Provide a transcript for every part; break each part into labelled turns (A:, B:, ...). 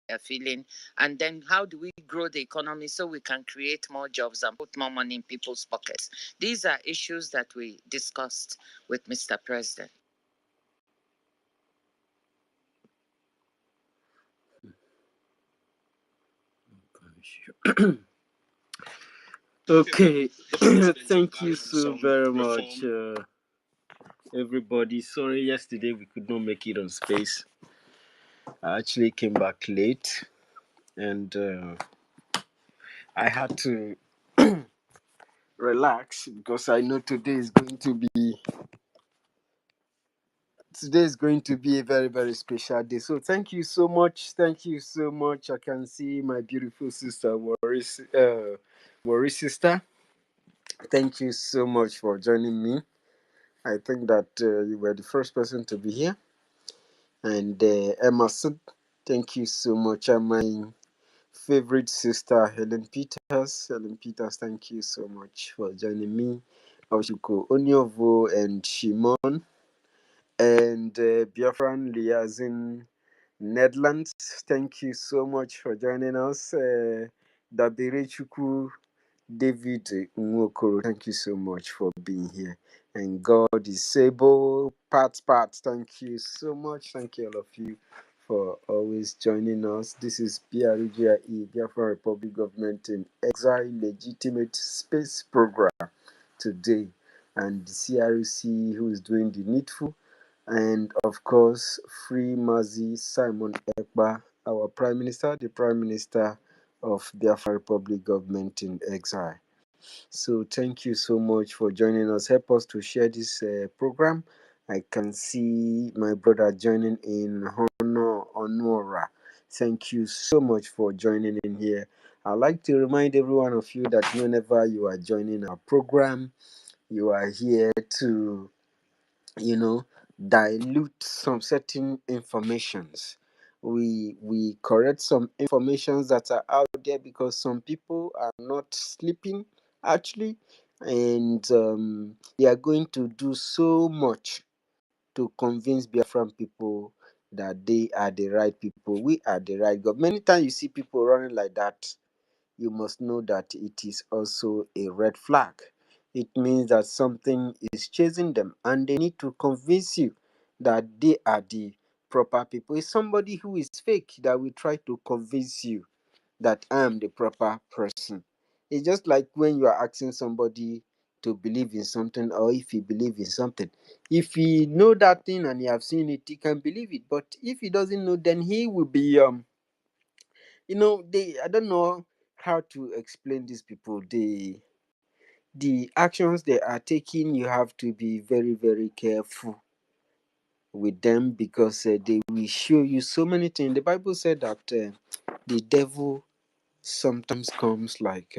A: they're feeling, and then how do we grow the economy so we can create more jobs and put more money in people's pockets. These are issues that we discussed with Mr. President.
B: Okay, thank you so very much, everybody. Sorry, yesterday we could not make it on space. I actually came back late, and I had to relax because I know today is going to be a very, very special day. So thank you so much. Thank you so much. I can see my beautiful sister, Worry sister. Thank you so much for joining me. I think that you were the first person to be here. And Emerson, thank you so much. And my favorite sister, Helen Peters. Helen Peters, thank you so much for joining me. Oshuko Onyovo and Shimon. And Biafran Liazin Netherlands, thank you so much for joining us. Dabire Chukwu David Nwokoro, thank you so much for being here. And God is able. Pat, thank you so much. Thank you, all of you, for always joining us. This is BRGIE, Biafra Republic Government in Exile Legitimate Space Program today. And the CRC, who is doing the needful. And of course, Free Mazi Simon Ekpa, our Prime Minister, the Prime Minister of Biafra Republic Government in Exile. So thank you so much for joining us. Help us to share this program. I can see my brother joining in, Honora. Thank you so much for joining in here. I'd like to remind every one of you that whenever you are joining our program, you are here to, dilute some certain informations. We correct some informations that are out there because some people are not sleeping actually, and they are going to do so much to convince Biafran people that they are the right people, we are the right God. Many times you see people running like that, you must know that it is also a red flag. It means that something is chasing them and they need to convince you that they are the proper people. It's somebody who is fake that will try to convince you that I am the proper person. It's just like when you are asking somebody to believe in something, or if he believe in something. If he know that thing and he have seen it, he can believe it. But if he doesn't know, then he will be they, I don't know how to explain these people. The actions they are taking, you have to be very, very careful with them because they will show you so many things. The Bible said that the devil sometimes comes like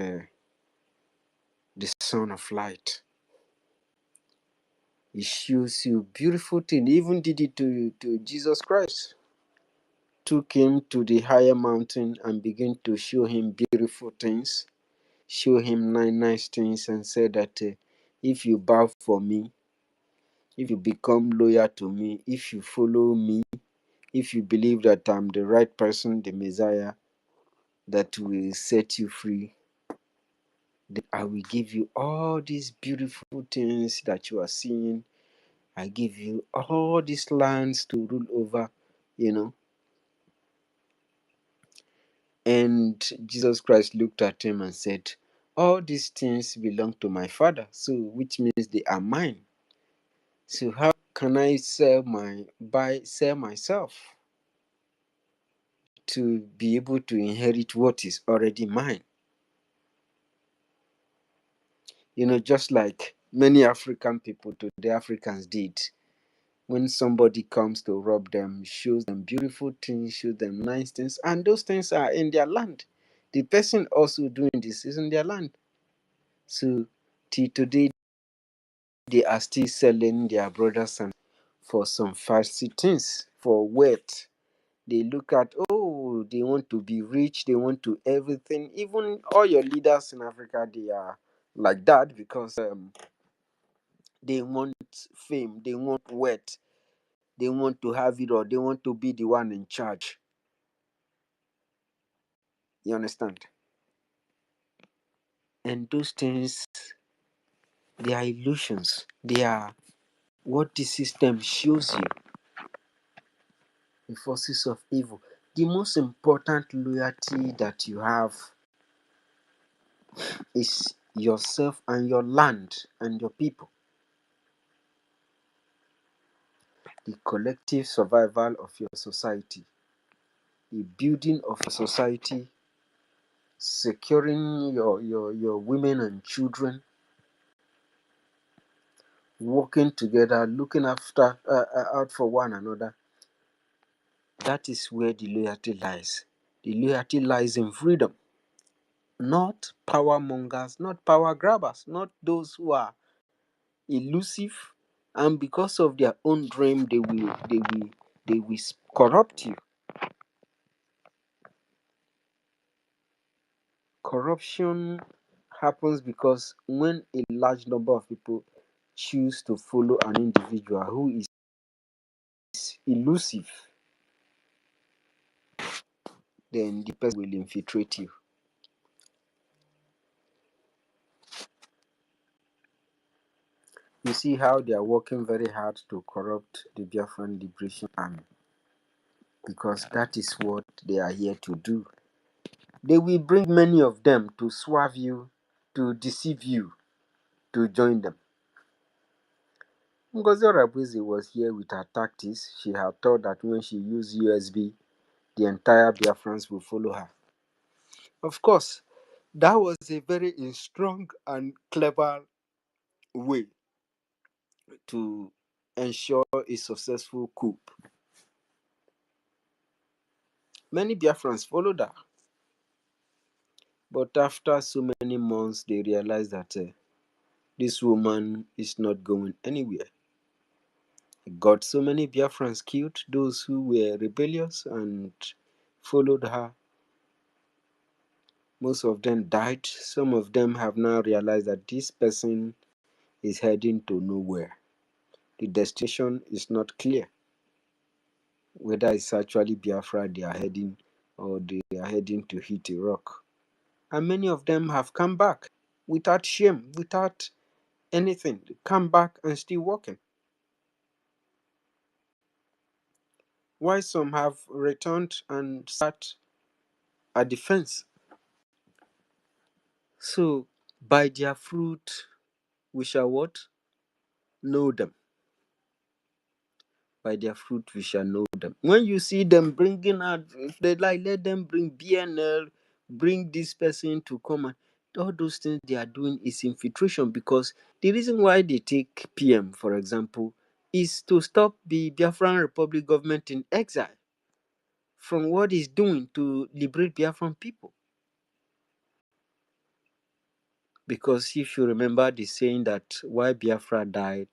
B: the son of light. He shows you beautiful things. He even did it to Jesus Christ. Took him to the higher mountain and began to show him beautiful things, show him nice things, and said that if you bow for me, if you become loyal to me, if you follow me, if you believe that I'm the right person, the Messiah, that will set you free, then I will give you all these beautiful things that you are seeing. I give you all these lands to rule over, you know. And Jesus Christ looked at him and said, all these things belong to my Father, so which means they are mine. So how can I sell myself to be able to inherit what is already mine? Just like many African people to the Africans did. When somebody comes to rob them, shows them beautiful things, shows them nice things, and those things are in their land. The person also doing this is in their land. So till today, they are still selling their brothers and for some fancy things, for wealth. They look at, oh, they want to be rich, they want to everything. Even all your leaders in Africa, they are like that because they want fame, they want wealth, they want to have it all, they want to be the one in charge. You understand? And those things, they are illusions. They are what the system shows you, the forces of evil. The most important loyalty that you have is yourself and your land and your people. The collective survival of your society, the building of a society, securing your women and children, working together, looking after out for one another. That is where the loyalty lies. The loyalty lies in freedom, not power mongers, not power grabbers, not those who are elusive, and because of their own dream, they will corrupt you. Corruption happens because when a large number of people choose to follow an individual who is elusive, then the person will infiltrate you. You see how they are working very hard to corrupt the Biafran Liberation Army, because that is what they are here to do. They will bring many of them to swerve you, to deceive you, to join them. Ngozi Orabuzi was here with her tactics. She had thought that when she used USB, the entire Biafrans will follow her. Of course, that was a very strong and clever way to ensure a successful coup. Many Biafrans followed her, but after so many months, they realized that this woman is not going anywhere. Got so many Biafrans killed, those who were rebellious and followed her. Most of them died. Some of them have now realized that this person is heading to nowhere. The destination is not clear, whether it's actually Biafra they are heading or they are heading to hit a rock. And many of them have come back without shame, without anything. They come back and still working. While some have returned and sat at the fence. So, by their fruit we shall what? Know them. By their fruit we shall know them. When you see them bringing out, if they like, let them bring BNL, bring this person to come and all those things they are doing is infiltration, because the reason why they take PM, for example, is to stop the Biafran Republic government in exile from what it's doing to liberate Biafran people. Because if you remember the saying that why Biafra died,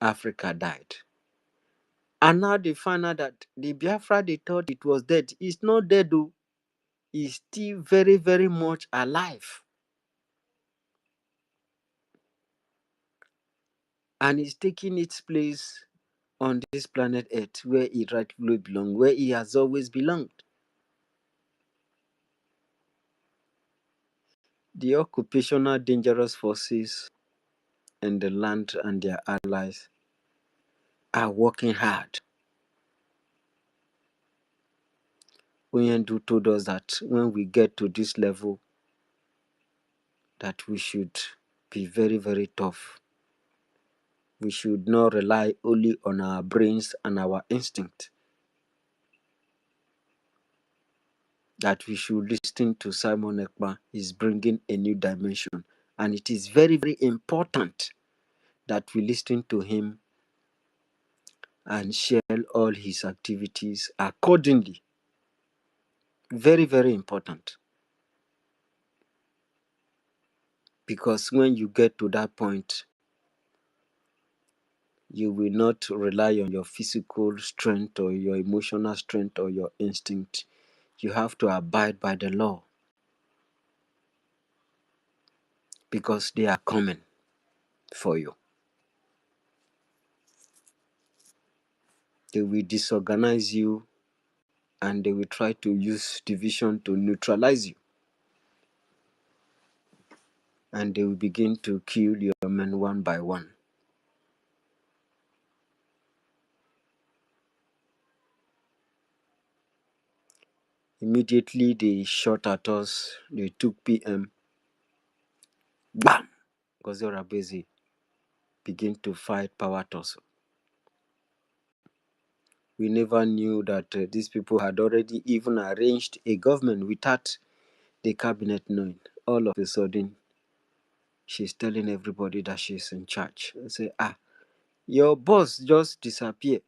B: Africa died. And now they find out that the Biafra they thought it was dead is not dead though. It's still very, very much alive. And it's taking its place on this planet Earth where it rightfully belongs, where it has always belonged. The occupational dangerous forces and the land and their allies are working hard. Oyendu told us that when we get to this level, that we should be very, very tough. We should not rely only on our brains and our instinct. That we should listen to Simon Ekpa is bringing a new dimension. And it is very, very important that we listen to him and share all his activities accordingly. Very, very important. Because when you get to that point, you will not rely on your physical strength or your emotional strength or your instinct. You have to abide by the law, because they are coming for you. They will disorganize you and they will try to use division to neutralize you. And they will begin to kill your men one by one. Immediately they shot at us, they took PM, bam! Gozora Bezi begin to fight power tussle. We never knew that these people had already even arranged a government without the cabinet knowing. All of a sudden, she's telling everybody that she's in charge. I say, your boss just disappeared.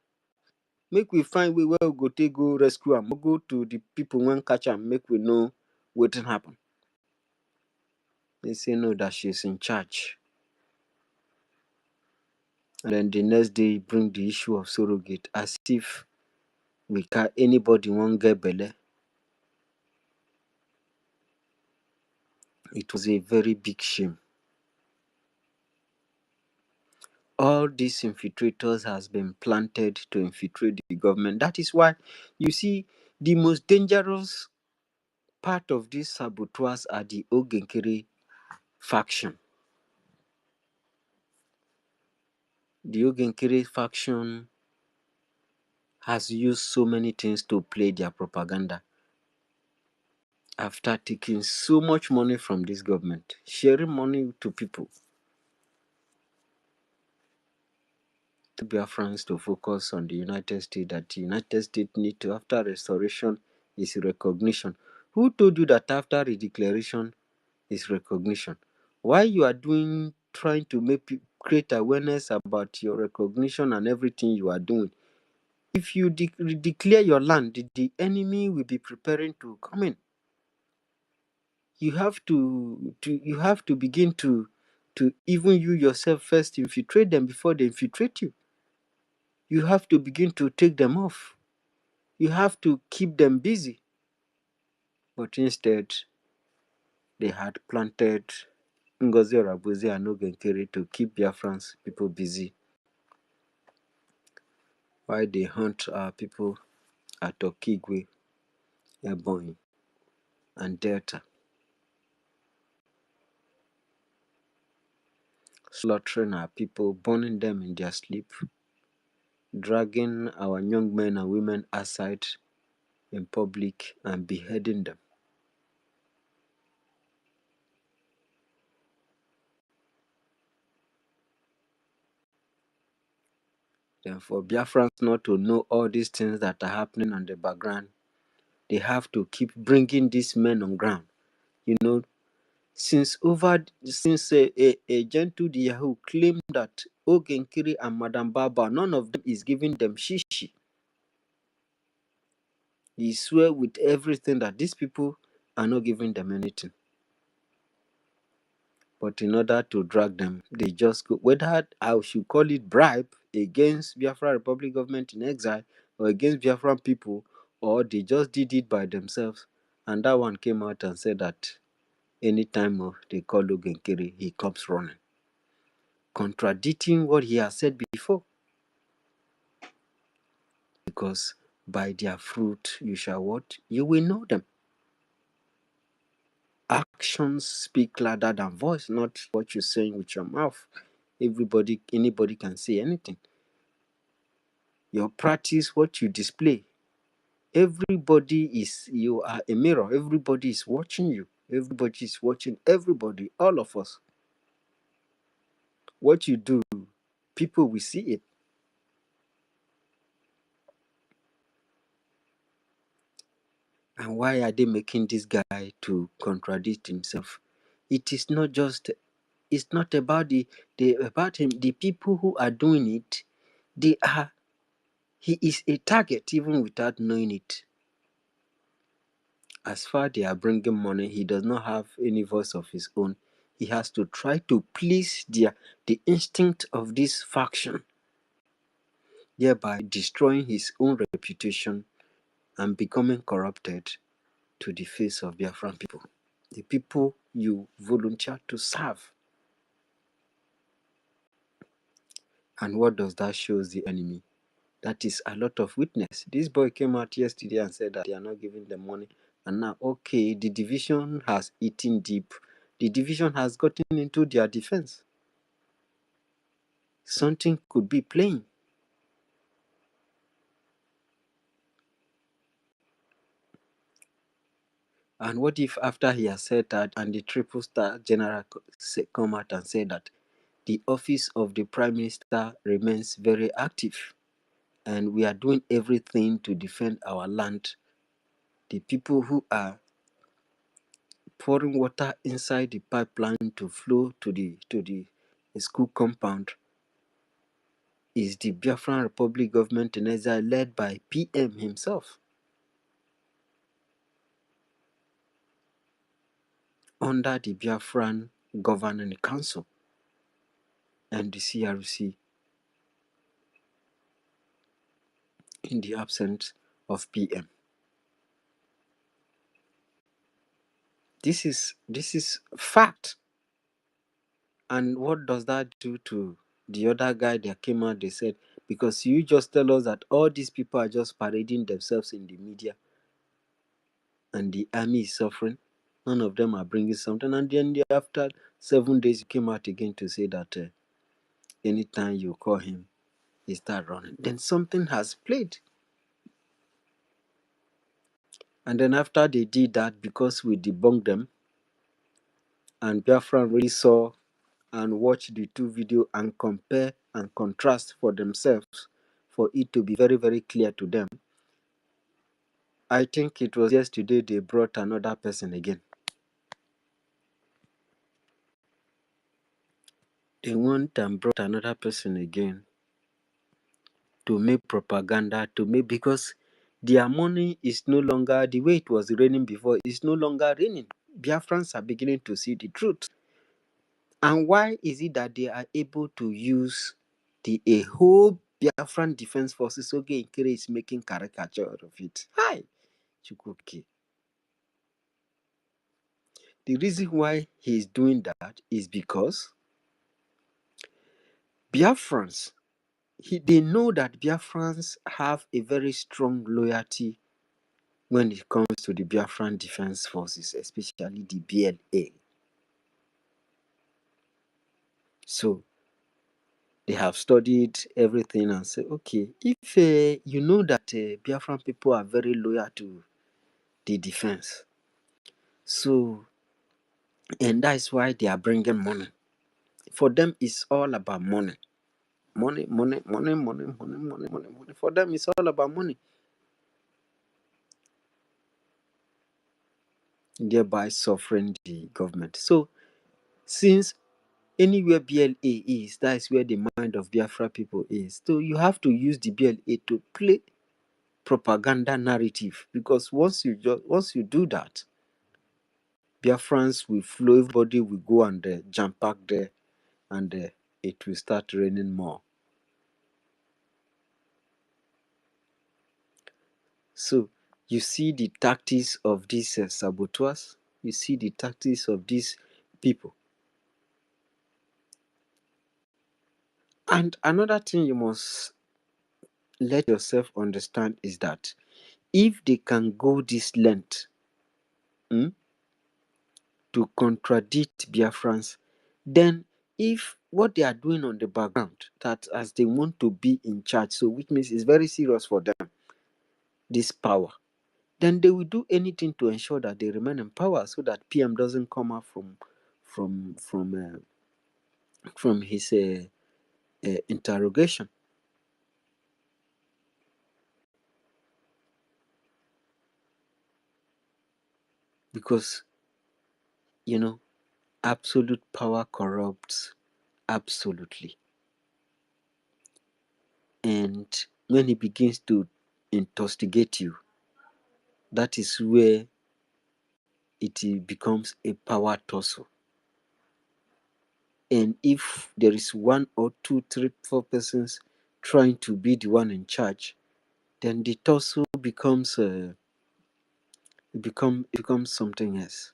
B: Make we find way where we go take go rescue him. Go to the people when catch him, make we know what happen. They say no, that she's in charge. And then the next day bring the issue of surrogate as if we can anybody won't get belle. It was a very big shame. All these infiltrators has been planted to infiltrate the government. That is why you see the most dangerous part of these saboteurs are the Nkere faction. The Nkere faction has used so many things to play their propaganda. After taking so much money from this government, sharing money to people, to Biafrans to focus on the United States, that the United States need to, after restoration, is recognition. Who told you that after a declaration is recognition? Why you are trying to create awareness about your recognition and everything you are doing? If you declare your land, the enemy will be preparing to come in. You have to begin to even you yourself first infiltrate them before they infiltrate you. You have to begin to take them off. You have to keep them busy. But instead, they had planted Ngozi Orabuzi and Nkere to keep Biafrans people busy while they hunt our people at Okigwe, Ebonyi, and Delta, slaughtering our people, burning them in their sleep, dragging our young men and women aside in public and beheading them. Then for Biafrans not to know all these things that are happening on the background, they have to keep bringing these men on ground. You know, since a gentle Yahoo claimed that Nkere and Madam Baba, none of them is giving them shishi. He swear with everything that these people are not giving them anything. But in order to drag them, they just go, whether I should call it bribe against Biafra Republic government in exile or against Biafran people, or they just did it by themselves. And that one came out and said that anytime they call Nkere, he comes running, contradicting what he has said before. Because by their fruit you shall what? You will know them. Actions speak louder than voice, not what you're saying with your mouth. Anybody can say anything. Your practice, what you display. You are a mirror. Everybody is watching you. Everybody is watching everybody, all of us. What you do, people will see it. And why are they making this guy to contradict himself? It is not just, it's not about about him. The people who are doing it, he is a target even without knowing it. As far they are bringing money, he does not have any voice of his own. He has to try to please the instinct of this faction, thereby destroying his own reputation and becoming corrupted to the face of Biafran people, the people you volunteer to serve. And what does that show the enemy? That is a lot of witness. This boy came out yesterday and said that they are not giving them money. And now, okay, the division has eaten deep. The division has gotten into their defense. Something could be playing. And what if after he has said that and the triple star general come out and say that the office of the prime minister remains very active and we are doing everything to defend our land. The people who are pouring water inside the pipeline to flow to the school compound is the Biafran Republic government in exile led by PM himself under the Biafran Governing Council and the CRC in the absence of PM. This is fact. And what does that do to the other guy that came out? They said, because you just tell us that all these people are just parading themselves in the media and the army is suffering. None of them are bringing something. And then after 7 days, you came out again to say that anytime you call him, he start running. Then something has played. And then after they did that, because we debunked them, and Biafran really saw and watch the two video and compare and contrast for themselves for it to be very, very clear to them. I think it was yesterday they brought another person again. They went and brought another person again to make propaganda, to make, because their money is no longer the way it was raining before, it's no longer raining. Biafrans are beginning to see the truth. And why is it that they are able to use a whole Biafran Defense Forces? Okay, Nkere is making caricature out of it. Hi, Chukwuki. The reason why he is doing that is because Biafrans, they know that Biafrans have a very strong loyalty when it comes to the Biafran Defense Forces, especially the BLA. So they have studied everything and say, okay, if you know that Biafran people are very loyal to the defense, so, and that's why they are bringing money. For them, it's all about money. Money, money, money, money, money, money, money, money. For them, it's all about money. Thereby suffering the government. So, since anywhere BLA is, that's where the mind of Biafra people is. So, you have to use the BLA to play propaganda narrative, because once you do that, Biafrans will flow, everybody will go and jump back there, and it will start raining more. So you see the tactics of these saboteurs, you see the tactics of these people. And another thing you must let yourself understand is that if they can go this length to contradict Biafrans, then if what they are doing on the background, that as they want to be in charge, so which means it's very serious for them, this power, then they will do anything to ensure that they remain in power, so that PM doesn't come out from his interrogation. Because absolute power corrupts absolutely. And when it begins to investigate you, that is where it becomes a power tussle. And if there is one or two, three, four persons trying to be the one in charge, then the tussle becomes becomes something else.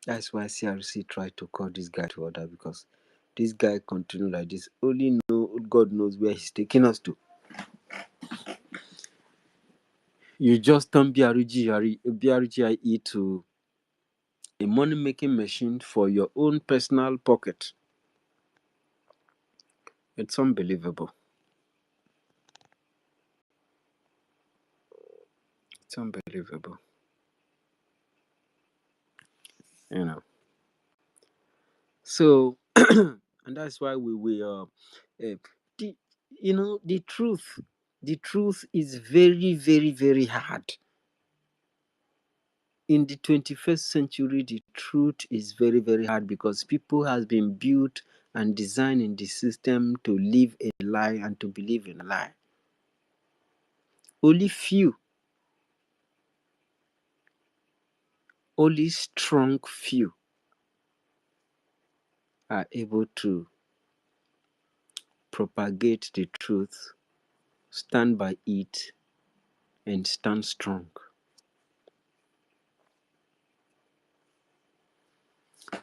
B: That's why CRC tried to call this guy to order, because this guy continue like this. Only know God knows where he's taking us to. You just turn BRGIE to a money making machine for your own personal pocket. It's unbelievable. It's unbelievable. You know. So, and that's why uh, the, the truth is very, very, very hard. In the 21st century, the truth is very, very hard, because people has been built and designed in the system to live a lie and to believe in a lie. Only few, only strong few are able to propagate the truth, stand by it, and stand strong.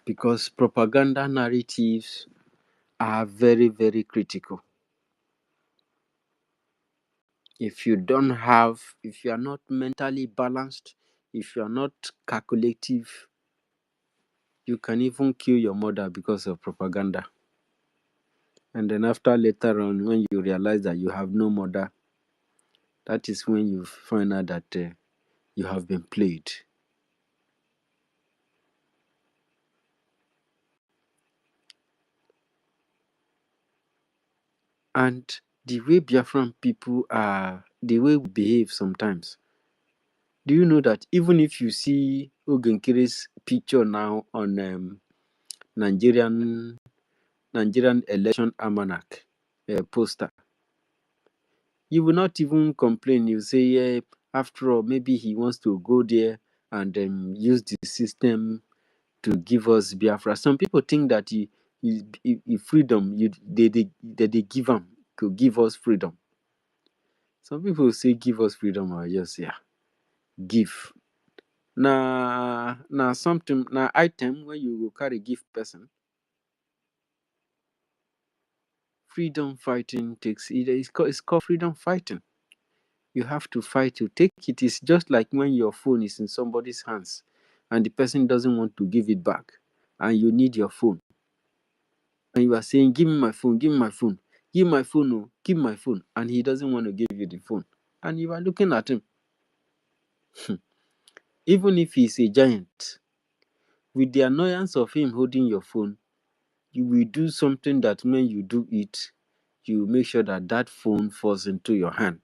B: Because propaganda narratives are very, very critical. If you are not mentally balanced, if you are not calculative, you can even kill your mother because of propaganda. And then later on, when you realize that you have no mother, that is when you find out that you have been played. And the way Biafran people are, the way we behave sometimes. Do you know that even if you see Nkere's picture now on Nigerian election almanac poster, you will not even complain. You say, yeah, after all, maybe he wants to go there and use the system to give us Biafra. Some people think that he freedom, they give him to give us freedom. Some people say give us freedom, or just give. Na something, na item when you go carry give person. Freedom fighting takes it. It's called freedom fighting. You have to fight to take it. It's just like when your phone is in somebody's hands and the person doesn't want to give it back, and you need your phone, and you are saying, give me my phone, give me my phone, give my phone, oh, give my phone, and he doesn't want to give you the phone, and you are looking at him. Even if he's a giant, with the annoyance of him holding your phone, you will do something that when you do it, you make sure that that phone falls into your hand.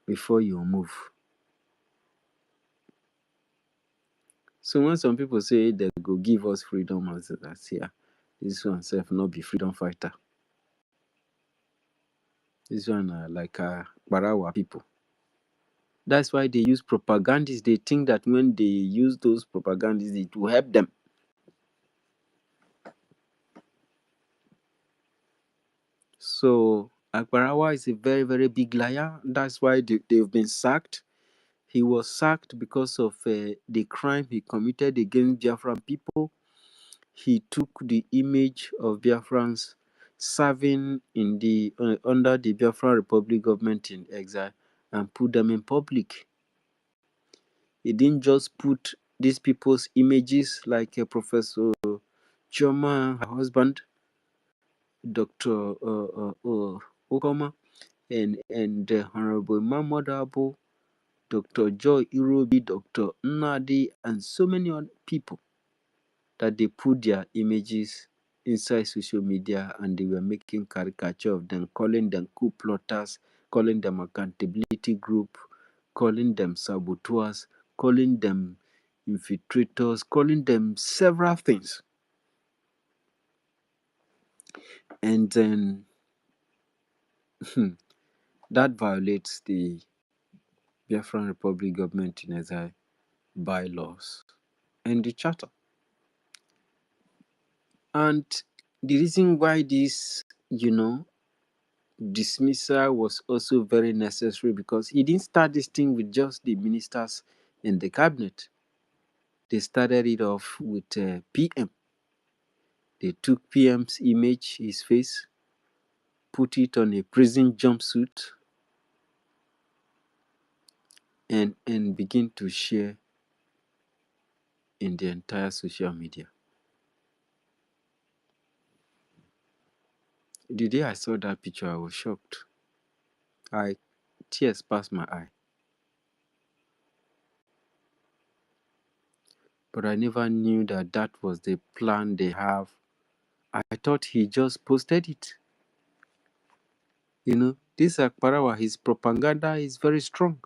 B: Before you move. So when some people say they go give us freedom, as here, this one self not be freedom fighter. This one like Barawa people. That's why they use propagandists. They think that when they use those propagandists, it will help them. So Akbarawa is a very, very big liar. That's why they've been sacked. He was sacked because of the crime he committed against Biafran people. He took the image of Biafrans serving in the under the Biafran Republic government in exile and put them in public. He didn't just put these people's images like Professor Choma, her husband, Dr. Okoma, and Honorable Mahmoud Abu, Dr. Joy Irobi, Dr. Nnadi, and so many other people, that they put their images inside social media and they were making caricature of them, calling them coup plotters, calling them accountability group, calling them saboteurs, calling them infiltrators, calling them several things. And then that violates the Biafran Republic government in exile bylaws and the charter. And the reason why this, dismissal was also very necessary, because he didn't start this thing with just the ministers in the cabinet. They started it off with PM. They took PM's image, his face, put it on a prison jumpsuit, and begin to share in the entire social media. The day I saw that picture, I was shocked. Tears passed my eye. But I never knew that that was the plan they have. I thought he just posted it. This Akparawa, his propaganda is very strong.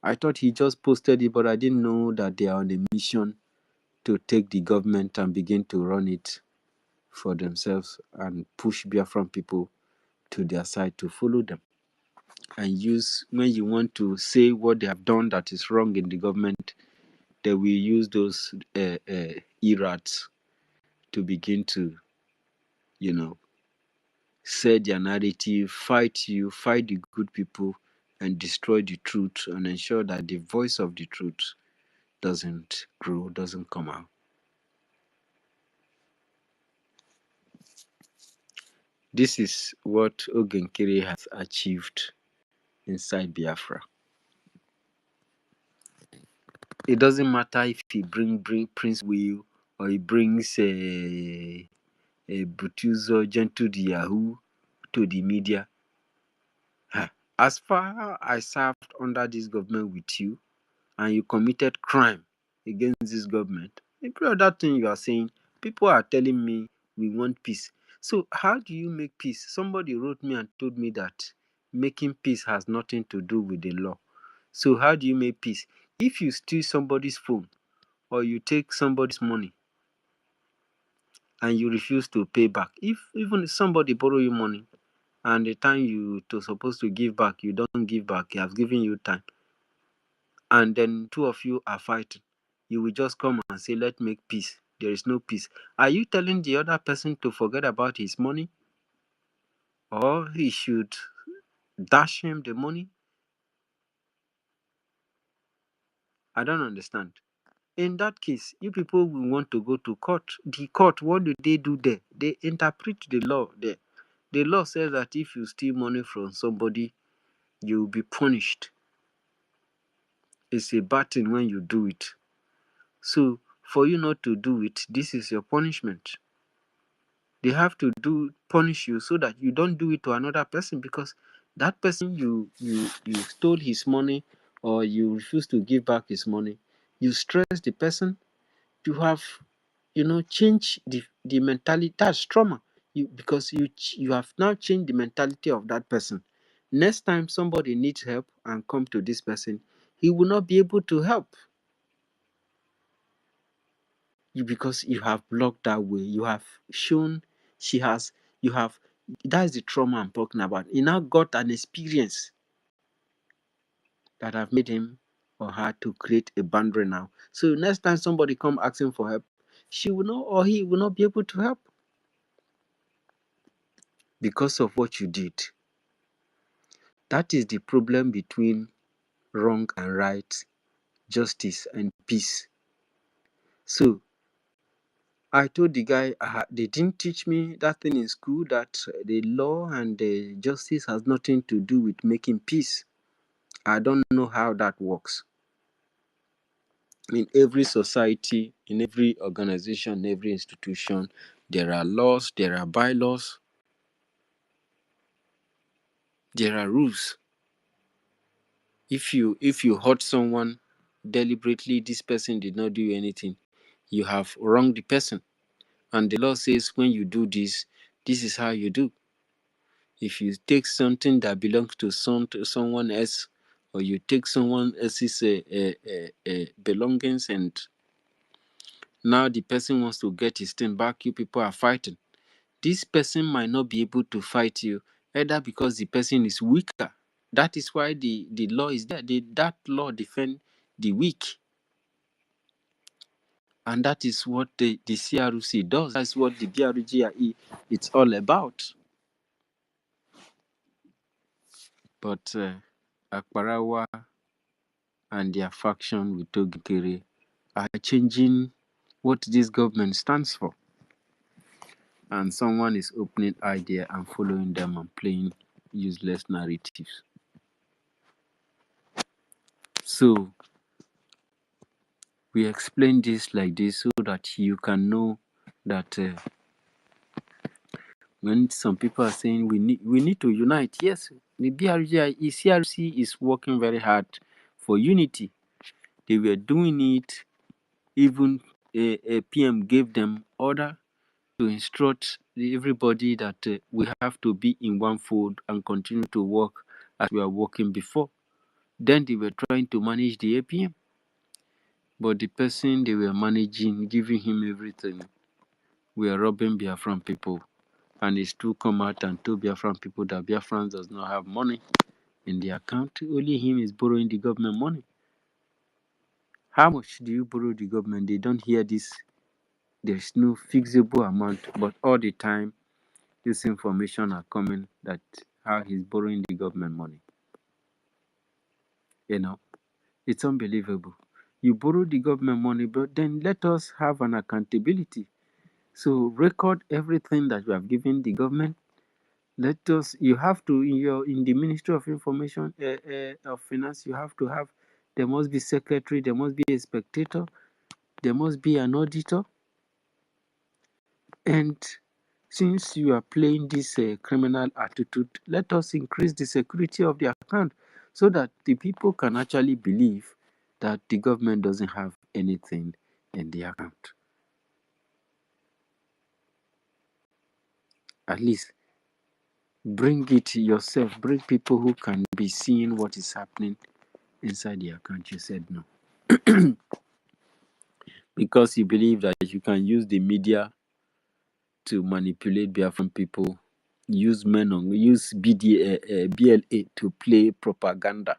B: I thought he just posted it, but I didn't know that they are on a mission to take the government and begin to run it for themselves and push Biafran people to their side to follow them. And use, when you want to say what they have done that is wrong in the government, they will use those errats to begin to, say their narrative, fight you, fight the good people, and destroy the truth and ensure that the voice of the truth doesn't grow, doesn't come out. This is what Nkere has achieved inside Biafra. It doesn't matter if he bring Prince Will or he brings a Butuzo Gentle the Yahoo to the media. As far as I served under this government with you, and you committed crime against this government, every other thing you are saying, people are telling me we want peace. So how do you make peace? Somebody wrote me and told me that making peace has nothing to do with the law. So how do you make peace? If you steal somebody's phone or you take somebody's money and you refuse to pay back, even if somebody borrow you money and the time you to supposed to give back, you don't give back, he has given you time, and then two of you are fighting, you will just come and say, let's make peace. There is no peace. Are you telling the other person to forget about his money, or he should dash him the money? I don't understand. In that case, you people will want to go to court. The court, what do they do there? They interpret the law there. The law says that if you steal money from somebody, you will be punished. It's a bad thing when you do it. So for you not to do it, this is your punishment. They have to punish you so that you don't do it to another person, because that person you stole his money or you refuse to give back his money, you stress the person, you have changed the mentality. That's trauma. Because you have now changed the mentality of that person. Next time somebody needs help and come to this person, he will not be able to help you, because you have blocked that way. You have shown you have that's the trauma I'm talking about. He now got an experience that have made him or her to create a boundary now. So next time somebody come asking for help, she will not or he will not be able to help because of what you did. That is the problem between wrong and right, justice and peace. So I told the guy, they didn't teach me that thing in school, that the law and the justice has nothing to do with making peace. I don't know how that works. In every society, in every organization, every institution, there are laws, there are bylaws, there are rules. If you hurt someone deliberately, this person did not do anything, you have wronged the person. And the law says when you do this, this is how you do. If you take something that belongs to someone else, or you take someone else's belongings, and now the person wants to get his thing back, you people are fighting. This person might not be able to fight you, either because the person is weaker. That is why the law is there. That law defends the weak. And that is what the CRC does. That's what the BRGE it's all about. But Akparawa and their faction with Nkere are changing what this government stands for. And someone is opening idea and following them and playing useless narratives. So we explain this like this so that you can know that when some people are saying we need to unite, yes, the CRC is working very hard for unity. They were doing it. Even a PM gave them order to instruct everybody that we have to be in one fold and continue to work as we are working before. Then they were trying to manage the APM, but the person they were managing, giving him everything, were robbing Biafran people. And he still come out and told Biafran people that Biafran does not have money in the account. Only him is borrowing the government money. How much do you borrow the government? They don't hear this. There's no fixable amount, but all the time this information are coming that how he's borrowing the government money. You know, it's unbelievable. You borrow the government money, but then let us have an accountability. So record everything that you have given the government. Let us. You have to in the Ministry of Information of Finance. You have to have. There must be secretary. There must be a spectator. There must be an auditor. And since you are playing this criminal attitude, let us increase the security of the account so that the people can actually believe that the government doesn't have anything in the account. At least bring it yourself. Bring people who can be seeing what is happening inside the account. You said no. Because you believe that you can use the media to manipulate Biafran people, use BLA to play propaganda.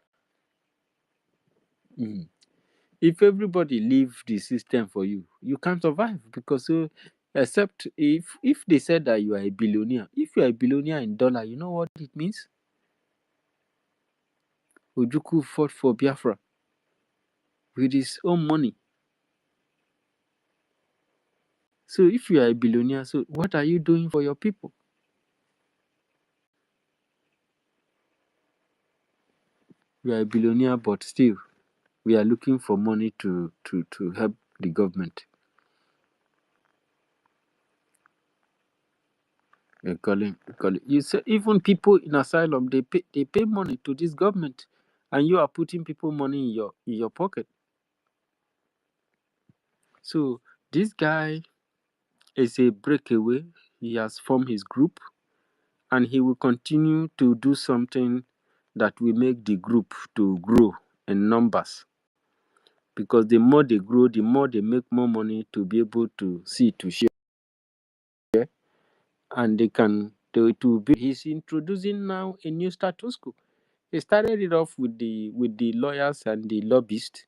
B: If everybody leave the system for you, you can't survive because except if they said that you are a billionaire. If you are a billionaire in dollar, you know what it means? Ojukwu fought for Biafra with his own money. So if you are a billionaire, so what are you doing for your people? You are a billionaire, but still we are looking for money to help the government. You say even people in asylum they pay money to this government, and you are putting people money in your pocket. So this guy is a breakaway. He has formed his group, and he will continue to do something that will make the group to grow in numbers. Because the more they grow, the more they make more money to be able to share, and they can to be. He's introducing now a new status quo. He started it off with the lawyers and the lobbyists.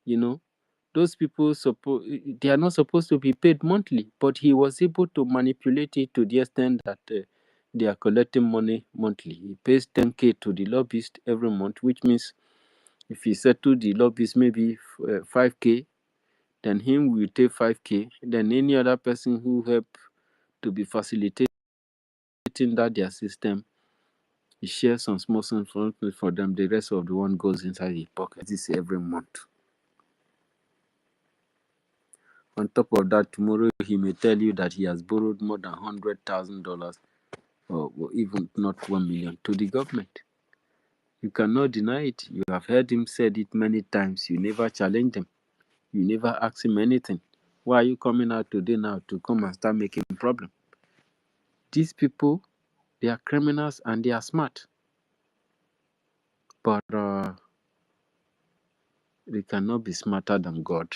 B: You know, those people they are not supposed to be paid monthly, but he was able to manipulate it to the extent that they are collecting money monthly. He pays 10K to the lobbyist every month, which means if he settle the lobbyist maybe 5K, then him will take 5K. Then any other person who help to be facilitating that their system, he shares some small sum for them. The rest of the one goes inside his pocket. This every month. On top of that, tomorrow he may tell you that he has borrowed more than $100,000 or even not 1 million to the government. You cannot deny it. You have heard him said it many times. You never challenge him. You never ask him anything. Why are you coming out today now to come and start making problem? These people, they are criminals and they are smart, but they cannot be smarter than God.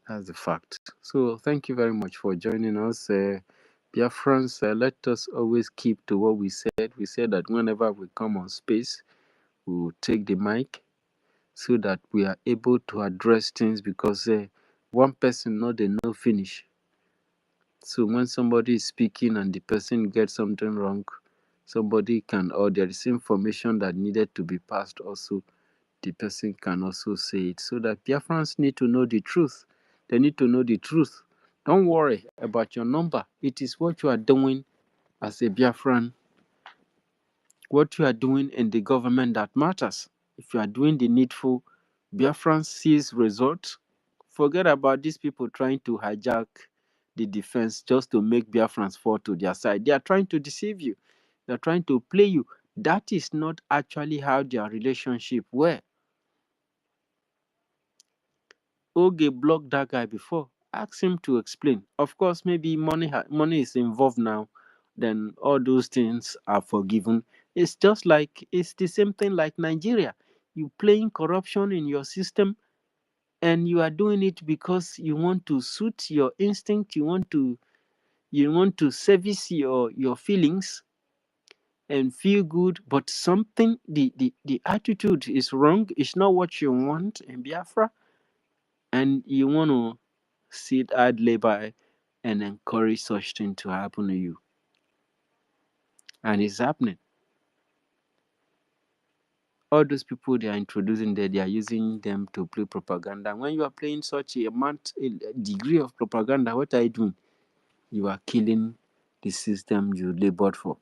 B: That's the fact. So thank you very much for joining us. Dear friends, let us always keep to what we said. We said that whenever we come on space, we will take the mic so that we are able to address things because one person not they know finish. So when somebody is speaking and the person gets something wrong, somebody can, or there is information that needed to be passed also, the person can also say it, so that Biafrans need to know the truth. They need to know the truth. Don't worry about your number. It is what you are doing as a Biafran, what you are doing in the government that matters. If you are doing the needful, Biafran sees results. Forget about these people trying to hijack the defense just to make Biafrans fall to their side. They are trying to deceive you. They are trying to play you. That is not actually how their relationship were. Oge blocked that guy before. Ask him to explain. Of course, maybe money is involved now. Then all those things are forgiven. It's just like it's the same thing like Nigeria. You playing corruption in your system, and you are doing it because you want to suit your instinct. You want to service your feelings and feel good, but something the attitude is wrong. It's not what you want in Biafra, and you want to sit idly by and encourage such thing to happen to you. And it's happening. All those people they are introducing there, they are using them to play propaganda. When you are playing such a degree of propaganda, what are you doing? You are killing the system you labored for.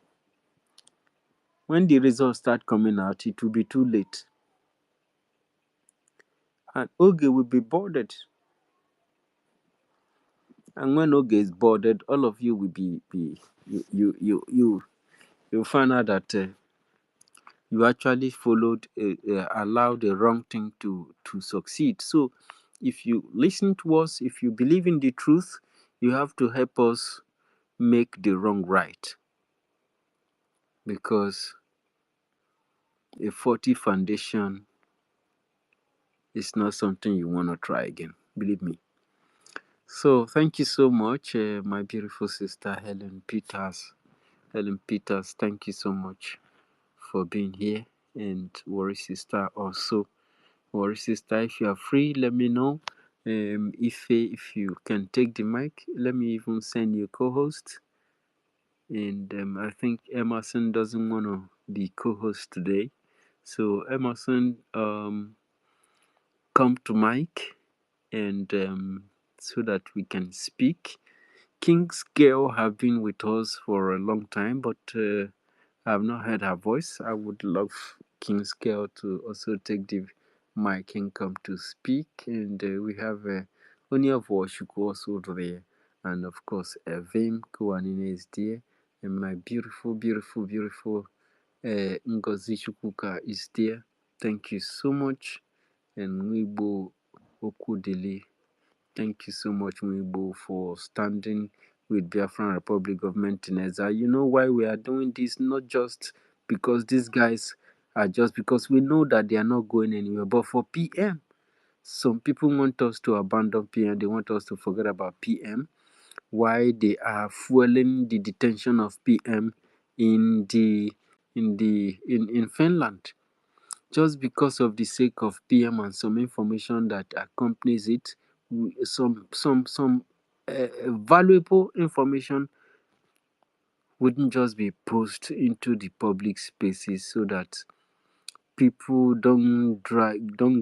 B: When the results start coming out, it will be too late. And Oge will be boarded. And when Oge is boarded, all of you will be you find out that you actually allowed the wrong thing to succeed. So if you listen to us, if you believe in the truth, you have to help us make the wrong right, because a faulty foundation is not something you want to try again, believe me. So thank you so much, my beautiful sister Helen Peters. Thank you so much for being here. And Worry Sister also. Worry Sister, if you are free, let me know. If you can take the mic, let me even send you a co-host. And I think Emerson doesn't want to be co-host today. So Emerson, come to mic, and so that we can speak. King's Girl have been with us for a long time, but I have not heard her voice. I would love King's Girl to also take the mic and come to speak. And we have Onia Voshuk also there. And of course, Vim Kuanine is there. And my beautiful, beautiful, beautiful Ngozi Chukuka is there. Thank you so much. And Wibo Okudili, thank you so much, Wibo, for standing with Biafran Republic government in Ezra. You know why we are doing this? Not just because these guys are just because we know that they are not going anywhere, but for PM. Some people want us to abandon PM. They want us to forget about PM. Why they are fueling the detention of PM in Finland, just because of the sake of PM and some information that accompanies it, some valuable information wouldn't just be posted into the public spaces, so that people don't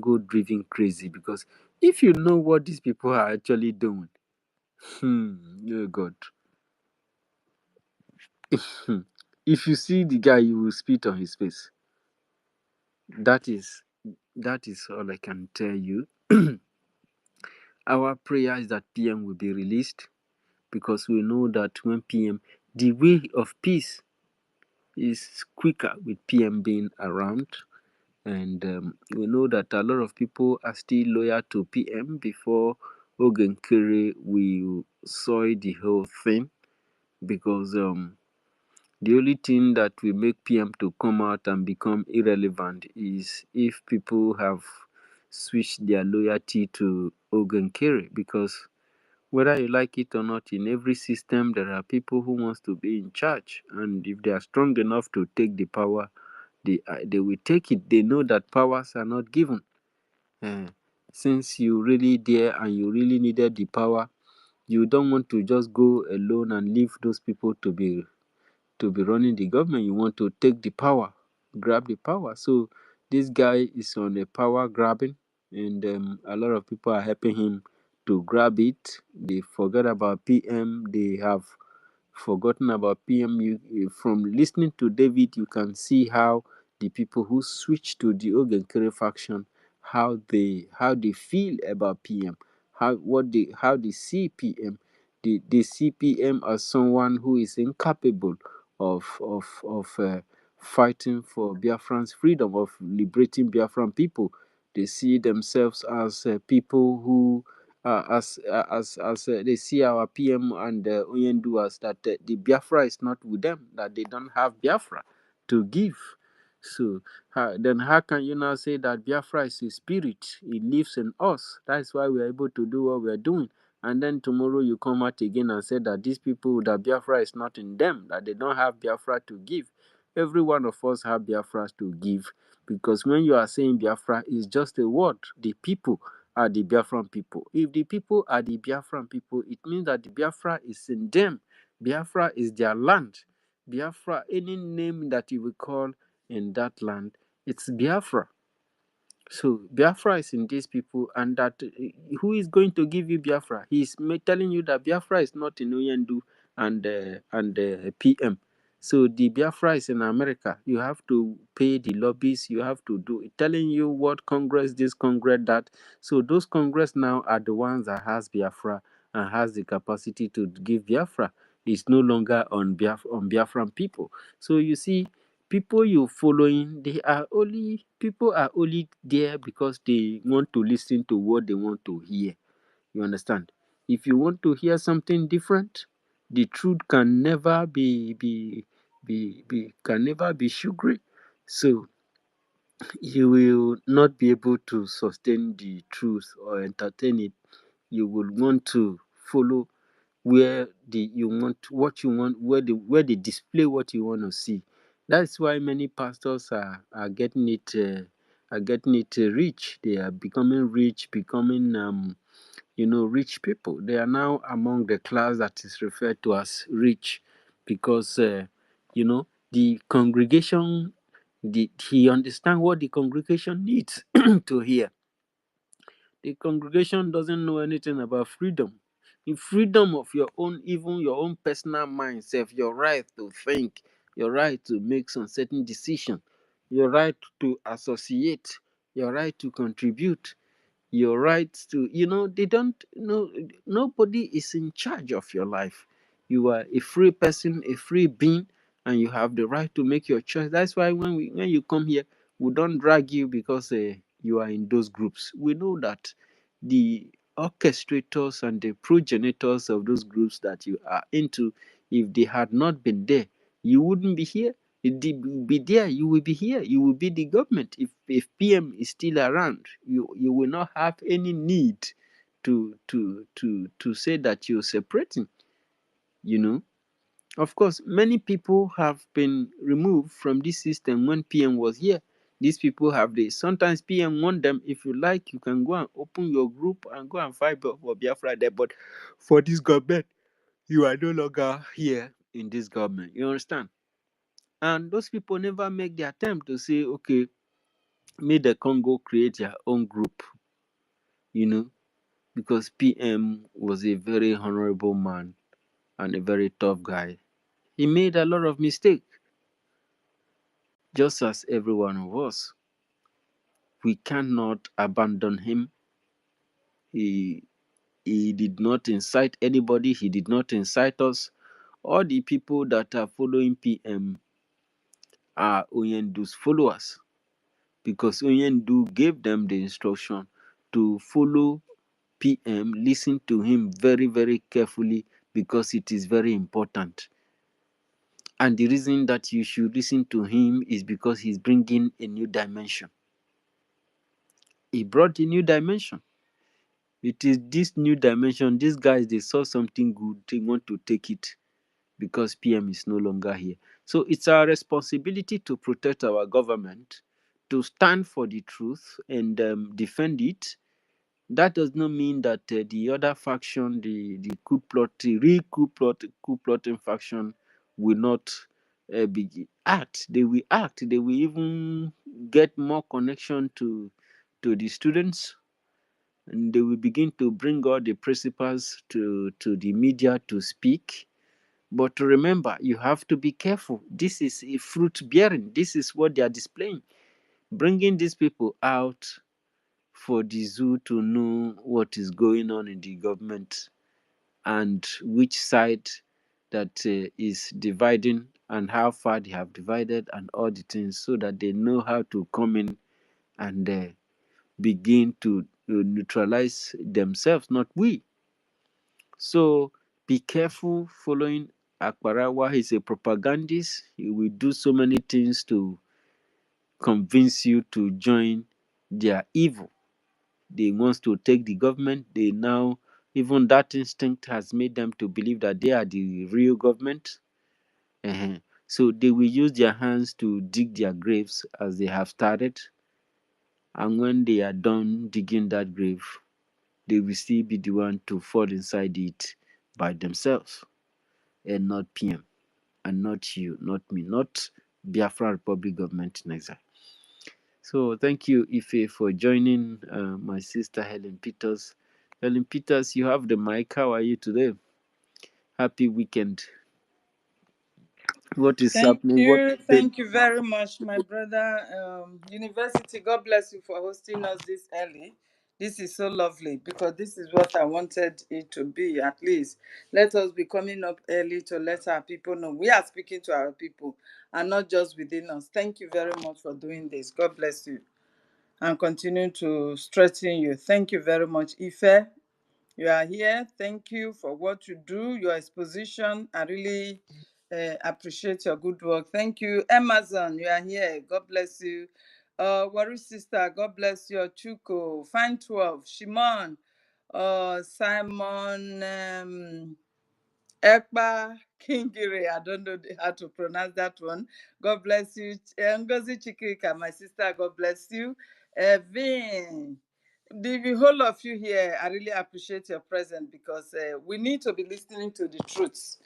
B: go driving crazy. Because if you know what these people are actually doing, oh God, if you see the guy, you will spit on his face. That is all I can tell you. Our prayer is that PM will be released, because we know that when PM, the way of peace is quicker with PM being around. And we know that a lot of people are still loyal to PM before Nkere will soil the whole thing. Because the only thing that will make PM to come out and become irrelevant is if people have switched their loyalty to Nkere. Because whether you like it or not, in every system there are people who wants to be in charge, and if they are strong enough to take the power, they will take it. They know that powers are not given. Eh, since you really there and you really needed the power, you don't want to just go alone and leave those people to be running the government. You want to take the power, grab the power. So This guy is on a power grabbing, and a lot of people are helping him to grab it. They forget about PM. They have forgotten about PM. From listening to David, you can see how the people who switch to the Nkere faction, how they feel about PM, how they see PM. They see PM as someone who is incapable of fighting for Biafran's freedom, of liberating Biafran people. They see themselves as people who, they see our PM and Oyendu as that the Biafra is not with them, that they don't have Biafra to give. So then how can you now say that Biafra is a spirit? It lives in us. That's why we are able to do what we are doing. And then tomorrow you come out again and say that these people, that Biafra is not in them, that they don't have Biafra to give. Every one of us have Biafra to give, because when you are saying Biafra, it's just a word. The people are the Biafran people. If the people are the Biafran people, it means that the Biafra is in them. Biafra is their land. Biafra, any name that you will call in that land, it's Biafra. So Biafra is in these people, and that who is going to give you Biafra? He's telling you that Biafra is not in Oyendu and PM. So the Biafra is in America. You have to pay the lobbies. You have to do it, telling you what Congress this, Congress that. So those Congress now are the ones that has Biafra and has the capacity to give Biafra. It's no longer on Biafran people. So you see, people you following, they are only people are only there because they want to listen to what they want to hear. You understand? If you want to hear something different, the truth can never be sugary. So you will not be able to sustain the truth or entertain it. You will want to follow where you want what you want, where they display what you want to see. That's why many pastors are getting it rich. They are becoming rich, becoming rich people. They are now among the class that is referred to as rich, because the congregation, he understand what the congregation needs to hear. The congregation doesn't know anything about freedom. In freedom of your own, even your own personal mind, self, your right to think, your right to make some certain decision, your right to associate, your right to contribute, your right to, they don't know. Nobody is in charge of your life. You are a free person, a free being, and you have the right to make your choice. That's why when you come here, we don't drag you because you are in those groups. We know that the orchestrators and the progenitors of those groups that you are into, if they had not been there, you wouldn't be here. If they be there, you will be here. You will be the government. If PM is still around, you will not have any need to say that you're separating. You know, of course, many people have been removed from this system when PM was here. These people have this. Sometimes PM want them. If you like, you can go and open your group and go and fight for Biafra there. But for this government, you are no longer here in this government. You understand? And those people never make the attempt to say, okay, may the Congo create their own group, because PM was a very honorable man and a very tough guy. He made a lot of mistakes, just as every one of us. We cannot abandon him. He he did not incite anybody. He did not incite us. All the people that are following PM are Oyendu's followers, because Oyendu gave them the instruction to follow PM, listen to him very, very carefully, because it is very important. And the reason that you should listen to him is because he's bringing a new dimension. He brought a new dimension. It is this new dimension. These guys, they saw something good. They want to take it because PM is no longer here. So it's our responsibility to protect our government, to stand for the truth and defend it. That does not mean that the other faction, the coup plot, the real coup plotting faction, will not act. They will act. They will even get more connection to the students, and they will begin to bring all the principals to the media to speak. But remember, you have to be careful. This is a fruit bearing. This is what they are displaying. Bringing these people out for the zoo to know what is going on in the government and which side that is dividing and how far they have divided and all the things, so that they know how to come in and begin to neutralize themselves, not we. So be careful following Akbarawa. He's a propagandist. He will do so many things to convince you to join their evil. They want to take the government. They now, even that instinct has made them to believe that they are the real government. Uh-huh. So they will use their hands to dig their graves as they have started. And when they are done digging that grave, they will still be the one to fall inside it by themselves, and not PM, and not you, not me, not Biafra Republic government in exile. So thank you, Ife, for joining my sister Helen Peters. Helen Peters, you have the mic. How are you today? Happy weekend. What is happening? What did
C: Thank you very much, my brother. University, God bless you for hosting us this early. This is so lovely because this is what I wanted it to be. At least let us be coming up early to let our people know we are speaking to our people and not just within us. Thank you very much for doing this. God bless you and continue to strengthen you. Thank you very much, Ife. You are here. Thank you for what you do, your exposition. I really appreciate your good work. Thank you. Amazon, you are here. God bless you. Worry Sister, God bless you. Chuko, Fine 12, Shimon, Simon, Ekpa, Kingire, I don't know how to pronounce that one. God bless you. Ngozi Chikika, my sister, God bless you. Vin, the whole of you here, I really appreciate your presence because we need to be listening to the truths.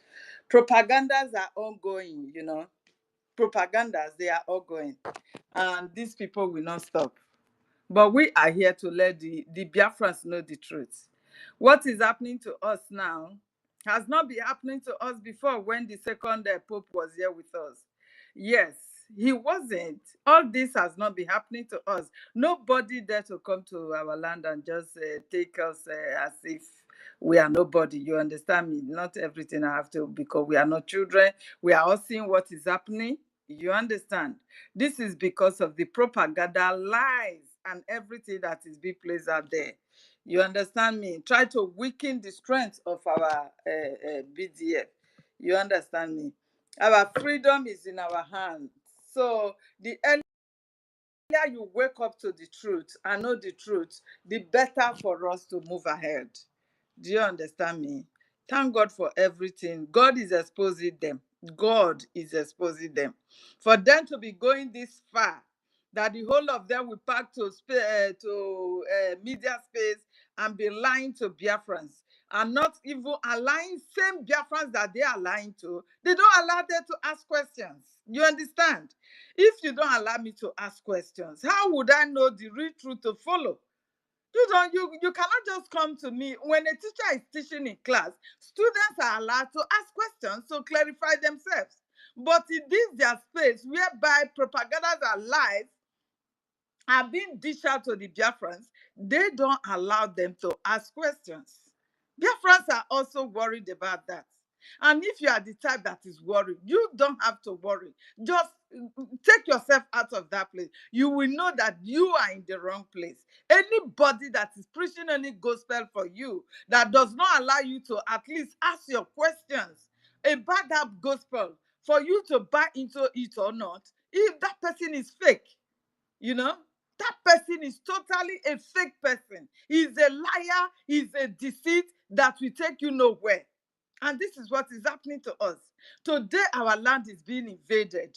C: Propagandas are ongoing, you know. Propagandas, they are ongoing. And these people will not stop. But we are here to let the Biafrans know the truth. What is happening to us now has not been happening to us before when the second Pope was here with us. Yes, he wasn't. All this has not been happening to us. Nobody there to come to our land and just take us as if we are nobody. You understand me? Not everything I have to, because we are not children. We are all seeing what is happening. You understand? This is because of the propaganda, lies, and everything that is being placed out there. You understand me? Try to weaken the strength of our BDF. You understand me? Our freedom is in our hands. So the earlier you wake up to the truth and know the truth, the better for us to move ahead. Do you understand me? Thank God for everything. God is exposing them. God is exposing them. For them to be going this far, that the whole of them will pack to media space and be lying to Biafrans, and not even allowing same Biafrans that they are lying to. They don't allow them to ask questions. You understand? If you don't allow me to ask questions, how would I know the real truth to follow? You cannot just come to me when a teacher is teaching in class. Students are allowed to ask questions to clarify themselves. But in this their space whereby propagandas and lies are being dished out to the Biafrans, they don't allow them to ask questions. Biafrans are also worried about that. And if you are the type that is worried, you don't have to worry. Just take yourself out of that place. You will know that you are in the wrong place. Anybody that is preaching any gospel for you that does not allow you to at least ask your questions about that gospel for you to buy into it or not, if that person is fake, you know, that person is totally a fake person. He's a liar, he's a deceit that will take you nowhere. And this is what is happening to us. Today, our land is being invaded.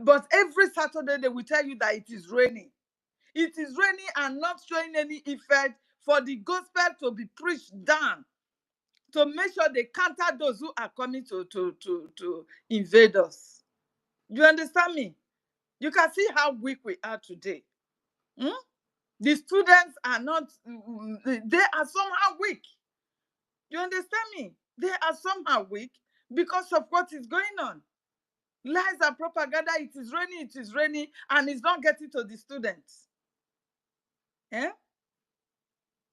C: But every Saturday, they will tell you that it is raining. It is raining and not showing any effect for the gospel to be preached down, to make sure they counter those who are coming to invade us. You understand me? You can see how weak we are today. Hmm? The students are not, they are somehow weak. You understand me? They are somehow weak because of what is going on. Lies and propaganda, it is raining, and it's not getting to the students. Eh?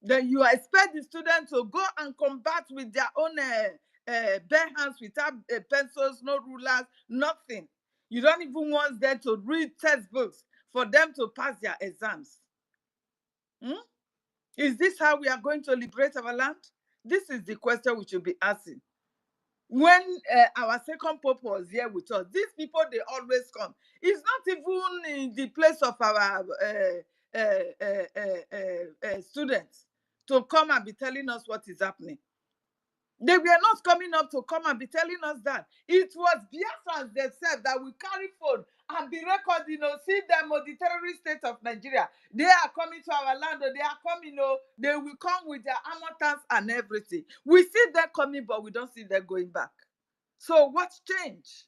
C: Then you expect the students to go and combat with their own bare hands, without pencils, no rulers, nothing. You don't even want them to read textbooks for them to pass their exams. Hmm? Is this how we are going to liberate our land? This is the question we should be asking. When our second pope was here with us, these people, they always come. It's not even in the place of our students to come and be telling us what is happening. They were not coming up to come and be telling us that. It was Biafrans themselves that will carry phone and be recording, see them on the terrorist state of Nigeria. They are coming to our land, they are coming, they will come with their armor tanks and everything. We see them coming, but we don't see them going back. So what's changed?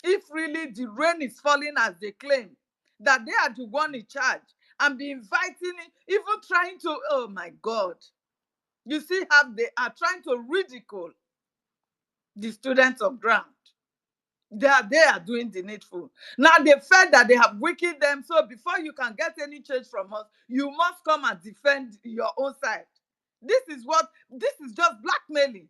C: If really the rain is falling as they claim, that they are the one in charge, and be inviting, even trying to, oh my God. You see how they are trying to ridicule the students of ground. They are doing the needful. Now they felt that they have weakened them, so before you can get any change from us, you must come and defend your own side. This is just blackmailing.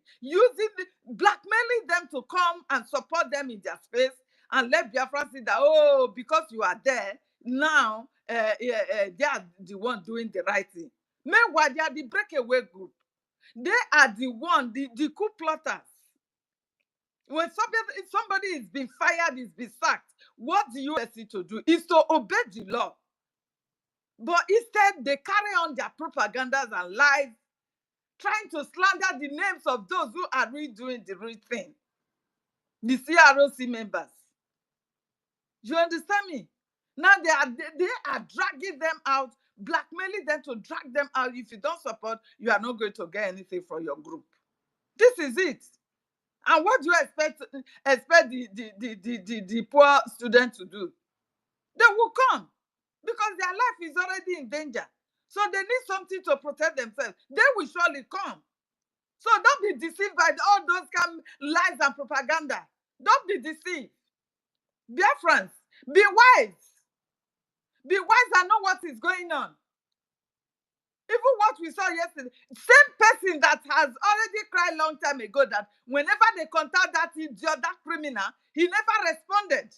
C: Blackmailing them to come and support them in their space, and let Biafra see that, oh, because you are there, now they are the one doing the right thing. Meanwhile, they are the breakaway group. They are the coup plotters. When somebody is being fired, is being sacked, what do you expect it to do? Is to obey the law. But instead, they carry on their propagandas and lies, trying to slander the names of those who are really doing the real thing. The CROC members. You understand me? Now they are dragging them out, blackmailing them to drag them out. If you don't support, you are not going to get anything from your group. This is it. And what do you expect the poor student to do? They will come because their life is already in danger. So they need something to protect themselves. They will surely come. So don't be deceived by all those lies and propaganda. Don't be deceived. Dear friends, be wise. Be wise and know what is going on. Even what we saw yesterday, same person that has already cried long time ago that whenever they contact that idiot, that criminal, he never responded.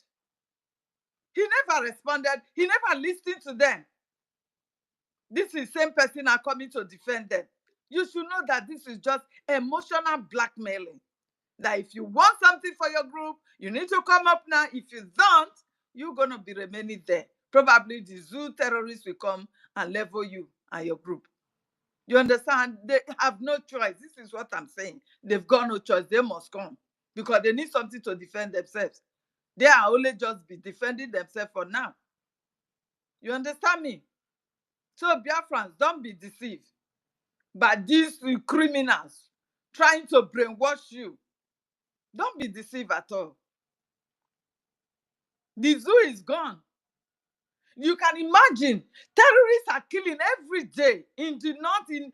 C: He never responded. He never listened to them. This is same person are coming to defend them. You should know that this is just emotional blackmailing. That if you want something for your group, you need to come up now. If you don't, you're going to be remaining there. Probably the zoo terrorists will come and level you and your group. You understand? They have no choice. This is what I'm saying. They've got no choice. They must come because they need something to defend themselves. They are only just be defending themselves for now. You understand me? So Biafrans, don't be deceived by these criminals trying to brainwash you. Don't be deceived at all. The zoo is gone. You can imagine terrorists are killing every day in the north, even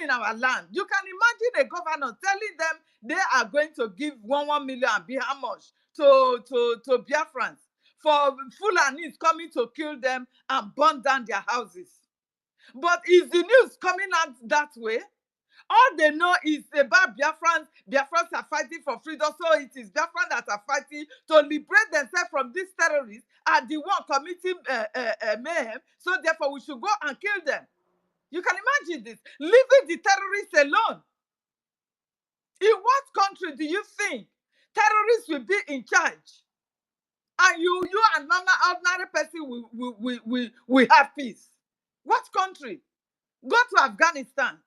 C: in our land. You can imagine a governor telling them they are going to give 1 million and be how much to Biafrans for Fulanis coming to kill them and burn down their houses. But is the news coming out that way? All they know is about Biafrans. Biafrans are fighting for freedom, so it is Biafrans that are fighting to liberate themselves from these terrorists and the one committing mayhem. So therefore, we should go and kill them. You can imagine this, leaving the terrorists alone. In what country do you think terrorists will be in charge? And you and ordinary person will have peace. What country? Go to Afghanistan.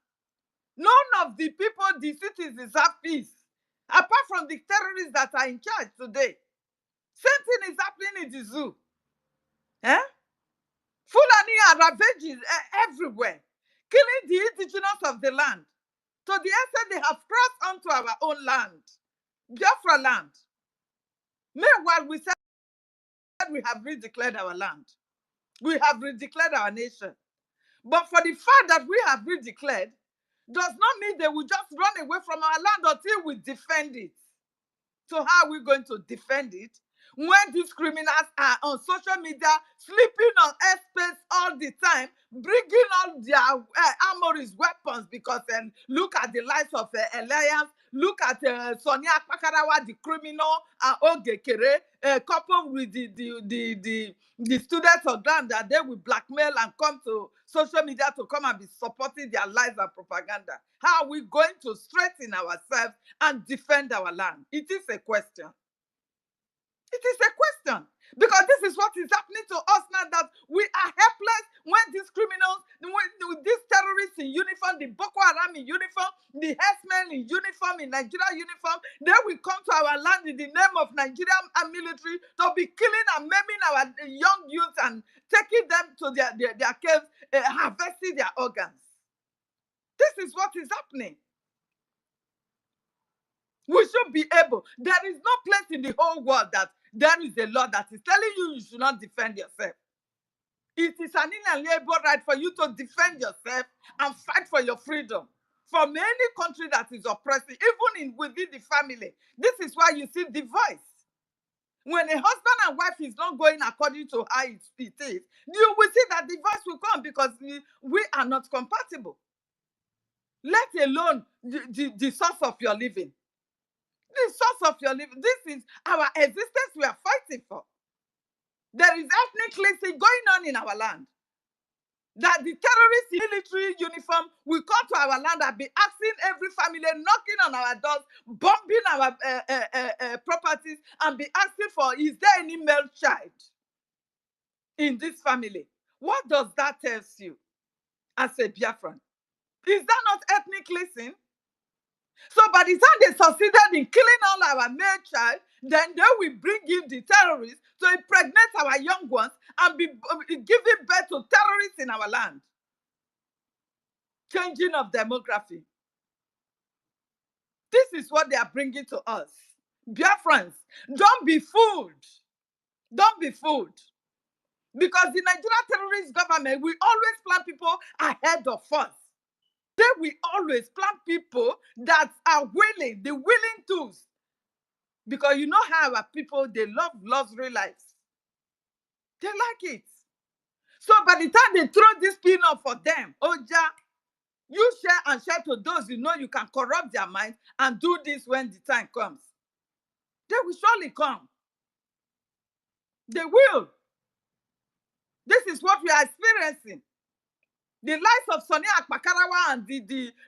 C: None of the people, the citizens, have peace, apart from the terrorists that are in charge today. Same thing is happening in the zoo. Eh? Fulani and ravages everywhere, killing the indigenous of the land. To the extent they have crossed onto our own land, Biafra land. Meanwhile, we say that we have redeclared our land. We have redeclared our nation. But for the fact that we have redeclared does not mean they will just run away from our land until we defend it. So how are we going to defend it when these criminals are on social media, sleeping on airspace all the time, bringing all their armories, weapons? Because look at the lives of Alliance, look at Sonia Pakarawa, the criminal, and Nkere, coupled with the students of land that they will blackmail and come to social media to come and be supporting their lies and propaganda. How are we going to strengthen ourselves and defend our land? It is a question. It is a question. Because this is what is happening to us now, that we are helpless when these criminals, when these terrorists in uniform, the Boko Haram in uniform, the herdsmen in uniform, in Nigeria uniform, they will come to our land in the name of Nigerian military to be killing and maiming our young youth and taking them to their caves, harvesting their organs. This is what is happening. We should be able. There is no place in the whole world that there is a law that is telling you should not defend yourself. It is an inalienable right for you to defend yourself and fight for your freedom from any country that is oppressing, even within the family. This is why you see divorce. When a husband and wife is not going according to how it is, you will see that divorce will come because we are not compatible. Let alone the source of your living. The source of your living. This is our existence we are fighting for. There is ethnic cleansing going on in our land. That the terrorists in military uniform will come to our land and be asking every family, knocking on our doors, bombing our properties, and be asking for, is there any male child in this family? What does that tell you as a Biafran? Is that not ethnic cleansing? So by the time they succeeded in killing all our male child, then they will bring in the terrorists to impregnate our young ones and be giving birth to terrorists in our land. Changing of demography. This is what they are bringing to us. Biafrans, don't be fooled. Don't be fooled. Because the Nigerian terrorist government will always plan people ahead of us. They will always plan people that are willing, the willing tools. Because you know how our people, they love luxury lives. They like it. So by the time they throw this pin up for them, Oja, you share and share to those you know you can corrupt their minds and do this when the time comes. They will surely come. They will. This is what we are experiencing. The lives of Sonia Akpakarawa and the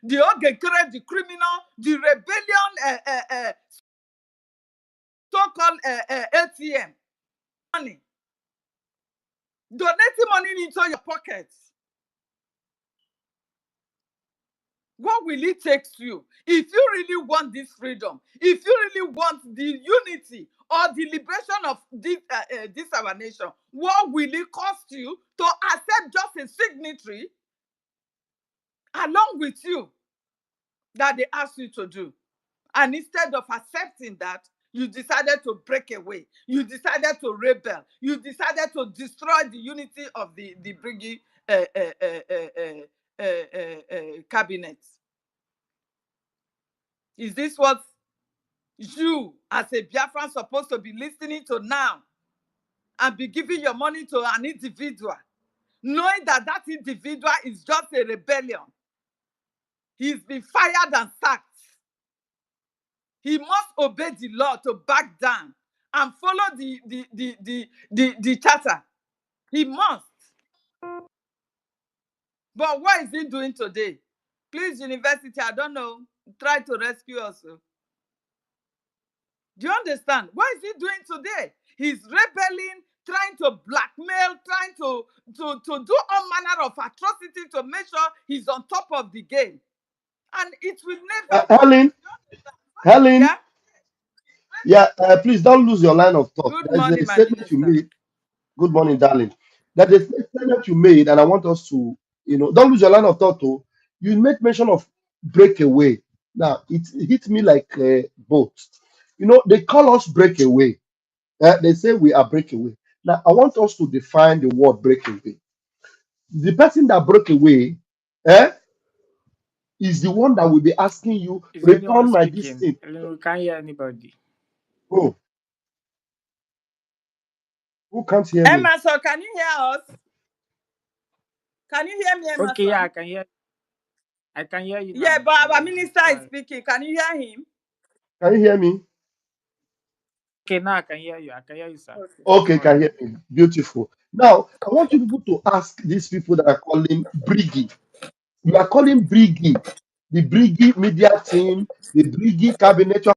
C: Nkere, the criminal, the rebellion, so-called ATM money. Donating money into your pockets. What will it take you? If you really want this freedom, if you really want the unity or the liberation of this our nation, what will it cost you to accept just a signatory along with you that they ask you to do? And instead of accepting that, you decided to break away. You decided to rebel. You decided to destroy the unity of the Brgie cabinet. Is this what you, as a Biafran, supposed to be listening to now and be giving your money to an individual, knowing that that individual is just a rebellion? He's been fired and sacked. He must obey the law to back down and follow the charter. He must. But what is he doing today? Please, university, I don't know, try to rescue us. Do you understand? What is he doing today? He's rebelling, trying to blackmail, trying to do all manner of atrocity to make sure he's on top of the game. And it will never
D: Helen,
C: Yeah?
D: yeah, please don't lose your line of thought.
C: Good
D: There's
C: morning,
D: a
C: my
D: statement you
C: minister.
D: made. Good morning, darling. There's a statement you made, and I want us to, don't lose your line of thought. Too. You made mention of breakaway. Now, it hit me like a boat. They call us breakaway. They say we are breakaway. Now, I want us to define the word breakaway. The person that broke away, eh, is the one that will be asking you,
E: Is anyone
D: return my this
E: speaking?
D: thing.
E: We can't hear anybody.
D: Oh, who can't hear me?
C: Emerson, can you hear us? Can you hear me,
E: Okay, yeah, I
C: Emerson?
E: can hear. I can hear you
C: Yeah,
E: now. I
C: but
E: can
C: our
E: hear you.
C: minister
E: Go
C: is
E: ahead.
C: speaking. Can you hear him?
D: Can you hear me?
E: Okay, now I can hear you. I can hear you, sir.
C: Okay.
D: Okay,
E: Go ahead.
D: can hear me. Beautiful. Now, I want you people to ask these people that are calling Brgie. You are calling Brgie, the Brgie media team, the Brgie cabinet. You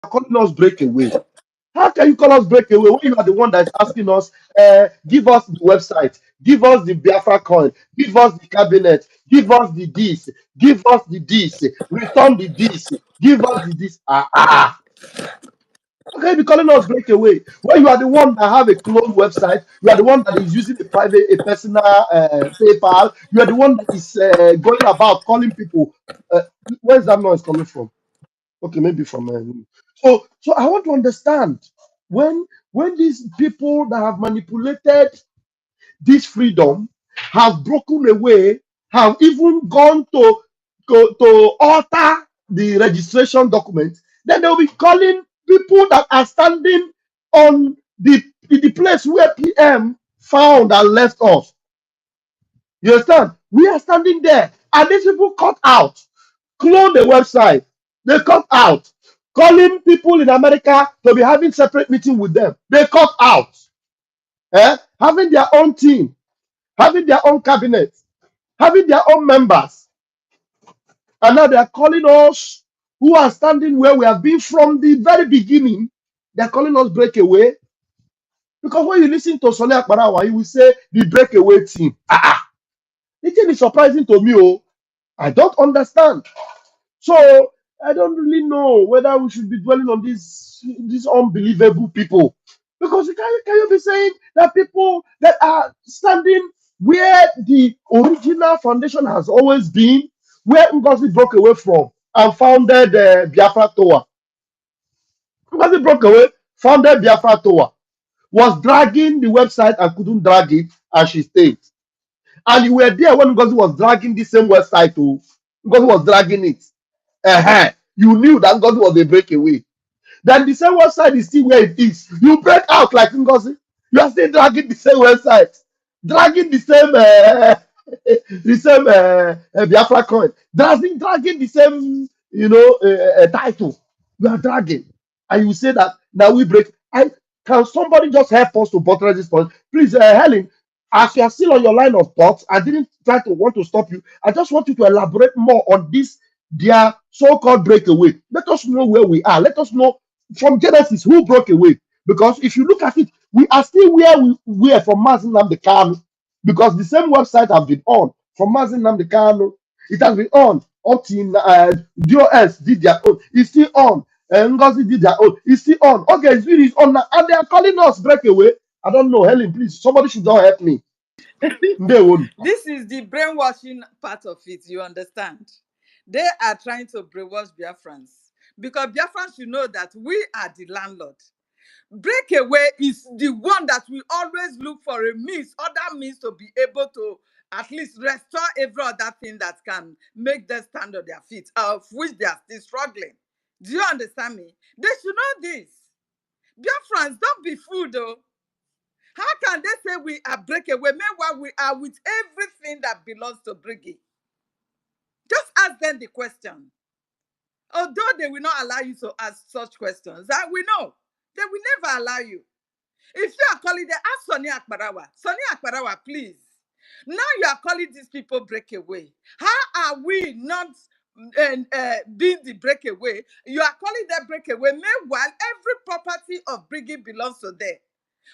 D: are calling us breakaway. How can you call us breakaway when you are the one that is asking us, give us the website, give us the Biafra coin, give us the cabinet, give us the this, give us the this, return the this, give us the this. Okay, be calling us breakaway. When you are the one that have a closed website, you are the one that is using a personal PayPal. You are the one that is going about calling people. Where's that noise coming from? Okay, maybe from. So I want to understand when these people that have manipulated this freedom have broken away, have even gone to alter the registration document, then they'll be calling people that are standing on the place where PM found and left us. You understand? We are standing there, and these people cut out, clone the website. They cut out, calling people in America to be having separate meeting with them. They cut out, having their own team, having their own cabinet, having their own members. And now they are calling us who are standing where we have been from the very beginning. They are calling us breakaway. Because when you listen to Sonny Akbarawa, he will say the breakaway team. It is surprising to me. Oh, I don't understand. So I don't really know whether we should be dwelling on these unbelievable people. Because can you be saying that people that are standing where the original foundation has always been, where Ngozi broke away from and founded Biafra Tower. Ngozi broke away, founded Biafra Tower, was dragging the website and couldn't drag it, and she stayed. And you were there when Ngozi was dragging the same website too. Ngozi was dragging it. You knew that God was a breakaway. Then the same website is still where it is. You break out like Ngozi. You are still dragging the same website, dragging the same the same Biafra coin, dragging the same title. You are dragging, and you say that now we break. I can somebody just help us to buttress this point, please, Helen? As you are still on your line of thoughts, I didn't try to want to stop you. I just want you to elaborate more on this, their so-called breakaway. Let us know where we are. Let us know from Genesis who broke away. Because if you look at it, we are still where we were from Mazin Namdekanu. Because the same website has been on from Mazin Namdekanu. It has been on until DOS did their own. It's still on. Ngozi did their own. It's still on. Okay, it's on now. And they are calling us breakaway. I don't know. Helen, please, somebody should not help me. They won't.
C: This is the brainwashing part of it, you understand? They are trying to brainwash Biafrans. Because Biafrans should know that we are the landlord. Breakaway is the one that we always look for other means to be able to at least restore every other thing that can make them stand on their feet, of which they are still struggling. Do you understand me? They should know this. Biafrans, don't be fooled though. How can they say we are breakaway? Meanwhile, we are with everything that belongs to Brgie. Just ask them the question. Although they will not allow you to ask such questions, that we know. They will never allow you. If you are calling them, ask Sonny Akbarawa. Sonny Akbarawa, please. Now you are calling these people breakaway. How are we not being the breakaway? You are calling them breakaway. Meanwhile, every property of Brgie belongs to them.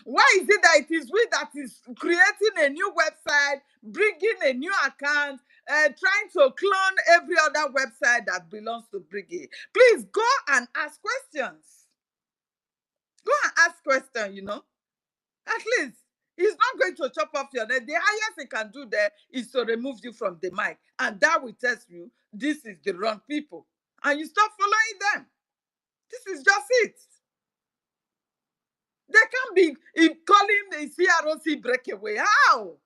C: Why is it that it is we that is creating a new website, bringing a new account, trying to clone every other website that belongs to Brgie? Please go and ask questions. Go and ask questions, At least he's not going to chop off your neck. The highest he can do there is to remove you from the mic. And that will test you this is the wrong people. And you stop following them. This is just it. They can't not be calling the CROC breakaway. How?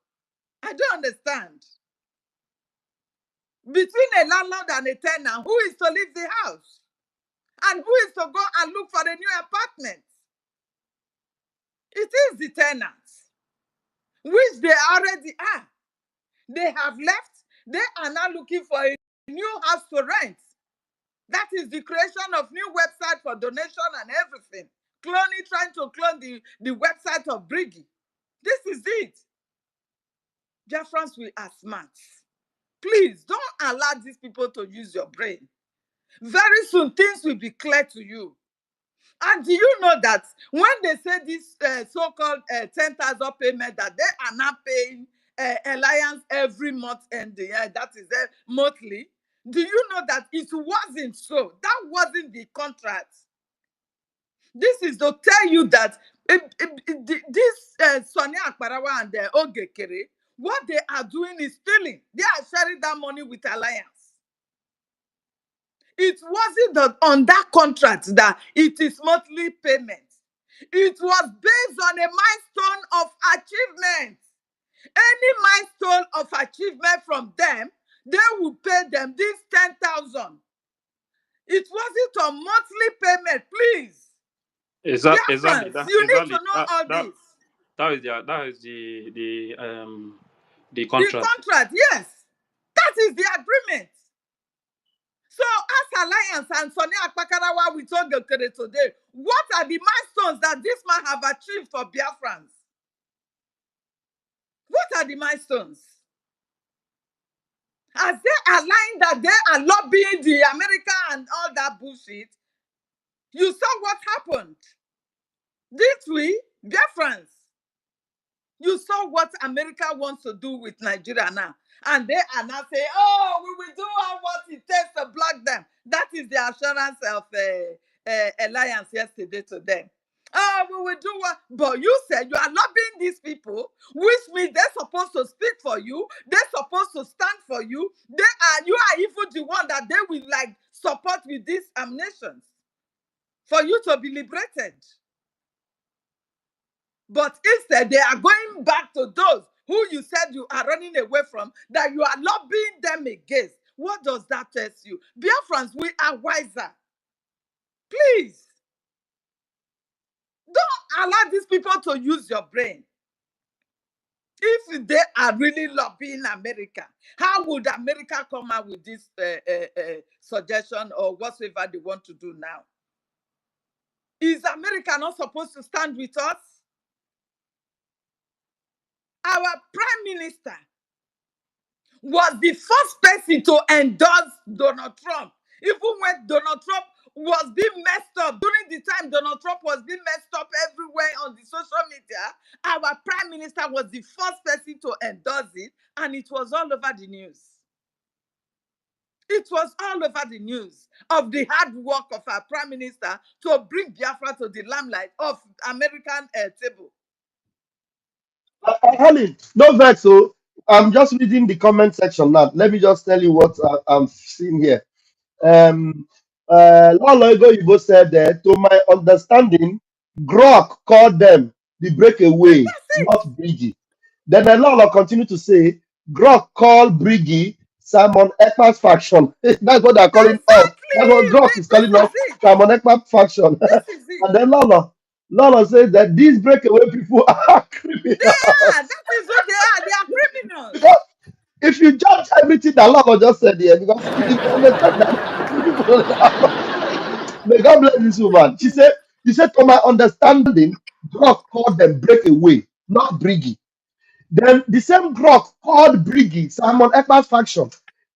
C: I don't understand. Between a landlord and a tenant, who is to leave the house? And who is to go and look for a new apartment? It is the tenants, which they already are. They have left. They are now looking for a new house to rent. That is the creation of new website for donation and everything. Trying to clone the website of Brgie. This is it. Biafrans, we are smart. Please don't allow these people to use your brain. Very soon, things will be clear to you. And do you know that when they say this so-called 10,000 payment that they are not paying Alliance every month ending, that is monthly, do you know that it wasn't so? That wasn't the contract. This is to tell you that this Sonia Akbarawa and Nkere, what they are doing is stealing. They are sharing that money with Alliance. It wasn't that on that contract that it is monthly payment. It was based on a milestone of achievement. Any milestone of achievement from them, they will pay them this 10,000. It wasn't on monthly payment, please.
E: Exactly.
C: You need to know all this.
E: That is the
C: The
E: contract.
C: contract, yes. That is the agreement. So, as Alliance and Sonia Akbarawa, we told Nkere today, what are the milestones that this man have achieved for Biafrans? What are the milestones? As they align that they are lobbying the America and all that bullshit, you saw what happened. Did we? Biafrans. You saw what America wants to do with Nigeria now. And they are now saying, oh, we will do what it takes to block them. That is the assurance of Alliance yesterday to them. Oh, we will do what? But you said you are lobbying these people, which means they're supposed to speak for you. They're supposed to stand for you. You are even the one that they will like support with these ammunitions for you to be liberated. But instead, they are going back to those who you said you are running away from, that you are lobbying them against. What does that tell you? Biafrans, we are wiser. Please, don't allow these people to use your brain. If they are really lobbying America, how would America come out with this suggestion or whatsoever they want to do now? Is America not supposed to stand with us? Our prime minister was the first person to endorse Donald Trump. Even when Donald Trump was being messed up, during the time Donald Trump was being messed up everywhere on the social media, our prime minister was the first person to endorse it, and it was all over the news. It was all over the news of the hard work of our prime minister to bring Biafra to the limelight of American table.
D: Helen, no vex. So I'm just reading the comment section now. Let me just tell you what I'm seeing here. Lolo Ego said that, to my understanding, Grok called them the breakaway, not Brgie. Then Lolo continued to say, Grok called Brgie Simon Ekpa's faction. That's what they're calling us. That's what Grok is calling us, Simon Ekpa faction.
C: This is it.
D: And then Lolo says that these breakaway people are criminals.
C: They are. That is what they are. They are criminals.
D: Because if you judge everything that Lolo just said here, because if you understand that the people may God bless this woman. She said, to my understanding, Grok called them breakaway, not Brigi. Then the same Grok called Brigi Simon Ekpa's faction.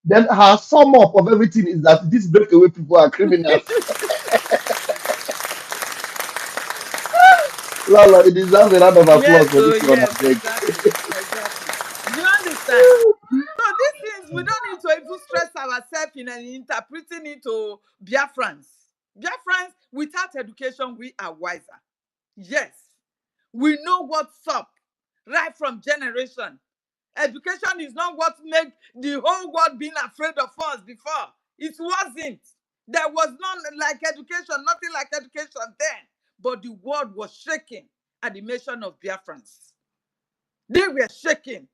D: Then her sum up of everything is that these breakaway people are criminals. Lala, it deserves a round of applause for this one, I beg.
C: Exactly. You understand? So these things, we don't need to even stress ourselves in interpreting it to Biafrans. Biafrans, without education, we are wiser. Yes. We know what's up right from generation. Education is not what made the whole world being afraid of us before. It wasn't. There was none like education, nothing like education then. But the world was shaking. at the mention of Biafrans. They were shaking.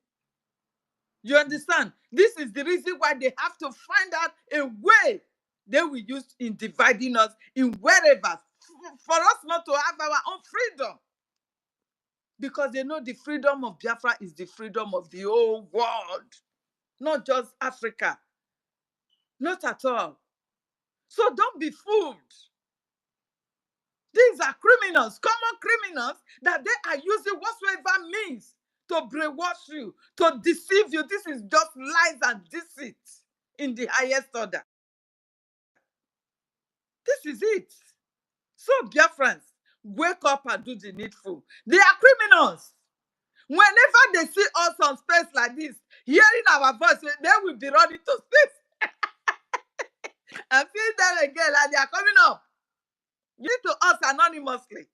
C: You understand? This is the reason why they have to find out a way they will use in dividing us in wherever for us not to have our own freedom. Because they know the freedom of Biafra is the freedom of the whole world, not just Africa. Not at all. So don't be fooled. These are criminals, common criminals, that they are using whatsoever means to brainwash you, to deceive you. This is just lies and deceit in the highest order. This is it. So, dear friends, wake up and do the needful. They are criminals. Whenever they see us on space like this, hearing our voice, they will be running to space. And feel them again, and they are coming up. You to us anonymously.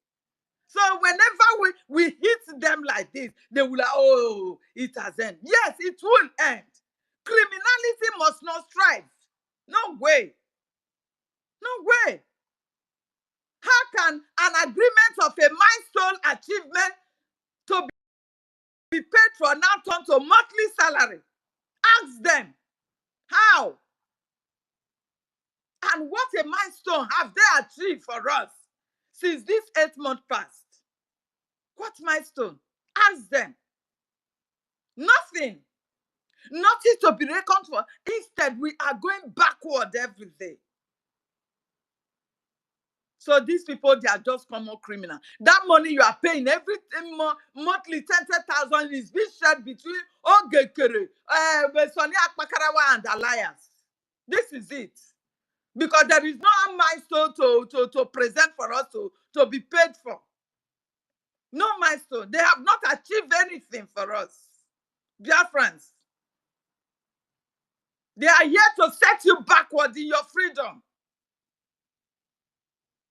C: So whenever we hit them like this, they will like, oh, it has ended. Yes, it will end. Criminality must not strive. No way. No way. How can an agreement of a milestone achievement to be paid for now turn to monthly salary? Ask them. How? And what a milestone have they achieved for us since this 8 months passed? What milestone? Ask them. Nothing. Nothing to be reckoned for. Instead, we are going backward every day. So these people, they are just common criminals. That money you are paying every monthly 10,000 is being shared between Nkere, Sonia Akpakarawa and Alliance. This is it. Because there is no milestone to present for us to be paid for. No milestone. They have not achieved anything for us. Dear friends, they are here to set you backward in your freedom.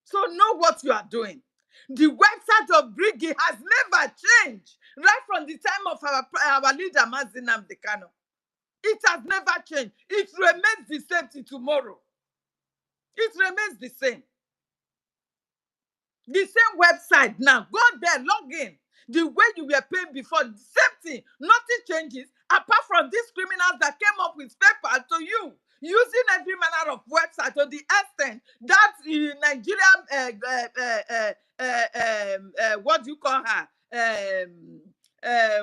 C: So know what you are doing. The website of Brgie has never changed, right from the time of our leader, Mazi Nnamdi Kanu. It has never changed. It remains the same till tomorrow. It remains the same. The same website now. Go there, log in. The way you were paying before, the same thing. Nothing changes apart from these criminals that came up with paper to you, using every manner of website to the extent that Nigeria, what do you call her?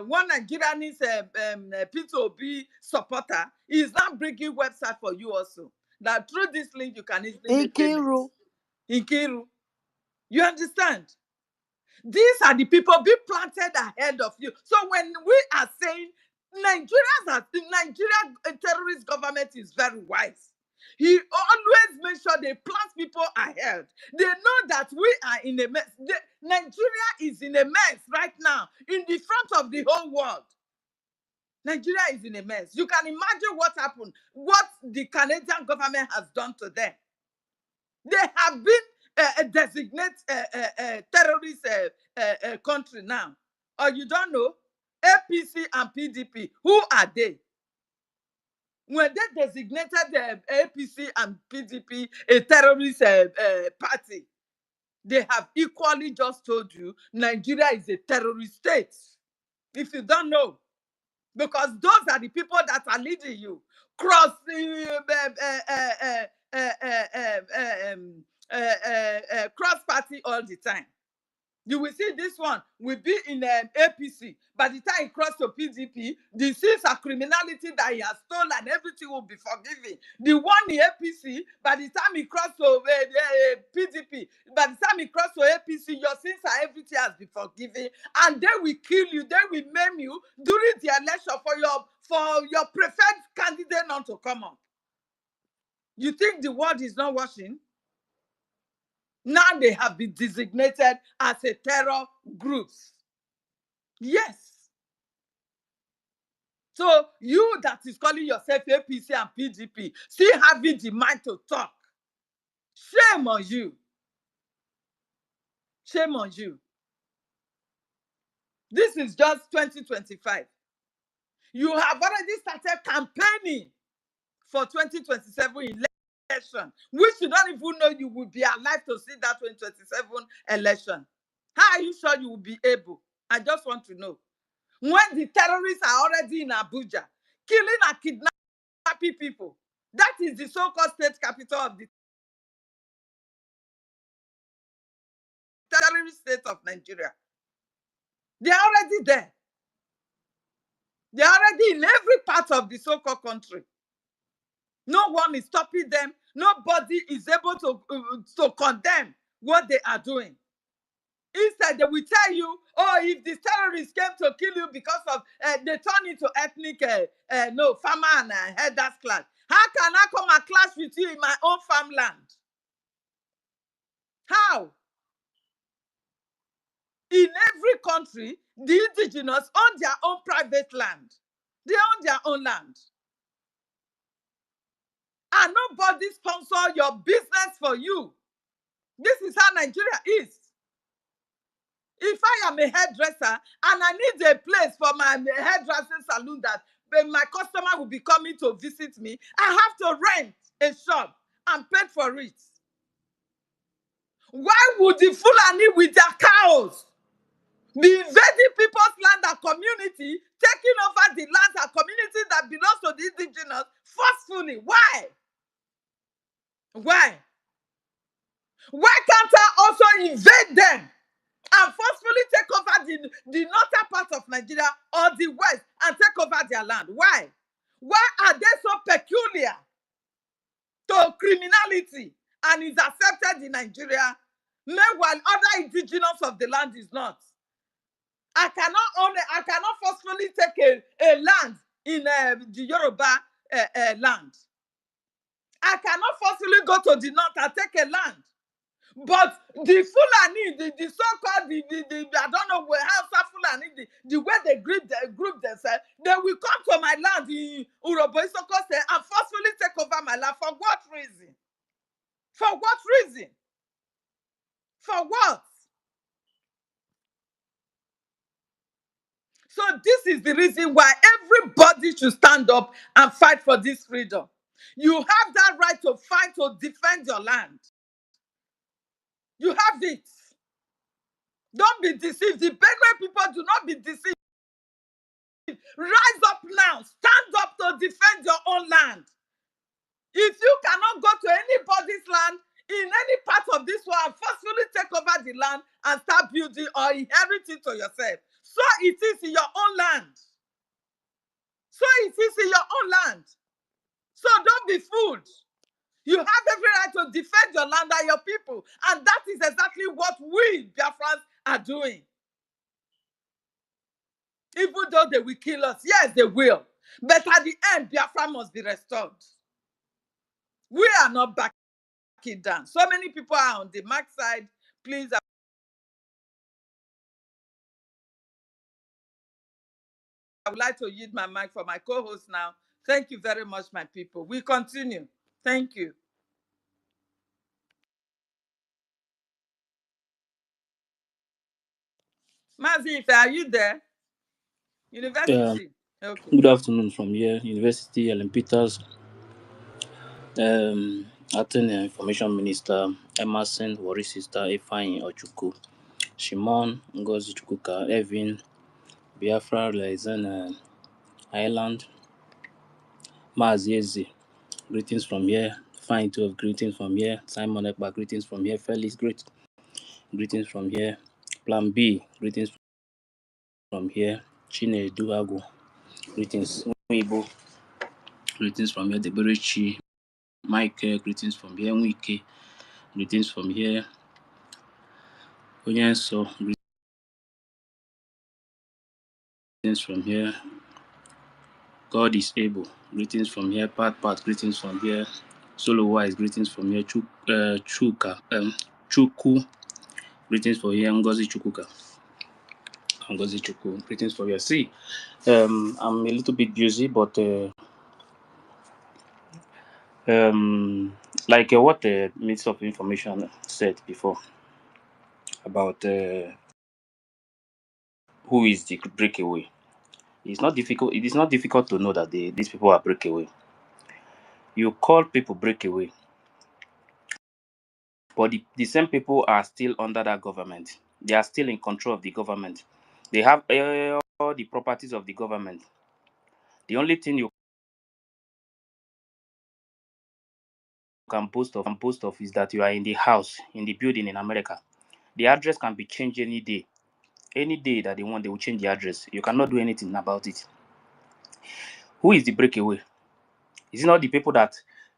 C: One Nigerian is P2B supporter is now bringing website for you also. That through this link you can easily make payments. Nkere. You understand? These are the people being planted ahead of you. So when we are saying Nigeria terrorist government is very wise. He always makes sure they plant people ahead. They know that we are in a mess. Nigeria is in a mess right now in the front of the whole world. Nigeria is in a mess. You can imagine what happened, what the Canadian government has done to them. They have been a designated terrorist country now. Or you don't know? APC and PDP, who are they? When they designated APC and PDP a terrorist party, they have equally just told you Nigeria is a terrorist state. If you don't know, because those are the people that are leading you cross cross party all the time. You will see this one will be in APC. By the time he crossed to PDP, the sins of criminality that he has stolen, everything will be forgiven. The one in APC, by the time he crossed to PDP, by the time he crossed to APC, your sins and everything has been forgiven, and they will kill you, they will maim you during the election for your preferred candidate not to come up. You think the world is not watching? Now they have been designated as a terror group. Yes. So you that is calling yourself APC and PDP, still having the mind to talk. Shame on you. Shame on you. This is just 2025. You have already started campaigning for 2027 election, which you don't even know you will be alive to see that 2027 election. How are you sure you will be able? I just want to know. When the terrorists are already in Abuja, killing and kidnapping people, that is the so-called state capital of the terrorist state of Nigeria. They are already there. They are already in every part of the so-called country. No one is stopping them. Nobody is able to condemn what they are doing. Instead, they will tell you, oh, if the terrorists came to kill you because of they turn into ethnic, farmer and herders class. How can I come and clash with you in my own farmland? How? In every country, the indigenous own their own private land. They own their own land. And nobody sponsor your business for you. This is how Nigeria is. If I am a hairdresser and I need a place for my hairdressing salon that my customer will be coming to visit me, I have to rent a shop and pay for it. Why would the Fulani with their cows be invading people's land and community, taking over the lands and community that belongs to the indigenous forcefully? Why? Why? Why can't I also invade them and forcefully take over the northern part of Nigeria or the west and take over their land? Why? Why are they so peculiar to criminality and is accepted in Nigeria, meanwhile other indigenous of the land is not? I cannot forcefully take a land in the Yoruba land. I cannot forcefully go to the north and take a land. But the Fulani, the so-called, I don't know how Fulani, the way they group themselves, they will come to my land in Urobo Isoko State and forcefully take over my land. For what reason? For what reason? For what? So this is the reason why everybody should stand up and fight for this freedom. You have that right to fight to defend your land. You have it. Don't be deceived. The Benue people do not be deceived. Rise up now. Stand up to defend your own land. If you cannot go to anybody's land in any part of this world, forcefully take over the land and start building or inherit it to yourself. So it is in your own land. So it is in your own land. So don't be fooled. You have every right to defend your land and your people. And that is exactly what we, Biafrans, are doing. Even though they will kill us, yes, they will. But at the end, Biafra must be restored. We are not backing down. So many people are on the mark side. Please, I would like to use my mic for my co-host now. Thank you very much, my people. We continue. Thank you. Mazi, are you there? University. Okay.
F: Good afternoon from here, University Ellen Peters, Acting Information Minister Emerson, Wari Sister Ifeanyi Ochuku, Shimon Ngozi Chukwuka, Evin, Biafra Liaison Island, Maziezi, greetings from here, Fine 12, greetings from here, Simon Ekpa, greetings from here, Felix, greetings from here, Plan B, greetings from here, Chine Duago, greetings, Weibo, greetings from here, Deberechi, Michael, greetings from here, Wike, greetings from here, Onyenso, greetings from here, God is able, greetings from here, Pat, greetings from here, Solo Wise, greetings from here, Chuku, greetings from here, Ngozi Chukwuka, greetings from here. See, I'm a little bit busy, but like what the Minister of Information said before about who is the breakaway. It's not difficult. It is not difficult to know that these people are breakaway. You call people breakaway, but the same people are still under that government. They are still in control of the government. They have all the properties of the government. The only thing you can boast of is that you are in the house, in the building in America. The address can be changed any day. Any day that they want, they will change the address. You cannot do anything about it. Who is the breakaway? Is it not the people that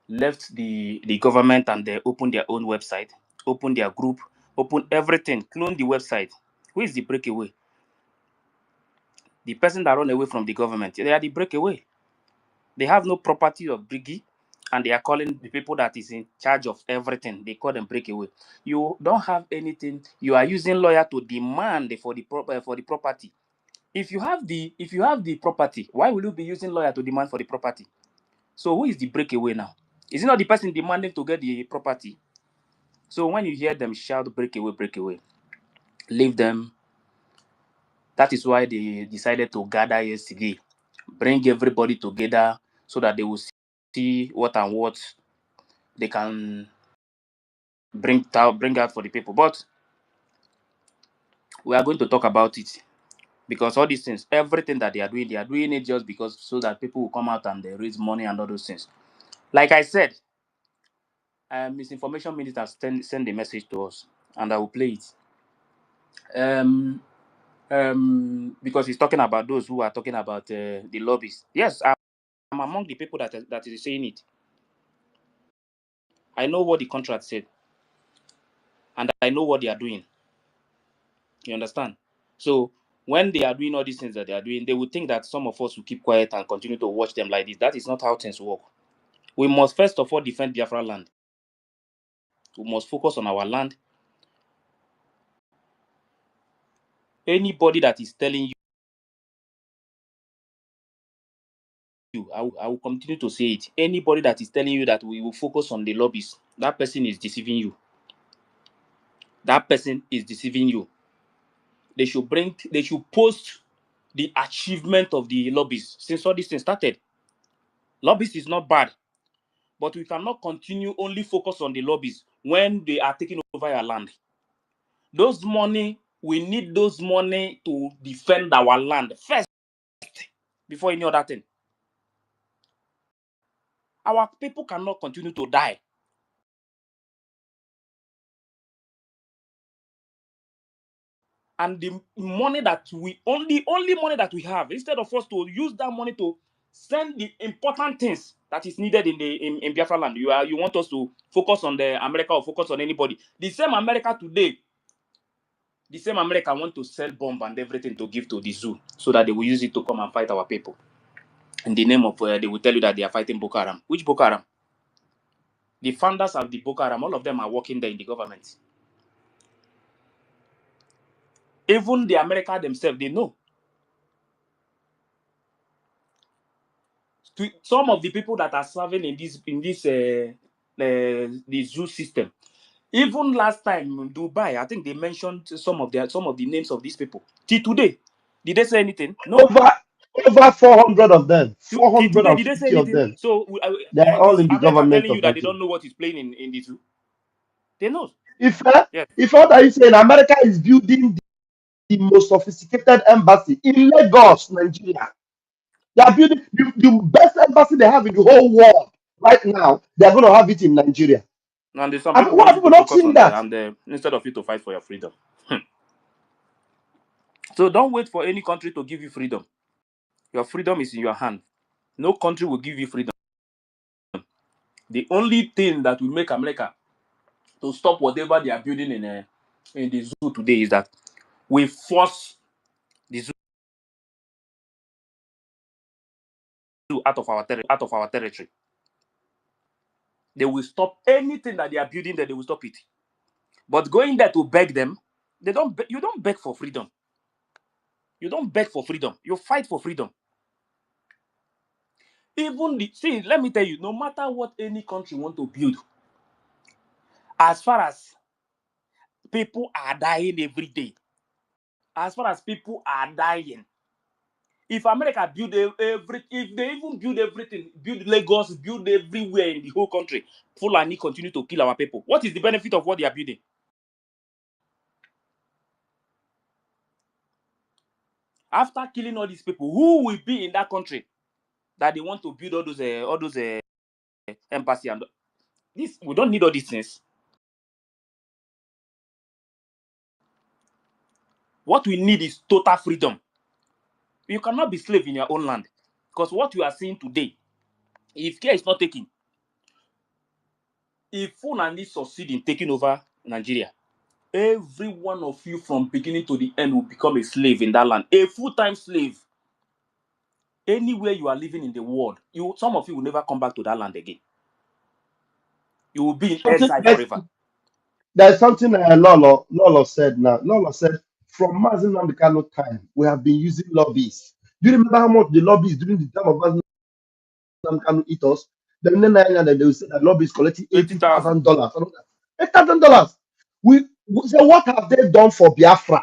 F: left the government and they opened their own website, opened their group, opened everything, cloned the website? Who is the breakaway? The person that run away from the government. They are the breakaway. They have no property of Brgie, and they are calling the people that is in charge of everything. They call them breakaway. You don't have anything. You are using lawyer to demand for the property. If you have the property, why will you be using lawyer to demand for the property? So who is the breakaway now? Is it not the person demanding to get the property? So when you hear them shout breakaway, leave them. That is why they decided to gather yesterday, bring everybody together so that they will see what and what they can bring out for the people. But we are going to talk about it because all these things, everything that they are doing it just because so that people will come out and they raise money and all those things. Like I said, misinformation minister send a message to us, and I will play it. Because he's talking about those who are talking about the lobbies. Yes, I'm among the people that is saying it. I know what the contract said, and I know what they are doing. You understand? So when they are doing all these things that they are doing, they would think that some of us will keep quiet and continue to watch them like this. That is not how things work. We must first of all defend Biafra land. We must focus on our land. Anybody that is telling you, I will continue to say it. Anybody that is telling you that we will focus on the lobbies, that person is deceiving you. That person is deceiving you. They should post the achievement of the lobbies since all this thing started. Lobbies is not bad, but we cannot continue only focus on the lobbies when they are taking over our land. Those money, we need those money to defend our land first before any other thing. Our people cannot continue to die. And the money that we only money that we have, instead of us to use that money to send the important things that is needed in Biafra land, you want us to focus on the America or focus on anybody. The same America today, the same America want to sell bomb and everything to give to the zoo so that they will use it to come and fight our people. In the name of they will tell you that they are fighting Boko Haram. Which Boko Haram? The founders of the Boko Haram, all of them are working there in the government. Even the America themselves, they know. Some of the people that are serving in this the zoo system, even last time in Dubai, I think they mentioned some of the names of these people. Till today, did they say anything? No.
D: Over 400 of them,
F: Till today, did they say
D: 450 of
F: anything?
D: them.
F: So
D: They are all
F: is
D: in the
F: America
D: government
F: telling you
D: of
F: that
D: that
F: they
D: thing.
F: don't know what is playing in the zoo? They know.
D: If
F: Yes.
D: if what are you saying? America is building the most sophisticated embassy in Lagos, Nigeria. They are building the best embassy they have in the whole world right now. They are going to have it in Nigeria.
F: And some
D: I mean,
F: people
D: why
F: want
D: are
F: you
D: people
F: to
D: not
F: focus
D: seeing
F: on there,
D: that?
F: and instead of you to fight for your freedom. So don't wait for any country to give you freedom. Your freedom is in your hand. No country will give you freedom. The only thing that will make America to stop whatever they are building in the zoo today is that we force the zoo out of our territory. They will stop anything that they are building there. They will stop it. But going there to beg them, you don't beg for freedom. You don't beg for freedom. You fight for freedom. Let me tell you, no matter what any country want to build, as far as people are dying every day, as far as people are dying, if America build if they even build everything, build Lagos, build everywhere in the whole country, Fulani continue to kill our people, what is the benefit of what they are building? After killing all these people, who will be in that country that they want to build all those embassy and this? We don't need all these things. What we need is total freedom. You cannot be slave in your own land, because what you are seeing today, if care is not taken, if Fulani succeed in taking over Nigeria, every one of you from beginning to the end will become a slave in that land, a full-time slave. Anywhere you are living in the world, some of you will never come back to that land again. You will be in
D: Something
F: exile forever.
D: there's something Lolo said now. Lolo said from Mazin Namdekano time we have been using lobbies. Do you remember how much the lobbies during the time of Mazin Namdekano eat us? Then they will say that lobbies collecting
F: 80,000.
D: $80,000. $80,000. So what have they done for Biafra?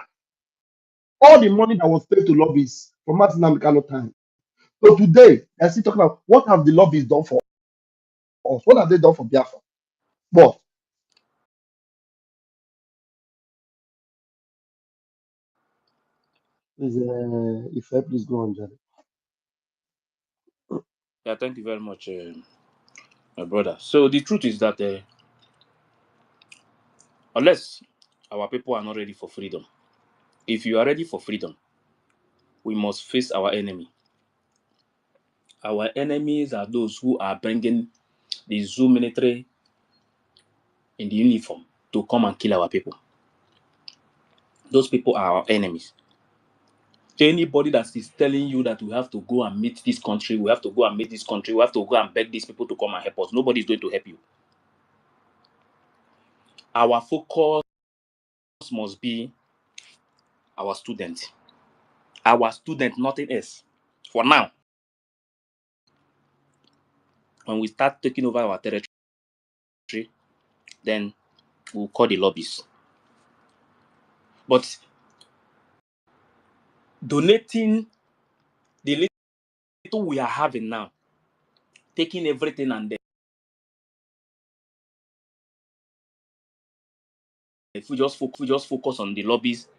D: All the money that was paid to lobbies from Martin Namdekano time. So today, they're still talking about what have the lobbies done for us? What have they done for Biafra? What? If I please go on, Jerry.
F: Yeah, thank you very much, my brother. So the truth is that unless our people are not ready for freedom, if you are ready for freedom, we must face our enemy. Our enemies are those who are bringing the zoo military in the uniform to come and kill our people. Those people are our enemies. Anybody that is telling you that we have to go and meet this country, we have to go and meet this country, we have to go and beg these people to come and help us, nobody is going to help you. Our focus must be our student. Our student, nothing else. For now, when we start taking over our territory, then we'll call the lobbies. But donating the little we are having now, taking everything and then if we just focus on the lobbies,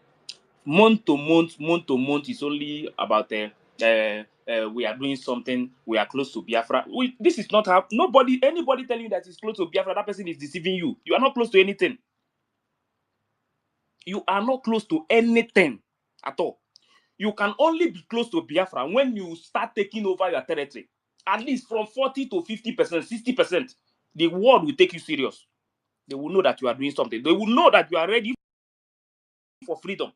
F: month to month is only about we are doing something, we are close to Biafra. This is not how anybody telling you that is close to Biafra, that person is deceiving you. You are not close to anything. You are not close to anything at all. You can only be close to Biafra when you start taking over your territory. At least from 40 to 50%, 60%. The world will take you serious. They will know that you are doing something. They will know that you are ready for freedom.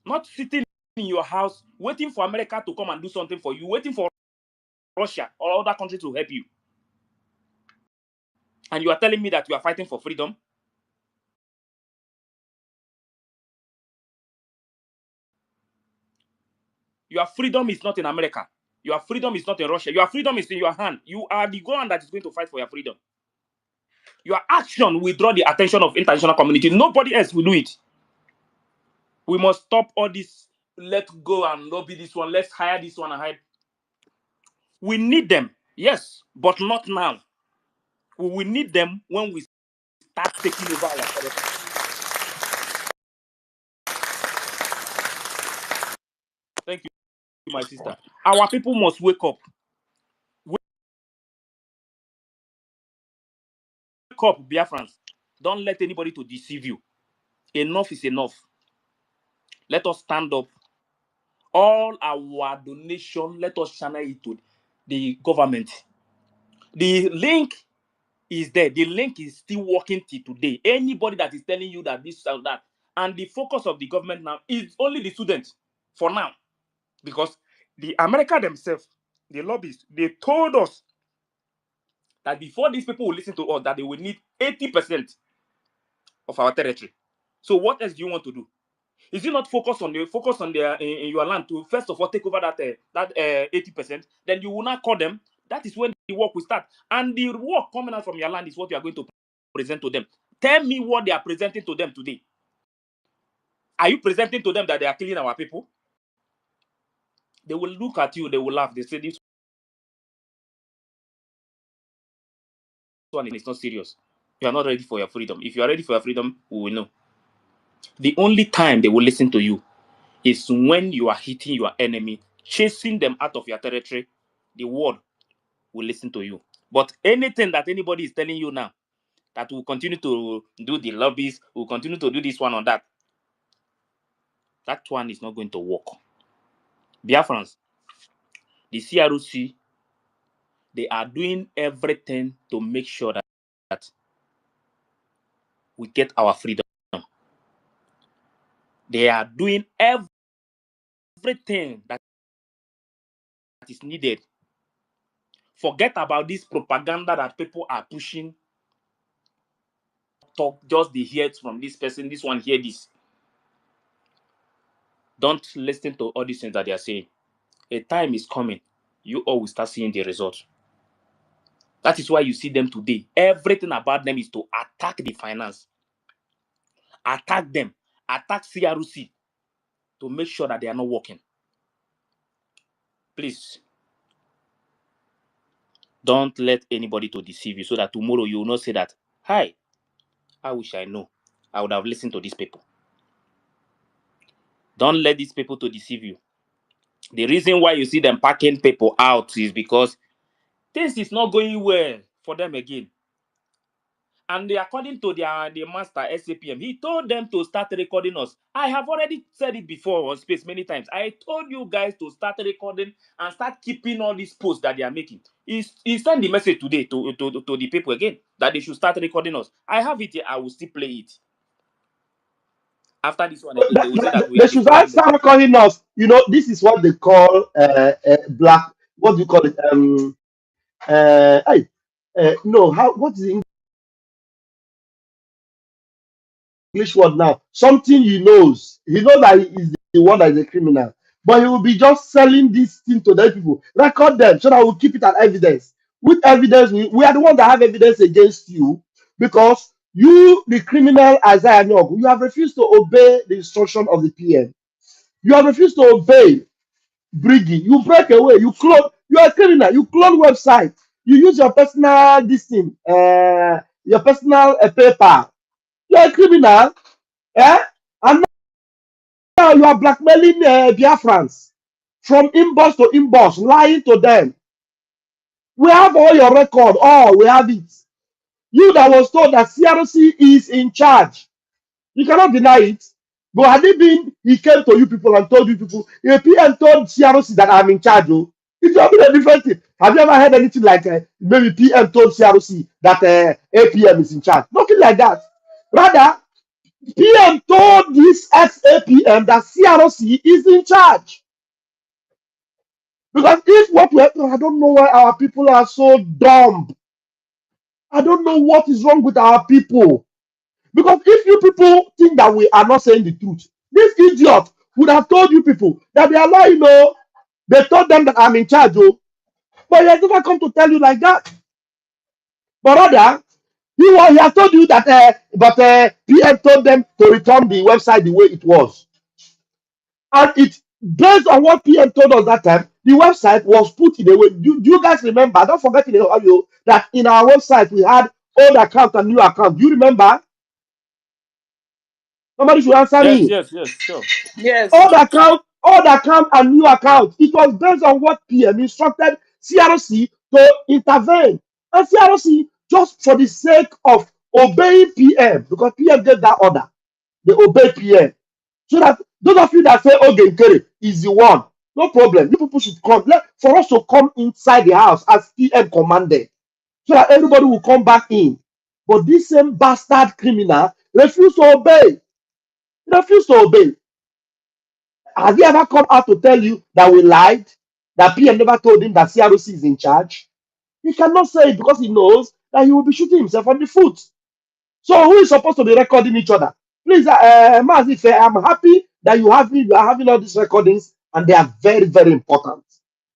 F: Not sitting in your house waiting for America to come and do something for you, waiting for Russia or other countries to help you. And you are telling me that you are fighting for freedom? Your freedom is not in America. Your freedom is not in Russia. Your freedom is in your hand. You are the one that is going to fight for your freedom. Your action will draw the attention of international community. Nobody else will do it. We must stop all this. Let's go and lobby this one. Let's hire this one and hire. We need them, yes, but not now. We will need them when we start taking over our territory. Thank you, my sister. Our people must wake up. Wake up, Biafrans. Don't let anybody to deceive you. Enough is enough. Let us stand up. All our donation, let us channel it to the government. The link is there. The link is still working till today. Anybody that is telling you that this or that, and the focus of the government now is only the students for now, because the America themselves, the lobbyists, they told us that before these people will listen to us, that they will need 80% of our territory. So what else do you want to do? Is it not focus on in your land to first of all take over that 80%? Then you will not call them. That is when the work will start. And the work coming out from your land is what you are going to present to them. Tell me what they are presenting to them today. Are you presenting to them that they are killing our people? They will look at you, they will laugh. They say this one is not serious. You are not ready for your freedom. If you are ready for your freedom, we will know. The only time they will listen to you is when you are hitting your enemy, chasing them out of your territory, the world will listen to you. But anything that anybody is telling you now, that will continue to do the lobbies, will continue to do this one or that, that one is not going to work. Biafrans, the CROC, they are doing everything to make sure that we get our freedom. They are doing everything that is needed. Forget about this propaganda that people are pushing. Talk just the hear from this person, this one hear this. Don't listen to all these things that they are saying. A time is coming, you all will start seeing the result. That is why you see them today. Everything about them is to attack the finance, attack them, attack CRC to make sure that they are not working. Please, don't let anybody to deceive you so that tomorrow you will not say that, hi, I wish I know. I would have listened to these people. Don't let these people to deceive you. The reason why you see them packing people out is because things is not going well for them again. And according to the master SAPM, he told them to start recording us. I have already said it before on space many times. I told you guys to start recording and start keeping all these posts that they are making. He sent the message today to the people again that they should start recording us. I have it here. I will still play it. After this one again, they will say that we
D: They
F: are
D: should
F: destroying them.
D: start calling us. You know, this is what they call black. What do you call it? Hey, no, how? What is the English word now? Something he knows. He knows that he is the one that is a criminal, but he will be just selling this thing to the people. Record them so that we'll keep it as evidence. With evidence, we are the ones that have evidence against you because you, the criminal Isiah Anyogu, you have refused to obey the instruction of the PM. You have refused to obey Brgie. You break away. You clone. You are a criminal. You clone website. You use your personal this thing, your personal paper. You are a criminal. Eh? And now you are blackmailing Biafrans from inbox to inbox, lying to them. We have all your record. Oh, we have it. You that was told that CRC is in charge. You cannot deny it. But had it been, he came to you people and told you people, a PM told CRC that I'm in charge. Oh, it would have been a different thing. Have you ever heard anything like maybe PM told CRC that APM is in charge? Nothing like that. Rather, PM told this ex-APM that CRC is in charge. Because if what we have, I don't know why our people are so dumb. I don't know what is wrong with our people. Because if you people think that we are not saying the truth, this idiot would have told you people that they are lying, they told them that I'm in charge, but he has never come to tell you like that. But rather, he has told you that, PM told them to return the website the way it was. And it, based on what PM told us that time, the website was put in a way. Do you guys remember? Don't forget in the audio that in our website we had old account and new account. Do you remember? Somebody should answer
F: Yes,
D: me.
F: yes, yes, sure.
C: Yes.
D: Old account and new account. It was based on what PM instructed CRC to intervene. And CRC, just for the sake of obeying PM, because PM gave that order, they obey PM. So that those of you that say, oh, Nkere is the one, no problem. You people should come. For us to come inside the house as PM commanded, so that everybody will come back in. But this same bastard criminal refused to obey. He refused to obey. Has he ever come out to tell you that we lied? That PM never told him that CRC is in charge? He cannot say it because he knows that he will be shooting himself on the foot. So who is supposed to be recording each other? Please, Mazife, I'm happy that you are having all these recordings, and they are very, very important.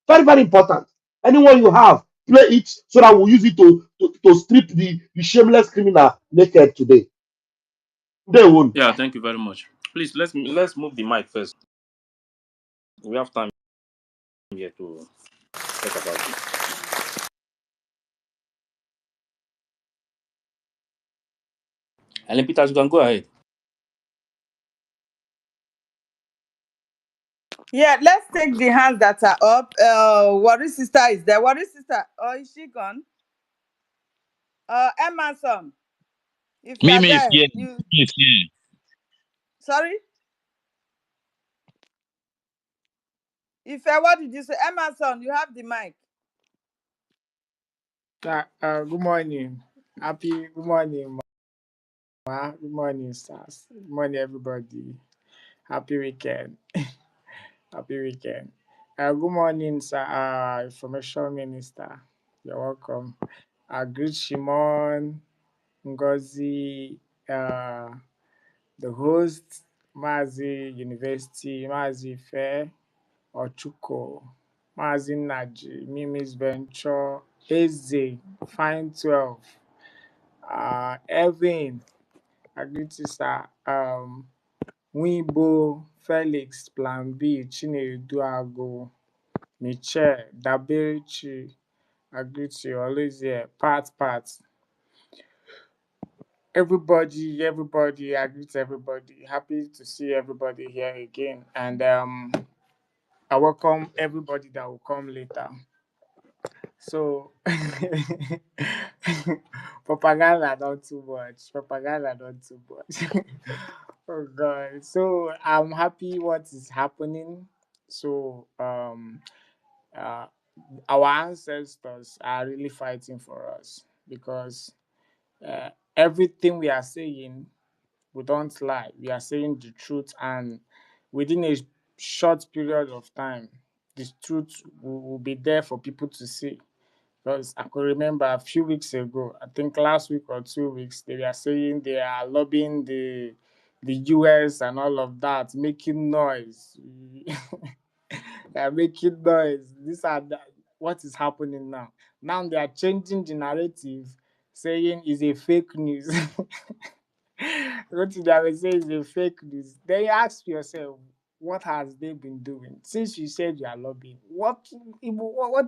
D: Very, very important. Anyone you have, play it so that we'll use it to strip the shameless criminal naked today. They won't.
F: Yeah, thank you very much. Please let's move the mic first. We have time here to talk about it. And then Peters, you can go ahead.
C: Yeah, let's take the hands that are up. Worry sister is there. Worry sister. Oh, is she gone? Emerson, if you are
G: Mimi is
C: there,
G: here.
C: you
G: Mimi is here.
C: sorry. What did you say? Emerson, you have the mic.
E: Good morning. Good morning, Ma. Good morning, stars. Good morning, everybody. Happy weekend. Happy weekend. Good morning, sir. Information Minister. You're welcome. Greet Shimon, Ngozi, the host, Mazi University, Mazi Fair, Ochuko, Mazi Naji, Mimi's Venture, Eze, Fine 12, Evan, Agritisa, Wibo, Felix, Plan B, Chinedu Ago, Michelle, Daberichi, Agriti, always here, Pat, everybody, I greet everybody. Happy to see everybody here again. And I welcome everybody that will come later. So propaganda not too much. Propaganda not too much. Oh god. So I'm happy what is happening. So uh our ancestors are really fighting for us because everything we are saying, we don't lie. We are saying the truth, and within a short period of time, the truth will be there for people to see. Because I could remember a few weeks ago, I think last week or 2 weeks, they were saying they are lobbying the US and all of that, making noise. They are making noise. What is happening now. Now they are changing the narrative, saying it's a fake news. What did I say is a fake news? Then you ask yourself, what has they been doing since you said you are lobbying? What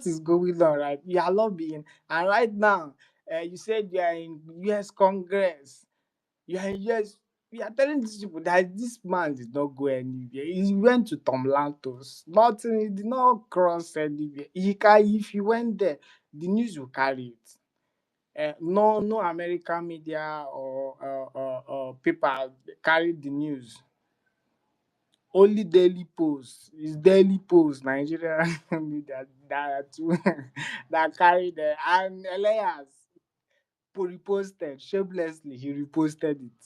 E: is going on? Right, you are lobbying, and right now, you said you are in U.S. Congress. You are in U.S. You are telling these people that this man did not go anywhere. He went to Tom Lantos. Nothing. He did not cross anywhere. If he went there, the news will carry it. No American media or paper carried the news. Only Daily Post. It's Daily Post, Nigeria media that carried the and Elias reposted shamelessly. He reposted it.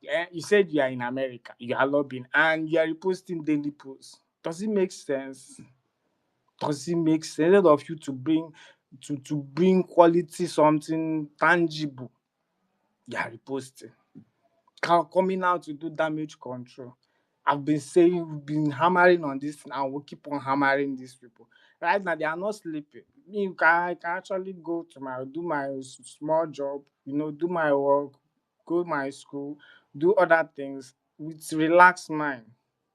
E: Yeah, you said you are in America, you are lobbying, and you are reposting Daily Post. Does it make sense? Does it make sense? Instead of you to bring quality something tangible, you are reposting. Coming out to do damage control. I've been saying, we've been hammering on this, and we'll keep on hammering these people. Right now, they are not sleeping. I can actually go to do my small job, do my work, go to my school, do other things with relaxed mind.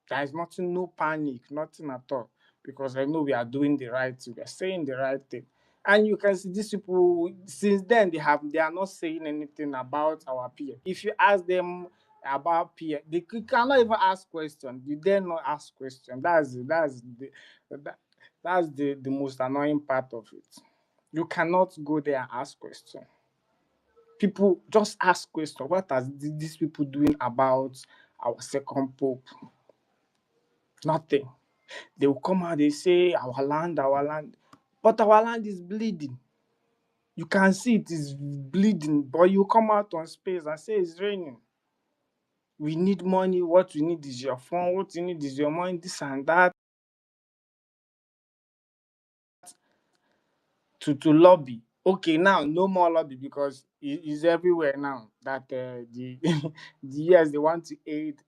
E: There is nothing, no panic, nothing at all, because I know we are doing the right thing, we are saying the right thing. And you can see these people since then they are not saying anything about our peer. If you ask them about peer, they cannot even ask questions. You dare not ask questions. That, that's the most annoying part of it. You cannot go there and ask questions. People just ask questions. What are these people doing about our second pope? Nothing. They will come out, they say our land. But our land is bleeding. You can see it is bleeding, but you come out on space and say it's raining. We need money. What we need is your phone. What you need is your money, this and that. To lobby. Okay, now no more lobby because it's everywhere now that the the US they want to aid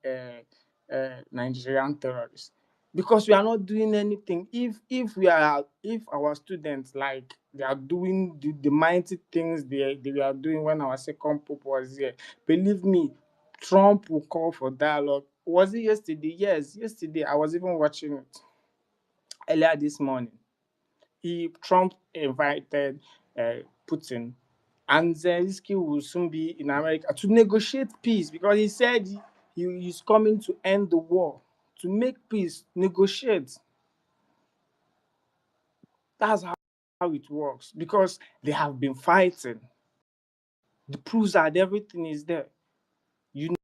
E: Nigerian terrorists because we are not doing anything. If our students like they are doing the mighty things they were doing when our second pope was here, believe me, Trump will call for dialogue. Was it yesterday? Yes, yesterday I was even watching it earlier this morning. Trump invited Putin, and Zelensky will soon be in America to negotiate peace because he said he's coming to end the war. to make peace, negotiate. That's how it works, because they have been fighting. The proofs are there, everything is there. You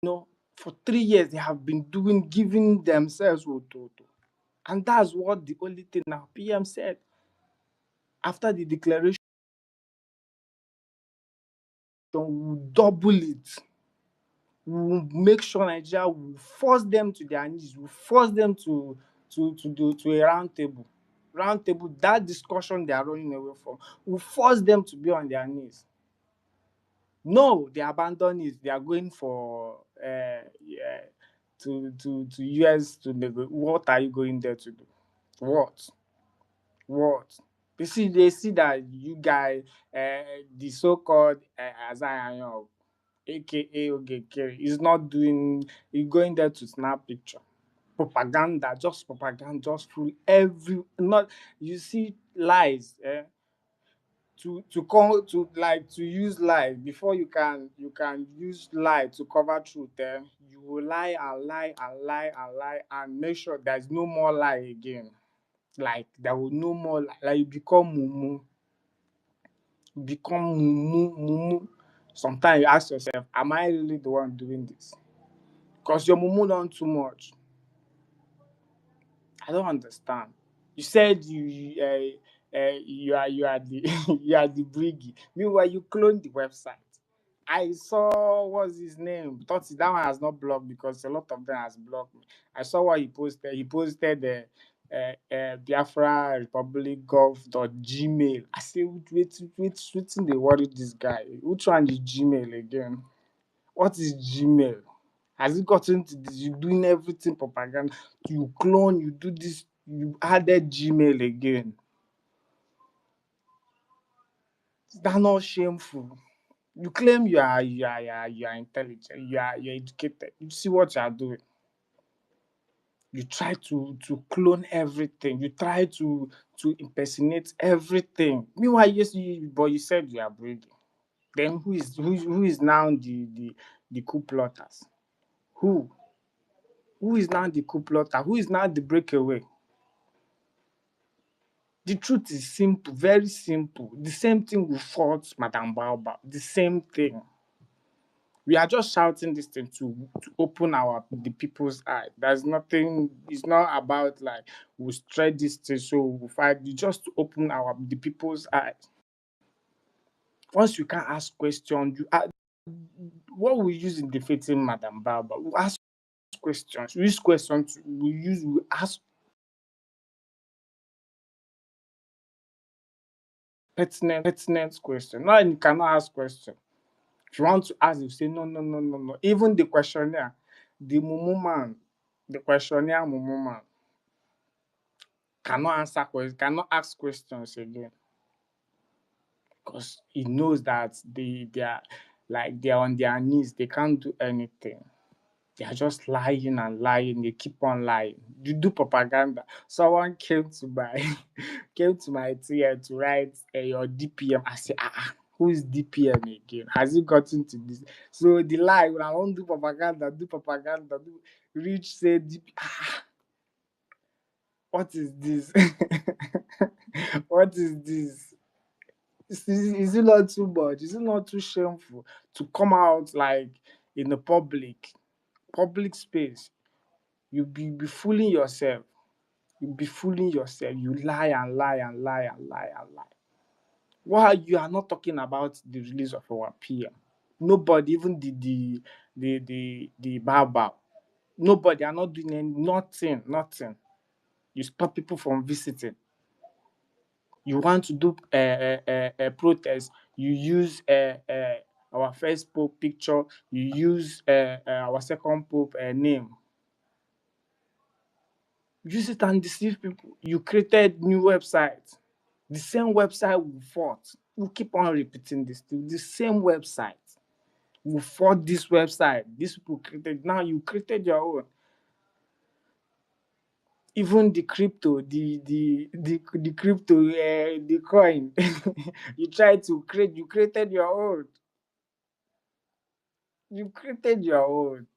E: know, for 3 years they have been giving themselves wototo. And that's what the only thing now PM said after the declaration, we'll double it. We'll make sure Nigeria will force them to their knees, we'll force them to a round table. Round table, that discussion they are running away from, will force them to be on their knees. No, they abandon it. They are going for yeah, to US to negotiate. What are you going there to do? What? What? They see that you guys, the so-called Anyogu, A.K.A. Nkere, is not doing. He's going there to snap picture. Propaganda, just full every not. You see lies. To come to like to use lie before you can use lie to cover truth. You will lie and lie and lie and lie and make sure there's no more lie again. Like there will no more like you become mumu. Mumu. Sometimes you ask yourself, am I really the one doing this? Because your mumu done too much. I don't understand. You said you are the you are the Brgie. Meanwhile, you cloned the website. I saw what's his name. Thought that one has not blocked because a lot of them has blocked me. I saw what he posted. He posted Biafra Republic Gov.gmail. I said, wait, they worry this guy. Which one is Gmail again? What is Gmail? Has it gotten to this? You doing everything propaganda. You clone, you do this, you added Gmail again. Is that not shameful? You claim you are intelligent, you're educated. You see what you are doing. You try to clone everything. You try to impersonate everything. Meanwhile, yes, but you said you are breathing. Then who is now the coup plotters? Who? Who is now the coup plotter? Who is now the breakaway? The truth is simple, very simple. The same thing we fought Madam Baobab. The same thing. We are just shouting this thing to open the people's eye. There's nothing. It's not about like we spread this thing so we fight. You just to open the people's eye. Once you can ask questions, what we use in defeating Madam Baobab. We ask questions. We use questions. We ask pertinent question. Now you cannot ask question. If you want to ask, you say no. Even the questionnaire, the mumu man, the questionnaire mumu man cannot answer questions, cannot ask questions again because he knows that they are on their knees. They can't do anything. They are just lying and lying. They keep on lying. You do propaganda. Someone came to my tier to write your DPM. I say, who is DPM again? Has it gotten to this? So the lie, when I want to do propaganda, reach say DPM. What is this? What is this? Is it not too much? Is it not too shameful to come out like in the public space? You be fooling yourself. You be fooling yourself. You lie and lie and lie and lie and lie. Why you are not talking about the release of our PM? Nobody, even the Baobab. Nobody are not doing nothing. You stop people from visiting. You want to do a protest. You use our first pope picture. You use our second pope name. Use it and deceive people. You created new websites. The same website we fought. We keep on repeating this thing. The same website. We fought this website. These people created. Now you created your own. Even the crypto, the crypto, the coin. You tried to create. You created your own. You created your own.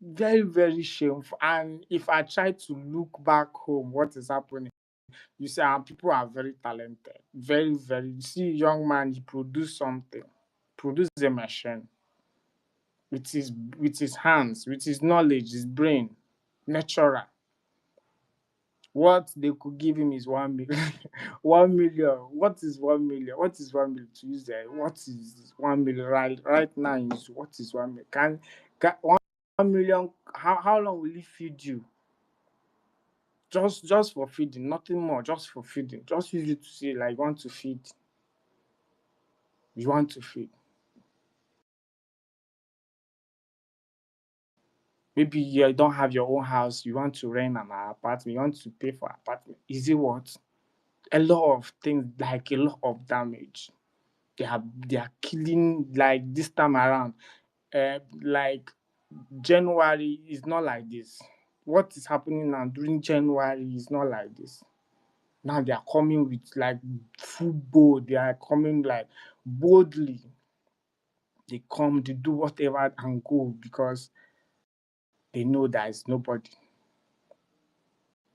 E: Very, very shameful. And if I try to look back home, what is happening? You see, our people are very talented. Very, very. You see, young man, he produced something, produced a machine with his hands, with his knowledge, his brain, natural. What they could give him is 1 million. 1 million. What is 1 million? What is 1 million to use there? What is 1 million right now? Is what is 1 million? Can 1 million? How long will it feed you? Just for feeding, nothing more. Just for feeding. Just use it to say like you want to feed. You want to feed. Maybe you don't have your own house. You want to rent an apartment. You want to pay for apartment. Is it what? A lot of things, like a lot of damage. They are killing like this time around. Like January is not like this. What is happening now during January is not like this. Now they are coming with like full bold. They are coming like boldly. They come, they do whatever and go because they know there is nobody.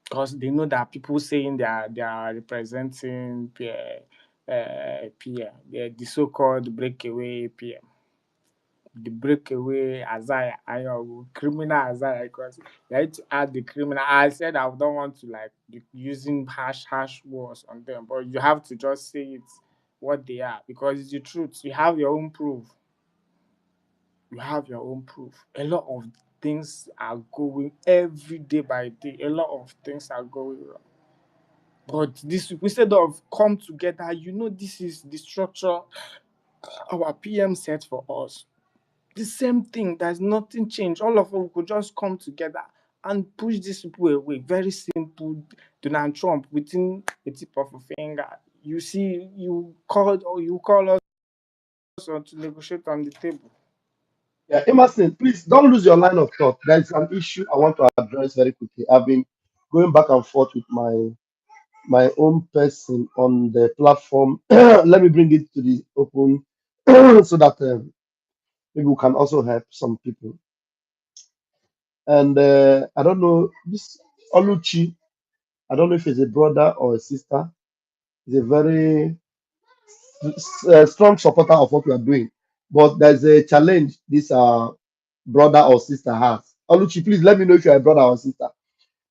E: Because they know that people saying they are representing PM, the so-called breakaway PM. The breakaway Isaiah, Anyogu, criminal Isaiah, because you need to add the criminal. I said I don't want to like be using harsh words on them, but you have to just say it what they are because it's the truth. You have your own proof. You have your own proof. A lot of things are going every day by day. A lot of things are going wrong. But this instead of come together, this is the structure our PM set for us. The same thing. There's nothing changed. All of us could just come together and push these people away. Very simple. Donald Trump within a tip of a finger. You see, you call us to negotiate on the table.
D: Yeah, Emerson, please don't lose your line of thought. There is an issue I want to address very quickly. I've been going back and forth with my own person on the platform. Let me bring it to the open so that maybe we can also help some people. And I don't know this Oluchi. I don't know if it's a brother or a sister. He's a very strong supporter of what we are doing. But there's a challenge this brother or sister has. Oluchi, please let me know if you're a brother or sister.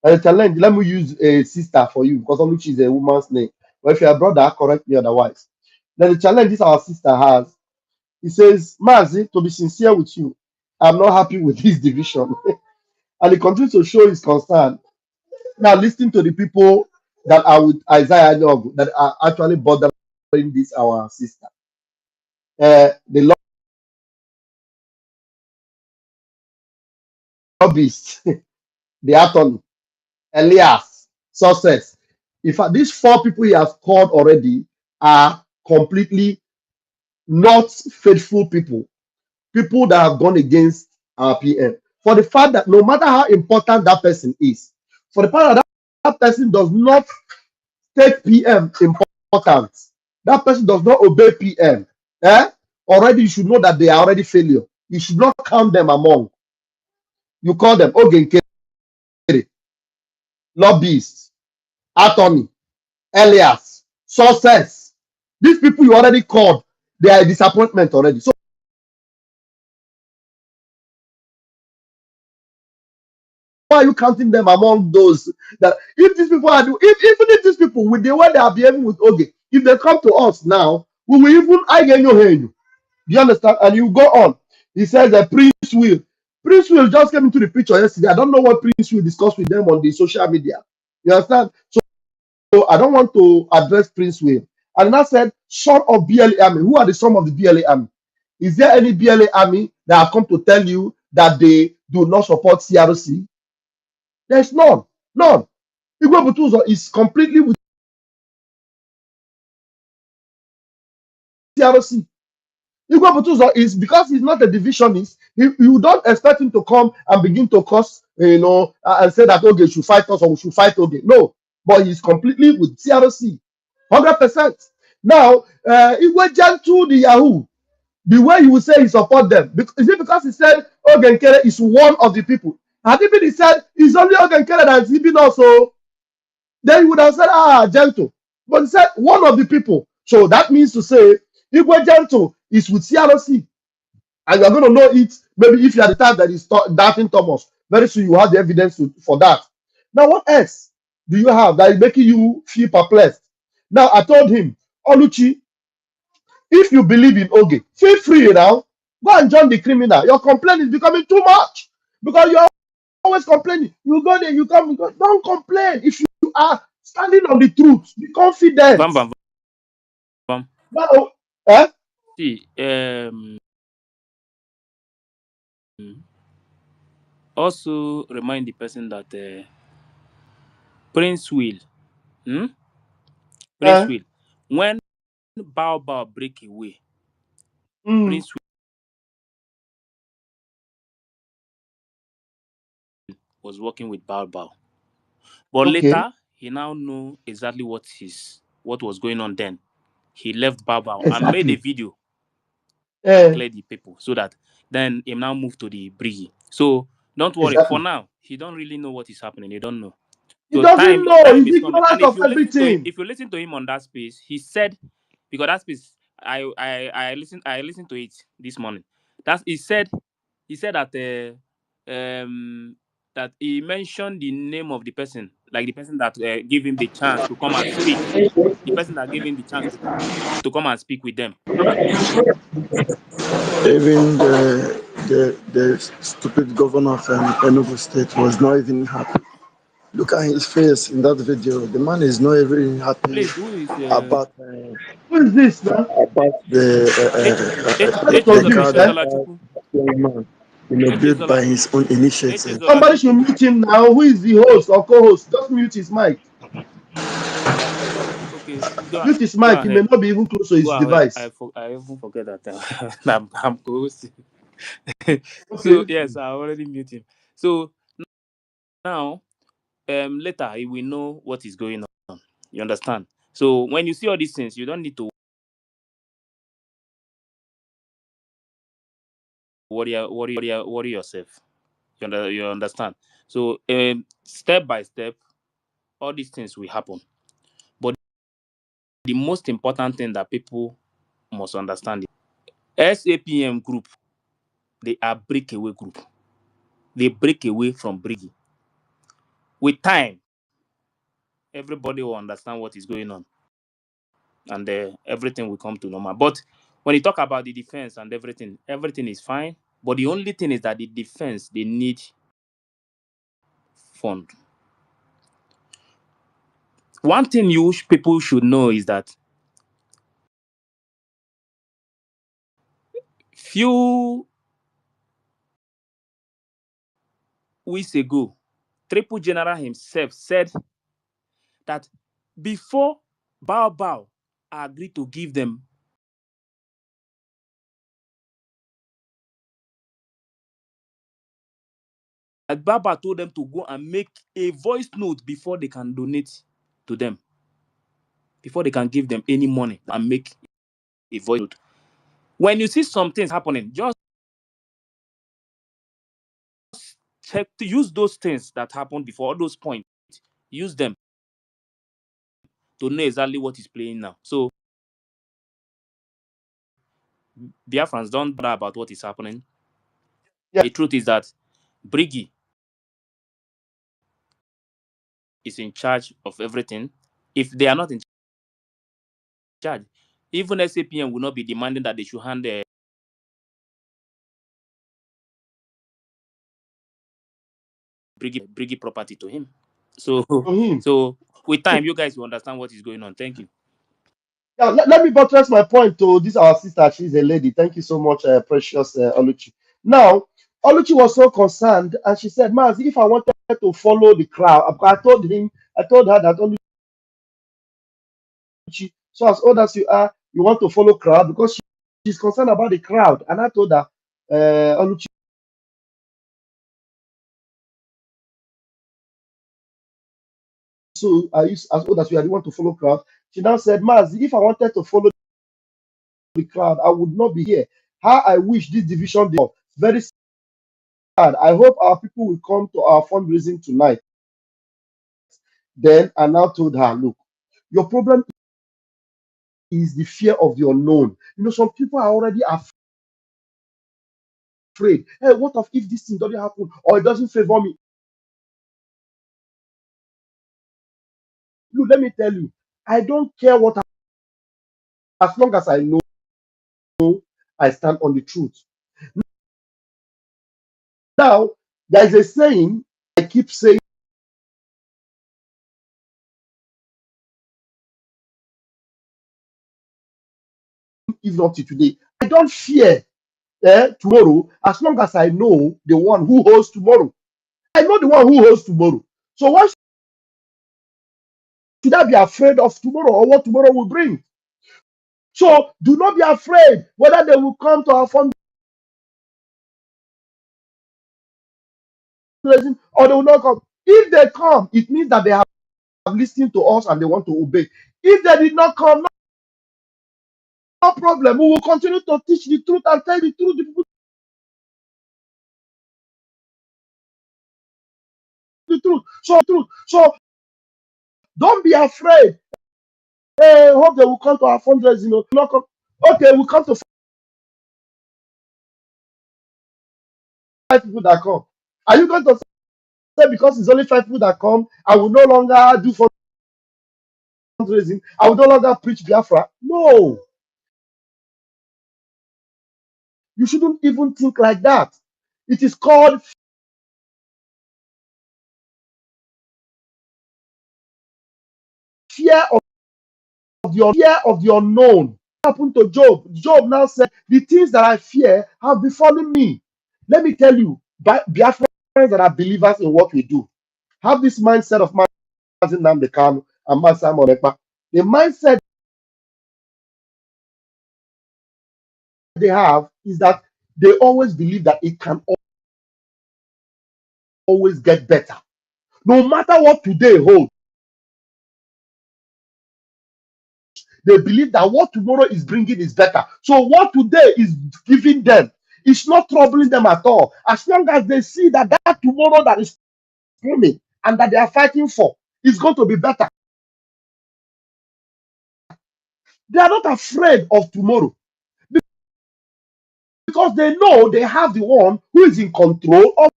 D: There's a challenge. Let me use a sister for you because Oluchi is a woman's name. But if you're a brother, correct me otherwise. There's a challenge this our sister has. He says, Mazi, to be sincere with you, I'm not happy with this division. And he continues to show his concern. Now, listen to the people that are with Isaiah Anyogu that are actually bothering this our sister. The lobbyist, the attorney, Elias, success. In fact, these four people he has called already are completely not faithful people, people that have gone against our PM. For the fact that no matter how important that person is, for the fact that that person does not take PM important, that person does not obey PM, already you should know that they are already failure. You should not count them among. You call them Nkere, lobbyists, attorney, Elias, success. These people you already called, they are a disappointment already. So why are you counting them among those that if these people are doing, even if these people with the way they are behaving with Oge, if they come to us now, we will even I get your hand. Do you understand? And you go on. He says that Prince Will. Prince Will just came into the picture yesterday. I don't know what Prince Will discussed with them on the social media. You understand? So I don't want to address Prince Will. And I said, son of BLA army. Who are the son of the BLA army? Is there any BLA army that have come to tell you that they do not support CRC? There's none. None. Igwe Butuzo is completely with CRC. Igwe Butuzo is because he's not a divisionist. You don't expect him to come and begin to cause, and say that okay, should fight us or we should fight okay. No, but he's completely with CRC, 100%. Now, Igwe Jantu the Yahoo. The way you will say he support them, is it because he said Nkere is one of the people? Had it been he said it's only Nkere that is even also, then you would have said, ah, gentle. But he said one of the people. So that means to say, Igwe gentle is with CRC. And you are going to know it maybe if you are the type that is doubting Thomas. Very soon you have the evidence for that. Now, what else do you have that is making you feel perplexed? Now, I told him, Oluchi, if you believe in Oge, feel free now. Go and join the criminal. Your complaint is becoming too much because you're always complaining. You go there, you come, you go. Don't complain. If you are standing on the truth, be confident.
F: Bam, bam, bam.
D: Now, eh?
F: See, also remind the person that Prince Will, hmm? Prince
D: Eh?
F: Will, when Bao break away,
D: Mm,
F: Prince Will was working with Bao. But
D: okay,
F: later, he now know exactly what was going on then. He left Bao and made a
D: exactly.
F: video and
D: Eh,
F: cleared the people so that then he now moved to the Brgie. So don't worry. For
D: exactly.
F: now, he don't really know what is happening. He don't know.
D: He
F: So
D: doesn't know.
F: time
D: He's
F: is coming.
D: ignorant
F: And if
D: of
F: you listen to
D: everything.
F: him on that space, he said, because that space I listened to it this morning. He said that he mentioned the name of the person, like the person that gave him the chance to come and speak. The person that gave him the chance to come and speak with them.
G: Even the stupid governor of Enugu State was not even happy. Look at his face in that video. The man is not even happy
F: Please, who is
G: about
D: Who is this now? Somebody
F: H
D: confused, eh?
F: Zolachukwu?
G: young man,
F: H
G: built by
F: Zola
G: his own
F: H
G: initiative.
D: Somebody should
F: Zolachukwu.
D: mute him now. Who is the host or co-host? Just mute his mic.
F: Okay, go
D: Mute his
F: go
D: mic. He may
F: ahead.
D: not be even close to
F: Go
D: his
F: ahead.
D: device.
F: I even forget that I'm co-hosting. So
D: Okay.
F: yes, I already mute him. So now, later he will know what is going on. You understand? So when you see all these things, you don't need to worry yourself. You understand? So step by step, all these things will happen. But the most important thing that people must understand is SAPM group. They are breakaway group. They break away from Brgie. With time, everybody will understand what is going on, and everything will come to normal. But when you talk about the defense and everything is fine. But the only thing is that the defense, they need fund. One thing people should know is that few weeks ago, Triple General himself said that before Bao agreed to give them, that Bao told them to go and make a voice note before they can donate to them, before they can give them any money and make a voice note. When you see some things happening, just check to use those things that happened before, all those points, use them to know exactly what is playing now. So Biafrans, don't bother about what is happening.
D: Yeah.
F: The truth is that Brigi is in charge of everything. If they are not in charge, even SAPM will not be demanding that they should hand the Brigi property to him. So,
D: To him.
F: so with time, you guys will understand what is going on. Thank you.
D: Yeah, let me buttress my point to this our sister. She's a lady. Thank you so much, precious Oluchi. Now, Oluchi was so concerned, and she said, "Maz, if I wanted to follow the crowd, I told her that Oluchi, so as old as you are, you want to follow crowd because she's concerned about the crowd." And I told her, Oluchi, so are you as old as you are? You want to follow crowd? She now said, "Maz, if I wanted to follow the crowd, I would not be here. How I wish this division did. Very sad. I hope our people will come to our fundraising tonight. Then I now told her, look, your problem is the fear of the unknown. You know, some people are already afraid. Hey, what if this thing doesn't happen or it doesn't favor me? Look, let me tell you, I don't care what happens as long as I know I stand on the truth. Now, there is a saying I keep saying, if not today, I don't fear tomorrow as long as I know the one who holds tomorrow. I know the one who holds tomorrow. So why should I be afraid of tomorrow or what tomorrow will bring? So do not be afraid whether they will come to our fundraising or they will not come. If they come, it means that they have listened to us and they want to obey. If they did not come, no problem. We will continue to teach the truth and tell the truth. The truth. So don't be afraid. Hey, hope they will come to our fundraising. Not come. Okay, we come to 5 people that come. Are you going to say because it's only 5 people that come, I will no longer do fundraising? I will no longer preach Biafra? No, you shouldn't even think like that. It is called fear of the unknown. What happened to Job? Job now said, the things that I fear have befallen me. Let me tell you, Biafrans that are believers in what we do have this mindset of Mazi Nnamdi Kanu and Mazi Simon Ekpa. The mindset they have is that they always believe that it can always get better. No matter what today holds, they believe that what tomorrow is bringing is better. So what today is giving them, it's not troubling them at all. As long as they see that that tomorrow that is coming and that they are fighting for is going to be better. They are not afraid of tomorrow because they know they have the one who is in control of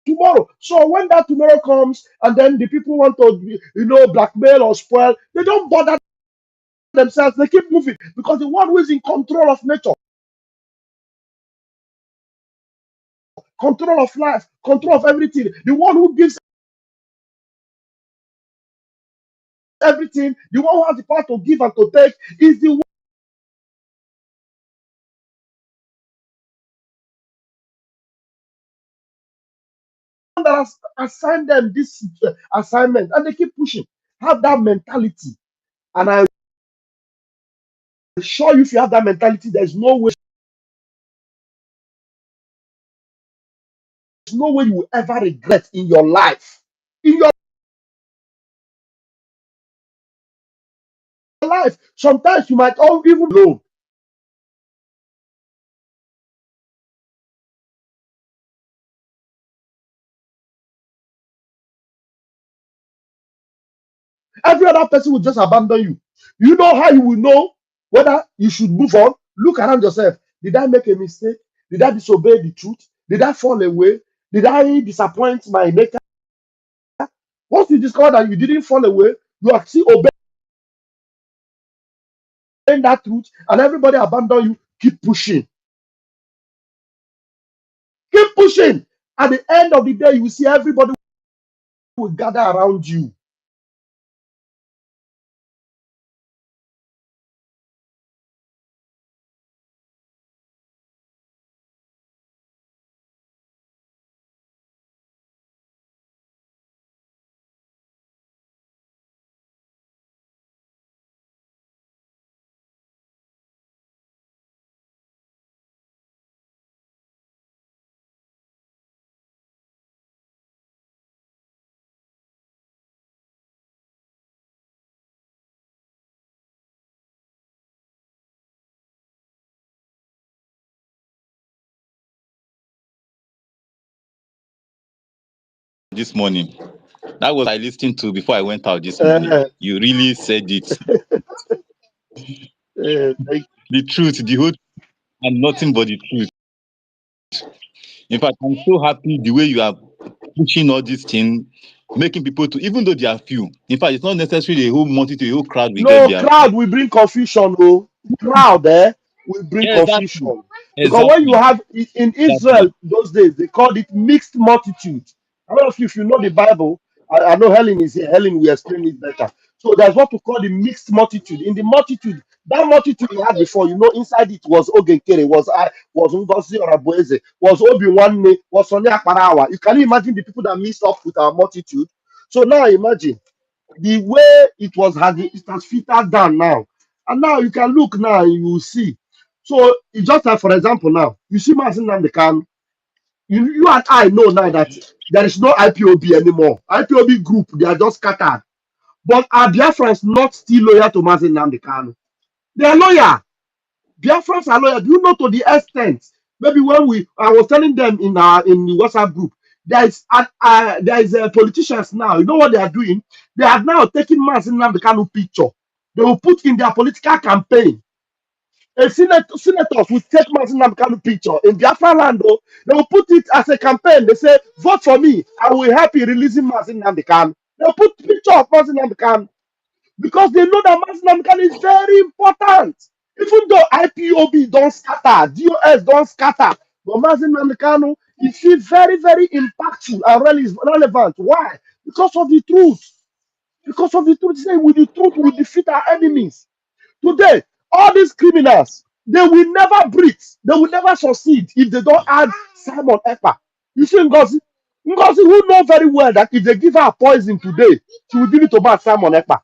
D: tomorrow. So when that tomorrow comes and then the people want to, blackmail or spoil, they don't bother themselves. They keep moving because the one who is in control of nature, control of life, control of everything, the one who gives everything, the one who has the power to give and to take, is the one that has assigned them this assignment, and they keep pushing. Have that mentality, and I assure you, if you have that mentality, there's no way you will ever regret in your life. In your life, sometimes you might all even know every other person will just abandon you. You know how you will know whether you should move on? Look around yourself. Did I make a mistake? Did I disobey the truth? Did I fall away? Did I disappoint my maker? Once you discover that you didn't fall away, you are still obeying that truth, and everybody abandon you. Keep pushing. Keep pushing. At the end of the day, you will see everybody will gather around you.
H: this morning. That was I listened to before I went out this morning.
D: Uh,
H: You really said it.
D: thank
H: The truth, the whole and nothing but the truth. In fact, I'm so happy the way you are pushing all these things, making people to, even though they are few. In fact, it's not necessarily a whole multitude, a whole crowd will get
D: No,
H: their.
D: crowd will bring confusion. Oh, crowd will bring
H: Yeah, exactly.
D: confusion. Because when you
H: Exactly.
D: have in
H: Exactly.
D: Israel those days, they called it mixed multitude. I don't know if you know the Bible. I know Helen is here. Helen will explain it better. So there's what we call the mixed multitude. In the multitude, that multitude you had before, inside it was Nkere, was Ngozi or Abueze, was Obi Wanne, was Sonia Parawa. You can imagine the people that mixed up with our multitude. So now imagine the way it has filtered down now, and now you can look now and you will see. So it's just like, for example, now you see Mazin Namdekan, you and I know now that there is no IPOB anymore. IPOB group, they are just scattered. But are Biafrans not still loyal to Mazin Namdekan? They are loyal. Biafrans are loyal. Do you know, to the extent? Maybe when I was telling them in the WhatsApp group, there is politicians now. You know what they are doing? They are now taking Mazin Nnamdi picture. They will put in their political campaign. A senators will take Mazin Nnamdi picture in Biafra land. Though, they will put it as a campaign. They say, "Vote for me. I will help you releasing Mazin Nnamdi." They will put picture of Mazin Nnamdi because they know that mass dynamical is very important. Even though IPOB don't scatter, DOS don't scatter, but mass dynamical is still very, very impactful and relevant. Why? Because of the truth. Because of the truth. Say, with the truth, we defeat our enemies. Today, all these criminals, they will never breathe. They will never succeed if they don't add Simon Ekpa. You see Ngozi? Ngozi, who know very well that if they give her poison today, she will give it to Simon Ekpa.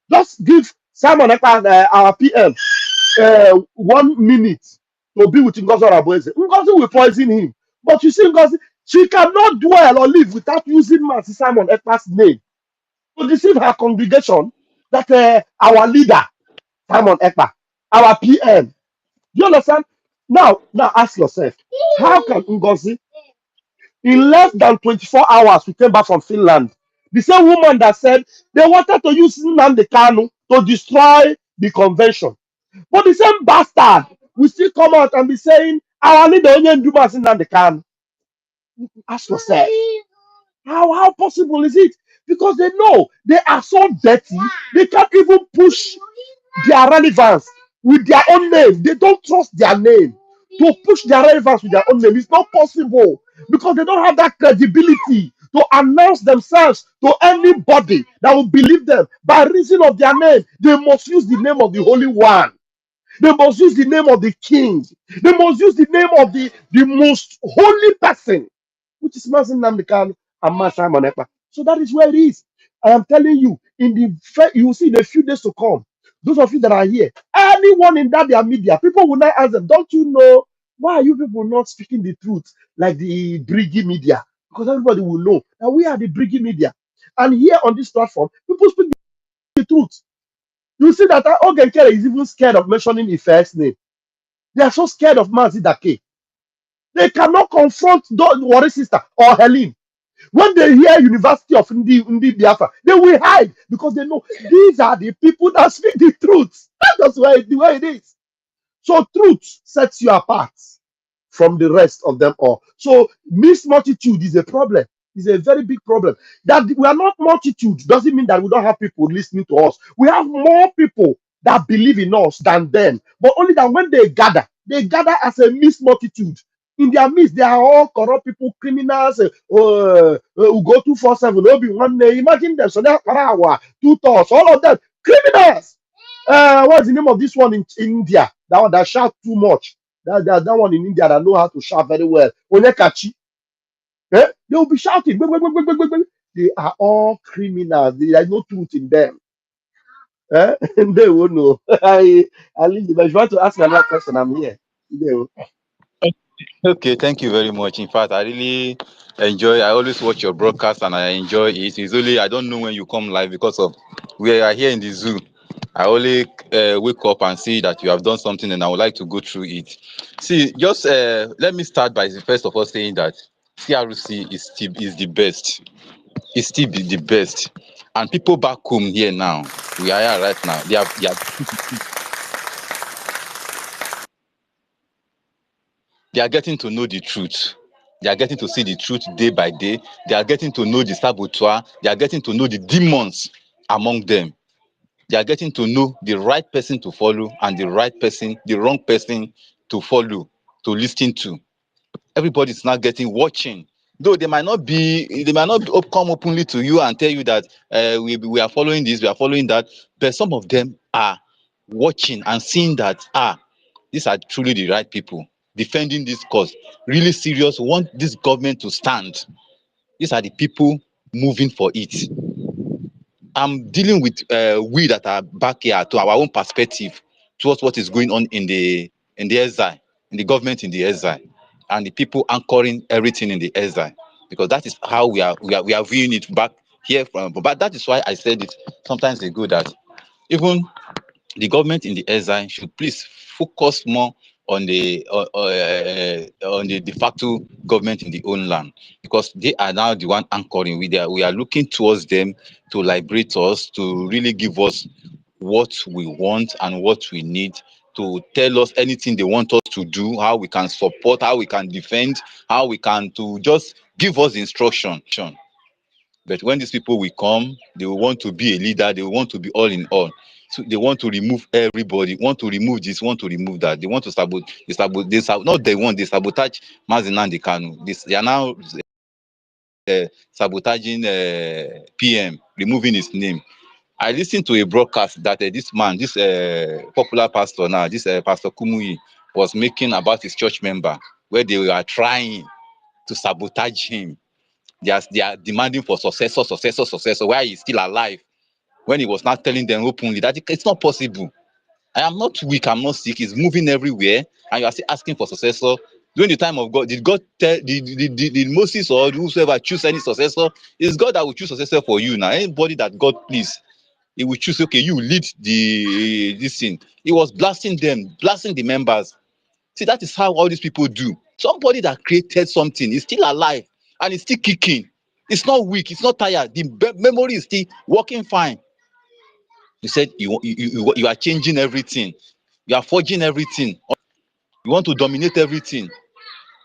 D: Just give Simon Ekpa, our PM, 1 minute to be with Ngozi Arabueze. Ngozi will poison him. But you see, Ngozi, she cannot dwell or live without using Simon Ekpa's name to deceive her congregation that our leader, Simon Ekpa, our PM. Do you understand? Now ask yourself, how can Ngozi, in less than 24 hours, we came back from Finland, the same woman that said they wanted to use Nnamdi Kanu to destroy the convention. But the same bastard will still come out and be saying, I need the onion do Nnamdi Kanu. Ask yourself, how possible is it? Because they know they are so dirty, they can't even push their relevance with their own name. They don't trust their name. To push their relevance with their own name is not possible because they don't have that credibility to announce themselves to anybody that will believe them by reason of their name. They must use the name of the Holy One. They must use the name of the King. They must use the name of the most holy person, which is Mazin Namdekan and Man Simon Ekpa. So that is where it is. I am telling you, you will see in a few days to come, those of you that are here, anyone in that their media, people will not ask them, don't you know why are you people not speaking the truth like the Brgie media? Because everybody will know that we are the Brgie media. And here on this platform, people speak the truth. You see that Nkere is even scared of mentioning his first name. They are so scared of Mazi Dake. They cannot confront Warri sister or Helen. When they hear University of Ndi Biafra, they will hide because they know these are the people that speak the truth. That's the way it is. So truth sets you apart from the rest of them all. So mixed multitude is a problem. It's a very big problem. That we are not multitude doesn't mean that we don't have people listening to us. We have more people that believe in us than them. But only that when they gather as a mixed multitude. In their midst, they are all corrupt people, criminals, who go 247, Obi one day. Imagine them. So they are Parawa, two thoughts, all of them, criminals. What's the name of this one in India? That one that shout too much. That one in India that know how to shout very well. Onekachi. They will be shouting. They are all criminals. There is no truth in them. And they will know. I leave them. If you want to ask me another question, I'm here. They will.
H: Okay, thank you very much. In fact, I really enjoy. I always watch your broadcast and I enjoy it. It's only I don't know when you come live because of we are here in the zoo. I only wake up and see that you have done something, and I would like to go through it. See, just let me start by first of all saying that CRC is the best. It's still the best. And people back home here now, we are here right now. They are getting to know the truth. They are getting to see the truth day by day. They are getting to know the saboteur. They are getting to know the demons among them. They are getting to know the right person to follow and the right person, the wrong person to follow, to listen to. Everybody is now getting watching. Though they might not come openly to you and tell you that we are following this, we are following that, but some of them are watching and seeing that these are truly the right people defending this cause, really serious, want this government to stand. These are the people moving for it. I'm dealing with we that are back here to our own perspective towards what is going on in the exile, in the government in the exile, and the people anchoring everything in the exile, because that is how we are viewing it back here from. But that is why I said it sometimes ago that even the government in the exile should please focus more on the de facto government in the own land, because they are now the one anchoring. We are looking towards them to liberate us, to really give us what we want and what we need, to tell us anything they want us to do, how we can support, how we can defend, how we can, to just give us instruction. But when these people will come, they will want to be a leader, they will want to be all in all. So they want to remove everybody, want to remove this, want to remove that. They want to not they want, they sabotage Mazinandi Kanu. They are now sabotaging PM, removing his name. I listened to a broadcast that this man, this popular pastor now, this Pastor Kumuyi, was making about his church member, where they were trying to sabotage him. They are demanding for successor, while he's still alive. When he was not telling them openly that it's not possible. I am not weak, I'm not sick. He's moving everywhere, and you are still asking for successor. During the time of God, did God tell did Moses or whosoever choose any successor? It's God that will choose successor for you now. Anybody that God please, he will choose. Okay, you lead this thing. He was blasting them, blasting the members. See, that is how all these people do. Somebody that created something is still alive and it's still kicking. It's not weak, it's not tired. The memory is still working fine. You said you are changing everything. You are forging everything. You want to dominate everything.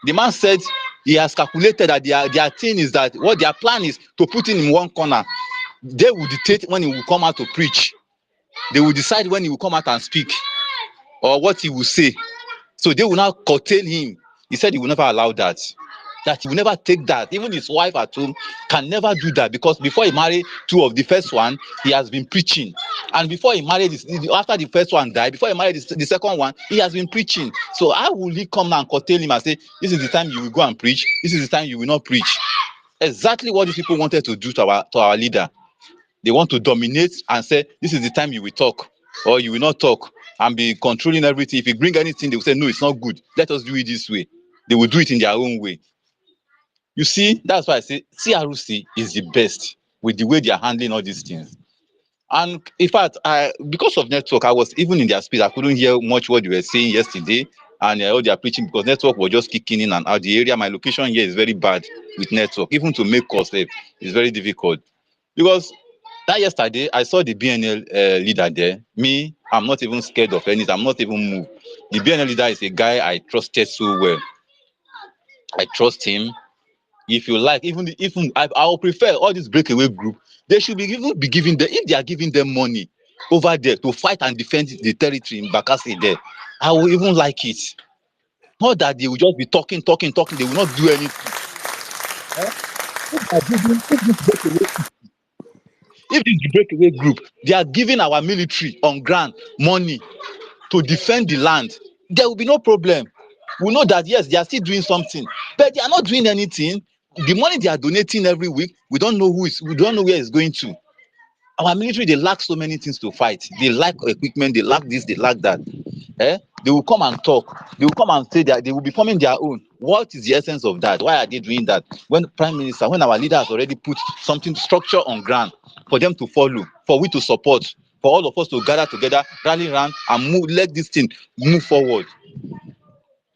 H: The man said he has calculated that their thing is that what their plan is to put him in one corner. They will dictate when he will come out to preach. They will decide when he will come out and speak or what he will say. So they will now curtail him. He said he will never allow that. That he will never take that. Even his wife at home can never do that, because before he married two of the first one, he has been preaching. And before he married this, after the first one died, before he married the second one, he has been preaching. So how will he come now and curtail him and say, this is the time you will go and preach, this is the time you will not preach? Exactly what these people wanted to do to our leader. They want to dominate and say, this is the time you will talk or you will not talk, and be controlling everything. If you bring anything, they will say, no, it's not good. Let us do it this way. They will do it in their own way. You see, that's why I say CRC is the best with the way they are handling all these things. And in fact, because of network, I was even in their space. I couldn't hear much what they were saying yesterday, and all they are preaching, because network was just kicking in and out. The area, my location here is very bad with network. Even to make calls, it's very difficult. Because that yesterday, I saw the BNL leader there. Me, I'm not even scared of anything. I'm not even moved. The BNL leader is a guy I trusted so well. I trust him. If you like, even I will prefer all this breakaway group. They should be giving them, if they are giving them money over there to fight and defend the territory in Bakassi there, I will even like it. Not that they will just be talking. They will not do anything. If this breakaway group, they are giving our military on ground money to defend the land, there will be no problem. We know that yes, they are still doing something, but they are not doing anything. The money they are donating every week, we don't know we don't know where it's going to. Our military, they lack so many things to fight. They lack equipment, they lack this, they lack that. They will come and talk. They will come and say that they will be forming their own. What is the essence of that? Why are they doing that? When Prime Minister, when our leader has already put something structure on ground for them to follow, for we to support, for all of us to gather together, rally around and move, let this thing move forward.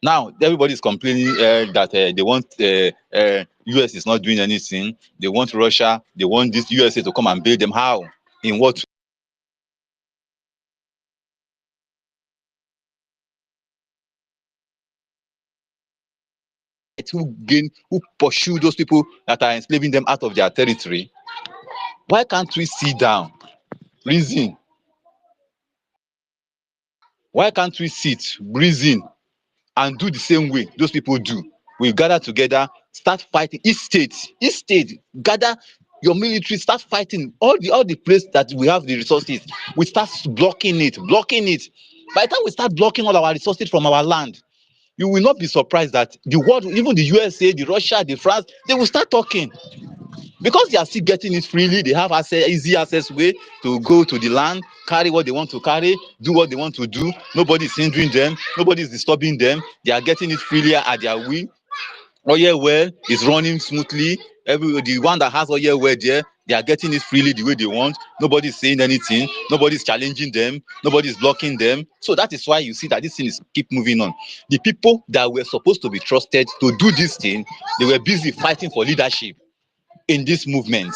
H: Now everybody is complaining that they want US is not doing anything. They want Russia. They want this USA to come and bail them. How? In what? Who pursue those people that are enslaving them out of their territory? Why can't we sit down, reason? Why can't we sit, reason, and do the same way those people do? We gather together, start fighting. Each state, gather your military, start fighting all the place that we have the resources. We start blocking it. By the time we start blocking all our resources from our land, you will not be surprised that the world, even the USA, the Russia, the France, they will start talking. Because they are still getting it freely, they have easy access way to go to the land, carry what they want to carry, do what they want to do. Nobody is hindering them, nobody is disturbing them. They are getting it freely at their will. Oil well is running smoothly. The one that has oil well there, they are getting it freely the way they want. Nobody is saying anything, nobody is challenging them, nobody is blocking them. So that is why you see that this thing is keep moving on. The people that were supposed to be trusted to do this thing, they were busy fighting for leadership in this movement.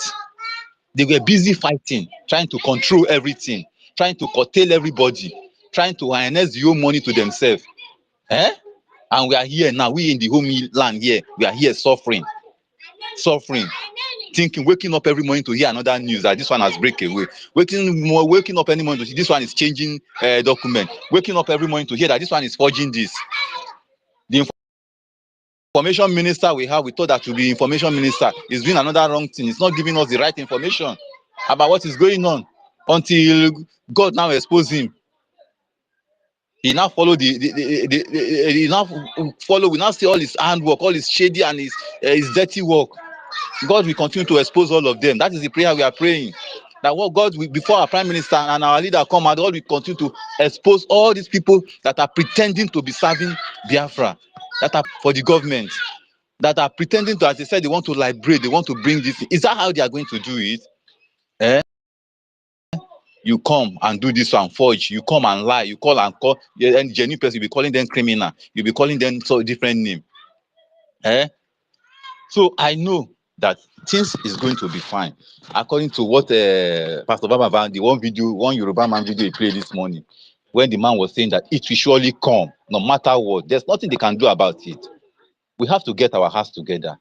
H: They were busy fighting, trying to control everything, trying to curtail everybody, trying to harness the whole money to themselves. Eh? And we are here now, we in the homeland here, we are here suffering, thinking, waking up every morning to hear another news that this one has break away. Waking up any morning to see this one is changing document. Waking up every morning to hear that this one is forging this. The information minister we thought that to be information minister is doing another wrong thing. It's not giving us the right information about what is going on until God now expose him. He now follow he now follow. We now see all his handwork, all his shady and his dirty work. God will continue to expose all of them. That is the prayer we are praying. That what God will, before our prime minister and our leader come out, God will continue to expose all these people that are pretending to be serving Biafra, that are for the government, that are pretending to, as they said, they want to liberate, they want to bring this. Is that how they are going to do it? Eh? You come and do this one, forge. You come and lie. You call and call. And genuine person, you'll be calling them criminal. You'll be calling them so different name. Eh? So I know that things is going to be fine. According to what Pastor Baba, the one Yoruba man video he played this morning, when the man was saying that it will surely come, no matter what. There's nothing they can do about it. We have to get our hearts together,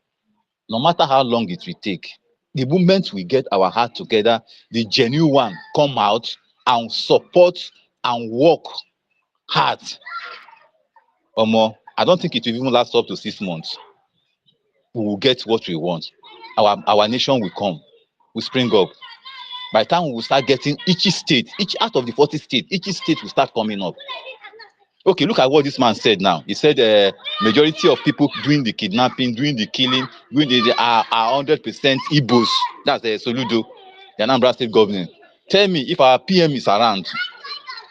H: no matter how long it will take. The moment we get our heart together, the genuine one come out and support and work hard. Omo, I don't think it will even last up to 6 months. We will get what we want. Our nation will come, will spring up. By the time we will start getting each out of the 40 states, each state will start coming up. Okay, look at what this man said now. He said majority of people doing the kidnapping, doing the killing, are 100% Igbos. That's Soludo, the Anambra State government. Tell me, if our PM is around,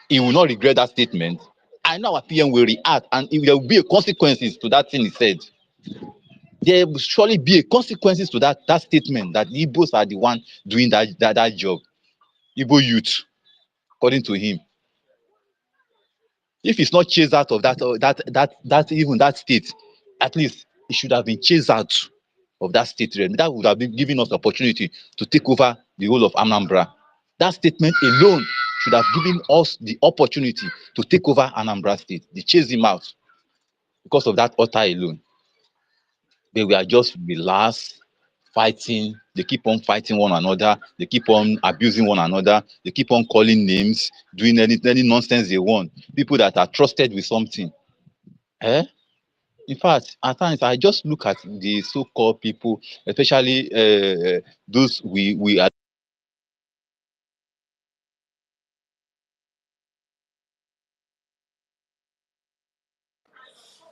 H: he will not regret that statement. I know our PM will react, and if there will be consequences to that thing he said. There will surely be consequences to that statement that the Igbos are the one doing that job. Igbo youth, according to him. If it's not chased out of that state, at least it should have been chased out of that state. That would have been giving us the opportunity to take over the whole of Anambra. That statement alone should have given us the opportunity to take over Anambra State. They chased him out because of that utter alone. They were just relaxed, fighting. They keep on fighting one another. They keep on abusing one another. They keep on calling names, doing any nonsense they want. People that are trusted with something. Eh? In fact, at times I just look at the so-called people, especially those we are.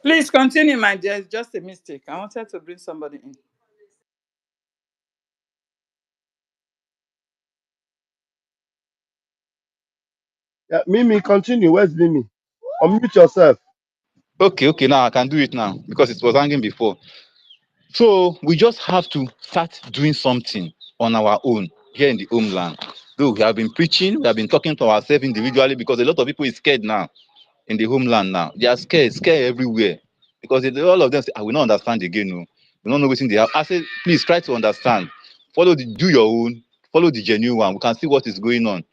C: Please continue, my dear. It's just a mistake. I wanted to bring somebody in.
D: Yeah, Mimi, continue. Where's Mimi? Unmute yourself.
H: Okay, now I can do it now because it was hanging before. So we just have to start doing something on our own here in the homeland. Though we have been preaching, we have been talking to ourselves individually because a lot of people is scared now in the homeland now. They are scared everywhere. because all of them say, I will not understand again. No, we don't know what they have. I say, please try to understand. Do your own, follow the genuine one. We can see what is going on.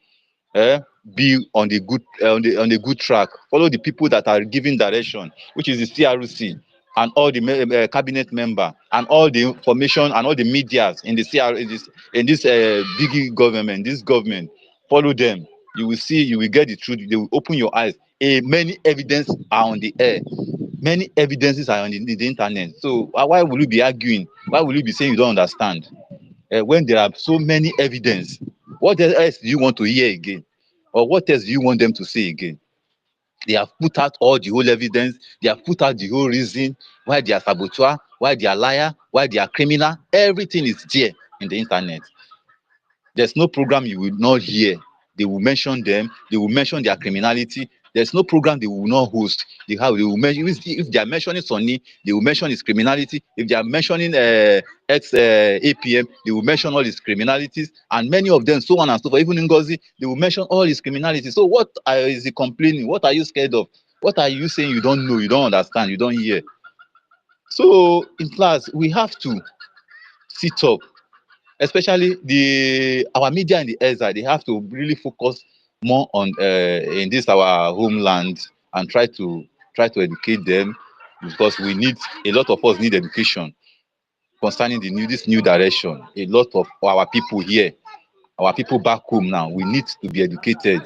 H: eh, be on the good on the good track. Follow the people that are giving direction, which is the CRC and all the cabinet member and all the information and all the medias in the in this big government. This government, follow them. You will see. You will get the truth. They will open your eyes. Many evidence are on the air. Many evidences are on the internet. So why will you be arguing? Why will you be saying you don't understand? When there are so many evidence, what else do you want to hear again, or what else do you want them to say again? They have put out all the whole evidence. They have put out the whole reason why they are saboteur, why they are liar, why they are criminal. Everything is there in the internet. There's no program you will not hear. They will mention them. They will mention their criminality. There's no program they will not host. They will mention, if they are mentioning Sonny, they will mention his criminality. If they are mentioning ex APM, they will mention all his criminalities, and many of them, so on and so forth. Even Ngozi, they will mention all his criminality. So what is he complaining? What are you scared of? What are you saying you don't know, you don't understand, you don't hear? So in class, we have to sit up, especially our media in the exile. They have to really focus more on in this our homeland, and try to educate them, because a lot of us need education concerning this new direction. A lot of our people here, our people back home now, we need to be educated,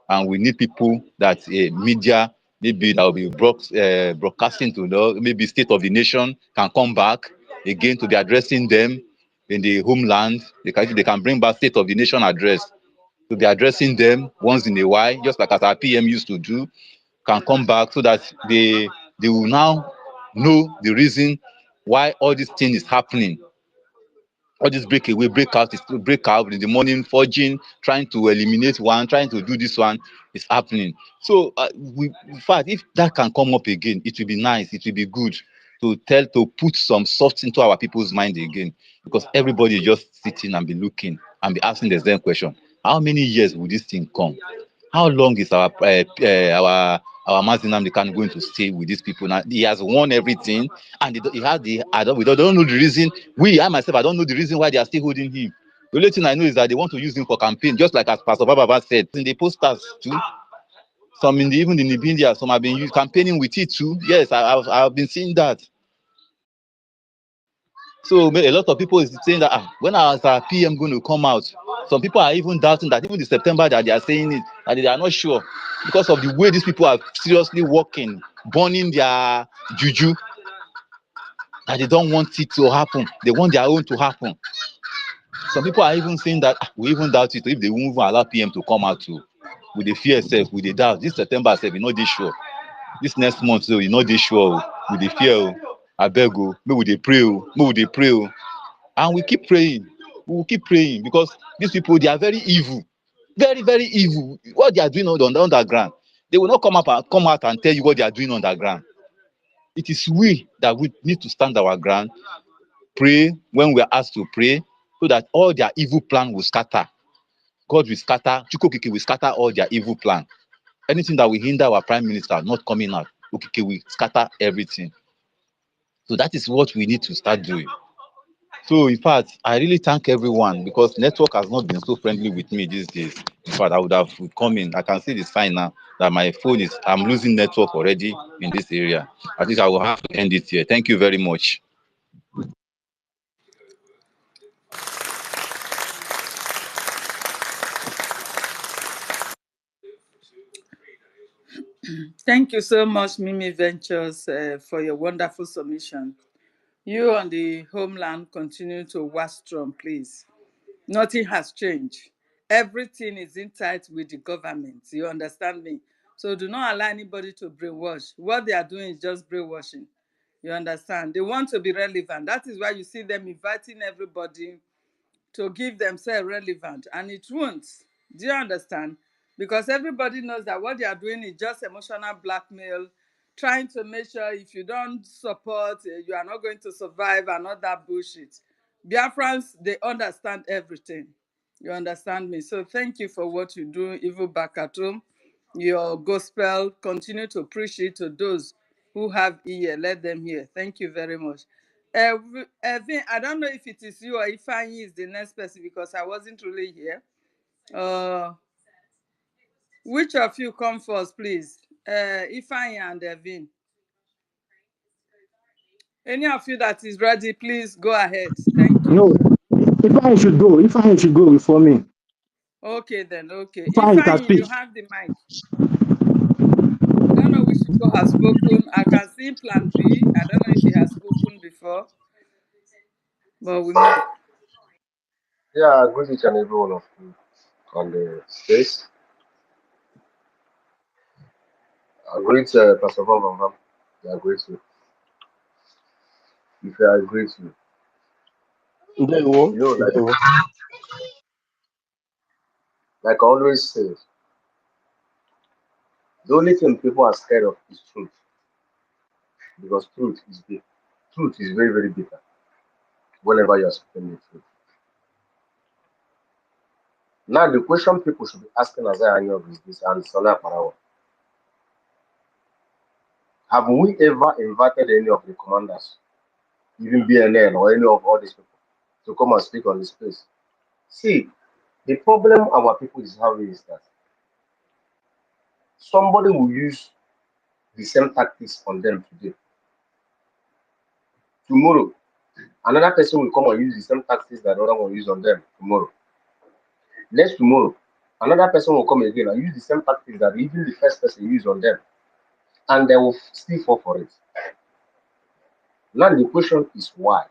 H: and we need people that media, maybe that will be broadcasting to maybe State of the Nation can come back again to be addressing them in the homeland. They can bring back State of the Nation address to be addressing them once in a while, just like as our PM used to do, can come back, so that they will now know the reason why all this thing is happening. All this breakaway, break out in the morning, forging, trying to eliminate one, trying to do this one is happening. So, in fact, if that can come up again, it will be nice, it will be good to put some soft into our people's mind again, because everybody is just sitting and be looking and be asking the same question: how many years will this thing come? How long is our Mazi Nnamdi Kanu going to stay with these people? Now he has won everything, and he has the we don't know the reason. I myself, I don't know the reason why they are still holding him. The only thing I know is that they want to use him for campaign, just like as Pastor Baba said in the posters too. Some even in the media, some have been campaigning with it too. Yes, I've been seeing that. So a lot of people is saying that when is our PM going to come out? Some people are even doubting that even the September that they are saying it, that they are not sure, because of the way these people are seriously working, burning their juju, that they don't want it to happen. They want their own to happen. Some people are even saying that we even doubt it if they won't even allow PM to come out too. With the fear self, with the doubt. This September self, you know this sure. This next month, so you know this sure. With the fear, I beg you, maybe they pray, maybe they pray. And we keep praying. We will keep praying, because these people, they are very evil. Very, very evil. What they are doing on the underground, they will not come out and tell you what they are doing on the ground. It is we that we need to stand our ground, pray when we are asked to pray, so that all their evil plan will scatter. God will scatter, Chukwukike will scatter all their evil plan. Anything that will hinder our prime minister not coming out, Okike will scatter everything. So that is what we need to start doing. So in fact, I really thank everyone, because network has not been so friendly with me these days. In fact, I would have come in. I can see the sign now that my phone I'm losing network already in this area. I think I will have to end it here. Thank you very much.
C: Thank you so much, Mimi Ventures, for your wonderful submission. You on the homeland continue to watch strong, please. Nothing has changed. Everything is in tight with the government. You understand me? So do not allow anybody to brainwash. What they are doing is just brainwashing. You understand? They want to be relevant. That is why you see them inviting everybody to give themselves relevant, and it won't. Do you understand? Because everybody knows that what they are doing is just emotional blackmail, trying to make sure if you don't support, you are not going to survive, and all that bullshit. Biafrans, they understand everything. You understand me? So thank you for what you do, even back at home. Your gospel, continue to preach it to those who have ear, let them hear. Thank you very much. Vin, I don't know if it is you or if Anyi is the next person because I wasn't really here. Which of you come first, please? Ifeanyi and Vin. Any of you that is ready, please go ahead. Thank you.
D: No, if I should go, if I should go before me.
C: Okay then, okay.
D: If I can
C: Ifeanyi,
D: speak.
C: you have the mic. I don't know which people have spoken. I can see Plan B. I don't know if he has spoken before, but we move.
I: Yeah, I greet each and every one of you on the space. I greet Pastor Van Van Van. I greet you. If I greet you,
D: Ndewo,
I: you know,
D: ndewo.
I: like I always say, the only thing people are scared of is truth, because truth is very, very bitter whenever you are speaking the truth. Now, the question people should be asking Isaiah Anyogu is this, and Sonia Parawa. Have we ever invited any of the commanders, even BNN or any of all these people, to come and speak on this place? See, the problem our people is having is that somebody will use the same tactics on them today. Tomorrow, another person will come and use the same tactics that the other one will use on them tomorrow. Next tomorrow, another person will come again and use the same tactics that even the first person used on them, and they will still fall for it. Now the question is why?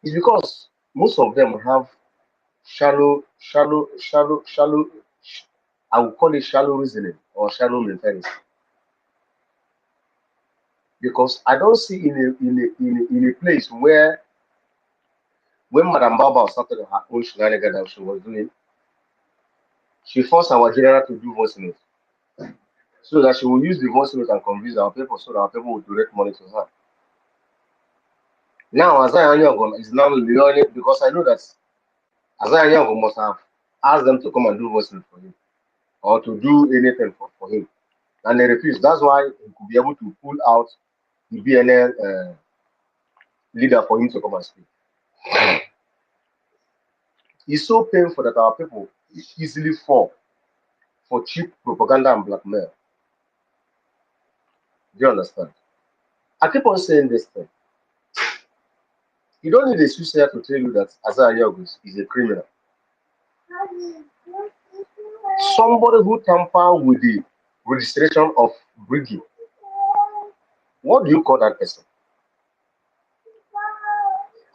I: It's because most of them have shallow, I would call it shallow reasoning or shallow mentality. Because I don't see in a place where when Madam Baba started her own shenanigans that she was doing, she forced our general to do voice note so that she will use the voice note and convince our people so that our people will direct money to her. Now, Isaiah Anyogu is now learning because I know that Isaiah Anyogu must have asked them to come and do voice note for him or to do anything for him. And they refused. That's why he could be able to pull out the BNL leader for him to come and speak. It's so painful that our people easily fall for cheap propaganda and blackmail. Do you understand? I keep on saying this thing. You don't need a suicide to tell you that Isaiah Anyogu is a criminal. Somebody who tamper with the registration of Brgie. What do you call that person?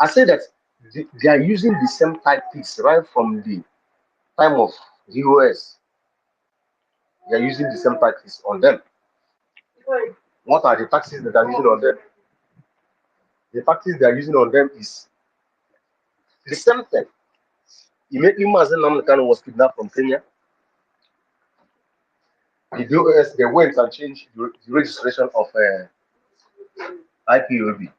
I: I say that they are using the same tactics right from the time of the US. They are using the same tactics on them. What are the tactics that are using on them? The tactics they are using on them is the same thing. Immediately Mazen Namdekan was kidnapped from Kenya. The US they went and changed the registration of IPOB.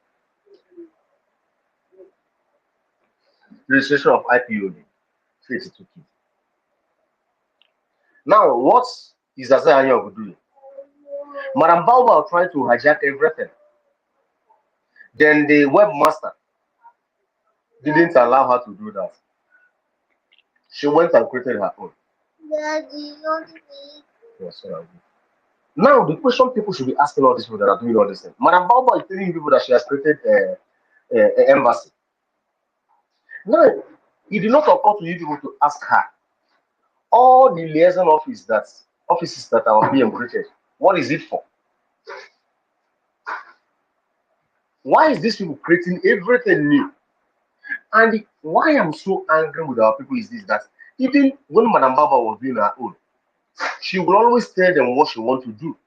I: Registration of IPOB. Now, what is Isaiah Anyogu doing? Madam Baobab tried to hijack everything. Then the webmaster didn't allow her to do that. She went and created her own. Yes, now, the question people should be asking all these people that are doing all this thing. Madam Baobab is telling people that she has created an embassy. Now, it did not occur to you people to ask her all the liaison offices that are being created. What is it for? Why is this people creating everything new? And why I'm so angry with our people is this that even when Madam Baba was doing her own, she will always tell them what she wants to do.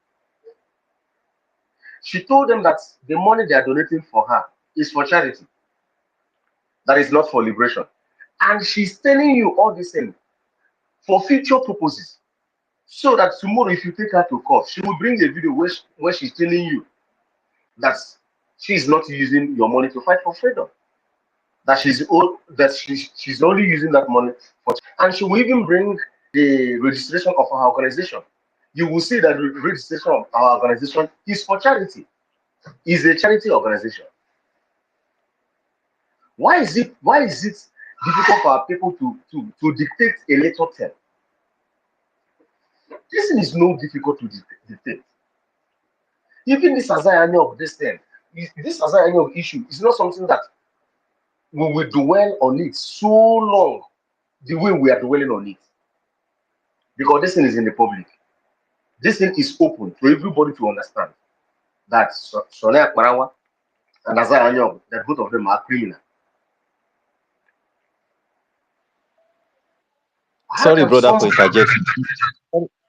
I: She told them that the money they are donating for her is for charity, that is not for liberation. And she's telling you all this thing for future purposes. So that tomorrow, if you take her to court, she will bring a video where she's telling you that she's not using your money to fight for freedom. That she's only using that money for, and she will even bring the registration of her organization you will see that the registration of our organization is for charity, is a charity organization. Why is it difficult for our people to dictate a little term? This is no difficult to dictate. Even this Azayanya of this thing, this Azayanya of issue is not something that we will dwell on it so long the way we are dwelling on it. Because this thing is in the public. This thing is open for everybody to understand that Sonia Marawa and Azayanya, that both of them are criminal. How
H: Sorry,
I: can
H: brother,
I: some
H: for interjecting.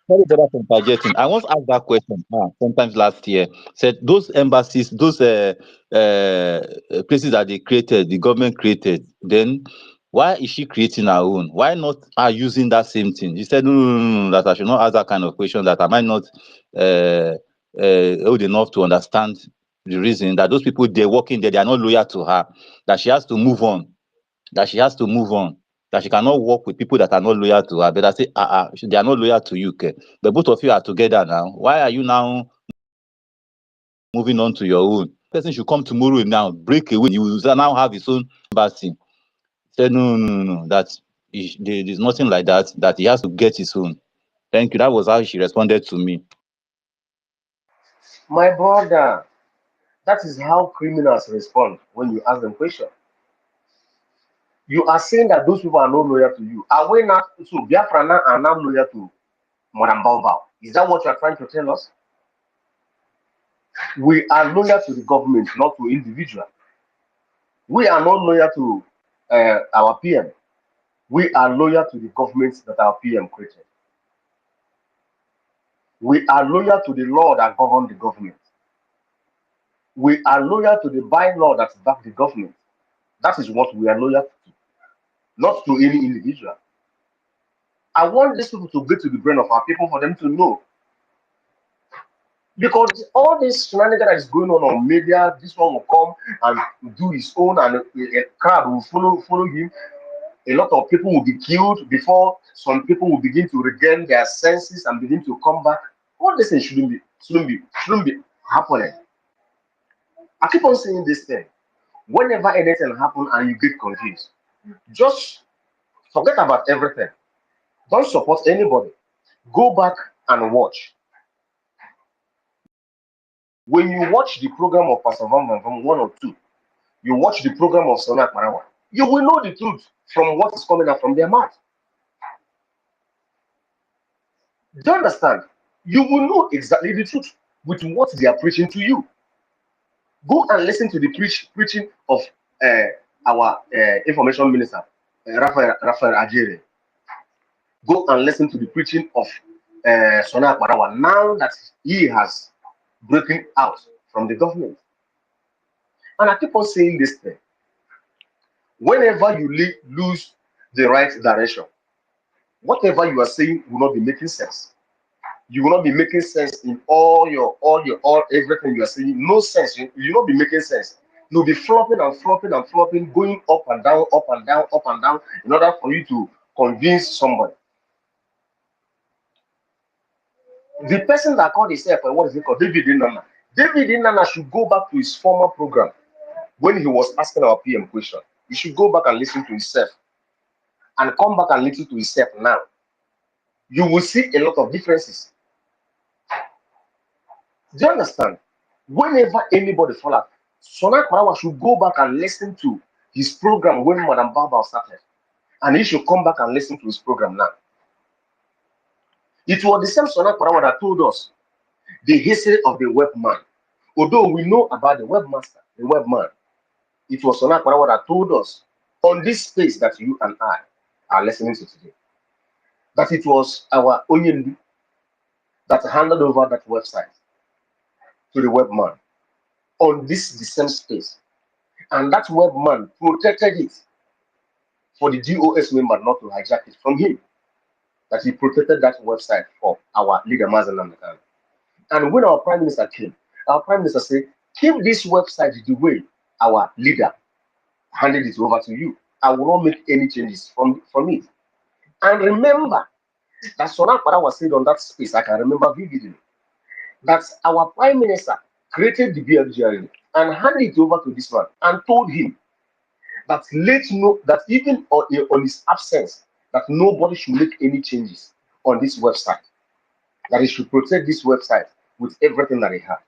H: Sorry, brother, for interjecting. I once asked that question sometimes last year. Said those embassies, those places that they created, the government created, then why is she creating her own? Why not are using that same thing? He said, no, no, no, no, that I should not ask that kind of question, that I might not old enough to understand the reason that those people they're working there, they are not loyal to her, that she has to move on, that she has to move on, that she cannot work with people that are not loyal to her. But I say, they are not loyal to you, okay? But both of you are together now. Why are you now moving on to your own? Person should come tomorrow now, break away. You will now have his own embassy. Said, no, no, no, no, that there's nothing like that, that he has to get his own. Thank you. That was how she responded to me.
I: my brother? That is how criminals respond when you ask them questions. You are saying that those people are not loyal to you. Are we not? So Biafra now are now loyal to Madam Baobab. Is that what you are trying to tell us? We are loyal to the government, not to individual. We are not loyal to our PM. We are loyal to the government that our PM created. We are loyal to the law that governs the government. We are loyal to the bylaw that back the government. That is what we are loyal to, not to any individual. I want these people to get to the brain of our people for them to know. Because all this shenanigans that is going on media, this one will come and do his own, and a crowd will follow him. A lot of people will be killed before some people will begin to regain their senses and begin to come back. All this thing shouldn't be happening. I keep on saying this thing. Whenever anything happens and you get confused, just forget about everything. Don't support anybody. Go back and watch. When you watch the program of Pastor Van Van Van 1 or 2, you watch the program of Sonak Marawa, you will know the truth from what is coming out from their mouth. Do you understand? You will know exactly the truth with what they are preaching to you. Go and listen to the preaching of uh, our information minister, Raphael Ajere. Go and listen to the preaching of Sonak Marawa now that he has broken out from the government. And I keep on saying this thing. Whenever you lose the right direction, whatever you are saying will not be making sense. You will not be making sense in all everything you are saying. No sense. You will not be making sense. You'll be flopping and flopping and flopping, going up and down, up and down, up and down, in order for you to convince somebody. The person that called himself, what is it called? David Inanna. David Inanna should go back to his former program when he was asking our PM question. He should go back and listen to himself and come back and listen to himself now. You will see a lot of differences. Do you understand? Whenever anybody fall out, Sonak Marawa should go back and listen to his program when Madam Baba started. And he should come back and listen to his program now. It was the same Sonak Marawa that told us the history of the webman. Although we know about the webmaster, the webman, it was Sonak Marawa that told us on this space that you and I are listening to today, that it was our Onyendu that handed over that website to the webman on this the same space. And that webman protected it for the DOS member not to hijack it from him. That he protected that website for our leader Mazen Namdekan. And when our prime minister came, our prime minister said, keep this website the way our leader handed it over to you. I will not make any changes from it. And remember, That's what I was saying on that space. I can remember vividly that our prime minister created the BLGRA and handed it over to this man and told him that let know that even on his absence, that nobody should make any changes on this website. That he should protect this website with everything that he had.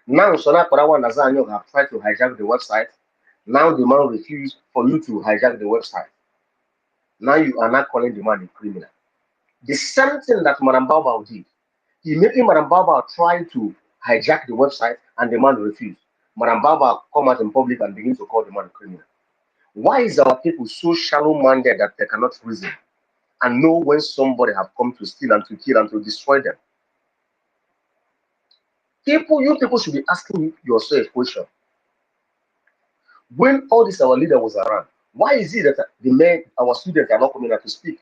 I: Now, Sona Parawa and Anyogu have tried to hijack the website. Now the man refused for you to hijack the website. Now you are not calling the man a criminal. The same thing that Madam Baobao did. Immediately Madam Baobao tried to hijack the website and the man refused. Madam Baobao come out in public and begin to call the man a criminal. Why is our people so shallow-minded that they cannot reason and know when somebody have come to steal and to kill and to destroy them? You people should be asking yourself a question. When all this our leader was around, why is it that the men, our students, are not coming out to speak?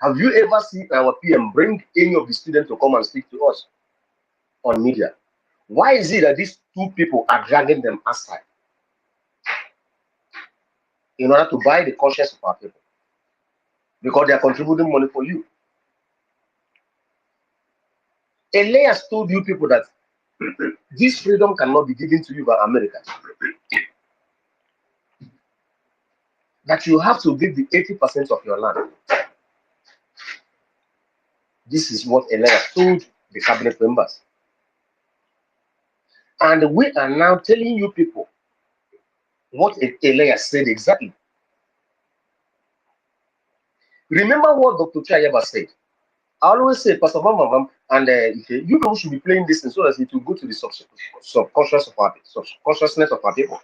I: Have you ever seen our PM bring any of the students to come and speak to us on media? Why is it that these two people are dragging them aside in order to buy the conscience of our people? Because they are contributing money for you. Elias told you people that this freedom cannot be given to you by America. That you have to give the 80% of your land. This is what Elias told the cabinet members. And we are now telling you people what Elias said exactly. Remember what Dr. Chayaba said. I always say, Pastor Mama and you people should be playing this so that it will go to the subconscious of our subconsciousness of our people.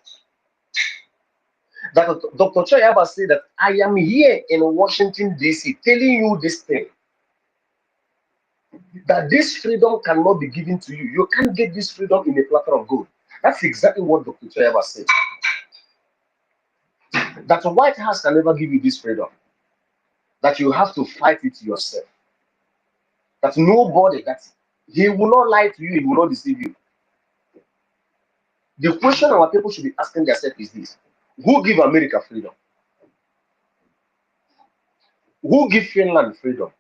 I: That Dr. Chayaba said that I am here in Washington, D.C. telling you this thing. That this freedom cannot be given to you. You can't get this freedom in a platter of gold. That's exactly what Dr. Chayaba said. That the White House can never give you this freedom. That you have to fight it yourself. That nobody, that he will not lie to you, he will not deceive you. The question our people should be asking themselves is this: who give America freedom? Who give Finland freedom?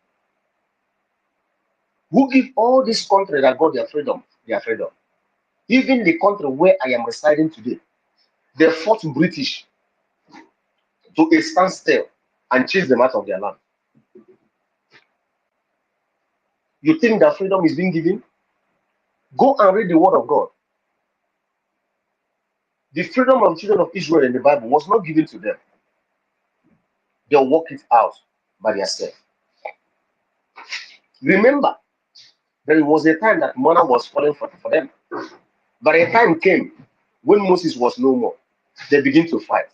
I: Who give all these countries that got their freedom, their freedom? Even the country where I am residing today, they fought British to a standstill and chase them out of their land. You think that freedom is being given? Go and read the word of God. The freedom of the children of Israel in the Bible was not given to them. They work it out by themselves. Remember, there was a time that manna was falling for them. But a time came when Moses was no more. They begin to fight.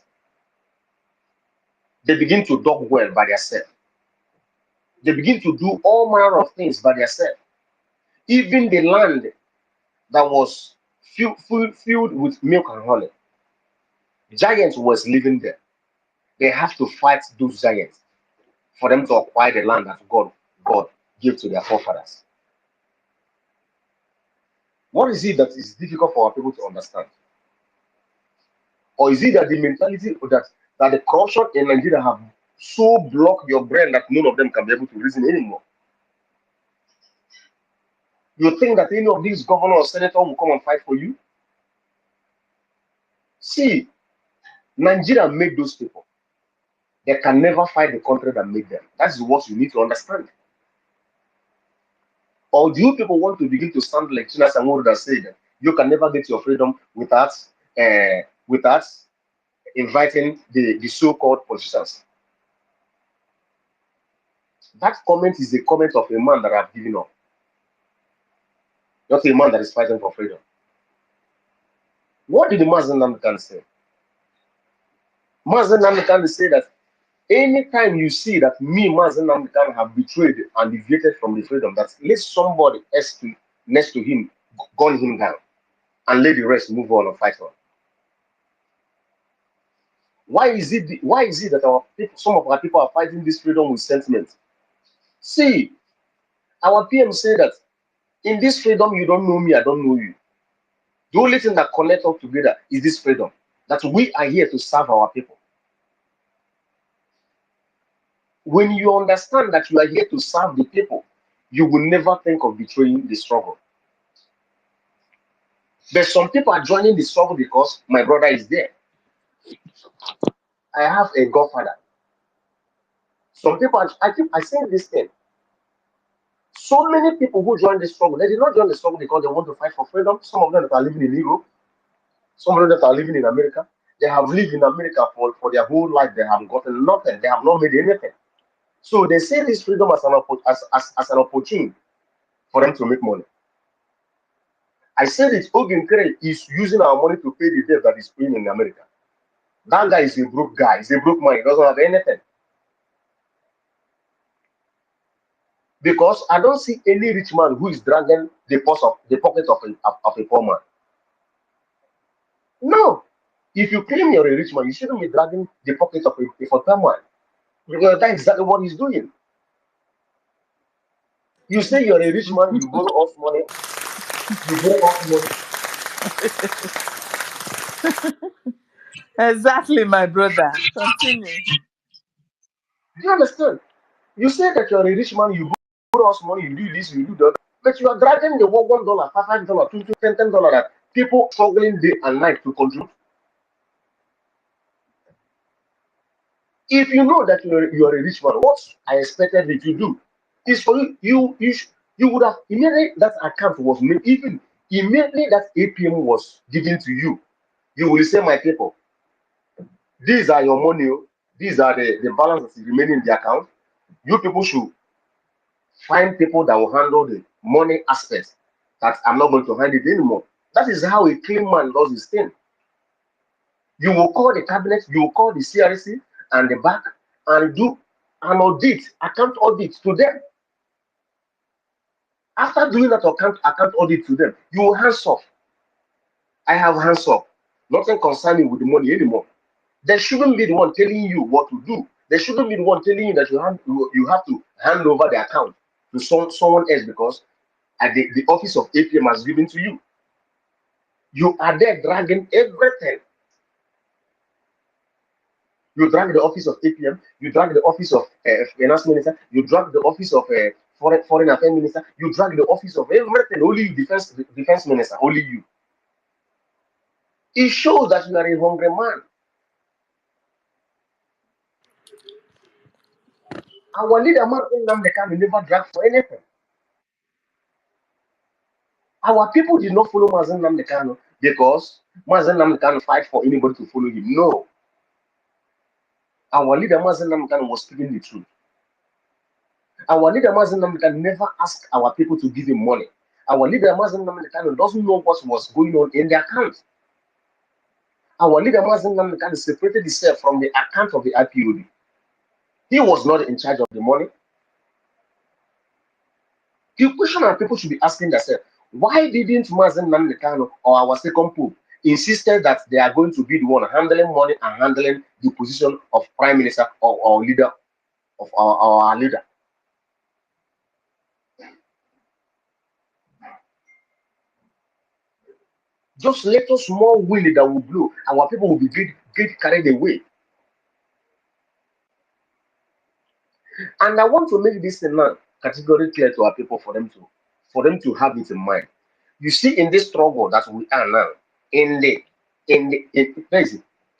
I: They begin to dog well by themselves. They begin to do all manner of things by themselves. Even the land that was filled with milk and honey, giants was living there. They have to fight those giants for them to acquire the land that God gave to their forefathers. What is it that is difficult for our people to understand? Or is it that the mentality that the corruption in Nigeria have so blocked your brain that none of them can be able to reason anymore? You think that any of these governors or senators will come and fight for you? See, Nigeria made those people. They can never fight the country that made them. That is what you need to understand. Or do you people want to begin to stand like China Samuru that said that you can never get your freedom without inviting the so-called politicians? That comment is the comment of a man that have given up, not a man that is fighting for freedom. What did the Mazen Namdekan say? Mazen Namdekan say that anytime you see that me, Mazen Namdekan, have betrayed and deviated from the freedom, that let somebody else next to him gun him down and let the rest move on and fight on. Why is it that our people, some of our people are fighting this freedom with sentiment? See, our PM say that in this freedom you don't know me, I don't know you. The only thing that connects us together is this freedom, that we are here to serve our people. When you understand that you are here to serve the people, you will never think of betraying the struggle. But some people are joining the struggle because my brother is there. I have a godfather. Some people, I say this thing. So many people who join the struggle, they did not join the struggle because they want to fight for freedom. Some of them that are living in Europe, some of them that are living in America, they have lived in America for their whole life. They have gotten nothing. They have not made anything. So they see this freedom as as an opportunity for them to make money. I said it, Nkere is using our money to pay the debt that is paying in America. That guy is a broke guy. He's a broke man. He doesn't have anything. Because I don't see any rich man who is dragging the pocket of a poor man. No. If you claim you're a rich man, you shouldn't be dragging the pocket of a poor man. Because that's exactly what he's doing. You say you're a rich man, you borrow us money, you borrow us money.
C: Exactly, my brother. Continue.
I: Do you understand? You say that you're a rich man, you borrow us money, you do this, you do that, but you are dragging the $1, $5, $2, $10 that people struggling day and night to contribute. If you know that you are a rich man, what I expected you to do is for you would have immediately that account was made, even immediately that APM was given to you, you will say, my people, these are your money, oh. These are the balances remaining in the account. You people should find people that will handle the money aspects that I'm not going to handle it anymore. That is how a clean man does his thing. You will call the cabinet, you will call the CRC and the bank and do an audit, account audit to them. After doing that account audit to them, you will hands off. I have hands off. Nothing concerning with the money anymore. They shouldn't be the one telling you what to do. They shouldn't be the one telling you that you have to hand over the account to someone else because the office of APM has given to you. You are there dragging everything. You drag the office of APM, you drag the office of finance minister, you drag the office of foreign affairs minister, you drag the office of everything, only you, defense minister, only you. It shows that you are a hungry man. Our leader, Martin Namdekan, will never drag for anything. Our people did not follow Mazen Namdekan because Mazen Namdekan fight for anybody to follow him. No. Our leader, Mazen Namdekan, was speaking the truth. Our leader, Mazen Namdekan, never asked our people to give him money. Our leader, Mazen Namdekan, doesn't know what was going on in the account. Our leader, Mazen Namdekan, separated himself from the account of the IPOD. He was not in charge of the money. The question our people should be asking themselves, why didn't Mazen Namdekan or our second pope insisted that they are going to be the one handling money and handling the position of prime minister or our leader of our leader? Just let us more wind that will blow. Our people will be get carried away. And I want to make this now categorically clear to our people for them to have it in mind. You see, in this struggle that we are now, in the in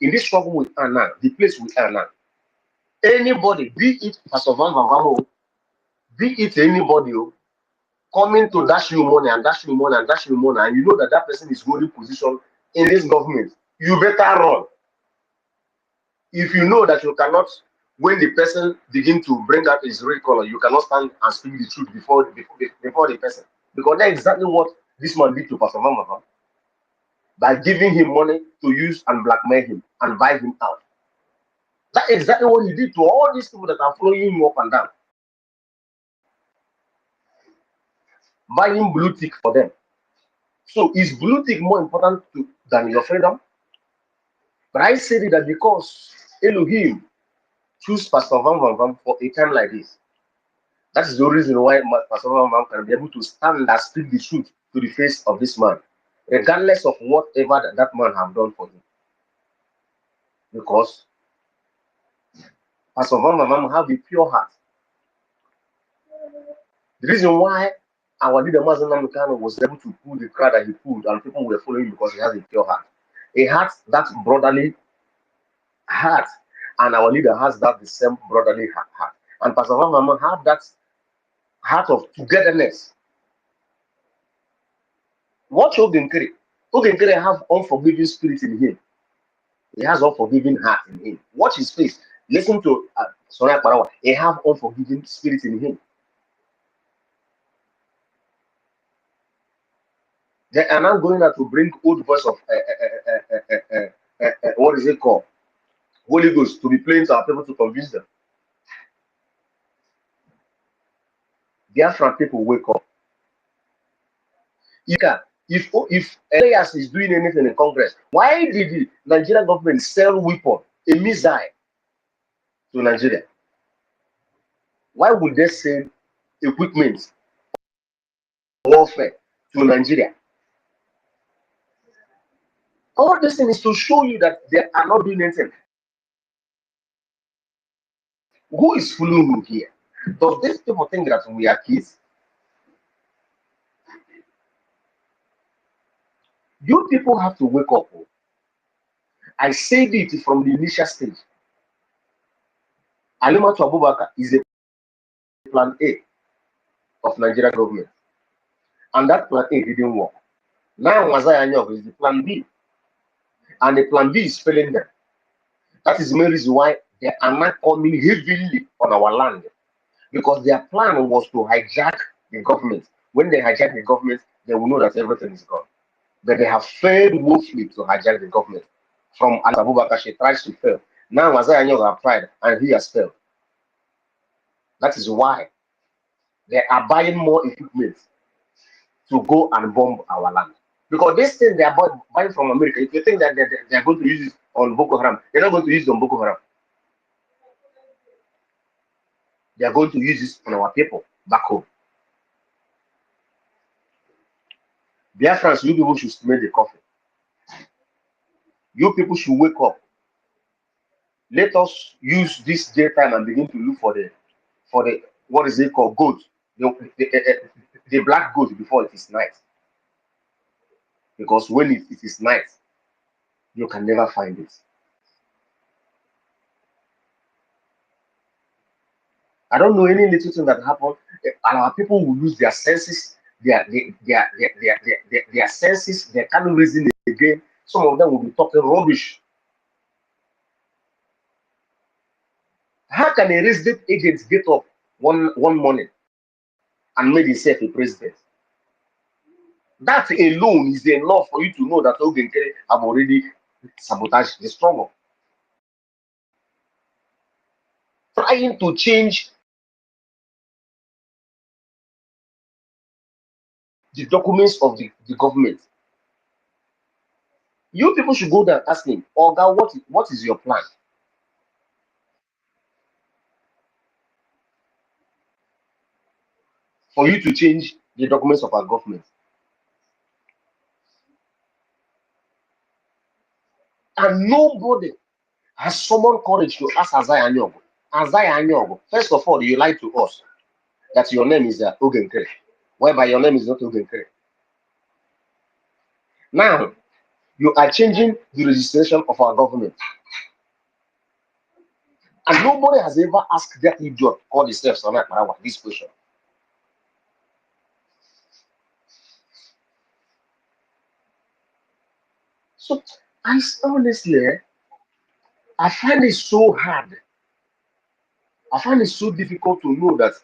I: this struggle we are now, the place we are now, anybody, be it Pastor Van Vavamo, be it anybody coming to dash you money and dash you money and dash you money, and you know that that person is holding position in this government, you better run. If you know that you cannot, when the person begin to bring out his real color, you cannot stand and speak the truth before the person. Because that's exactly what this man did to Pastor Mama by giving him money to use and blackmail him and buy him out. That's exactly what he did to all these people that are following him up and down, buying blue tick for them. So is blue tick more important than your freedom? But I said that because Elohim choose Pastor Van for a time like this. That is the reason why Pastor Van can be able to stand and speak the truth to the face of this man, regardless of whatever that man have done for him. Because Pastor Van Mamam have a pure heart. The reason why our leader Mazen Namikano was able to pull the crowd that he pulled and people were following because he has a pure heart. A heart that's brotherly heart. And our leader has that the same brotherly heart. And Pastor Van Mamam had that heart of togetherness. Watch Nkere. Nkere have unforgiving spirit in him. He has unforgiving heart in him. Watch his face. Listen to Sonia Parawa. He have unforgiving spirit in him. They are now going out to bring old voice of what is it called? Holy Ghost to be playing to our people to convince them. Biafran people wake up. If Elias is doing anything in Congress, why did the Nigerian government sell weapon, a missile to Nigeria? Why would they sell equipment, warfare to Nigeria? All this thing is to show you that they are not doing anything. Who is fooling you here? Does these people think that we are kids? You people have to wake up. I said it from the initial stage. Alimatu Abubakar is a plan A of Nigerian government. And that plan A didn't work. Now Isiah Anyogu is the plan B. And the plan B is failing them. That is the main reason why they are not coming heavily on our land. Because their plan was to hijack the government. When they hijack the government, they will know that everything is gone. But they have failed woefully to hijack the government. From Abubakar, she tries to fail. Now Isiah Anyogu have tried and he has failed. That is why they are buying more equipment to go and bomb our land. Because this thing they are buying from America, if you think that they are going to use it on Boko Haram, they're not going to use it on Boko Haram. They are going to use this on our people back home. Biafrans, you people should smell the coffee. You people should wake up. Let us use this daytime and begin to look for the what is it called, goat, the black goat before it is night. Because when it is night, you can never find it. I don't know any little thing that happened, and our people will lose their senses, their senses. They can't reason again. Some of them will be talking rubbish. How can a resident agent get up one morning and make himself a president? That alone is enough for you to know that Nkere have already sabotaged the struggle. Trying to change the documents of the government. You people should go there and ask him, Oga, what is your plan? For you to change the documents of our government. And nobody has summoned courage to ask Isiah Anyogu. Isiah Anyogu, first of all, you lied to us that your name is Nkere, whereby your name is not Nkere. Now, you are changing the registration of our government. And nobody has ever asked that idiot called himself Sonia Marawa this question. So, honestly, I find it so hard. I find it so difficult to know that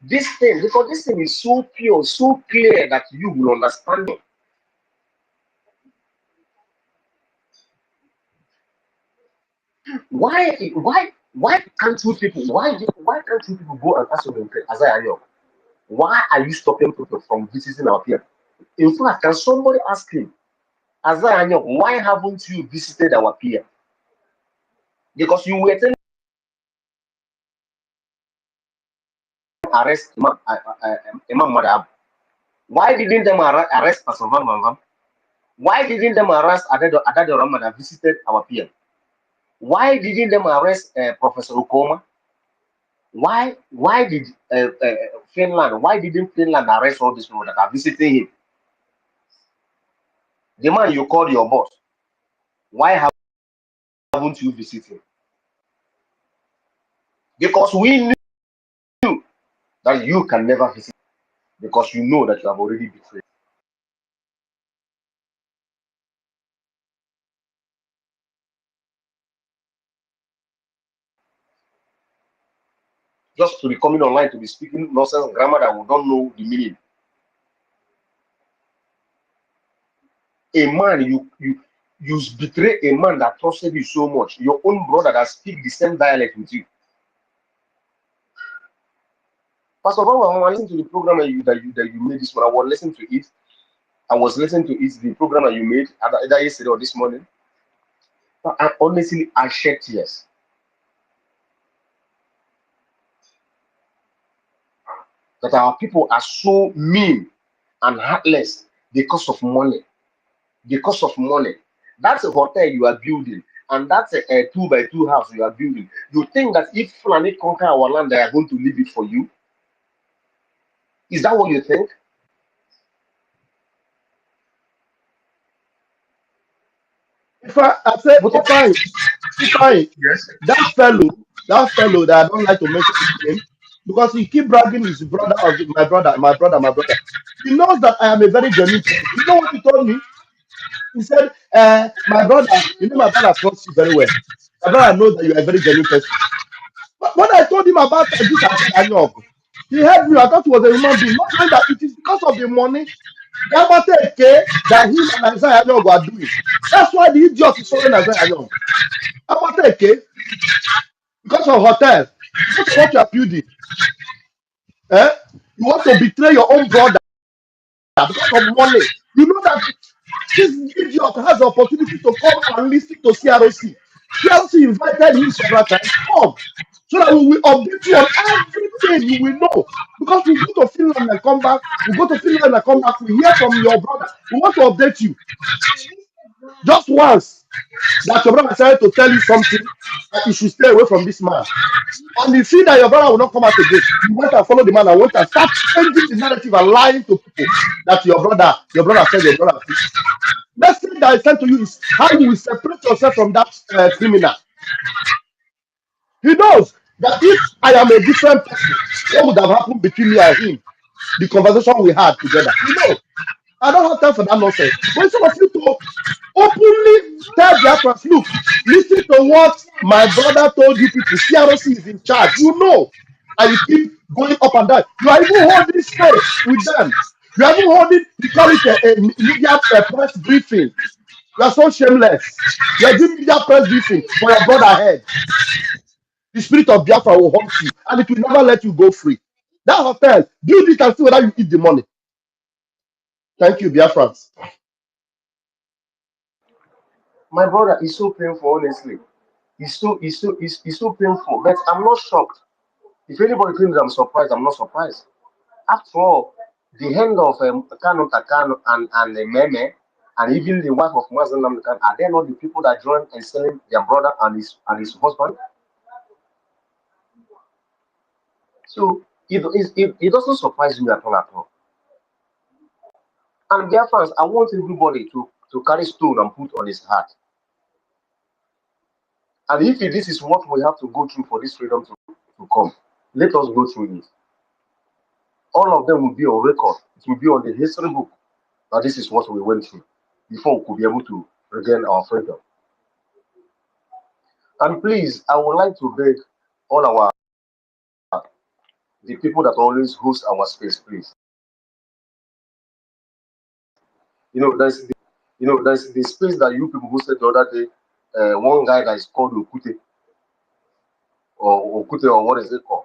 I: this thing, because this thing is so pure, so clear that you will understand it. Why can't you people, why can't you people go and ask them, Isiah Anyogu, why are you stopping people from visiting our people? In fact, can somebody ask him, Isiah Anyogu, why haven't you visited our peer? Because you were telling arrest Imam Madab. Why didn't them arrest Pastor Van Van? Why didn't them arrest Adado Ramadan visited our peer? Why didn't them arrest Professor Ukoma? Why did Finland? Why didn't Finland arrest all these people that are visiting him? The man you called your boss. Why haven't you visited him? Because we knew that you can never visit because you know that you have already betrayed. Just to be coming online to be speaking nonsense grammar that we don't know the meaning. A man, you betray a man that trusted you so much. Your own brother that speak the same dialect with you. First of all, when I listened to the program that you made this morning, I was listening to it. I was listening to it, the program that you made either yesterday or this morning. And honestly, I shed tears. That our people are so mean and heartless because of money. Because of money. That's a hotel you are building, and that's a 2 by 2 house you are building. You think that if Fulani conquer our land, they are going to leave it for you? Is that what you think?
D: I say,
I: But
D: if I,
I: yes,
D: that fellow that I don't like to mention his name because he keep bragging his brother of my brother. He knows that I am a very genuine person. You know what he told me? He said, my brother, my brother trusts you very well. My brother knows that you are a very genuine person. But when I told him about this Anyogu, he heard me. I thought he was a human being, not knowing that it is because of the money A.K.A that him and Isiah Anyogu are doing. That's why the idiot is following Isiah Anyogu. A.K.A, because of hotel, because of what you are building, eh? You want to betray your own brother because of money. You know that this idiot has the opportunity to come and listen to CROC. CROC invited him several times. Come so that we will update you on everything you will know. Because we go to Finland and come back, we hear from your brother. We want to update you. Just once that your brother decided to tell you something that you should stay away from this man. And you see that your brother will not come out again. You went and follow the man and went and start changing the narrative and lying to people that your brother said, your brother did. Next thing that I sent to you is how you will separate yourself from that criminal. He knows that if I am a different person, what would have happened between me and him? The conversation we had together. He knows. I don't have time for that nonsense. But instead of you to openly tell Biafrans, look, listen to what my brother told you people. CROC is in charge. You know. And you keep going up and down. You are even holding space with them. You are even holding, you call it a media press briefing. You are so shameless. You are doing media press briefing for your brother head. The spirit of Biafra will haunt you and it will never let you go free. That hotel, build it and see whether you eat the money. Thank you, Biafrans.
I: my brother is so painful, honestly. It's so painful. But I'm not shocked. If anybody thinks I'm surprised, I'm not surprised. After all, the hand of Kano Takano and Meme, and even the wife of Mazen Namdekan, are they not the people that joined and selling their brother and his husband? So it doesn't surprise me at all at all. And dear fans, I want everybody to carry stone and put on his heart. And if this is what we have to go through for this freedom to come, let us go through it. All of them will be on record. It will be on the history book that this is what we went through before we could be able to regain our freedom. And please, I would like to beg all the people that always host our space, please. You know, there's the space that you people hosted the other day. One guy that is called Okute or what is it called,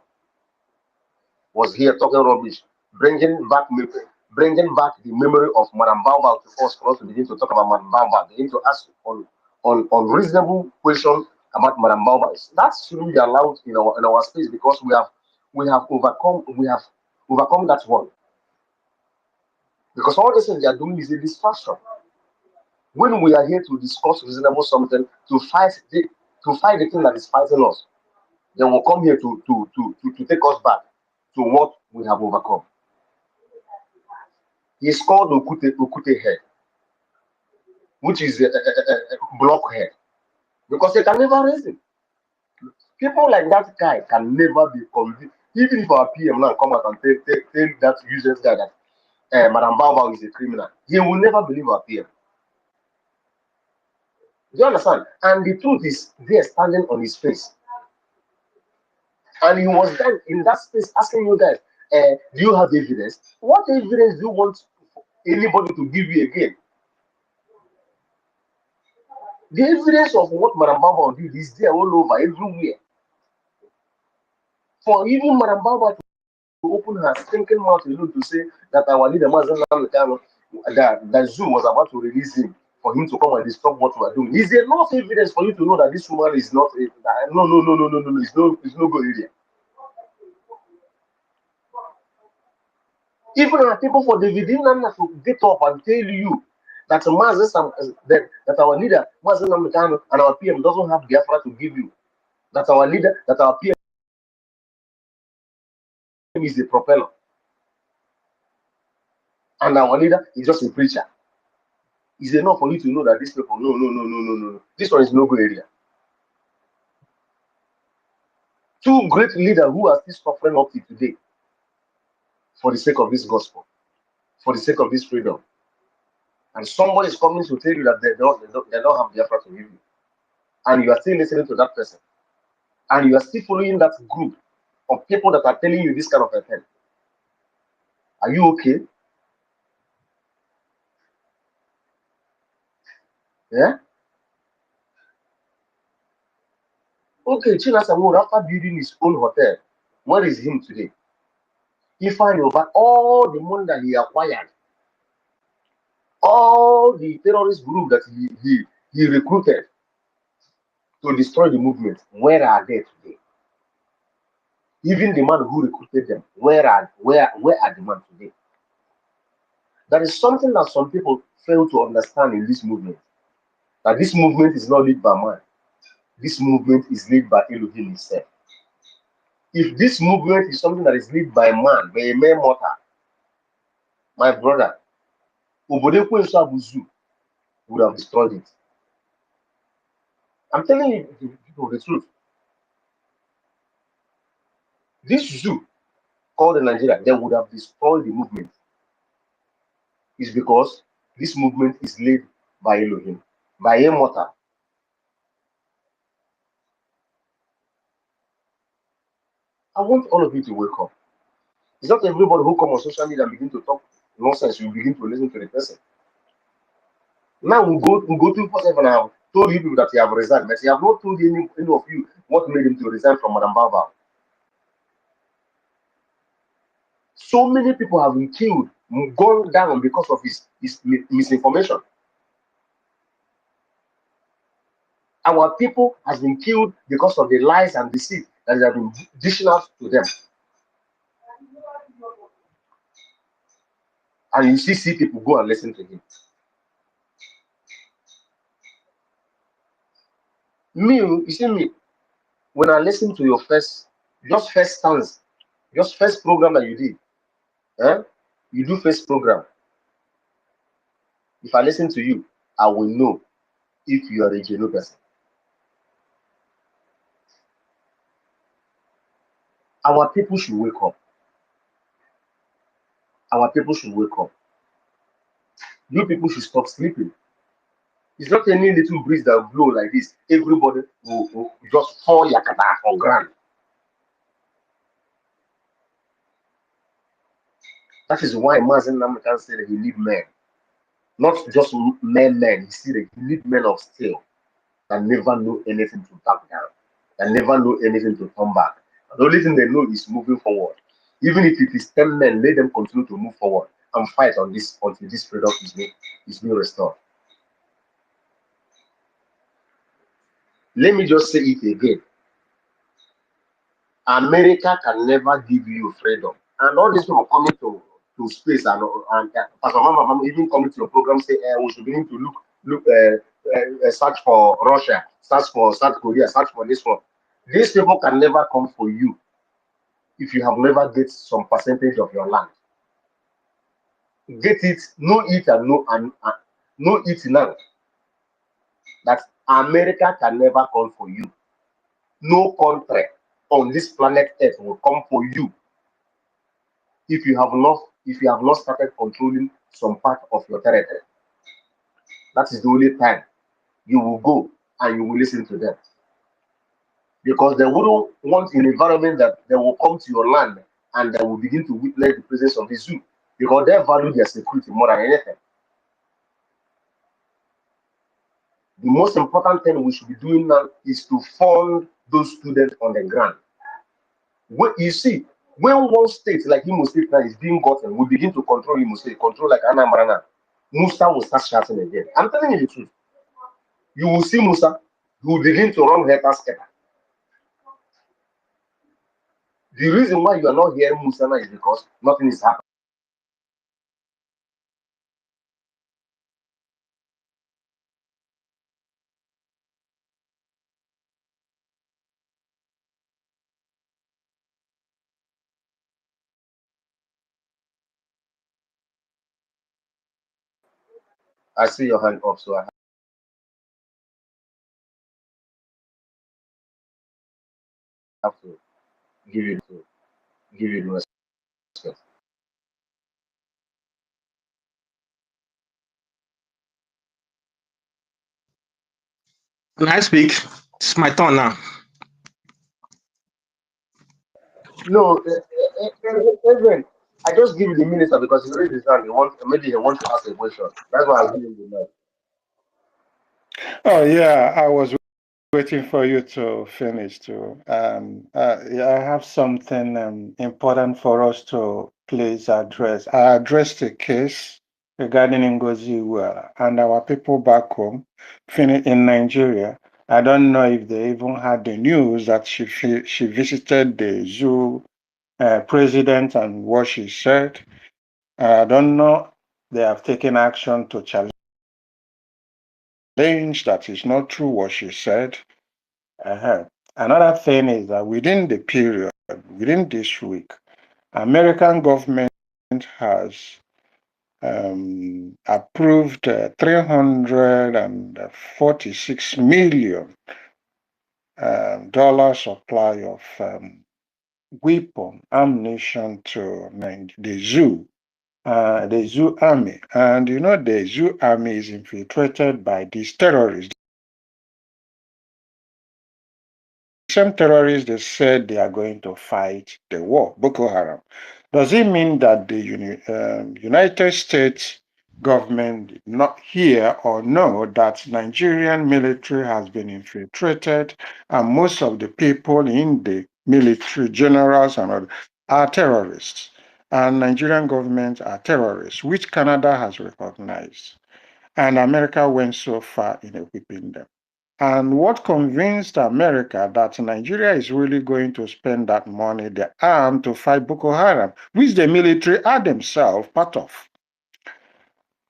I: was here talking rubbish, bringing back the memory of Madame Baobab to us for us to begin to talk about Madame Baobab, begin to ask on reasonable questions about Madame Baobab. That shouldn't be allowed in our space because we have overcome that one. Because all this thing they are doing is a distraction. When we are here to discuss reasonable something, to fight the thing that is fighting us, They will come here to take us back to what we have overcome. He's called Okute head, which is a block head, because they can never raise him. People like that guy can never be convinced. Even if our PM now come out and tell that useless guy that Madam Bao is a criminal, he will never believe our PM. Do you understand? And the truth is there standing on his face. And he was then in that space asking you guys, do you have evidence? What evidence do you want anybody to give you again? The evidence of what Madam Baba did is there all over, everywhere. For even Madam Baba to open her stinking mouth alone to say that our leader Mazen Namdekano, that Zoo was about to release him for him to come and disrupt what we are doing. Is there enough evidence for you to know that this woman is not no, it's no good area. Even people for the within to get up and tell you that that our leader Mazen Namdekano and our PM doesn't have the effort to give you. That our leader, that our PM is the propeller. And our leader is just a preacher. It's enough for you to know that these people, no. This one is no good area. Two great leaders who are still suffering up to today for the sake of this gospel, for the sake of this freedom. And somebody is coming to tell you that they don't have the effort to give you. And you are still listening to that person. And you are still following that group of people that are telling you this kind of a thing. Are you okay? Yeah? Okay, Chinasamu, after building his own hotel, where is him today? He found over all the money that he acquired, all the terrorist group that he recruited to destroy the movement. Where are they today? Even the man who recruited them, where are the man today? That is something that some people fail to understand in this movement. That this movement is not led by man. This movement is led by Elohim himself. If this movement is something that is led by man, by a mere mortal, my brother, Obodekwe Nsabuzu would have destroyed it. I'm telling you the truth. This zoo called in Nigeria, they would have destroyed the movement. It's because this movement is led by Elohim, by a mortal. I want all of you to wake up. It's not everybody who come on social media and begin to talk nonsense. You begin to listen to the person. Now we go 247 and I have told you people that you have resigned, but you have not told any of you what made him to resign from Madam Baba. So many people have been killed, gone down because of his misinformation. Our people has been killed because of the lies and deceit that have been dishing out to them. And you see people go and listen to him. You see me, when I listen to your first stance, just first program that you did, you do first program. If I listen to you, I will know if you are a genuine person. Our people should wake up. Our people should wake up. You people should stop sleeping. It's not any little breeze that blow like this. Everybody will just fall yakata on ground. That is why Mazen Namdekan said that he need men. Not just men. He said that he need men of steel that never know anything to back down, that never know anything to turn back. The only thing they know is moving forward. Even if it is 10 men, let them continue to move forward and fight on this until this freedom is being restored. Let me just say it again. America can never give you freedom. And all these people coming to space and Pastor Mama even coming to your program say we should begin to look search for Russia, search for South Korea, search for this one. These people can never come for you if you have never get some percentage of your land. Get it, know it and know it now that America can never come for you. No country on this planet Earth will come for you if you have not started controlling some part of your territory. That is the only time you will go and you will listen to them. Because they wouldn't want an environment that they will come to your land and they will begin to witness the presence of the zoo. Because they value their security more than anything. The most important thing we should be doing now is to fund those students on the ground. You see, when one state like Imo State now is being gotten, we begin to control Imo State, control like Anambra now. Musa will start shouting again. I'm telling you the truth. You will see Musa, he will begin to run helter skelter. The reason why you are not hearing Musa now is because nothing is happening. I see your hand up, so I have to give you the respect.
J: Can I speak? It's my turn now.
I: No, even I just give you the minister because he raised his hand. Maybe he wants to ask a question. That's why I'm giving you the mic.
K: Oh yeah, I was waiting for you to finish too. Yeah, I have something important for us to please address. I addressed a case regarding Ngozi Iweala and our people back home, in Nigeria. I don't know if they even had the news that she visited the zoo president and what she said. I don't know. They have taken action to challenge that is not true what she said. Uh-huh. Another thing is that within the period, within this week, American government has approved 346 million dollar supply of weapon ammunition to the zoo army. And you know, the zoo army is infiltrated by these terrorists. Some terrorists, they said they are going to fight the war, Boko Haram. Does it mean that the United States government did not hear or know that Nigerian military has been infiltrated and most of the people in the military, generals and all, are terrorists, and Nigerian government are terrorists, which Canada has recognized, and America went so far in equipping them? And what convinced America that Nigeria is really going to spend that money, the arm, to fight Boko Haram, which the military are themselves part of?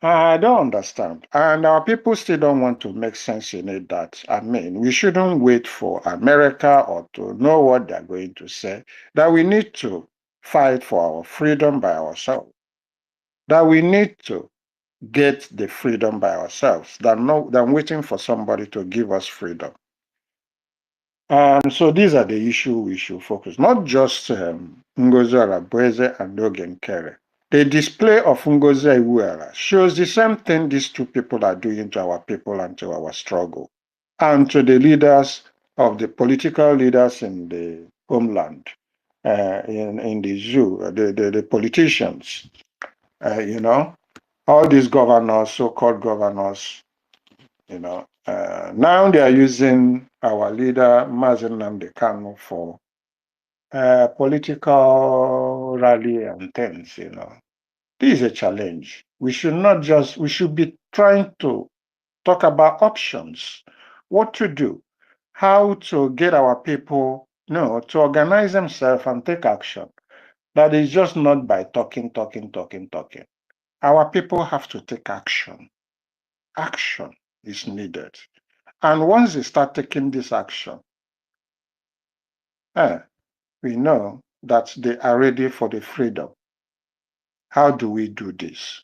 K: I don't understand. And our people still don't want to make sense in it that, I mean, we shouldn't wait for America or to know what they're going to say, that we need to fight for our freedom by ourselves, that we need to get the freedom by ourselves, than waiting for somebody to give us freedom. So these are the issues we should focus, not just Ngozi Arabweze and Nkere. The display of Ngozi Iweala shows the same thing these two people are doing to our people and to our struggle, and to the leaders of the political leaders in the homeland, in the zoo, the politicians, you know, all these governors, so-called governors, you know, now they are using our leader, Mazen Nnamdi Kanu, for political rally and things, you know. This is a challenge. We should be trying to talk about options, what to do, how to get our people, to organize themselves and take action. That is just not by talking, talking, talking, talking. Our people have to take action. Action is needed. And once they start taking this action, we know that they are ready for the freedom. How do we do this?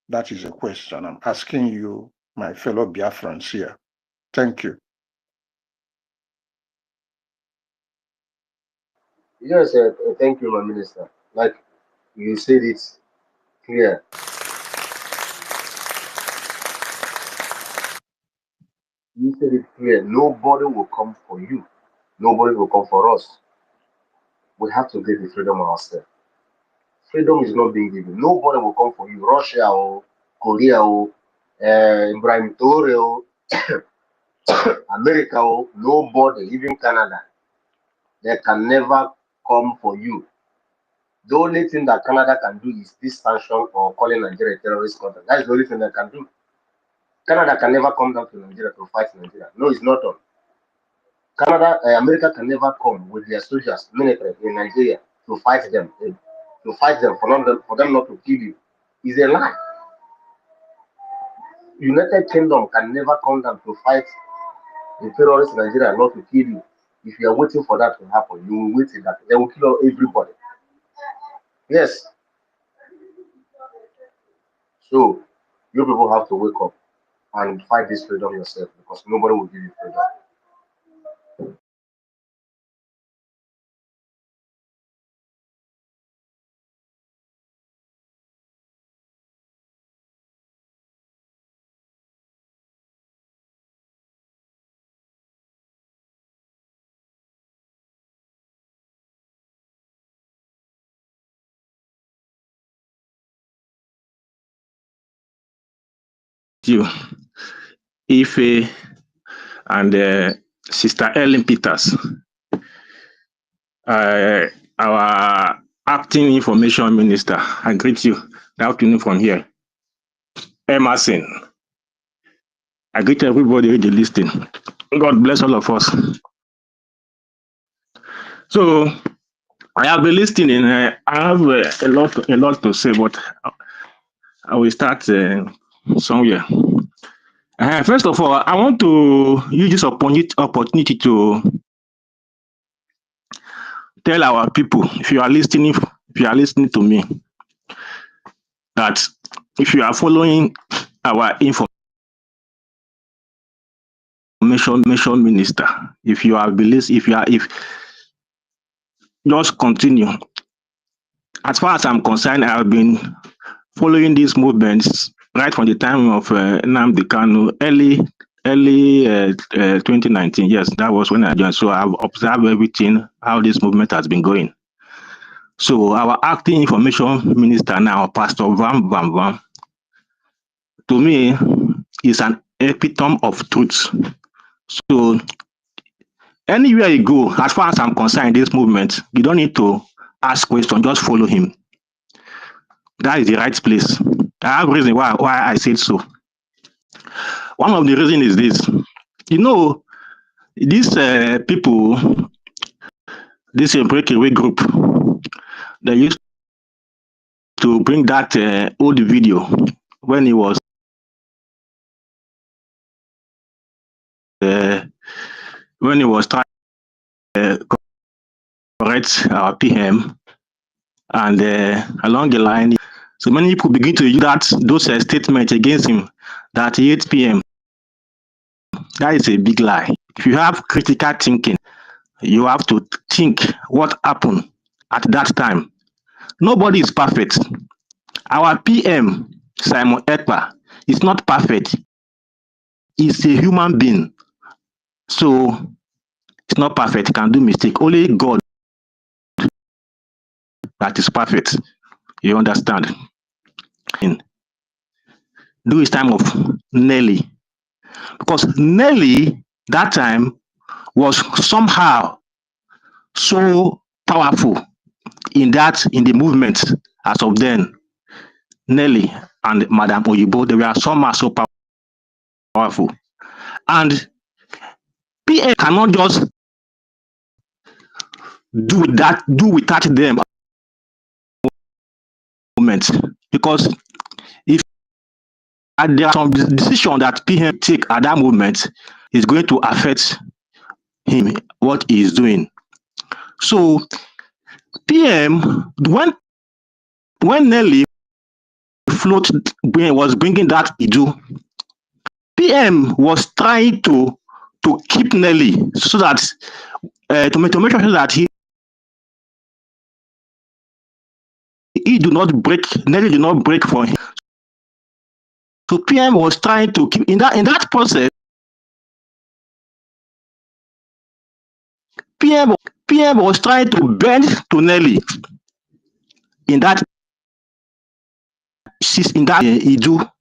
K: That is a question I'm asking you, my fellow Biafrans here. Thank you.
I: Yes, thank you, my minister. Like you said it clear. You said it clear. Nobody will come for you. Nobody will come for us. We have to get the freedom ourselves. Freedom is not being given. Nobody will come for you. Russia or Korea or Ibrahim Traore or America or nobody, even Canada, they can never come for you. The only thing that Canada can do is this sanction or calling Nigeria a terrorist country. That is the only thing they can do. Canada can never come down to Nigeria to fight Nigeria. No, it's not done. Canada, America can never come with their soldiers, military in Nigeria to fight them, for them not to kill you. It's a lie. United Kingdom can never come down to fight the terrorists in Nigeria not to kill you. If you are waiting for that to happen, you will wait till that they will kill everybody. Yes. So you people have to wake up and fight this freedom yourself because nobody will give you freedom.
J: You, Ife, and Sister Ellen Peters, uh, our acting information minister. I greet you. Good afternoon from here. Emerson, I greet everybody who is listening. God bless all of us. So I have been listening. I have a lot to say, but I will start somewhere. First of all, I want to use this opportunity to tell our people, if you are listening to me, that if you are following our information minister, if just continue. As far as I'm concerned, I have been following these movements right from the time of Nnamdi Kanu, early 2019. Yes, that was when I joined. So I've observed everything, how this movement has been going. So our acting information minister now, Pastor Vam, to me, is an epitome of truth. So anywhere you go, as far as I'm concerned, this movement, you don't need to ask questions, just follow him. That is the right place. I have reason why I said so. One of the reasons is this. You know, these people, this breakaway group, they used to bring that old video when he was trying to correct our PM, and along the line, so many people begin to use those statements against him that 8 p.m. That is a big lie. If you have critical thinking, you have to think what happened at that time. Nobody is perfect. Our PM, Simon Ekpa, is not perfect. He's a human being. So it's not perfect. He can do mistake. Only God that is perfect. You understand? Do his time of Nelly. Because Nelly, that time, was somehow so powerful in the movement as of then. Nelly and Madam Oyibo, they were somehow so powerful. And PA cannot just do without them moment, because if there are some decision that PM take at that moment is going to affect him, what he is doing. So PM, when Nelly was bringing that Idu, PM was trying to keep Nelly so that to make sure that he do not break, Nelly do not break for him. So PM was trying to keep in that process. PM was trying to bend to Nelly in that Idu.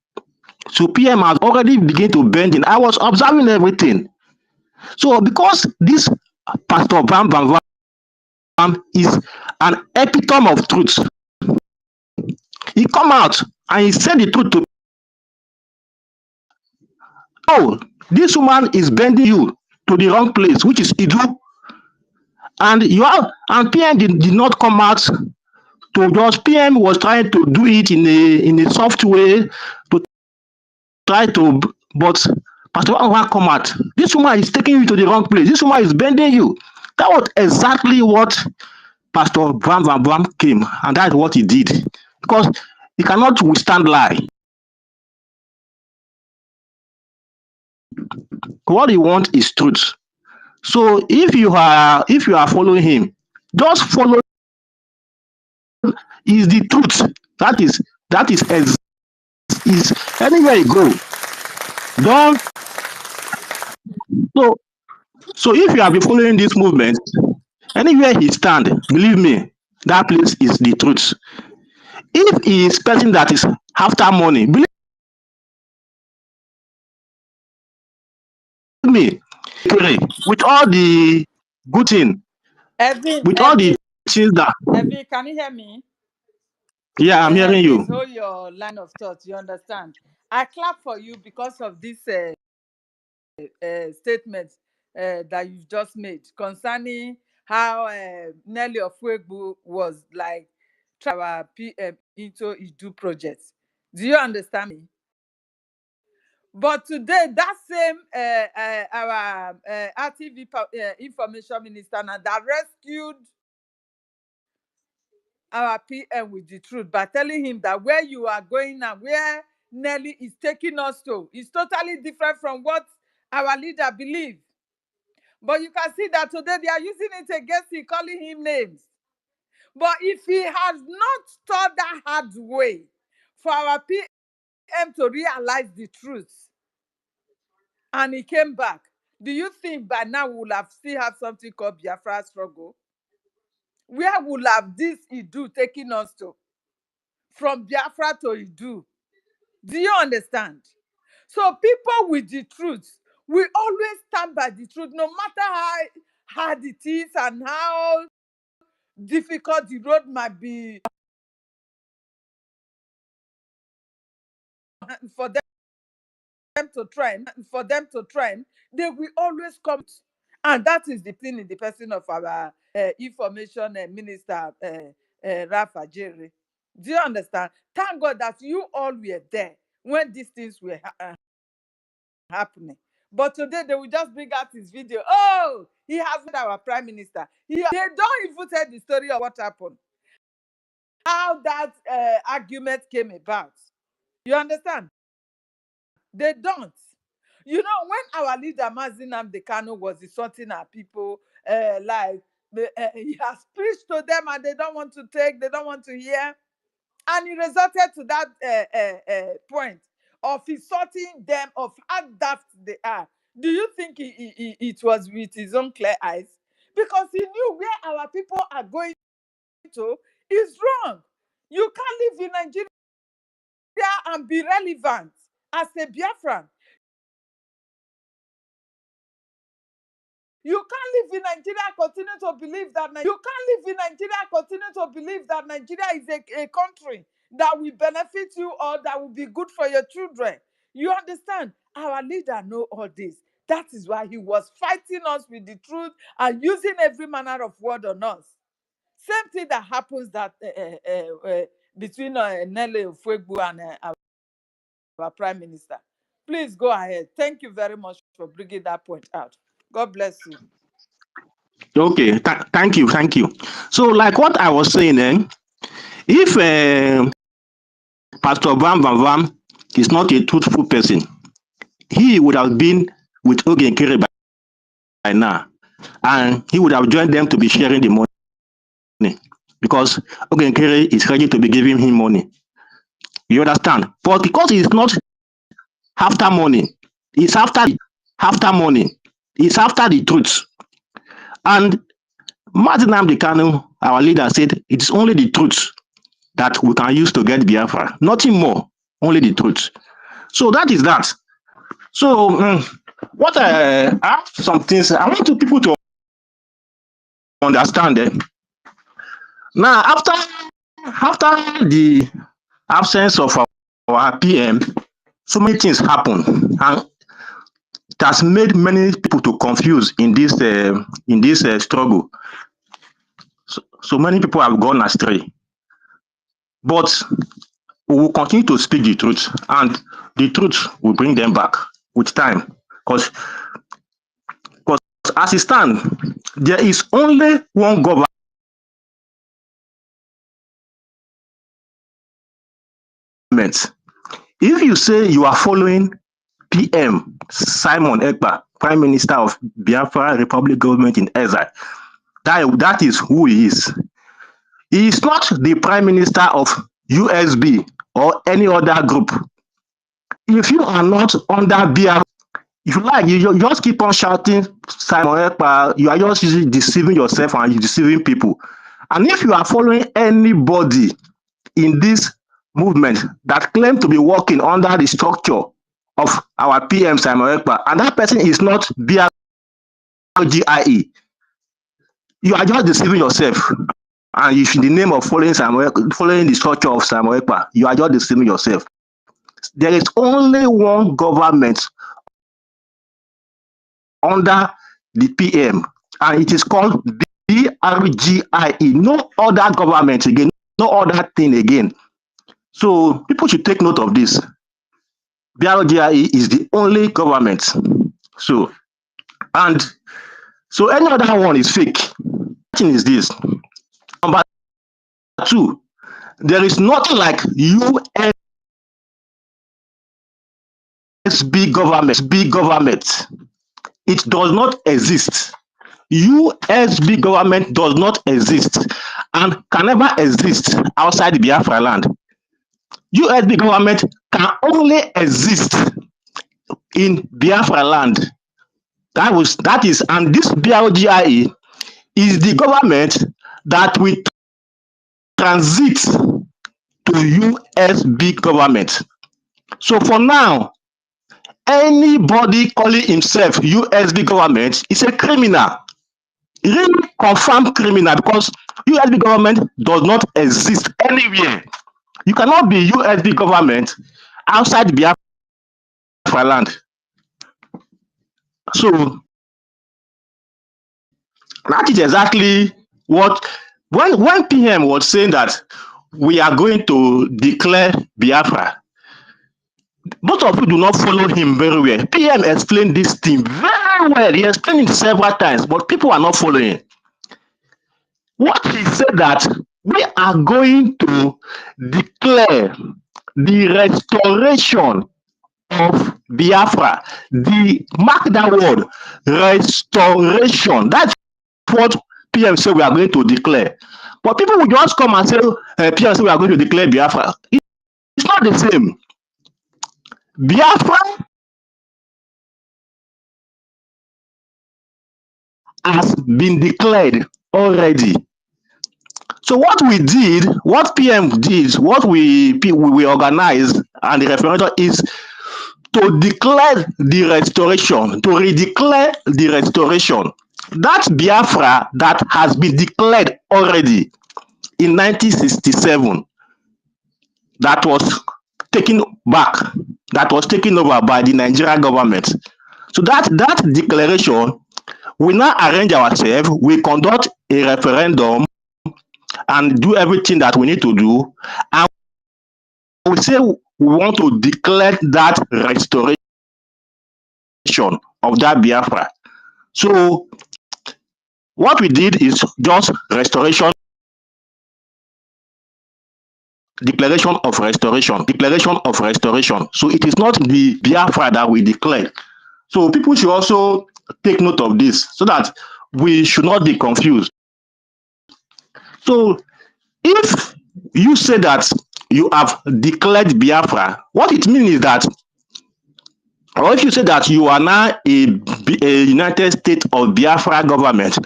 J: So PM has already begun to bend in. I was observing everything. So because this Pastor Bam Bam Bam is an epitome of truth, he come out and he said the truth to, oh, this woman is bending you to the wrong place, which is Idu, and PM did not come out to just, PM was trying to do it in a soft way to try to, but Pastor Bam come out. This woman is taking you to the wrong place. This woman is bending you. That was exactly what Pastor Bram Bram Bram came, and that's what he did. Because he cannot withstand lie. What he wants is truth. So if you are following him, just follow is the truth. That is anywhere you go. Don't so so if you have been following this movement, anywhere he stand, believe me, that place is the truth. If he is person that is after money, believe me, with all the good thing,
C: Evan,
J: with all the
C: Evan,
J: things that,
C: Evan, can you hear me?
J: yeah, I'm hearing
C: Please
J: you.
C: hold your line of thought. You understand? I clap for you because of this statement that you've just made concerning how Nelly Ofuegbu was like our PM into Idu projects. Do you understand me? But today, that same our RTV information minister now that rescued our PM with the truth by telling him that where you are going and where Nelly is taking us to is totally different from what our leader believes. But you can see that today they are using it against him, calling him names. But if he has not taught that hard way for our PM to realize the truth, and he came back, do you think by now we will have still have something called Biafra struggle? Where will have this Idu taking us to? From Biafra to Idu. Do you understand? So people with the truth, we always stand by the truth, no matter how hard it is and how difficult the road might be for them to trend, they will always come. And that is the thing in the person of our information minister, Rafa Jerry. Do you understand? Thank God that you all were there when these things were happening. But today they will just bring out his video. Oh, he has met our prime minister. They don't even tell the story of what happened, how that argument came about. You understand? They don't. You know, when our leader Mazin Amdekano was insulting our people, he has preached to them and they don't want to take, they don't want to hear. And it resulted to that point of insulting them, of how daft they are. Do you think it was with his own clear eyes? Because he knew where our people are going to is wrong. You can't live in Nigeria and be relevant as a Biafran. You can't live in Nigeria and continue to believe that Nigeria is a country that will benefit you or that will be good for your children. You understand? Our leader know all this. That is why he was fighting us with the truth and using every manner of word on us. Same thing that happens between Nelly Ofuegbu and our prime minister. Please go ahead. Thank you very much for bringing that point out. God bless you.
J: Okay, thank you, thank you. So, like what I was saying, if Pastor Bam Bam Bam is not a truthful person, he would have been with Nkere by now, and he would have joined them to be sharing the money because Nkere is ready to be giving him money. You understand? But because he's not after money, he's after money, he's after the truth. And Martin Nnamdi Kanu, our leader, said it is only the truth that we can use to get Biafra. Nothing more, only the truth. So that is that. So what I have some things I want to people to understand. Now after the absence of our PM, so many things happen, and it has made many people to confuse in this struggle. So many people have gone astray, but we will continue to speak the truth, and the truth will bring them back with time. Because as it stands, there is only one government. If you say you are following PM Simon Ekpa, Prime Minister of Biafra Republic Government in exile, that is who he is. He is not the Prime Minister of USB or any other group. If you are not under Biafra, if you like, you just keep on shouting Simon Ekpa, you are just deceiving yourself and you deceiving people. And if you are following anybody in this movement that claim to be working under the structure of our PM Simon Ekpa, and that person is not Brgie, you are just deceiving yourself. And if in the name of following the structure of Simon Ekpa, you are just deceiving yourself. There is only one government under the PM, and it is called Brgie. No other government again, no other thing again. So people should take note of this. Brgie is the only government. So any other one is fake. The thing is this. Number two, there is nothing like USB government. It does not exist. USB government does not exist and can never exist outside the Biafra land. USB government can only exist in Biafra land. That is, and this Brgie is the government that will transit to USB government. So for now, anybody calling himself USB government is a criminal. Really confirmed criminal, because USB government does not exist anywhere. You cannot be USB government outside Biafra land. So that is exactly what when PM was saying that we are going to declare Biafra, most of you do not follow him very well. PM explained this thing very well. He explained it several times, but people are not following. What he said that we are going to declare the restoration of Biafra. Mark that word, restoration. That's what PM said we are going to declare. But people will just come and say, PM said we are going to declare Biafra. It's not the same. Biafra has been declared already. So what PM did, what we organized, and the referendum is to declare the restoration, to redeclare the restoration. That Biafra that has been declared already in 1967, that was taken back, that was taken over by the Nigerian government. So that declaration, we now arrange ourselves, we conduct a referendum and do everything that we need to do, and we say we want to declare that restoration of that Biafra. So What we did is just restoration, declaration of restoration. So it is not the Biafra that we declared. So people should also take note of this so that we should not be confused. So if you say that you have declared Biafra, what it means is that, or if you say that you are now a United States of Biafra government,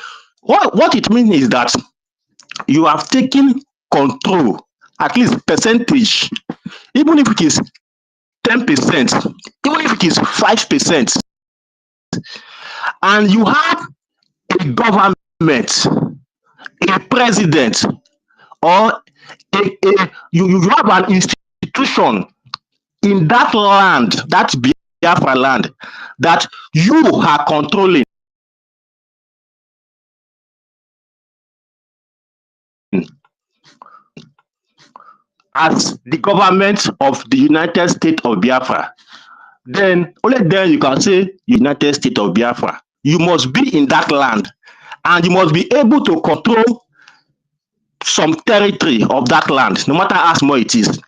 J: what it means is that you have taken control, at least percentage, even if it is 10%, even if it is 5%, and you have a government, a president, or you have an institution in that land, that Biafra land, that you are controlling, as the government of the United States of Biafra, then only then you can say United States of Biafra. You must be in that land and you must be able to control some territory of that land, no matter how small it is.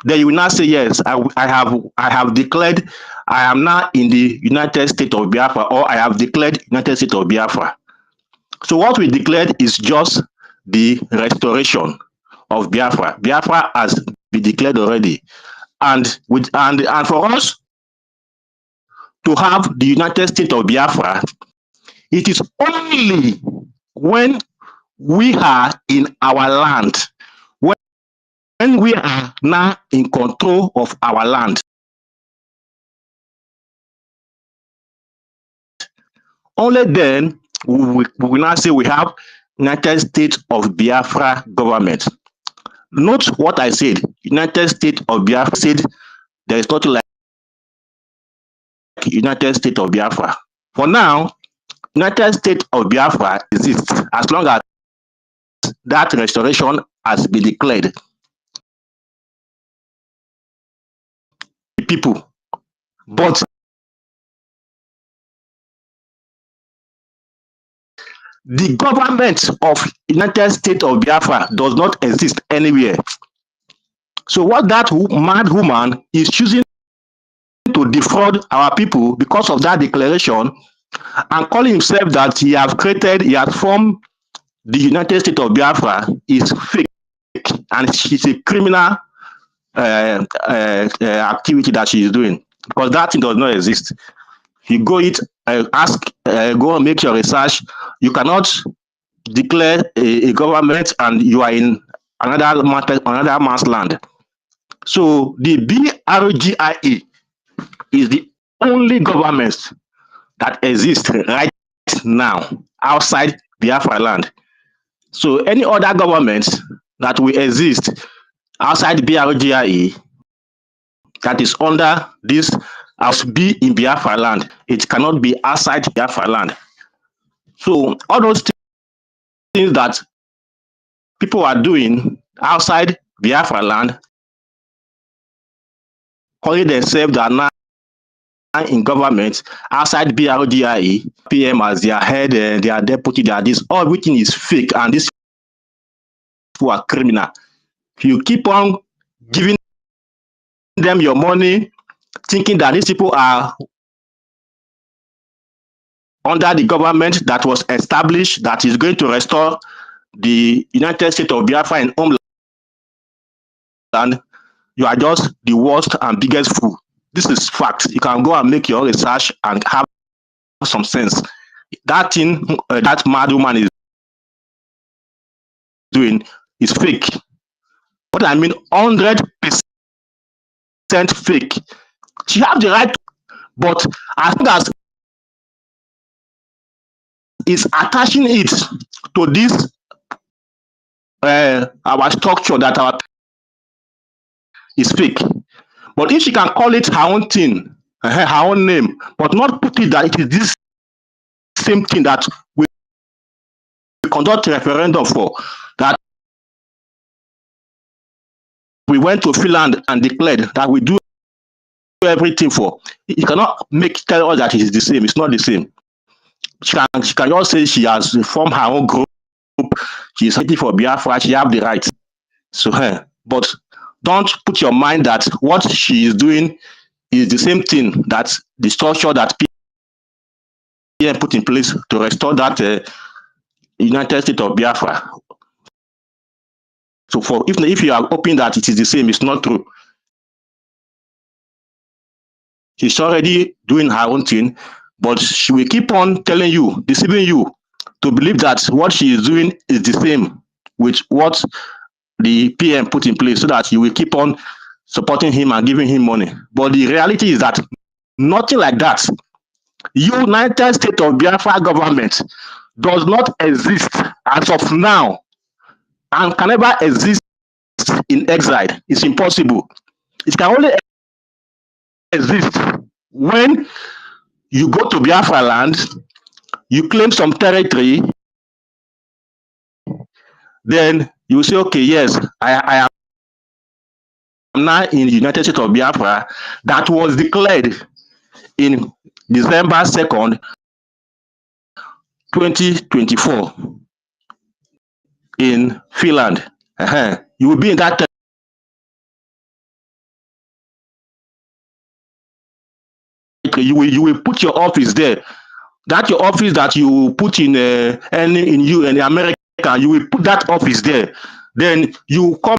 J: Then you will now say, yes, I have declared I am now in the United States of Biafra, or I have declared United States of Biafra. So what we declared is just the restoration of Biafra. Biafra has been declared already. And for us to have the United States of Biafra, it is only when we are in our land, when we are now in control of our land, only then we will now say we have United States of Biafra government. Note what I said. United States of Biafra said there is nothing like United States of Biafra. For now, United States of Biafra exists as long as that restoration has been declared. People, but the government of United States of Biafra does not exist anywhere. So what that mad woman is choosing to defraud our people because of that declaration, and calling himself that he has formed the United States of Biafra, is fake, and she's a criminal activity that she is doing, because that thing does not exist. You go go and make your research. You cannot declare a government and you are in another man's land. So the BRGIA is the only government that exists right now outside Biafra land. So any other government that will exist outside BRGIA that is under this must be in Biafra land. It cannot be outside Biafra land. So all those things that people are doing outside Biafra land, calling themselves that now in government outside BRGIA, PM as their head, their deputy, their this, everything is fake, and these people are criminal. If you keep on giving them your money, thinking that these people are under the government that was established, that is going to restore the United States of Biafra in homeland, you are just the worst and biggest fool. This is fact. You can go and make your research and have some sense. That thing that mad woman is doing is fake. What I mean, 100% fake. She has the right, but as long as is attaching it to this our structure that our is fake. But if she can call it her own thing, her own name, but not put it that it is this same thing that we conduct a referendum for, that we went to Finland and declared that we do everything for. You cannot tell us that it is the same. It's not the same. she can just say she has formed her own group. She's fighting for Biafra. She have the right. So, but don't put your mind that what she is doing is the same thing that the structure that PM put in place to restore that United States of Biafra. So, for if you are hoping that it is the same, it's not true. She's already doing her own thing, but she will keep on telling you, deceiving you, to believe that what she is doing is the same with what the PM put in place, so that you will keep on supporting him and giving him money. But the reality is that nothing like that. United States of Biafra government does not exist as of now and can never exist in exile. It's impossible. It can only exist when you go to Biafra land, you claim some territory, then you say, okay, yes, I am now in the United States of Biafra that was declared in December 2nd, 2024 in Finland. You will be in that territory. You will put your office there. That your office that you put in in America, you will put that office there. Then you come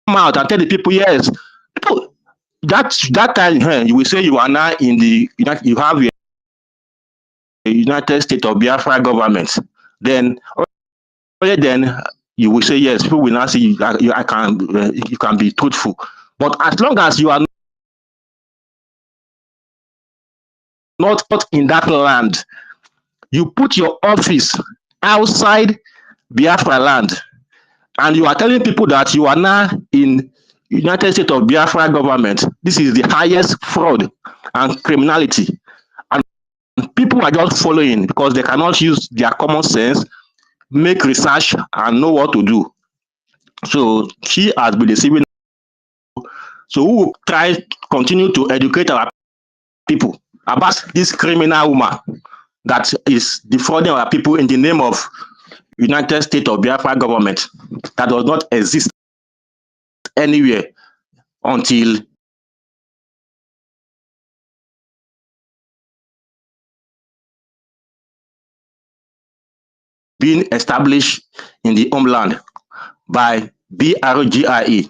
J: out and tell the people, yes, people, that time you will say you are now in the you have a United States of Biafra government. Then only then you will say yes. People will now see you can be truthful. But as long as you are not in that land, you put your office outside Biafra land, and you are telling people that you are now in United States of Biafra government. This is the highest fraud and criminality. And people are just following because they cannot use their common sense, make research, and know what to do. So she has been deceiving. So we will try to continue to educate our people about this criminal woman that is defrauding our people in the name of United States of Biafra government that does not exist anywhere until being established in the homeland by Brgie.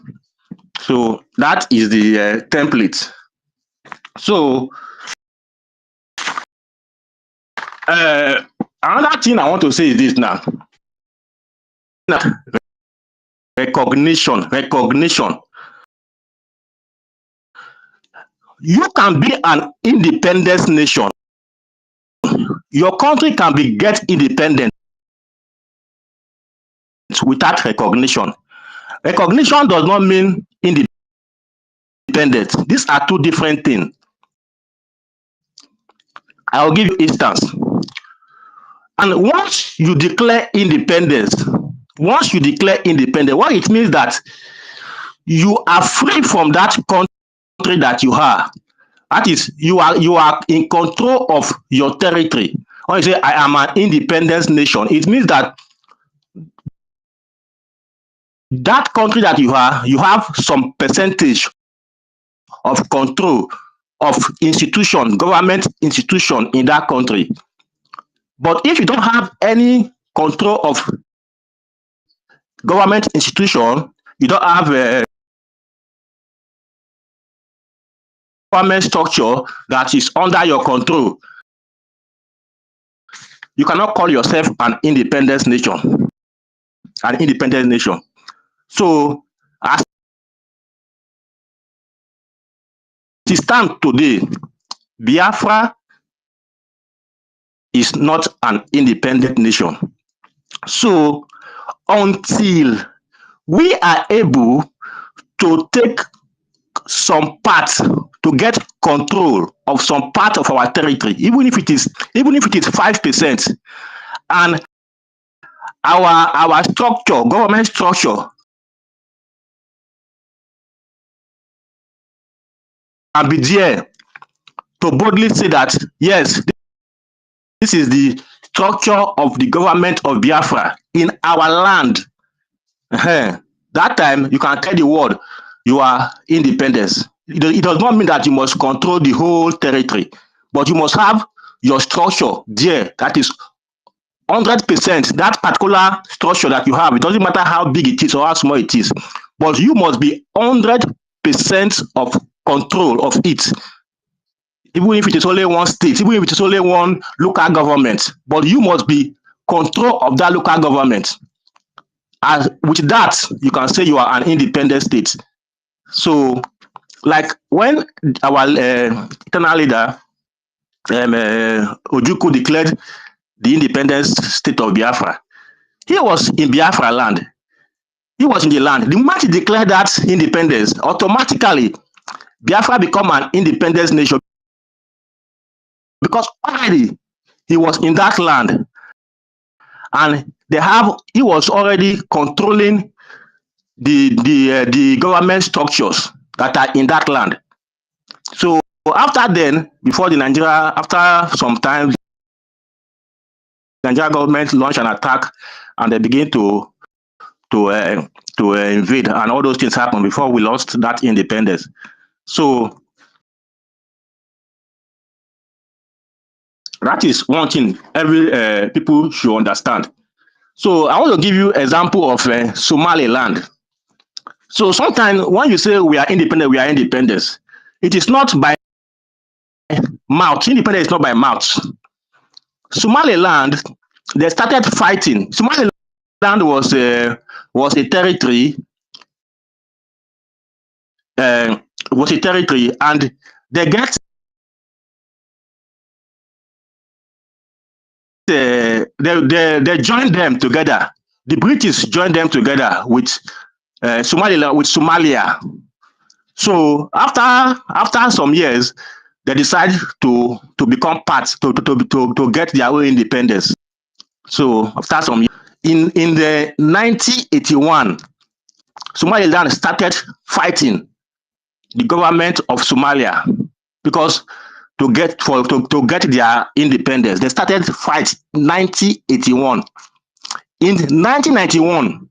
J: So that is the template. So another thing I want to say is this now. Recognition. You can be an independent nation. Your country can be get independent without recognition. Recognition does not mean independent. These are two different things. I'll give you instance. And once you declare independence, what it means that you are free from that country that you are. That is, you are in control of your territory. When you say I am an independent nation, it means that that country that you are, you have some percentage of control of institution, government institution in that country. But if you don't have any control of government institution, you don't have a government structure that is under your control, you cannot call yourself an independent nation. So as it stands today, Biafra is not an independent nation. So until we are able to take some part, to get control of some part of our territory, even if it is 5%, and our structure, government structure, can be there to boldly say that yes, This is the structure of the government of Biafra in our land. That time, you can tell the world you are independence. It does not mean that you must control the whole territory, but you must have your structure there. That is 100%. That particular structure that you have, it doesn't matter how big it is or how small it is, but you must be 100% of control of it, even if it is only one state, even if it is only one local government, but you must be control of that local government. As with that, you can say you are an independent state. So, like when our eternal leader Ojukwu declared the independence state of Biafra, he was in Biafra land. He was in the land. The moment he declared that independence, automatically Biafra become an independent nation because already he was in that land, and he was already controlling the government structures that are in that land. So after then, after some time, the Nigeria government launched an attack, and they begin to invade, and all those things happened before we lost that independence. So that is one thing every people should understand. So I want to give you example of Somaliland. So sometimes when you say we are independent, we are independent. It is not by mouth. Independence is not by mouth. Somaliland, they started fighting. Somaliland was a territory, uh, and they get they joined them together. The British joined them together with Somaliland, with Somalia. So after some years, they decided to become parts to get their own independence. So after some years, in the 1981, Somaliland started fighting the government of Somalia because to get their independence, they started fight 1981. In 1991,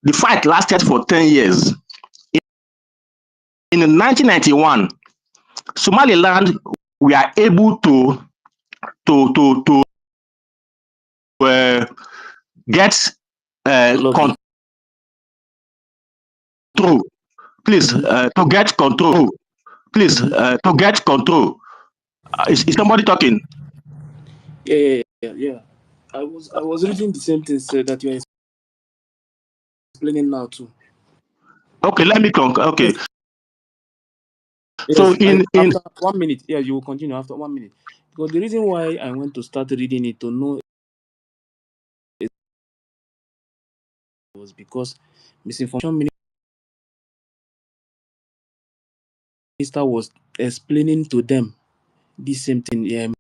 J: the fight lasted for 10 years. In 1991, Somaliland were able to get control. Please, to get control. Please, to get control. Is somebody talking?
F: Yeah. I was reading the same thing that you are explaining now too.
J: Okay, let me conclude. Okay.
F: Yes,
J: So
F: after 1 minute, yeah, you will continue after 1 minute. Because the reason why I went to start reading it to know was because misinformation minister was explaining to them the same thing,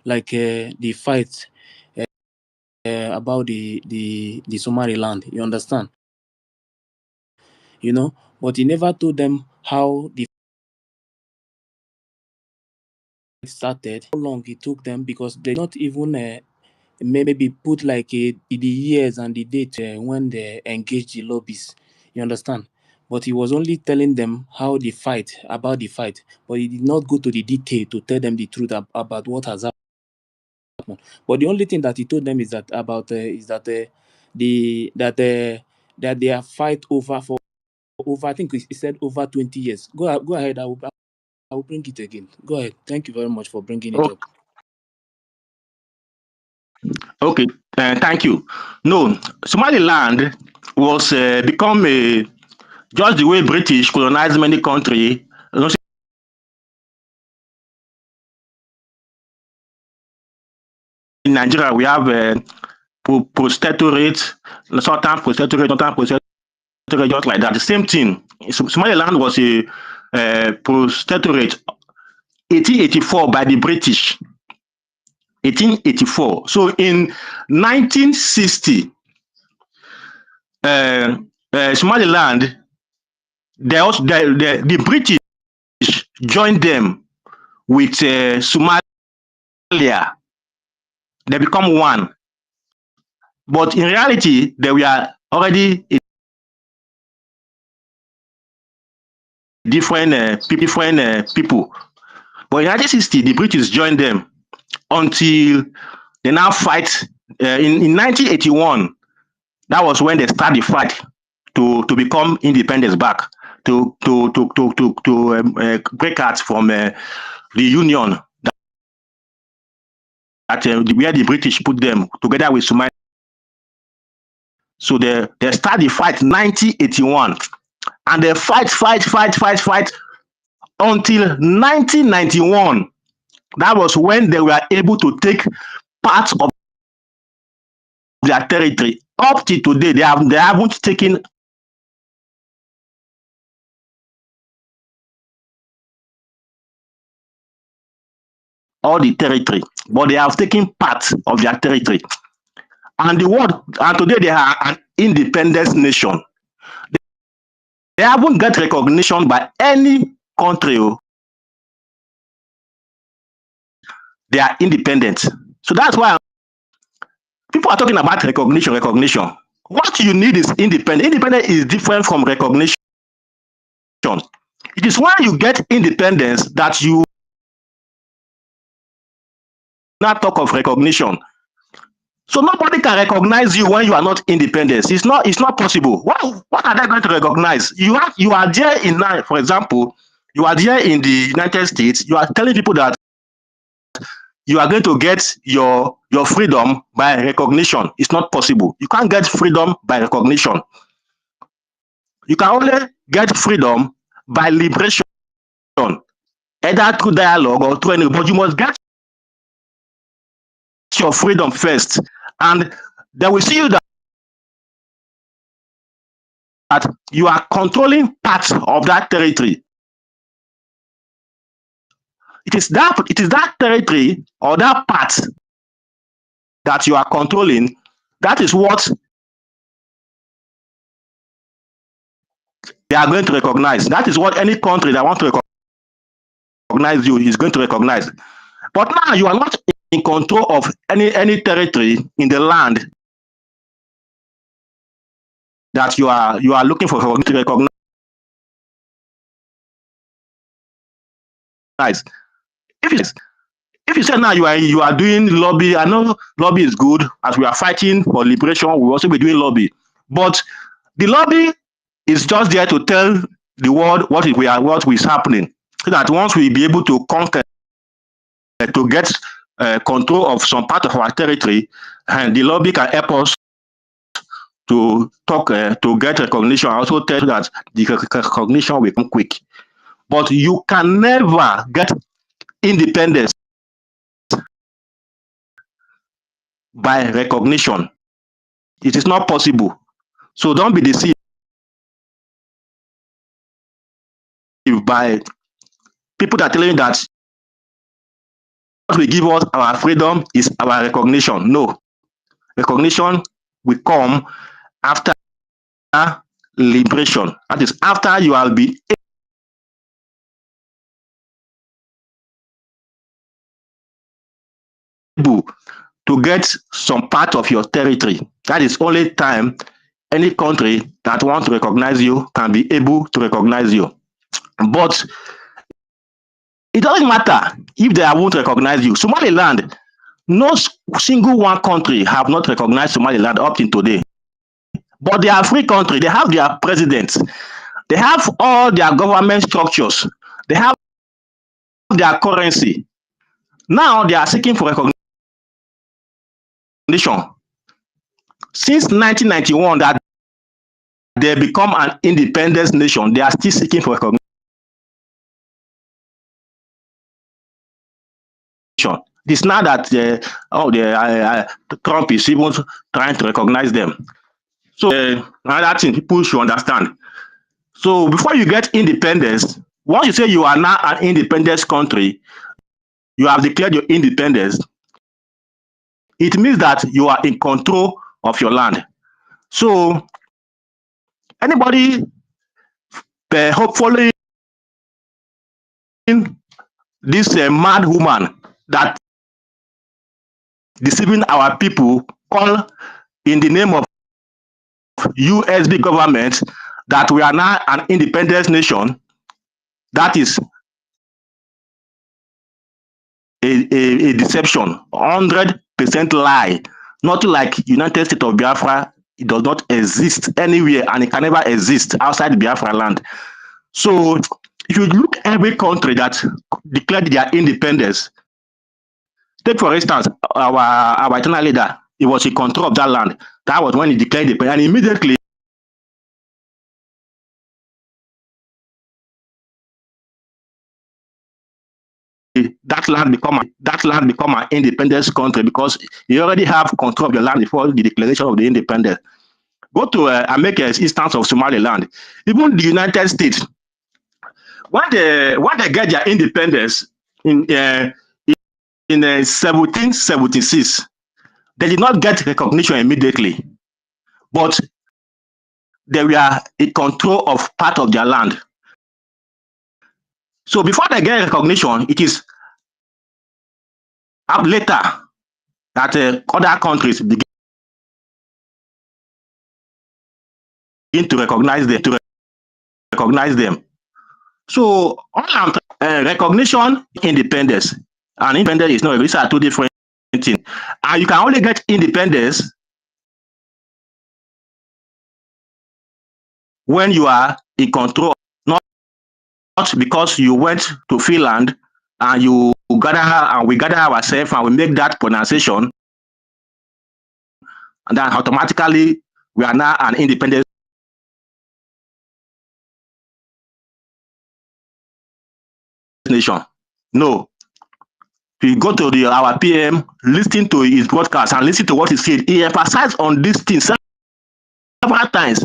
F: like the fight about the Somaliland. You understand? But he never told them how the fight started, how long it took them, because they not even maybe put like the years and the date when they engaged the lobbies. You understand? But he was only telling them about the fight, but he did not go to the detail to tell them the truth about what has happened. But the only thing that he told them is that that they are fight over for over, I think he said over 20 years. Go ahead. I will bring it again. Go ahead. Thank you very much for bringing it up.
J: okay, thank you. No, Somaliland was become just the way British colonized many countries. In Nigeria, we have protectorate, southern protectorate, northern protectorate, just like that. The same thing. Somaliland was a protectorate 1884 by the British. 1884. So in 1960, Somaliland, the British joined them with Somalia. earlier, they become one. But in reality, they were already a different people. But in 1960, the British joined them until they now fight. In 1981, that was when they start the fight to become independence back, to break out from the union that where the British put them together with Somalia. So they start the fight 1981, and they fight until 1991. That was when they were able to take part of their territory. Up to today, they haven't taken all the territory, but they have taken part of their territory. And the world, and today they are an independent nation. They haven't got recognition by any country. They are independent. So that's why people are talking about recognition. What you need is independence. Independence is different from recognition. It is when you get independence that you now talk of recognition. So nobody can recognize you when you are not independent. It's not possible. What are they going to recognize? You are there in, for example, you are there in the United States. You are telling people that you are going to get your freedom by recognition. It's not possible. You can't get freedom by recognition. You can only get freedom by liberation, either through dialogue or through any. But you must get your freedom first, and they will see you that you are controlling part of that territory. It is that territory or that part that you are controlling. That is what they are going to recognize. That is what any country that wants to recognize you is going to recognize. But now you are not in control of any territory in the land that you are looking for to recognize. If you if you say now you are doing lobby, I know lobby is good. As we are fighting for liberation, we will also be doing lobby. But the lobby is just there to tell the world what is happening, so that once we be able to conquer, to get control of some part of our territory, and the lobby can help us to talk to get recognition. I also tell you that the recognition will come quick. But you can never get independence by recognition. It is not possible. So don't be deceived by people that are telling you that what will give us our freedom is our recognition. No, recognition will come after liberation. That is after you will be able to get some part of your territory. That is only time any country that wants to recognize you can be able to recognize you. But it doesn't matter if they won't recognize you. Somaliland, no single one country have not recognized Somaliland up till today. But they are free country. They have their presidents. They have all their government structures. They have their currency. Now they are seeking for recognition. Since 1991 that they become an independent nation, they are still seeking for recognition. It's now that Trump is even trying to recognize them. So another thing people should understand. So before you get independence, once you say you are now an independent country, you have declared your independence, it means that you are in control of your land. So anybody hopefully this mad woman that deceiving our people, call in the name of USB government that we are now an independent nation. That is a deception, 100% lie. Not like United States of Biafra, it does not exist anywhere and it can never exist outside Biafra land. So if you look at every country that declared their independence, take for instance our eternal leader, he was in control of that land. That was when he declared independence, and immediately that land become an independence country because you already have control of the land before the declaration of the independence. Go to and make an instance of Somaliland. Even the United States, when they get their independence in 1776, they did not get recognition immediately, but they were in control of part of their land. So before they get recognition, it is later that other countries begin to recognize them. So all recognition, independence, and independence is not. These are two different things, and you can only get independence when you are in control, not because you went to Finland and we gather ourselves and we make that pronunciation, and then automatically we are now an independent nation. No. If you go to our PM, listen to his broadcast and listen to what he said, he emphasized on this thing several times,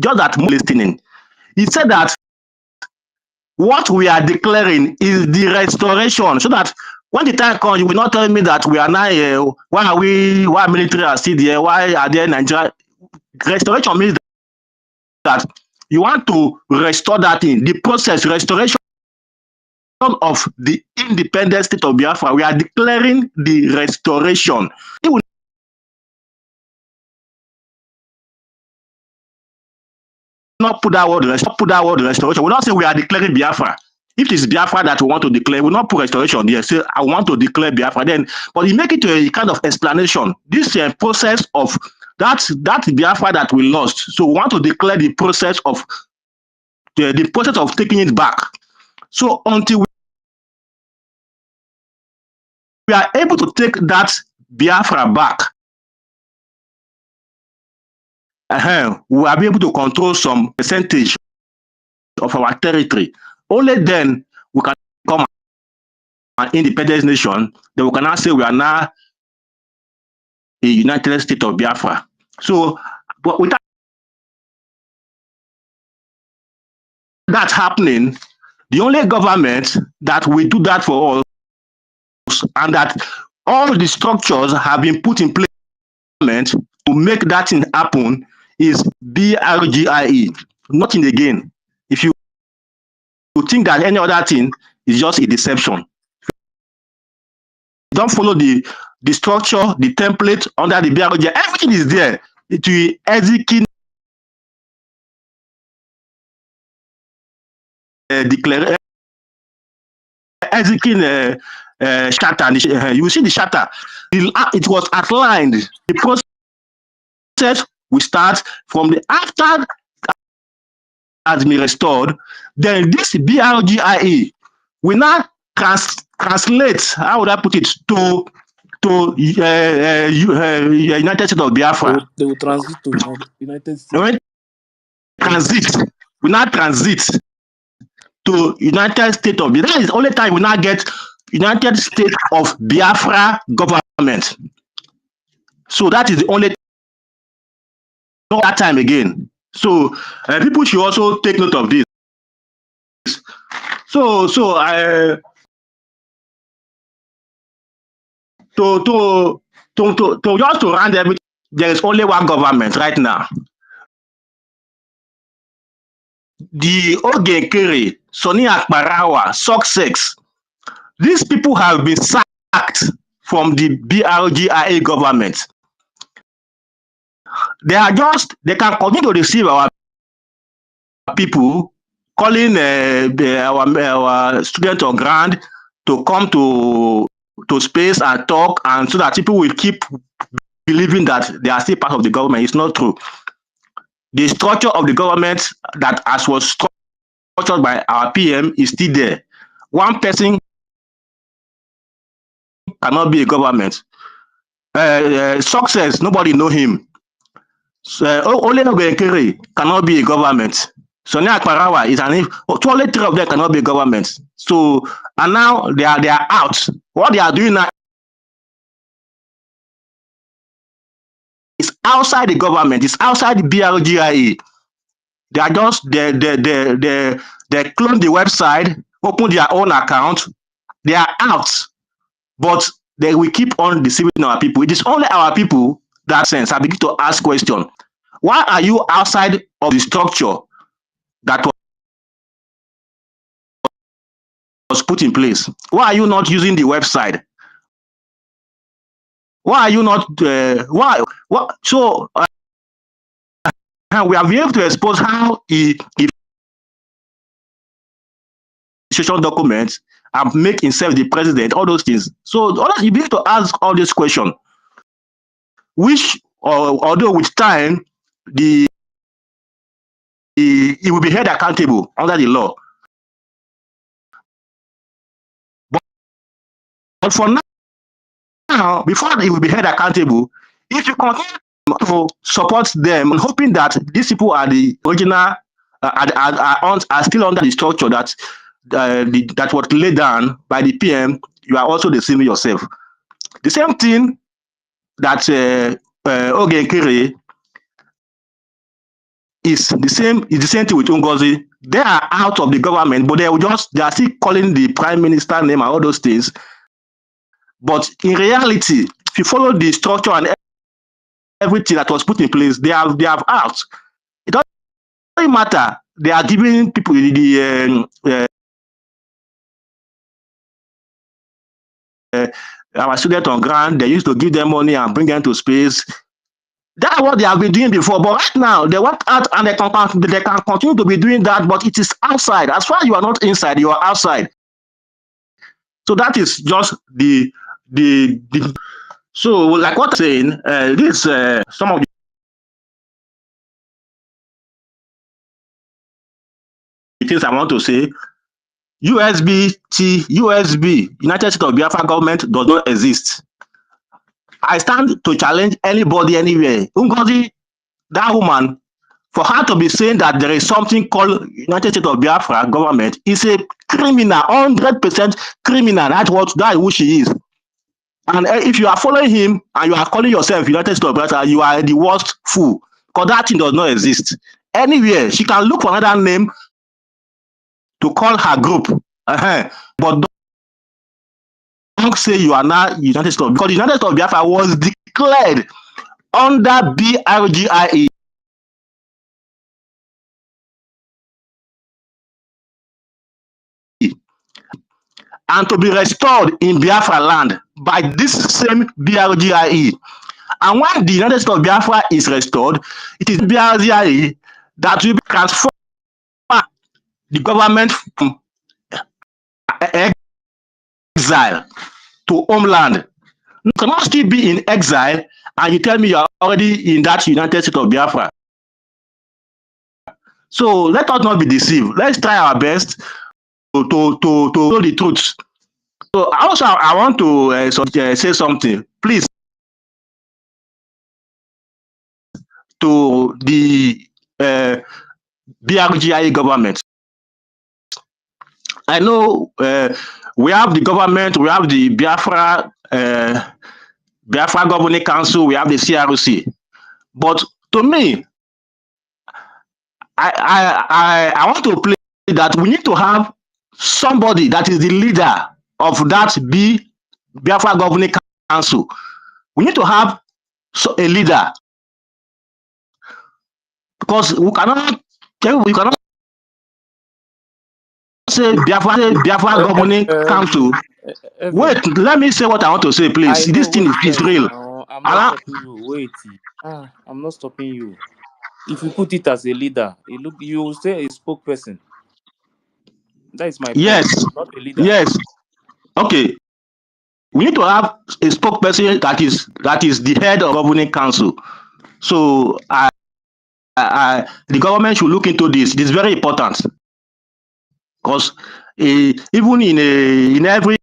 J: just that more listening. He said that what we are declaring is the restoration, so that when the time comes, you will not tell me that we are now why military are still there, why are there Nigeria? Restoration means that you want to restore that thing, the process, restoration of the independent state of Biafra. We are declaring the restoration. It will not put that word restoration. We don't say we are declaring Biafra. If it is Biafra that we want to declare, we will not put restoration there. Say, I want to declare Biafra. Then, but you make it to a kind of explanation. This process of that Biafra that we lost. So we want to declare the process of taking it back. So until we are able to take that Biafra back, we will be able to control some percentage of our territory. Only then we can become an independent nation. Then we can now say we are now a United States of Biafra. So, but without that happening, the only government that will do that for us, and that all the structures have been put in place to make that thing happen, is Brgie. Nothing again. If you think that any other thing is just a deception, don't follow the structure, the template under the Brgie. Everything is there to execute declare execute shatter. You see the shatter. It was outlined. The process will start from the after has been restored. Then this Brgie will now translate. How would I put it United States of Biafra.
F: They will transit to United States.
J: When we now transit to United States of Biafra. That is the only time we now get United States of Biafra government. So that is the only that time again. So people should also take note of this. So to just to round everything, there is only one government right now. The Nkere, Sonny Akparawa, success. These people have been sacked from the BRGIA government. They can continue to deceive our people, calling our students on ground to come to space and talk, and so that people will keep believing that they are still part of the government. It's not true. The structure of the government that as was structured by our PM is still there. One person cannot be a government. Success, nobody know him. Only Nkere cannot be a government. Sonia Akparawa is an only three of them cannot be a government. So and now they are out. What they are doing now is outside the government. It's outside the BRGIA. They are just they clone the website, open their own account. They are out, but they will keep on deceiving our people. It is only our people that sense. I begin to ask question. Why are you outside of the structure that was put in place? Why are you not using the website? Why are you not? Why? What? So we have been able to expose how he social documents and make himself the president. All those things. So you begin to ask all these questions, which, although with time, he will be held accountable under the law. But for now, before he will be held accountable, if you continue to support them, hoping that these people are the original, are still under the structure that that was laid down by the PM, you are also deceiving yourself. The same thing that Nkere is the same thing with Ngozi. They are out of the government, but they are still calling the prime minister name and all those things. But in reality, if you follow the structure and everything that was put in place, they have out. It doesn't matter. They are giving people our students on ground. They used to give them money and bring them to space. That's what they have been doing before. But right now, they want out and they can continue to be doing that, but it is outside. As far as you are not inside, you are outside. So that is just the so like what I'm saying, this some of the things I want to say. USB, United States of Biafra government does not exist. I stand to challenge anybody anywhere. Ngozi, that woman, for her to be saying that there is something called United States of Biafra government is a criminal, 100% criminal. That's who she is. And if you are following him and you are calling yourself United States of Biafra, you are the worst fool, because that thing does not exist. Anywhere, she can look for another name to call her group. But don't say you are now United States, because the United States of Biafra was declared under BRGIA. And to be restored in Biafra land by this same BRGIE. And when the United States of Biafra is restored, it is BRGIE that will transform the government from exile to homeland. You cannot still be in exile and you tell me you are already in that United States of Biafra. So let us not be deceived. Let's try our best to know the truth. So also I want to say something. Please, to the BRGIA government. I know we have the government, we have the Biafra Governing Council, we have the CRC. But to me, I want to play that we need to have somebody that is the leader of that Biafra Governing Council. We need to have a leader, because we cannot say Biafra Governing Council. Wait,
F: Evan,
J: let me say what I want to say,
F: I
J: please. This
F: know.
J: thing
F: Wait
J: is
F: first
J: real.
F: now. I'm not
J: Allow,
F: stopping you. Wait. I'm not stopping you. If you put it as a leader, you will say a spokesperson. That is my point.
J: yes,
F: Not a leader.
J: yes. Okay, we need to have a spokesperson that is the head of governing council. So the government should look into this. It is very important because even in every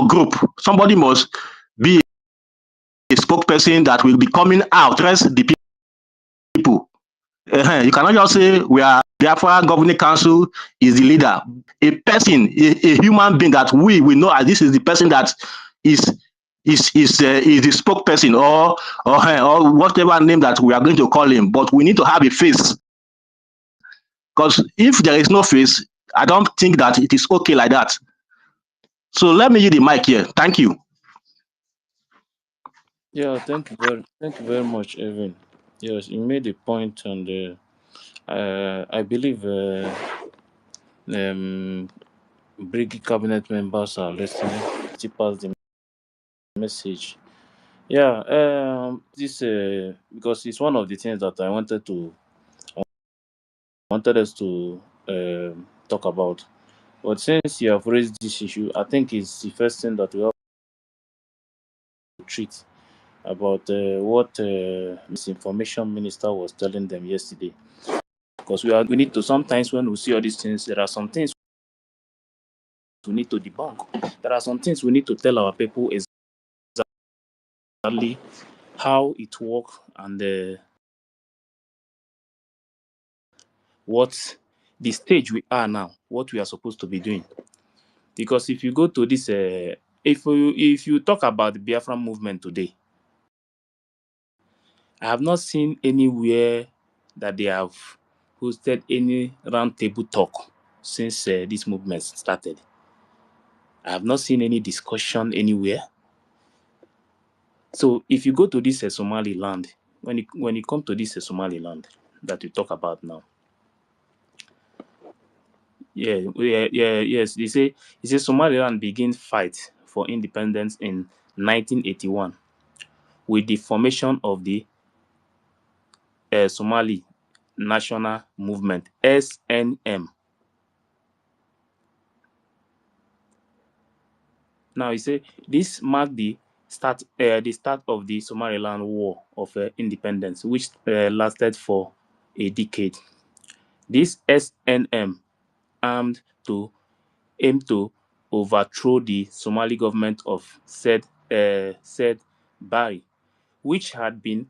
J: group, somebody must be a spokesperson that will be coming out, address the people. You cannot just say we are Biafra Governing Council is the leader. A person, a human being that we know as this is the person that is is the spokesperson or whatever name that we are going to call him. But we need to have a face because if there is no face, I don't think that it is okay like that. So let me use the mic here. Thank you.
F: Yeah, thank you very much, Evan. Yes, you made a point, and I believe Brgie cabinet members are listening. To pass the message. Yeah, this because it's one of the things that I wanted us to talk about. But since you have raised this issue, I think it's the first thing that we have to treat about what misinformation minister was telling them yesterday. Because we need to sometimes when we see all these things, there are some things we need to debunk. There are some things we need to tell our people exactly how it works and what the stage we are now, what we are supposed to be doing. Because if you go to this, if you talk about the Biafra movement today, I have not seen anywhere that they have hosted any roundtable talk since this movement started. I have not seen any discussion anywhere. So if you go to this Somaliland, when it comes to this Somaliland that we talk about now, yes, they say Somaliland began fight for independence in 1981 with the formation of the Somali National Movement (SNM). Now he say this marked the start of the Somaliland War of Independence, which lasted for a decade. This SNM armed to aim to overthrow the Somali government of said Barry, which had been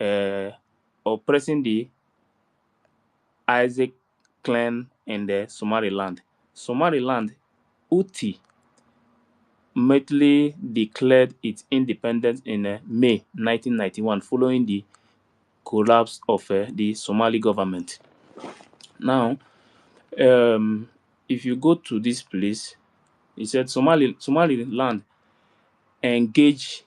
F: uh, oppressing the Isaac clan in the Somaliland. Somaliland Uti immediately declared its independence in May 1991 following the collapse of the Somali government. Now, if you go to this place, he said Somaliland engage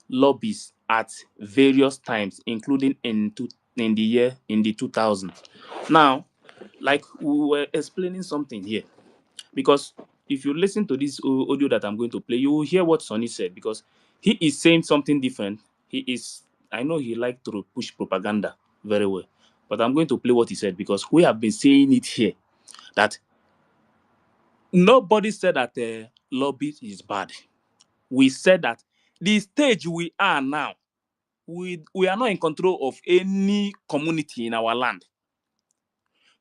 F: lobbies at various times, including in the 2000s. Now, like we were explaining something here, because if you listen to this audio that I'm going to play, you will hear what Sonny said because he is saying something different. I know he liked to push propaganda very well, but I'm going to play what he said because we have been saying it here that nobody said that lobby is bad. We said that the stage we are now, we are not in control of any community in our land.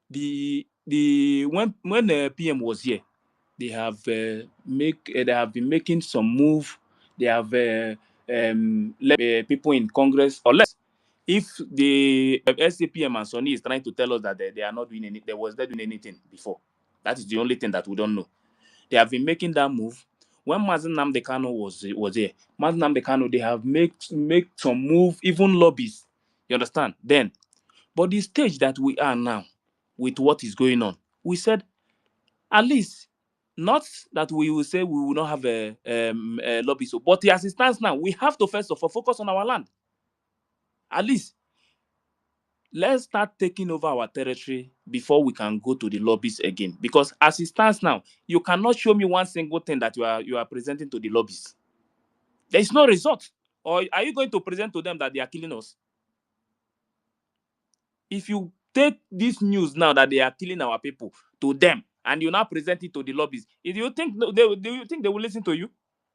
F: When PM was here, they have they have been making some move. They have let people in Congress, or less. If the SAPM and Sony is trying to tell us that they are not doing any, they was not doing anything before. That is the only thing that we don't know. They have been making that move. When Mazen Namdekano was here, Mazen Namdekano, they have make some move, even lobbies. You understand? Then, but the stage that we are now, with what is going on, we said at least not that we will say we will not have a lobby, so but as it stands now, we have to first of all focus on our land. At least let's start taking over our territory before we can go to the lobbies again. Because as it stands now, you cannot show me one single thing that you are presenting to the lobbies. There is no result. Or are you going to present to them that they are killing us? If you take this news now that they are killing our people to them, and you now present it to the lobbies, do you think they will listen to you?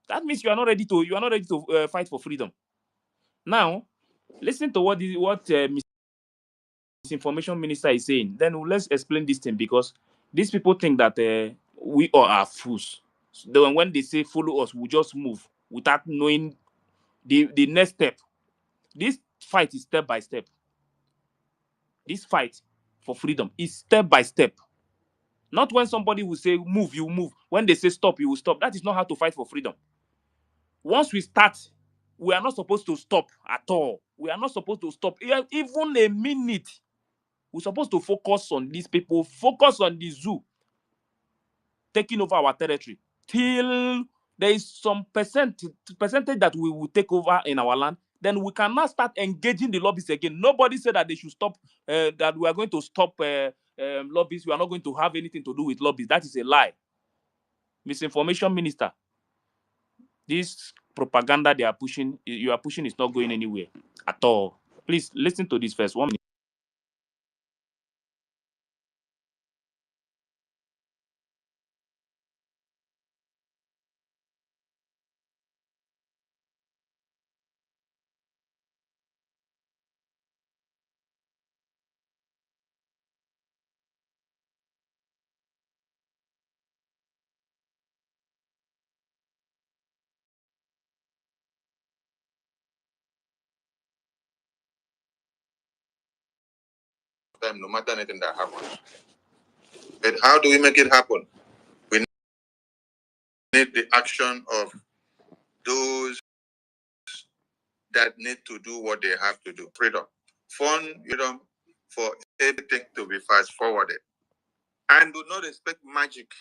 F: That means you are not ready to fight for freedom. Now, listen to what misinformation minister is saying. Then let's explain this thing, because these people think that we all are fools. So when they say follow us, we just move without knowing the next step. This fight is step by step. This fight for freedom is step by step. Not when somebody will say move, you move. When they say stop, you will stop. That is not how to fight for freedom. Once we start, we are not supposed to stop at all. We are not supposed to stop even a minute. We're supposed to focus on these people, focus on the zoo taking over our territory till there is some percentage that we will take over in our land. Then we cannot start engaging the lobbies again. Nobody said that they should stop, that we are going to stop lobbies. We are not going to have anything to do with lobbies. That is a lie. Misinformation minister. This propaganda they are pushing, you are pushing, is not going anywhere at all. Please listen to this first. 1 minute.
L: Time, no matter anything that happens. But how do we make it happen? We need the action of those that need to do what they have to do. Freedom. Freedom for everything to be fast forwarded. And do not expect magic.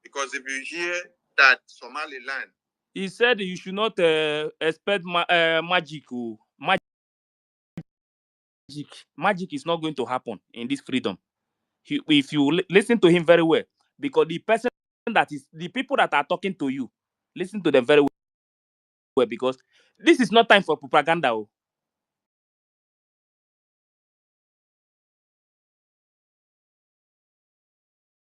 L: Because if you hear that Somaliland,
F: He said you should not expect magic. Oh. Magic is not going to happen in this freedom. If you listen to him very well, because the person that is the people that are talking to you, listen to them very well, because this is not time for propaganda. Oh.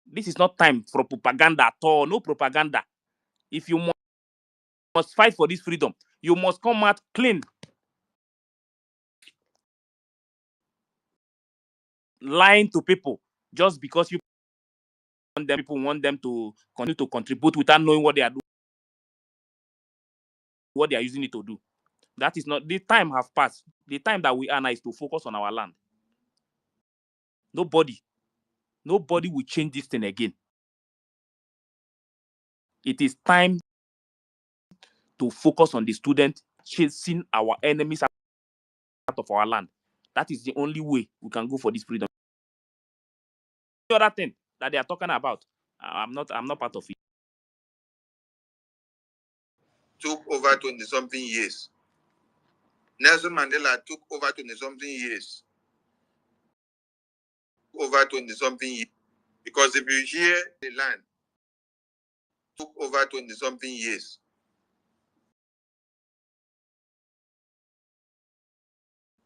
F: This is not time for propaganda at all. No propaganda. If you must fight for this freedom, you must come out clean, lying to people just because people want them to continue to contribute without knowing what they are doing, what they are using it to do. That is not the time have passed. The time that we are now is to focus on our land. Nobody will change this thing again. It is time to focus on the student chasing our enemies out of our land. That is the only way we can go for this freedom. The other thing that they are talking about, I'm not part of it.
L: took over 20 something years. Nelson Mandela took over 20 something years. Over 20 something years. Because if you hear the land, took over 20 something years.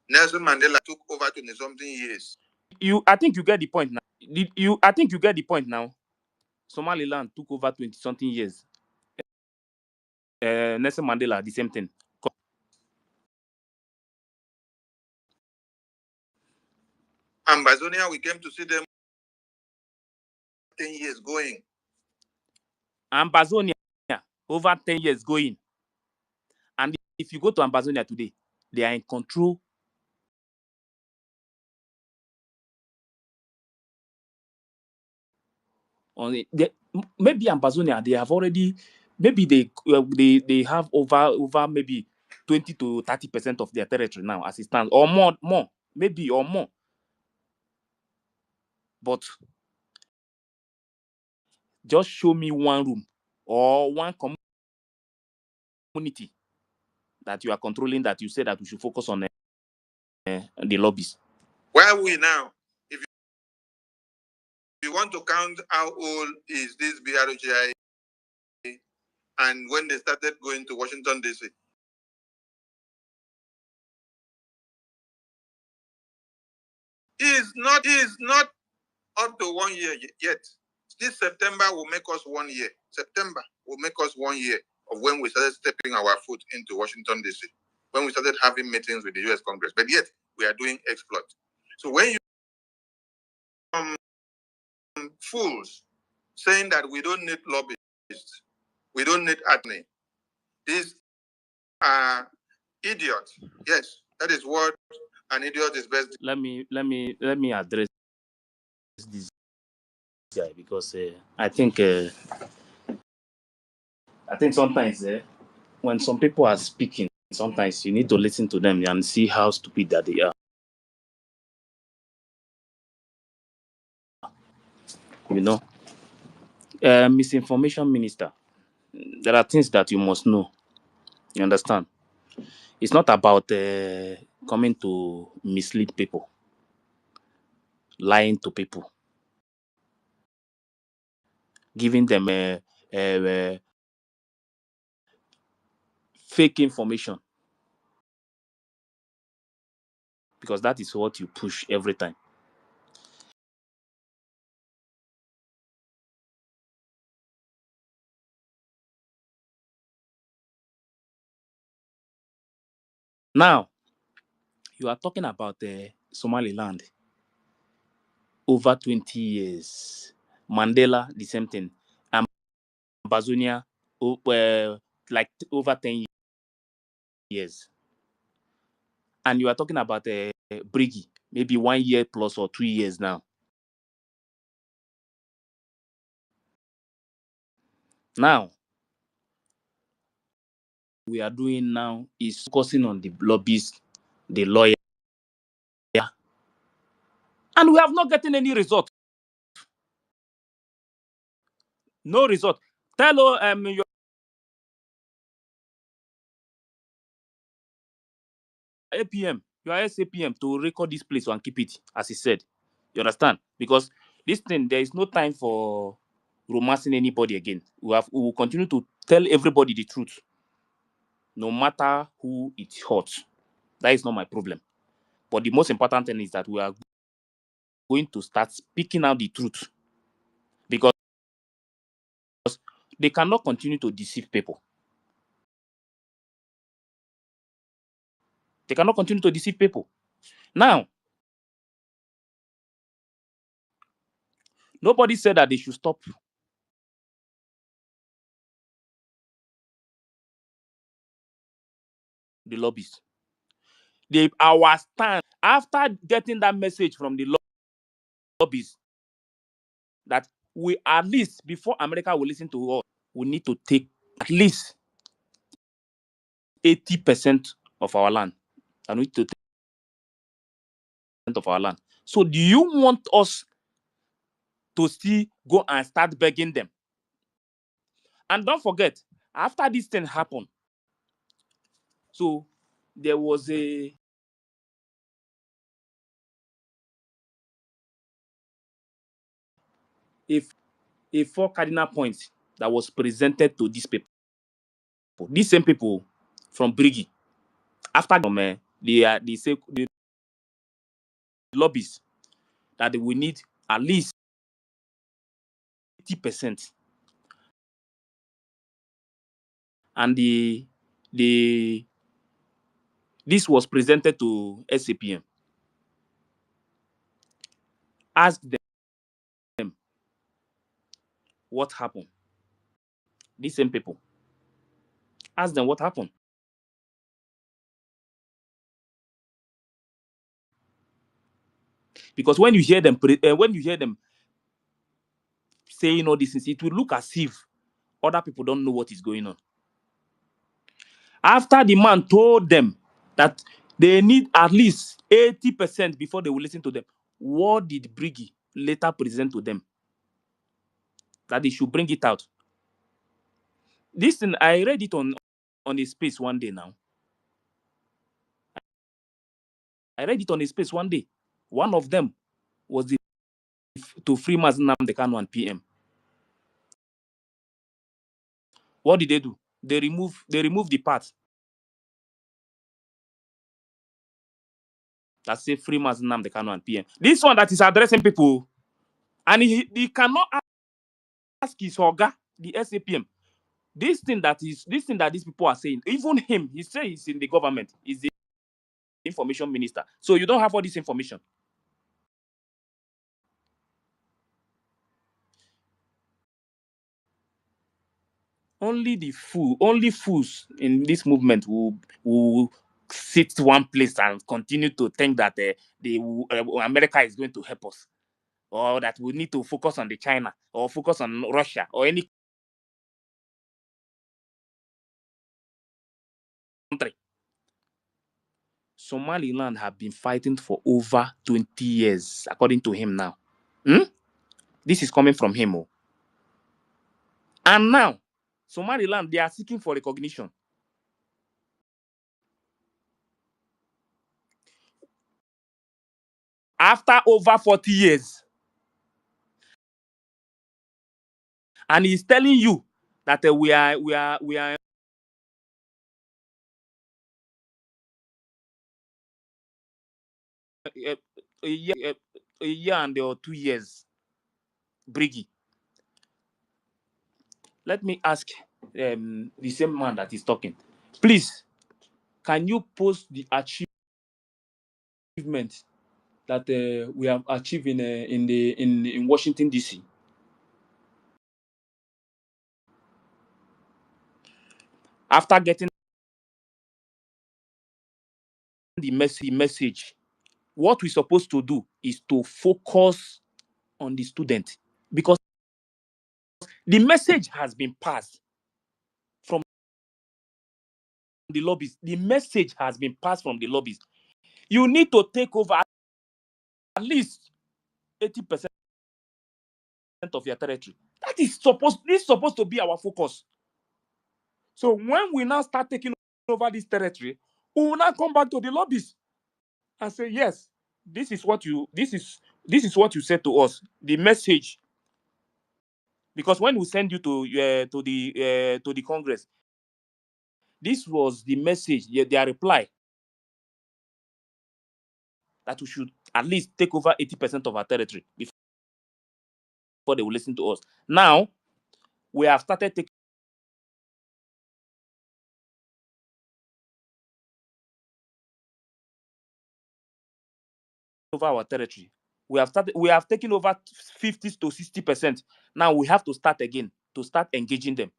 L: Nelson Mandela took over 20 something years.
F: I think you get the point now. I think you get the point now. Somaliland took over 20 something years. Nelson Mandela, the same thing.
L: Ambazonia, we came to see them 10 years going.
F: Ambazonia, over 10 years going. And if you go to Ambazonia today, they are in control. Maybe Ambazonia, they have already, maybe they have over maybe 20 to 30% of their territory now as it stands, or more, maybe, or more. But just show me one room or one community that you are controlling, that you say that we should focus on the lobbies.
L: Where are we now? If you want to count how old is this BRGI and when they started going to Washington, D.C., is not up to 1 year yet. This September will make us 1 year. September will make us 1 year of when we started stepping our foot into Washington, D.C., when we started having meetings with the U.S. Congress. But yet, we are doing exploit. So when you fools saying that we don't need lobbyists, we don't need attorney, these are idiots. Yes, that is what an idiot is best.
F: Let me address this guy because I think sometimes when some people are speaking, sometimes you need to listen to them and see how stupid that they are. You know, misinformation minister. There are things that you must know. You understand? It's not about coming to mislead people, lying to people, giving them fake information, because that is what you push every time. Now, you are talking about Somaliland. Over 20 years. Mandela, the same thing. Ambazonia, like over 10 years. And you are talking about Brgie, maybe 1 year plus or 2 years now. Now, we are doing now is focusing on the lobbyists, the lawyer, and we have not gotten any result. No result. Tell your APM, your SAPM to record this place and keep it, as he said. You understand? Because this thing, there is no time for romancing anybody again. We will continue to tell everybody the truth, no matter who it hurts. That is not my problem. But the most important thing is that we are going to start speaking out the truth, because they cannot continue to deceive people. They cannot continue to deceive people. Now, nobody said that they should stop the lobbies. Our stand after getting that message from the lobbies that we, at least before America will listen to us, we need to take at least 80% of our land. And we need to take of our land. So do you want us to still go and start begging them? And don't forget, after this thing happened, so there was a 4 cardinal points that was presented to these people. These same people from Brgie, after they say the lobbies that we need at least 80%, and the this was presented to SAPM. Ask them what happened. These same people, ask them what happened. Because when you hear them saying all these things, it will look as if other people don't know what is going on. After the man told them that they need at least 80% before they will listen to them, what did Brigi later present to them? That they should bring it out. This thing, I read it on a space one day now. I read it on a space one day. One of them was to free Mazi Nnamdi Kanu and PM. What did they do? They remove the part that say free Mazi Nnamdi Kanu and PM. This one that is addressing people, and he cannot ask his Oga, the SAPM. This thing that these people are saying, even him, he says he's in the government, he's the information minister. So you don't have all this information. Only fools in this movement will sit one place and continue to think that America is going to help us, or that we need to focus on the China or focus on Russia or any country. Somaliland have been fighting for over 20 years, according to him now. This is coming from him. Oh. And now, Somaliland, they are seeking for recognition. After over 40 years. And he's telling you that we are a year and or 2 years. Brgie. Let me ask the same man that is talking. Please, can you post the achievement that we have achieved in Washington DC? After getting the message, what we're supposed to do is to focus on the student, because the message has been passed from the lobbies. The message has been passed from the lobbies. You need to take over at least 80% of your territory. This is supposed to be our focus. So when we now start taking over this territory, we will now come back to the lobbies and say, yes, this is what you said to us. The message. Because when we send you to the Congress, this was the message, their reply, that we should at least take over 80% of our territory before they will listen to us. Now, we have started taking over our territory. We have taken over 50 to 60%. Now we have to start again, to start engaging them.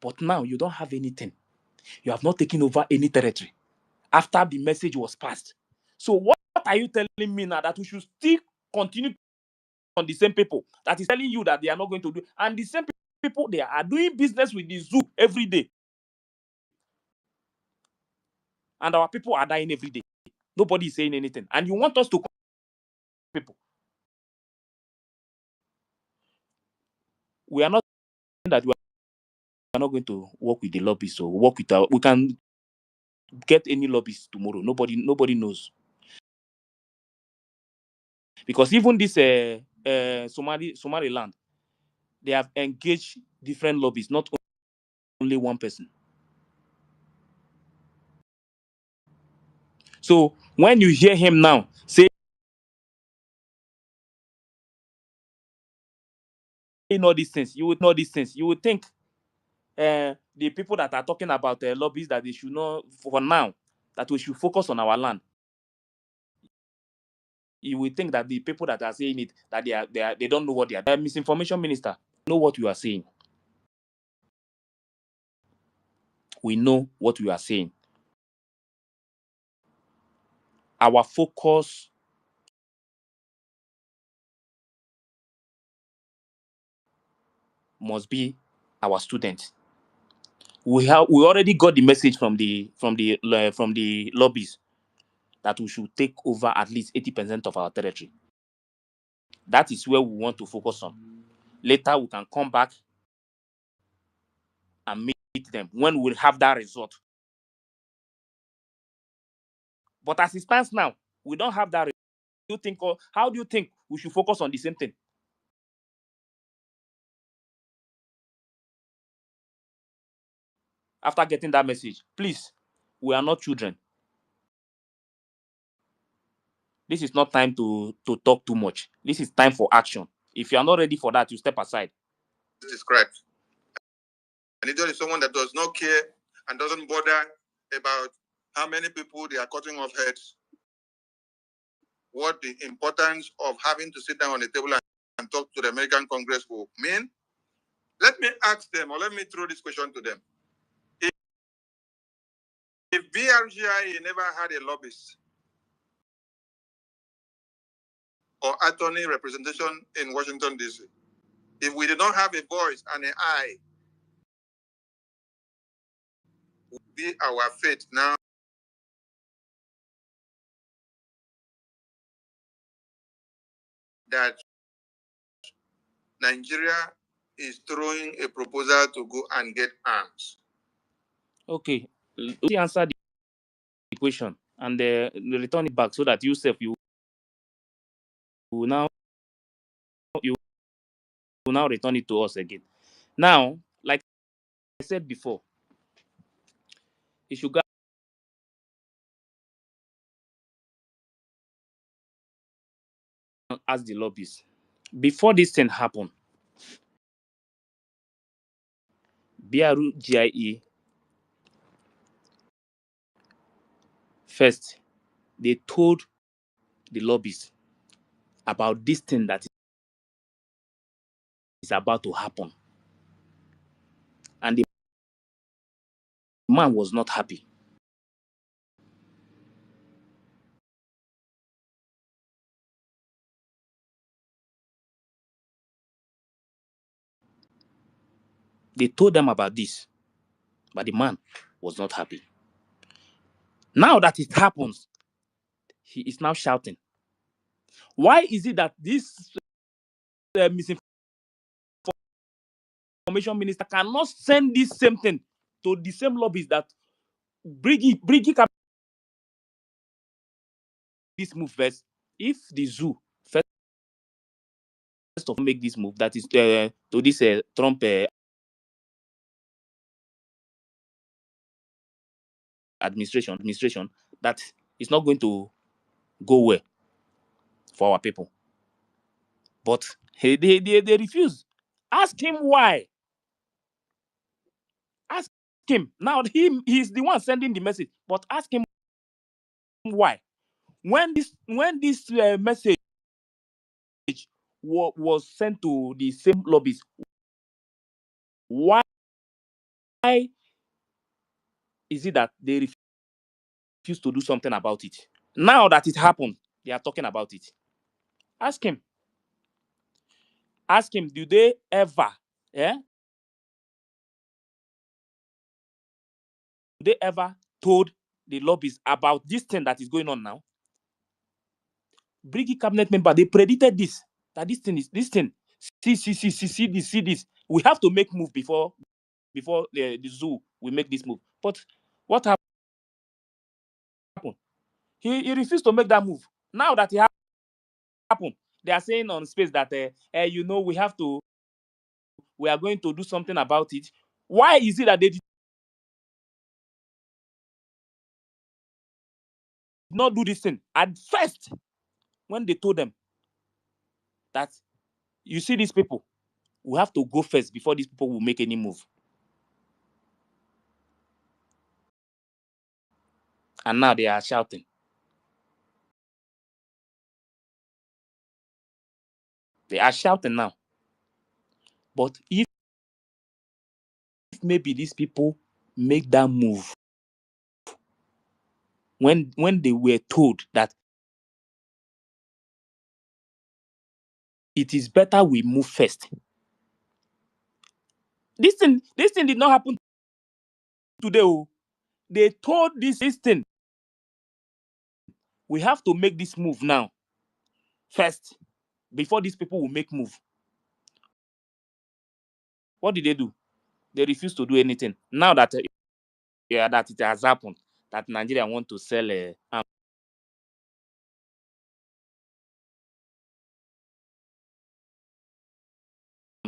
F: But now you don't have anything. You have not taken over any territory after the message was passed. So what are you telling me now, that we should still continue on the same people that is telling you that they are not going to do, and the same people, they are doing business with the zoo every day, and our people are dying every day. Nobody is saying anything, and you want us to people. We are not saying that we are not going to work with the lobbies, so we can get any lobbies tomorrow. Nobody knows, because even this Somaliland, they have engaged different lobbies, not only one person. So when you hear him now saying all these things, you would think the people that are talking about lobbies, that they should not, for now, that we should focus on our land. You will think that the people that are saying it, that they don't know what they are. Misinformation minister, know what you are saying. We know what we are saying. Our focus must be our students. We already got the message from the lobbies that we should take over at least 80% of our territory. That is where we want to focus on. Later, we can come back and meet them when we have that result. But as it stands now, We don't have that. You think, or how do you think we should focus on the same thing after getting that message? Please, we are not children. This is not time to talk too much. This is time for action. If you are not ready for that, you step aside.
L: Described. And it is someone that does not care and doesn't bother about how many people they are cutting off heads, what the importance of having to sit down on the table and talk to the American Congress will mean. Let me ask them, or let me throw this question to them. If BRGI never had a lobbyist or attorney representation in Washington, D.C., if we did not have a voice and an eye, would be our fate now that Nigeria is throwing a proposal to go and get arms?
F: Okay, let me answer the question and return it back so that you will now you will now return it to us again. Now, like I said before, you should go and ask the lobbies. Before this thing happened, BRGIE first, they told the lobbies about this thing that is about to happen. And the man was not happy. They told them about this, but the man was not happy. Now that it happens, he is now shouting. Why is it that this misinformation minister cannot send this same thing to the same lobbies that Brgie can this move first? If the zoo first of all make this move, that is to this Trump administration, that is not going to go well for our people. But they refuse. Ask him why. Ask him. Now he's the one sending the message, but ask him why. When this message was sent to the same lobbies, why is it that they refuse to do something about it? Now that it happened, they are talking about it. Ask him. Ask him, do they ever, do they ever told the lobbies about this thing that is going on now? Brigi cabinet member, they predicted this, that this thing. See this. We have to make move before the zoo will make this move. But what happened? He refused to make that move. Now that it happened, they are saying on space that we are going to do something about it. Why is it that they did not do this thing at first when they told them that you see these people, we have to go first before these people will make any move? And now they are shouting. They are shouting now. But if maybe these people make that move when they were told that it is better we move first. This thing did not happen today. Oh. They told this thing, we have to make this move now first before these people will make move. What did they do? They refused to do anything. Now that that it has happened, that Nigeria want to sell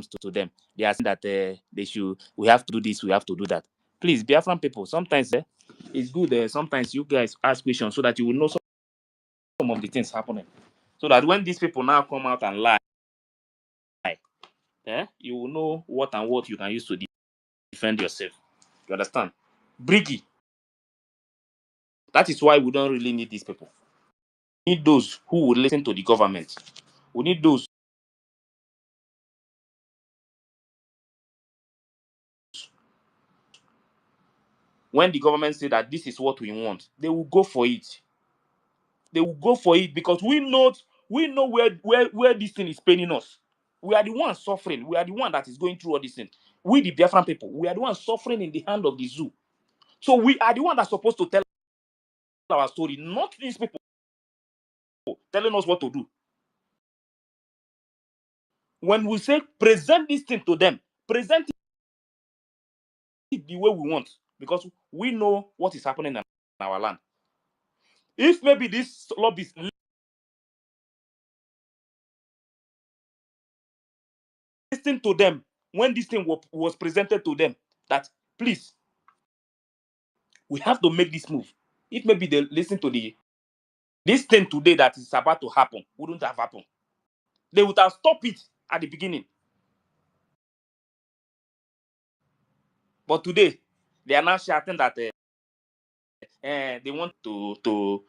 F: to them. They are saying that we have to do this, we have to do that. Please, Biafran people, sometimes it's good. Sometimes you guys ask questions so that you will know some of the things happening. So that when these people now come out and lie, you will know what and what you can use to defend yourself. You understand? Brigi, that is why we don't really need these people. We need those who will listen to the government. We need those when the government say that this is what we want, they will go for it. They will go for it because we know where this thing is paining us. We are the ones suffering. We are the one that is going through all this thing. We, the Biafran people, we are the ones suffering in the hand of the zoo. So we are the one that's supposed to tell our story, not these people telling us what to do. When we say present this thing to them, present it the way we want, because we know what is happening in our land. If maybe these lobbies listen to them when this thing was presented to them, that please, we have to make this move. If maybe they listen to this thing today that is about to happen, wouldn't have happened. They would have stopped it at the beginning. But today, they are now shouting that they want to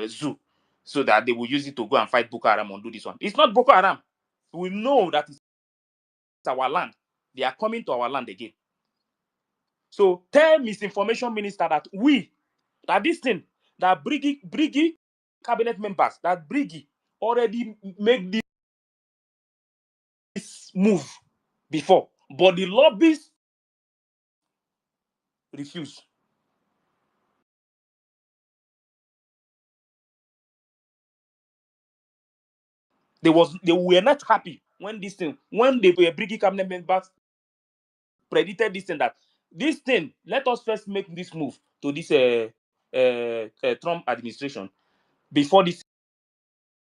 F: zoo, so that they will use it to go and fight Boko Haram and do this one. It's not Boko Haram. We know that it's our land. They are coming to our land again. So tell misinformation minister that this thing, that Brigi cabinet members, that Brigi already make this move before, but the lobbies refuse. They were not happy when the Brigi cabinet members predicted this thing, that this thing, let us first make this move to this Trump administration before this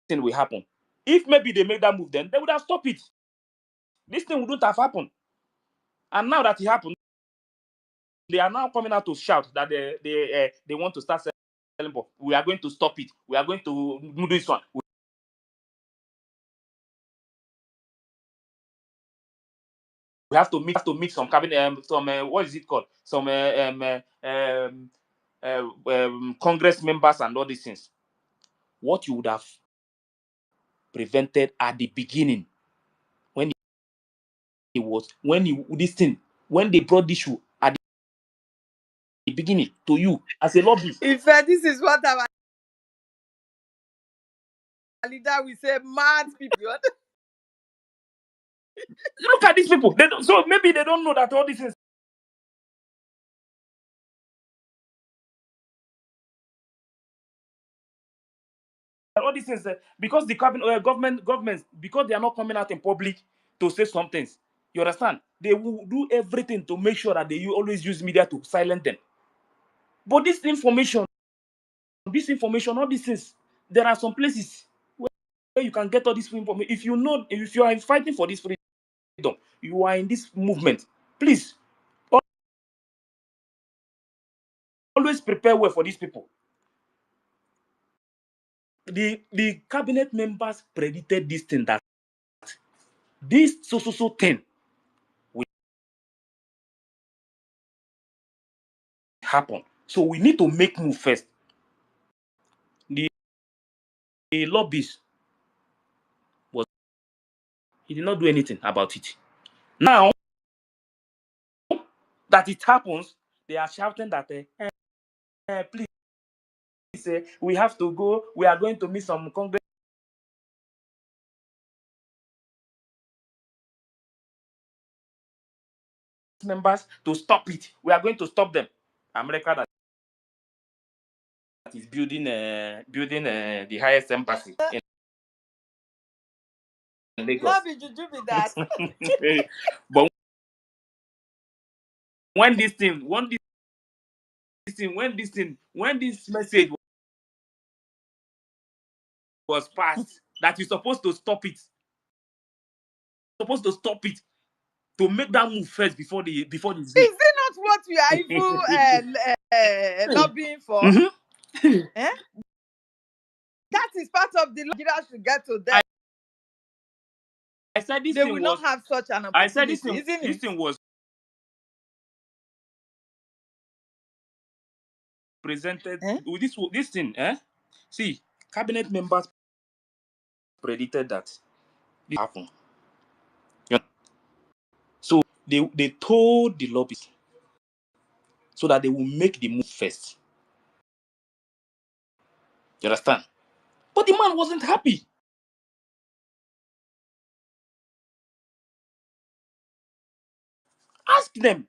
F: thing will happen. If maybe they make that move, then they would have stopped it. This thing wouldn't have happened. And now that it happened, they are now coming out to shout that they want to start selling. But we are going to stop it. We are going to do this one. We have to meet some cabinet, some what is it called? Some Congress members and all these things. What you would have prevented at the beginning, when when they brought the issue at the beginning to you as a lobby.
C: In fact, this is what our leader will say, mad people.
F: Look at these people. So maybe they don't know that all these things, because the governments, because they are not coming out in public to say some things. You understand? They will do everything to make sure that they always use media to silence them. But this information, all these things, there are some places where you can get all this information. If you are fighting for this freedom, you are in this movement, please always prepare well for these people. The cabinet members predicted this thing, that this so thing will happen. So we need to make move first. The lobbies he did not do anything about it. Now that it happens, they are shouting that please, we have to go. We are going to meet some Congress members to stop it. We are going to stop them. America that is building the highest embassy in Lagos.
C: Not be juju be that.
F: But when this message was passed that you're supposed to stop it. Supposed to stop it to make that move first before the zoo.
C: Is it not what we are even lobbying for? Eh? That is part of the law. Nigeria should get to them.
F: I said this
C: they
F: thing
C: will
F: was.
C: not have such an
F: I
C: opportunity,
F: said this thing was presented. This thing. See, cabinet members predicted that this happen. So they told the lobbyists so that they will make the move first. You understand? But the man wasn't happy. Ask them.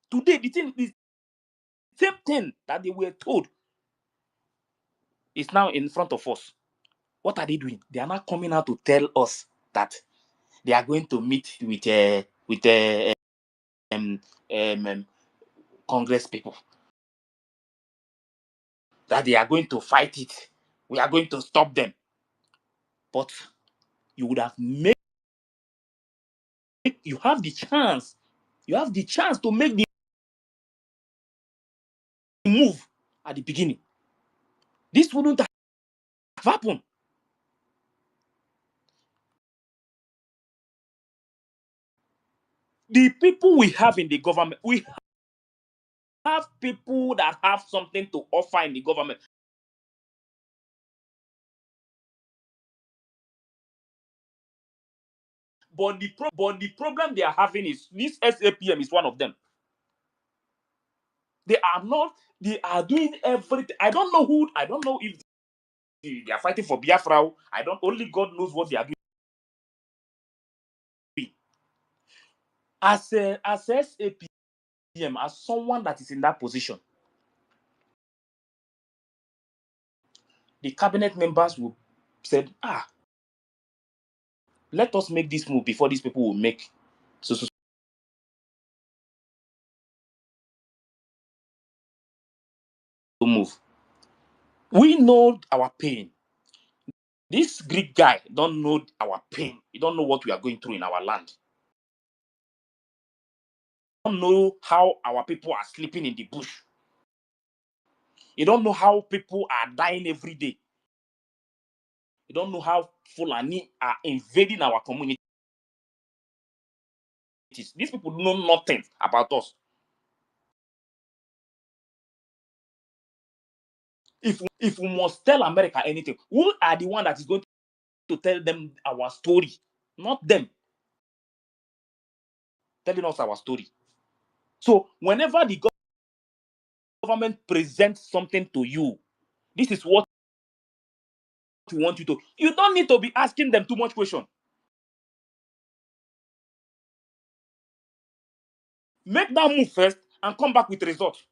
F: Today, the same thing that they were told is now in front of us. What are they doing? They are not coming out to tell us that they are going to meet with Congress people. That they are going to fight it. We are going to stop them. But you would have made. You have the chance. You have the chance to make the move at the beginning. This wouldn't have happened. The people we have in the government, we have people that have something to offer in the government. But the problem they are having is this SAPM is one of them. They are doing everything. I don't know if they are fighting for Biafra. Only God knows what they are doing. As SAPM, as someone that is in that position, the cabinet members will said, let us make this move before these people will make so move. We know our pain. This Greek guy don't know our pain. He don't know what we are going through in our land. He don't know how our people are sleeping in the bush. You don't know how people are dying every day. You don't know how Fulani are invading our communities. These people know nothing about us. If we must tell America anything, who are the one that is going to tell them our story? Not them telling us our story. So whenever the government presents something to you, this is what we want you to. You don't need to be asking them too much question. Make that move first and come back with results.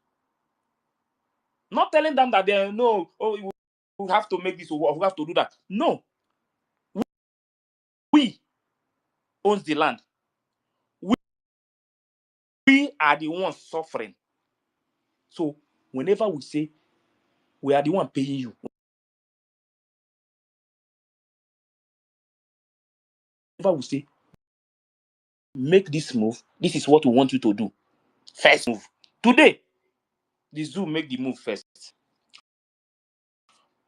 F: Not telling them that they know, we have to make this or we have to do that. No. We owns the land. We are the ones suffering. So whenever we say we are the one paying you, whenever we say make this move, this is what we want you to do. First move. Today, the zoo make the move first.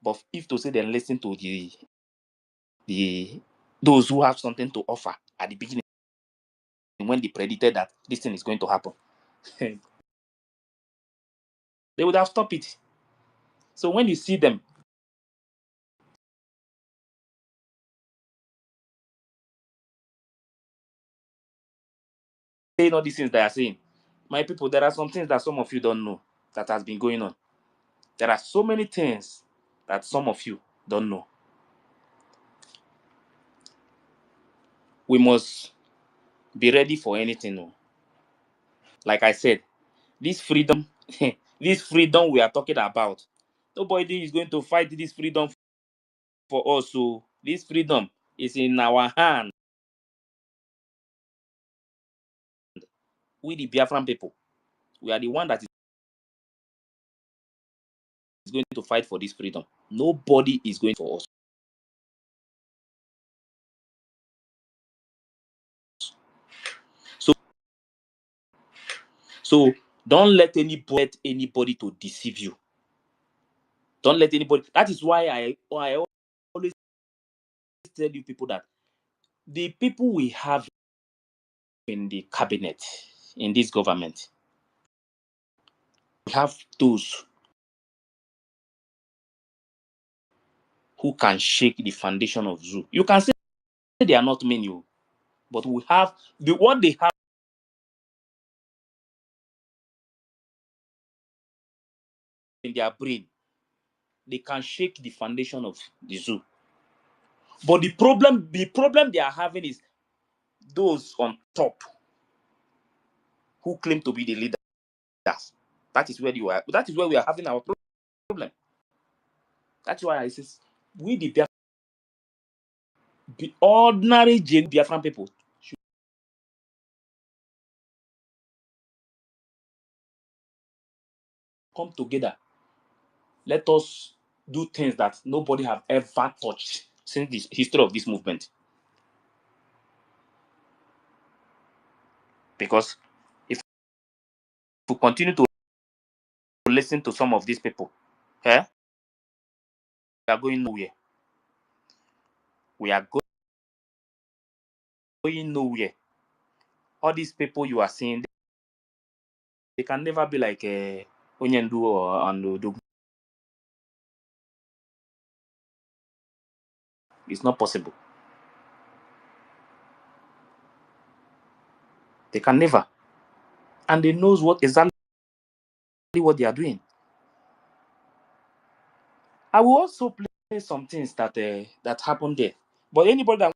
F: But if to say they listen to those who have something to offer at the beginning, when they predicted that this thing is going to happen, they would have stopped it. So when you see them saying all these things they are saying, my people, there are some things that some of you don't know that has been going on. There are so many things that some of you don't know. We must be ready for anything. No? Like I said, this freedom, this freedom we are talking about, nobody is going to fight this freedom for us. So this freedom is in our hand. We the Biafran people, we are the one that is going to fight for this freedom. Nobody is going for us. So don't let anybody to deceive you. Don't let anybody. That is why I always tell you people that the people we have in the cabinet, in this government, we have those who can shake the foundation of zoo. You can say they are not many, but we have what they have in their brain. They can shake the foundation of the zoo. But the problem they are having is those on top who claim to be the leaders. That is where we are having our problem. That's why I say we the ordinary Biafran people should come together. Let us do things that nobody have ever touched since the history of this movement. Because if we continue to listen to some of these people, we are going nowhere. We are going nowhere. All these people you are seeing, they can never be like Onyendu or Anyogu. It's not possible. They can never. And they knows exactly what they are doing. I will also play some things that happened there. But anybody that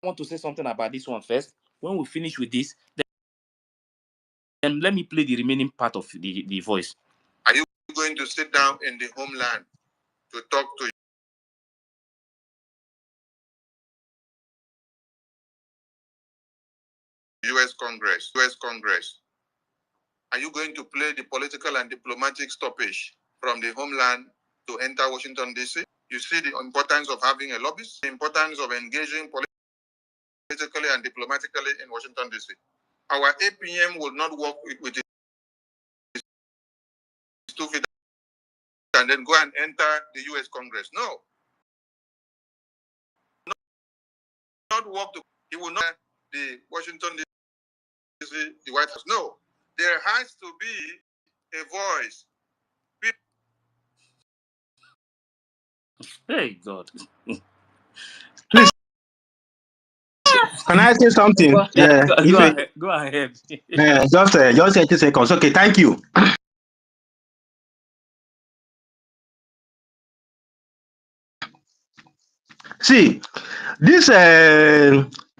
F: want to say something about this one first, when we finish with this, then let me play the remaining part of the voice.
L: Are you going to sit down in the homeland to talk to U.S. Congress? U.S. Congress. Are you going to play the political and diplomatic stoppage from the homeland to enter Washington, D.C.? You see the importance of having a lobbyist, the importance of engaging politically and diplomatically in Washington, D.C. Our APM will not work with its 2 feet and then go and enter the U.S. Congress. No. Not work to, he will not the Washington, D.C., the White House. No. There has to be a voice.
F: Hey, God.
J: Please, can I say something?
F: Go
J: If
F: ahead. Go ahead.
J: just 30 seconds. Okay, thank you. See, this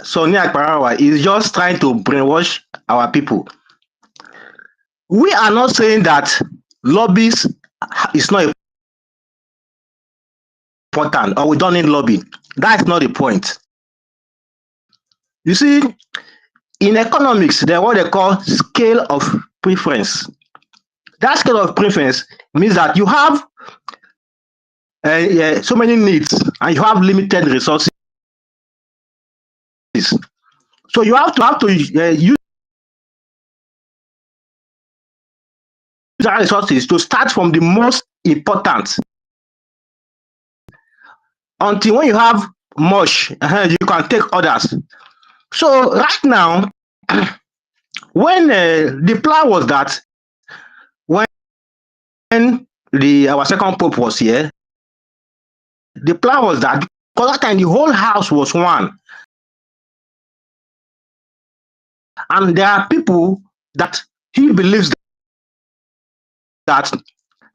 J: Sonny Akparawa is just trying to brainwash our people. We are not saying that lobbies is not important or we don't need lobby. That's not the point. You see, in economics, there's what they call scale of preference. That scale of preference means that you have so many needs and you have limited resources. So you have to use that resources to start from the most important until when you have much, you can take others. So right now, when the plan was that when our second pope was here, the plan was that because that time the whole house was one, and there are people that he believes that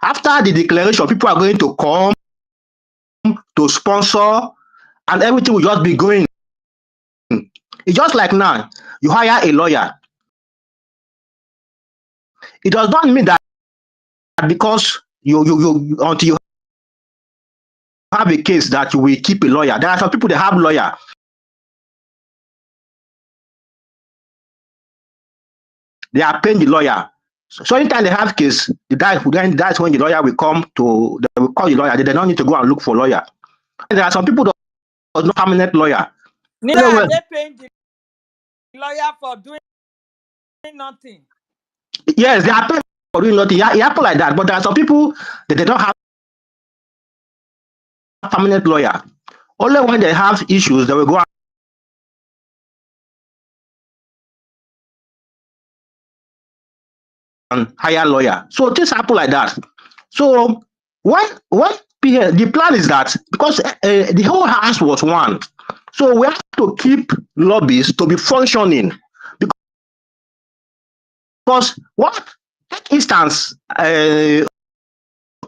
J: after the declaration, people are going to come to sponsor, and everything will just be going. It's just like now, you hire a lawyer. It does not mean that because you until you have a case that you will keep a lawyer. There are some people that have lawyer. They are paying the lawyer. So anytime they have case, that's when the lawyer will come to, they will call the lawyer. They don't need to go and look for lawyer. There are some people that are not permanent lawyer.
C: Neither
J: Very
C: are
J: well.
C: they paying the lawyer for doing nothing.
J: Yes, they are paid for doing nothing. It happen like that. But there are some people that they don't have permanent lawyer. Only when they have issues, they will go and hire lawyer. So things happen like that. So when the plan is that because the whole house was one, so we have to keep lobbies to be functioning because what take instance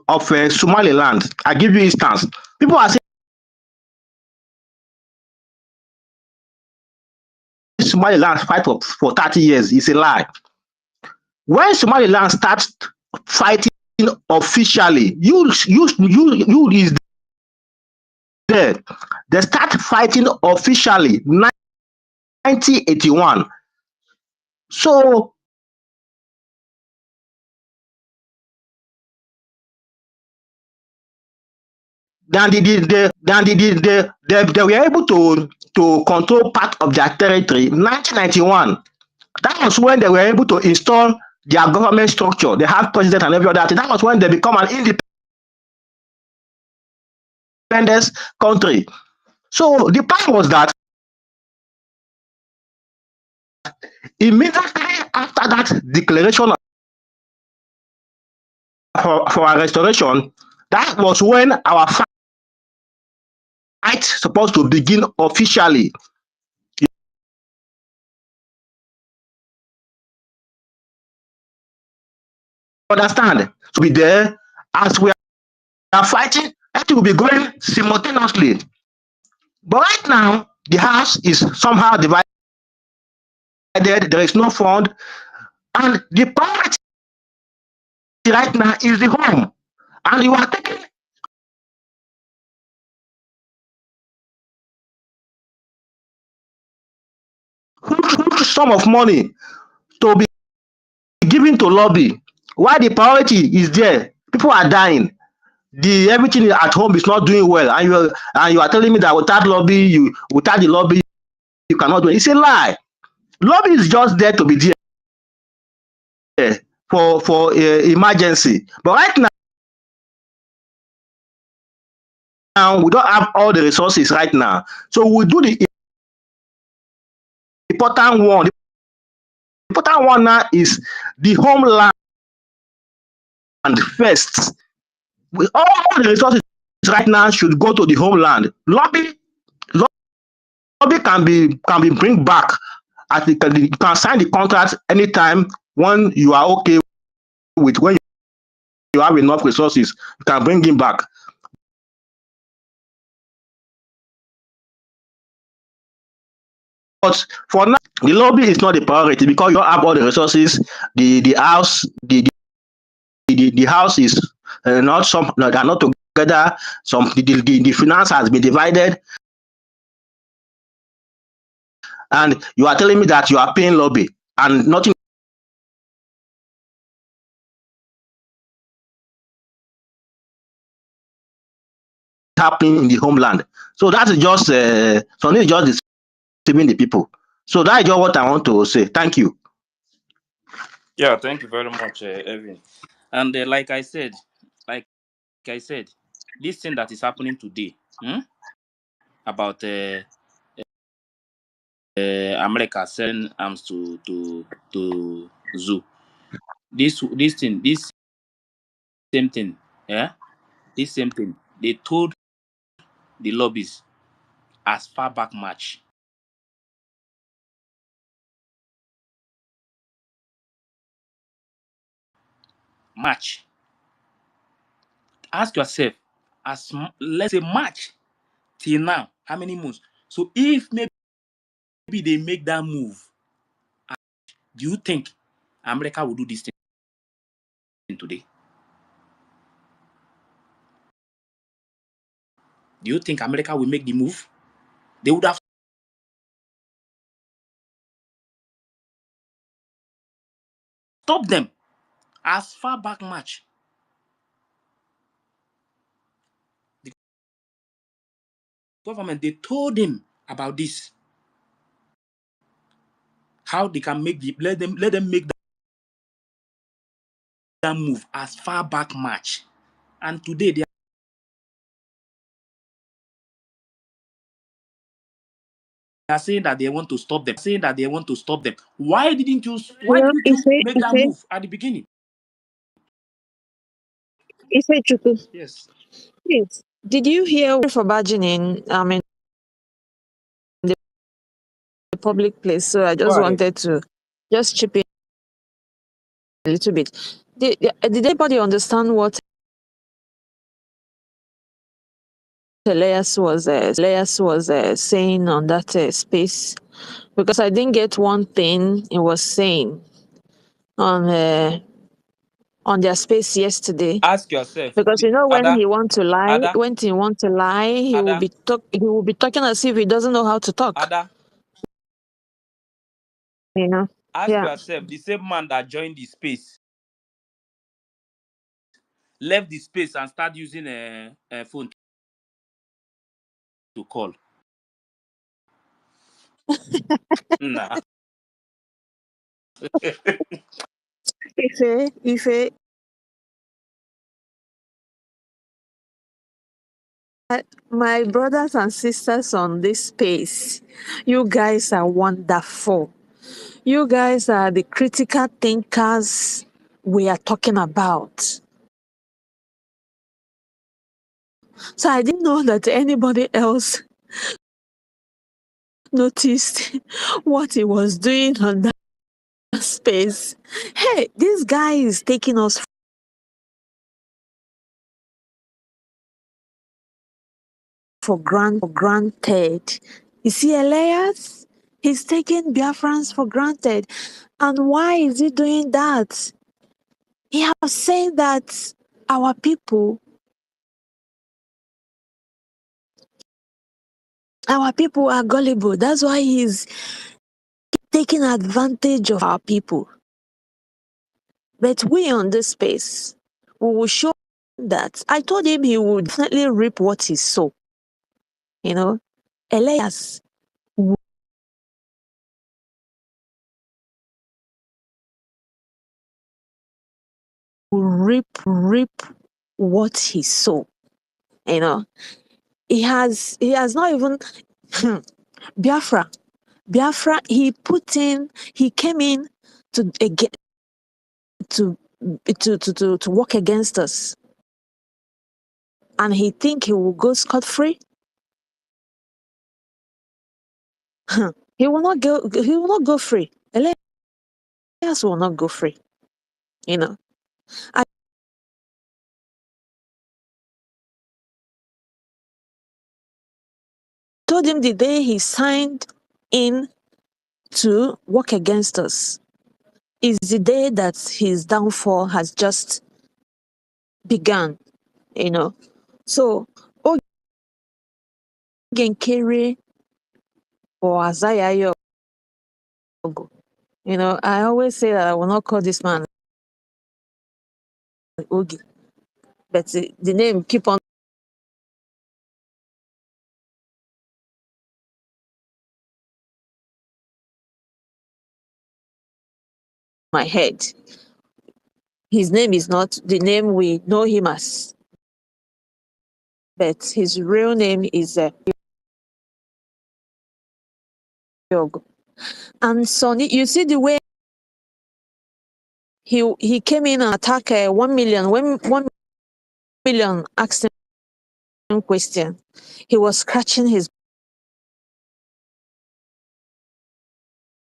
J: of Somaliland. I give you instance. People are saying Somaliland fight for 30 years. It's a lie. When Somaliland starts fighting officially, you is there. They start fighting officially 1981. So then they were able to control part of their territory. 1991. That was when they were able to install their government structure. They have president and every other thing. That was when they become an independent country. So the plan was that immediately after that declaration for our restoration, that was when our fight supposed to begin officially. You understand? To be there as we are fighting, everything will be going simultaneously. But right now, the house is somehow divided. There is no fund, and the priority right now is the home. And you are taking huge sum of money to be given to lobby. Why the priority is there? People are dying. The everything at home is not doing well, and you are telling me that without the lobby you cannot do it. It's a lie. Lobby is just there to be there for emergency. But right now we don't have all the resources right now. So we do the important one. The important one now is the homeland first. All the resources right now should go to the homeland. Lobby can be bring back as you can sign the contract anytime when you are okay with when you have enough resources, you can bring him back. But for now, the lobby is not a priority because you don't have all the resources. The house the house is not some they are not together. The finance has been divided, and you are telling me that you are paying lobby and nothing happening in the homeland. So that's just something just deceiving the people. So that's just what I want to say. Thank you.
F: Yeah, thank you very much, Evan. And like I said, this thing that is happening today, about America selling arms to zoo. This same thing, yeah, this same thing. They told the lobbies as far back March. Ask yourself, let's say March till now, how many months? So if maybe they make that move, do you think America will do this thing today? Do you think America will make the move? They would have stopped them. as far back March. The government, they told him about this. How they can make let them make that move as far back March. And today they are saying that they want to stop them. Why didn't you
M: Well,
F: make that move at the beginning?
M: Chuku,
F: Yes.
M: please, did you hear for bargaining in the public place? So I
F: Go
M: just
F: ahead.
M: wanted to just chip in a little bit. Did anybody understand what Elias was saying on that space? Because I didn't get one thing he was saying on their space yesterday.
F: Ask yourself,
M: Because you know when
F: Ada,
M: he want to lie,
F: Ada,
M: he will
F: Ada,
M: be talking as if he doesn't know how to talk.
F: Ada.
M: You know?
F: Ask
M: Yeah.
F: yourself, the same man that joined the space left the space and start using a phone to call. Nah.
M: Ife, my brothers and sisters on this space, you guys are wonderful. You guys are the critical thinkers we are talking about. So I didn't know that anybody else noticed what he was doing on that space. Hey, this guy is taking us for granted. You see, Elias, he's taking Biafrans for granted. And why is he doing that? He has said that our people are gullible. That's why he's taking advantage of our people. But we on this space, we will show that. I told him he would definitely reap what he sow. You know, Elias will reap what he sow. You know, he has not even Biafra. He came in to to work against us, and he think he will go scot free. He will not go. He will not go free. Elias will not go free. You know, I told him the day he signed in to work against us is the day that his downfall has just begun. You know, so Nkere or Isiah, you know, I always say that I will not call this man Ogi, but the name keep on my head. His name is not the name we know him as, but his real name is Yogo. And Sonny, you see the way he came in and attacked 1 million. When 1 million asked him question, he was scratching his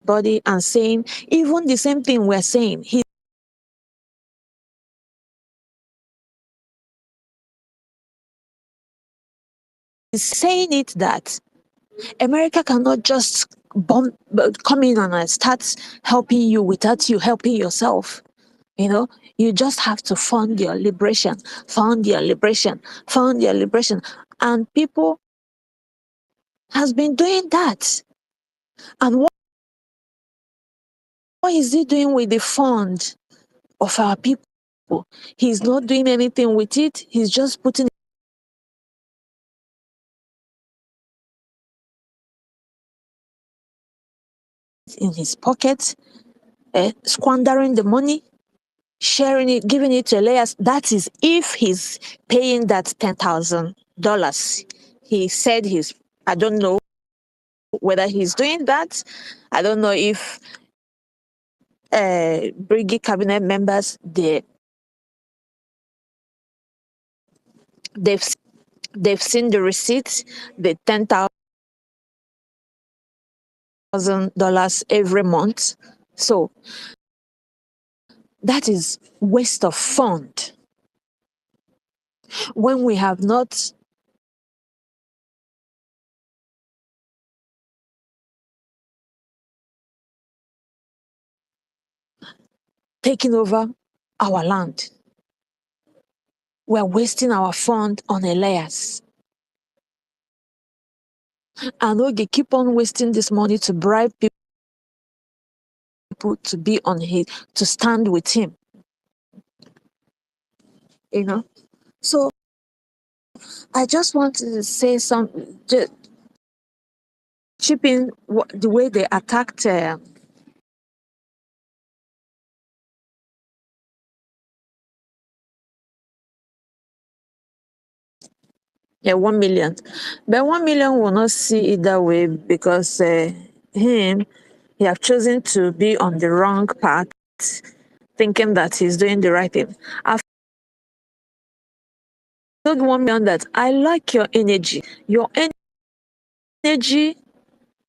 M: body and saying even the same thing we're saying. He's saying it that America cannot just come in and start helping you without you helping yourself. You know, you just have to fund your liberation, fund your liberation, fund your liberation. And people has been doing that. And what is he doing with the fund of our people? He's not doing anything with it. He's just putting it in his pocket, squandering the money, sharing it, giving it to Elias. That is if he's paying that $10,000. He said I don't know whether he's doing that. I don't know if Brgie cabinet members, they've seen the receipts, the $10,000 every month. So that is waste of fund when we have not taken over our land. We're wasting our fund on Elias. And Oge keep on wasting this money to bribe people to be to stand with him. So I just want to say chip in the way they attacked yeah, 1 million. But 1 million will not see it that way because he have chosen to be on the wrong path, thinking that he's doing the right thing. I've told 1 million that I like your energy. Your energy,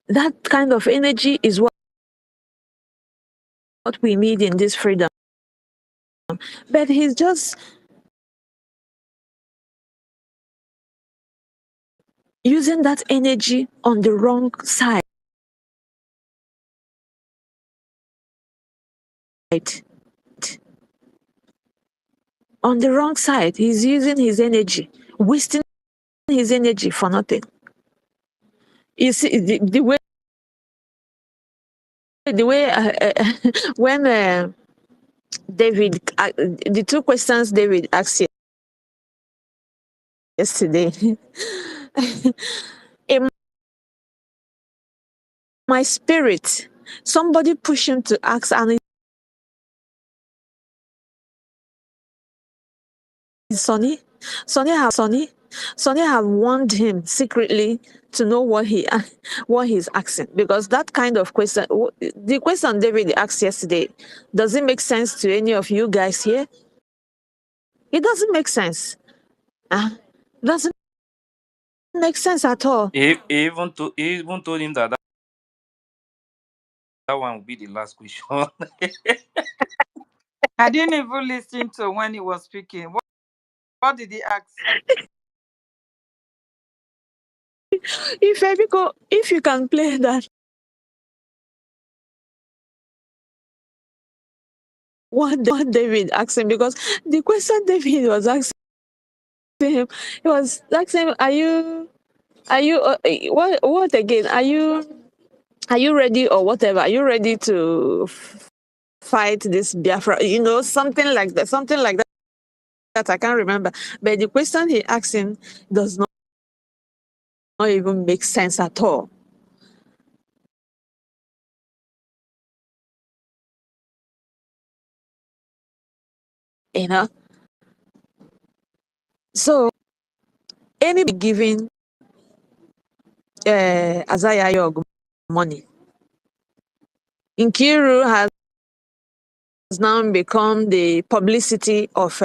M: that kind of energy is what we need in this freedom. But he's just using that energy on the wrong side. On the wrong side, he's using his energy, wasting his energy for nothing. You see, the way when David, the two questions David asked yesterday, in my spirit, somebody pushed him to ask, and Sonny have warned him secretly to know what he's asking, because that kind of question, the question David asked yesterday, does it make sense to any of you guys here? It doesn't make sense. Doesn't make sense at all.
F: He even told him that one will be the last question.
C: I didn't even listen to when he was speaking. What did he ask?
M: If you can play that, what David asked him, because the question David was asking him, he was asking him, are you what again? Are you ready or whatever? Are you ready to fight this Biafra? Something like that. Something like that. I can't remember. But the question he asked him does not even make sense at all. So anybody giving Isaiah Anyogu money. Nkere has now become the publicity of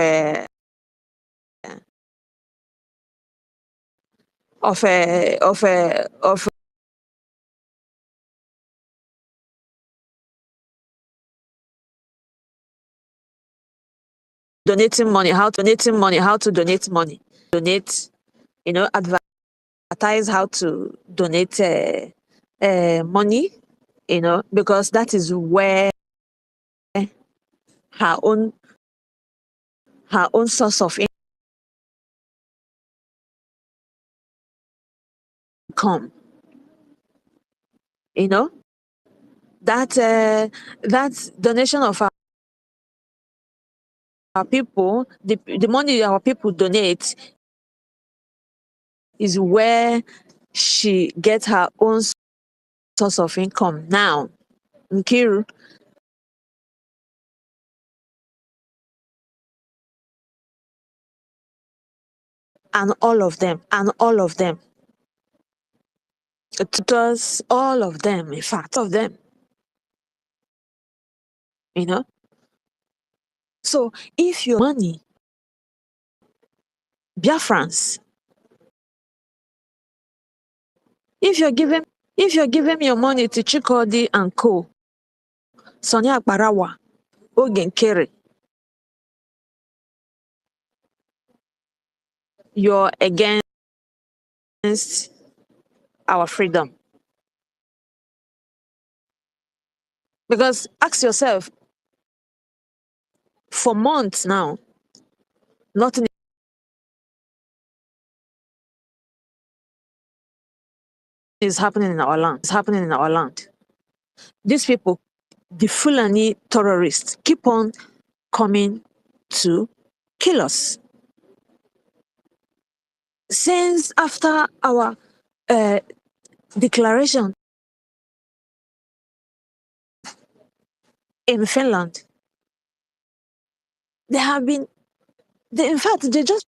M: donating money, how to donate money, advertise how to donate money, because that is where her own source of income, that donation of our people, the money our people donate is where she gets her own source of income now. Nkere, and all of them, tutors, all of them, in fact, all of them, you know. So if your money, Biafrans, if you're giving your money to Chikodi and Co, Sonia Barawa, Nkere, you're against our freedom. Because ask yourself, for months now, nothing is happening in our land. It's happening in our land. These people, the Fulani terrorists, keep on coming to kill us. Since after our declaration in Finland, in fact, they just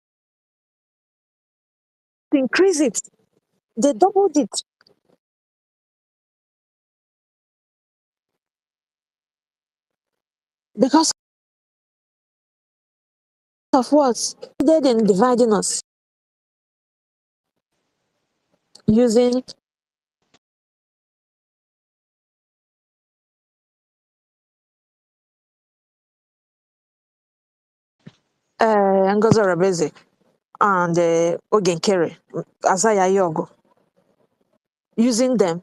M: increased it. They doubled it. Because of what? They're then dividing us using Ngozi Rabezi and Nkere, Anyogu, using them.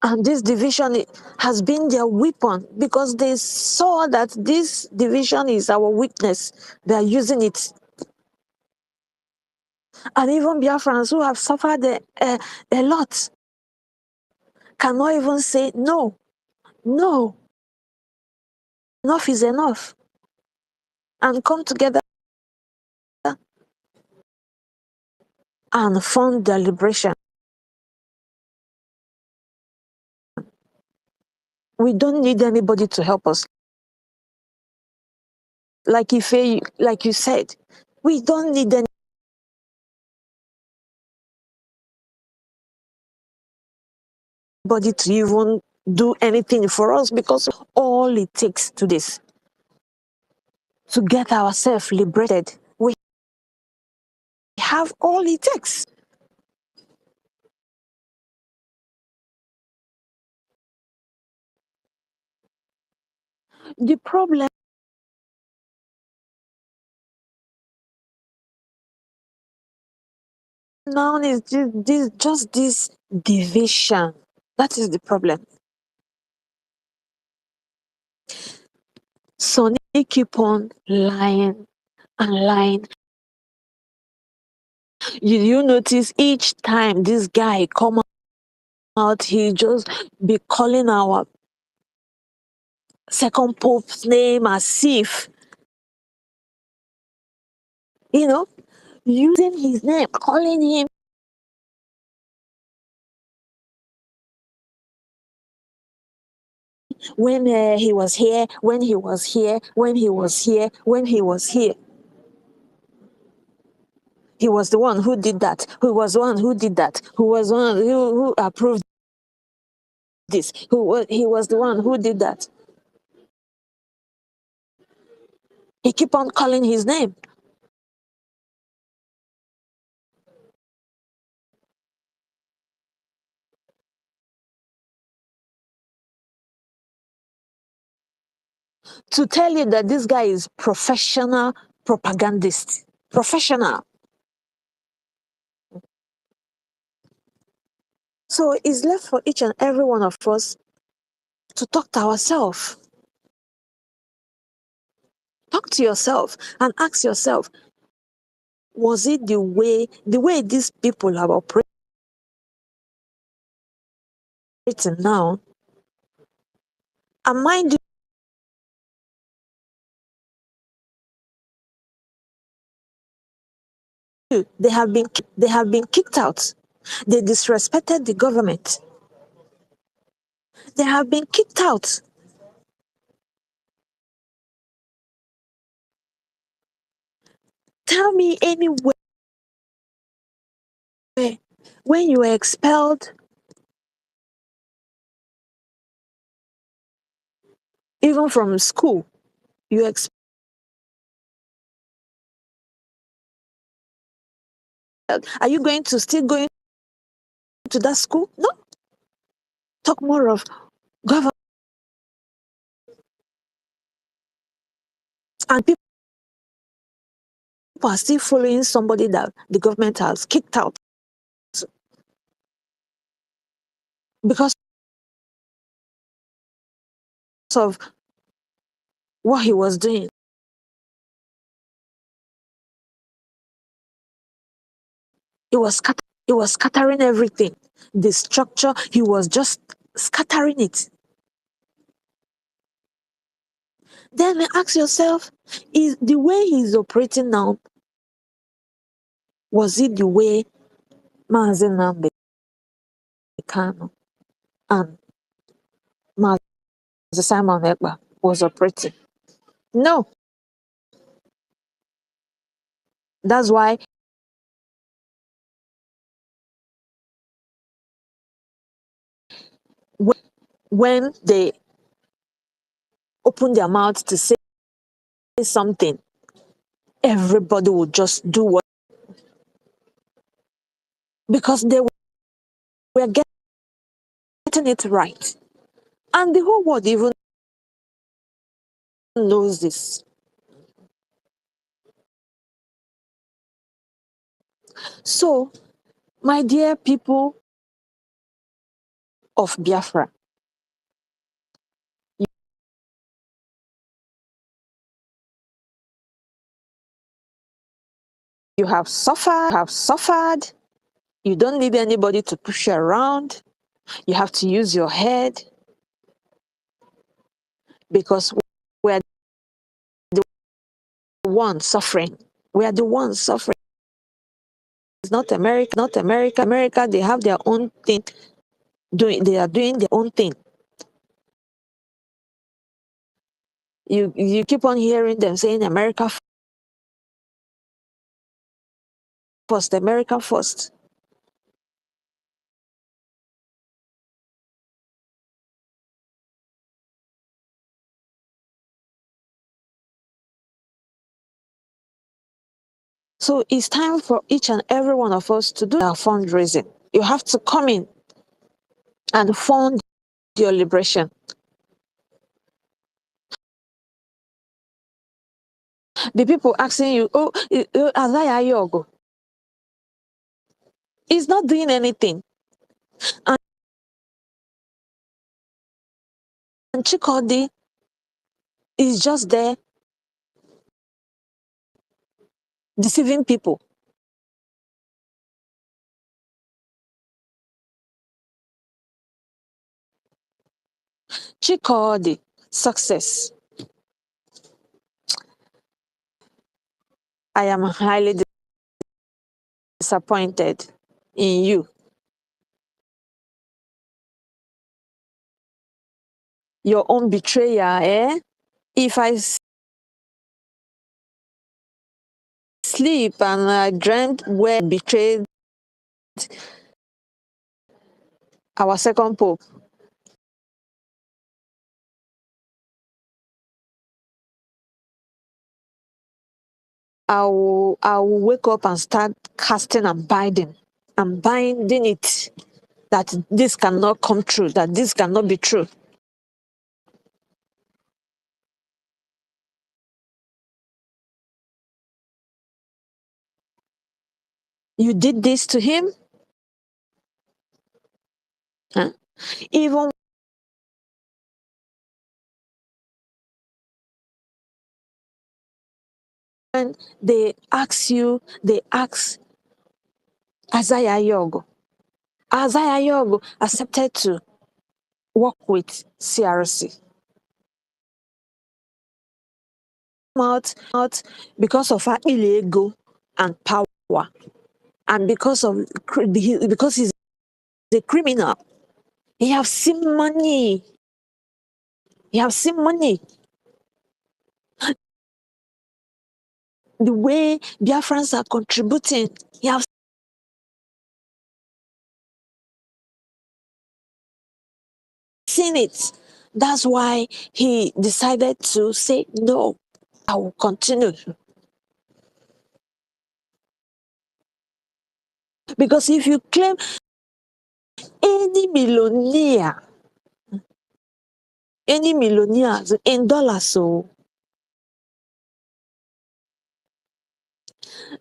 M: And this division has been their weapon because they saw that this division is our weakness. They are using it. And even Biafrans who have suffered a lot cannot even say, no, no, enough is enough. And come together and fund their liberation. We don't need anybody to help us. Like like you said, we don't need anybody to even do anything for us because all it takes to this, to get ourselves liberated, we have all it takes. The problem now is just this division. That is the problem. Sonny keep on lying and lying. You notice each time this guy come out, he just be calling our second pope's name as if, using his name, calling him when he was here, when he was here, when he was here, when he was here. He was the one who did that. Who was the one who did that? Who was the one who approved this? He was the one who did that. He keep on calling his name. To tell you that this guy is professional propagandist. Professional. So it's left for each and every one of us to talk to ourselves. Talk to yourself and ask yourself, was it the way these people have operated written now. And mind you, they have been kicked out. They disrespected the government. They have been kicked out. Tell me anywhere when you were expelled, even from school, you expelled. Are you going to still going to that school? No. Talk more of government, and people are still following somebody that the government has kicked out because of what he was doing. It was scattering everything. The structure, he was just scattering it. Then ask yourself, is the way he's operating now, was it the way Mazi Nnamdi Kanu and Mazi Simon Ekpa was operating? No. That's why when they open their mouths to say something, everybody would just do what, because they were getting it right. And the whole world even knows this. So, my dear people of Biafra, you have suffered. You don't need anybody to push you around. You have to use your head, because we're the ones suffering. We are the ones suffering. It's not America, not America. America, they have their own thing. They are doing their own thing. You keep on hearing them saying America first, America first. So it's time for each and every one of us to do our fundraising. You have to come in and fund your liberation. The people asking you, oh, Isaiah Yogo, he's not doing anything. And Chikodi is just there deceiving people. Chikodi, success. I am highly disappointed in you. Your own betrayer, eh? If I sleep and I dreamt where betrayed our second pope, I will wake up and start casting and binding it, that this cannot come true, that this cannot be true. You did this to him? Huh? Even when they ask Isaiah Yogo accepted to work with CRC. Out because of our illegal and power, and because he's a criminal. He have seen money. He have seen money. The way Biafrans are contributing, he have seen it. That's why he decided to say, no, I will continue. Because if you claim any millionaire in dollars, so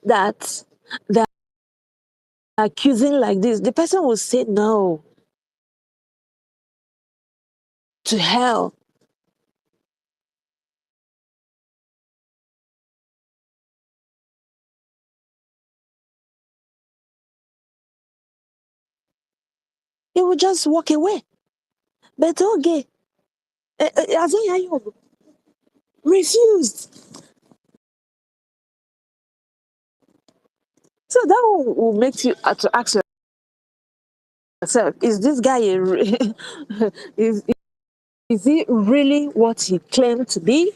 M: that they're accusing like this, the person will say no to hell. He will just walk away. But okay, Anyogu refused. So that will make you to ask yourself, is this guy is he really what he claimed to be?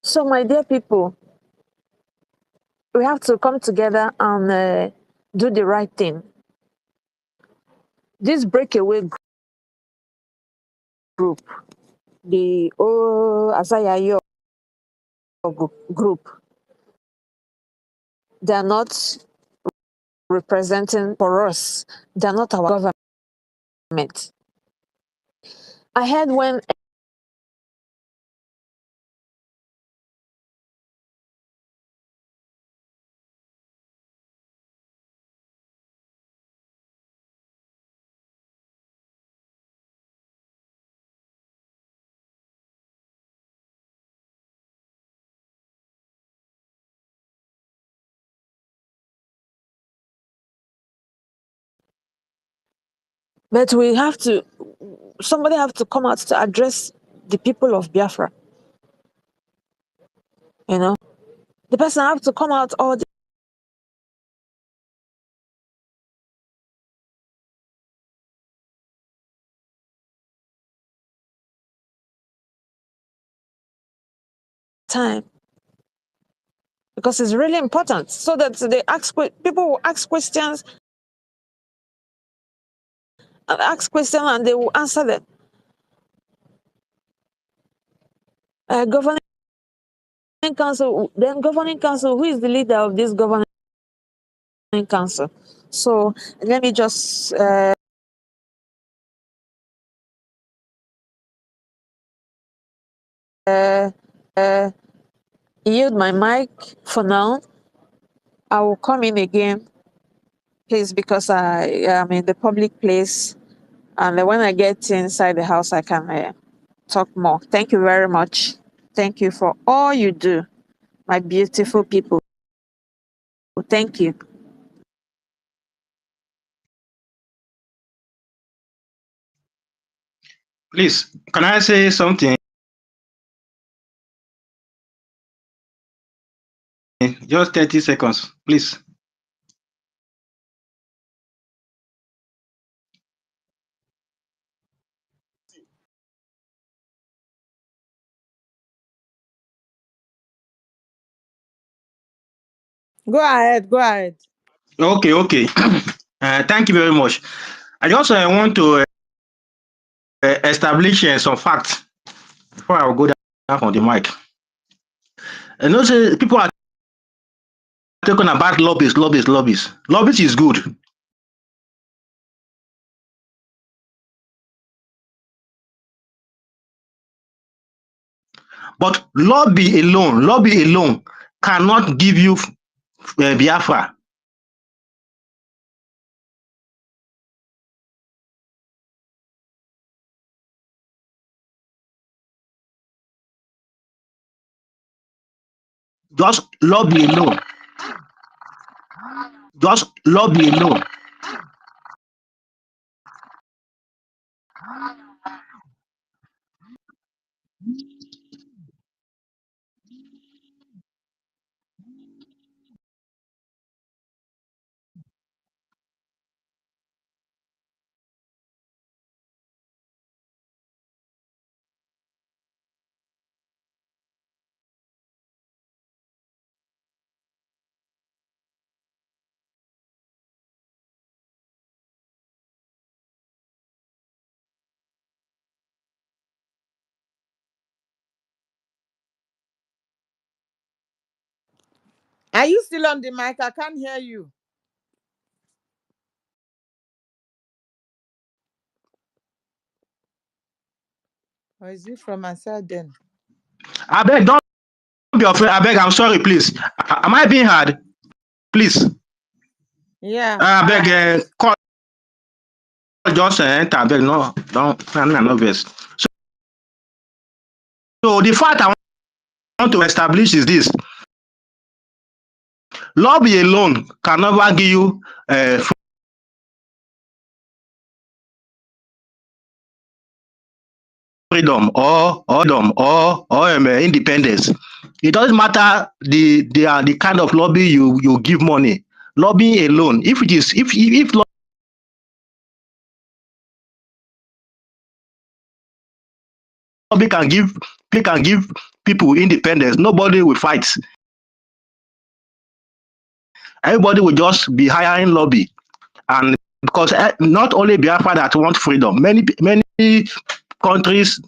M: So my dear people, we have to come together and do the right thing. This breakaway group, the Asiah group, they are not representing for us. They are not our government. I heard when but we have to, somebody have to come out to address the people of Biafra. You know, the person have to come out all the time because it's really important, so that people will ask questions and they will answer them. Governing council, then governing council. Who is the leader of this governing council? So let me just yield my mic for now. I will come in again, please, because I am in the public place, and when I get inside the house, I can talk more. Thank you very much. Thank you for all you do, my beautiful people. Thank you.
J: Please, can I say something? Just 30 seconds, please.
C: Go ahead, go ahead.
J: Okay. Thank you very much. I just want to establish some facts before I will go down from the mic. I know say people are talking about lobbies. Lobbies is good, but lobby alone cannot give you Biafra. Just lobby alone. Just lobby alone.
C: Are you still on the mic? I can't hear you. Or is it from my side then?
J: I beg, don't be afraid. I beg, I'm sorry, please. Am I being hard? Please.
C: Yeah.
J: I beg, call just enter. I beg, no, don't, I'm not vex. So the fact I want to establish is this: lobby alone can never give you freedom or independence. It doesn't matter the kind of lobby you give money. Lobbying alone, if it is if lobby can give people independence, nobody will fight. Everybody will just be hiring lobby, and because not only Biafra that want freedom, many countries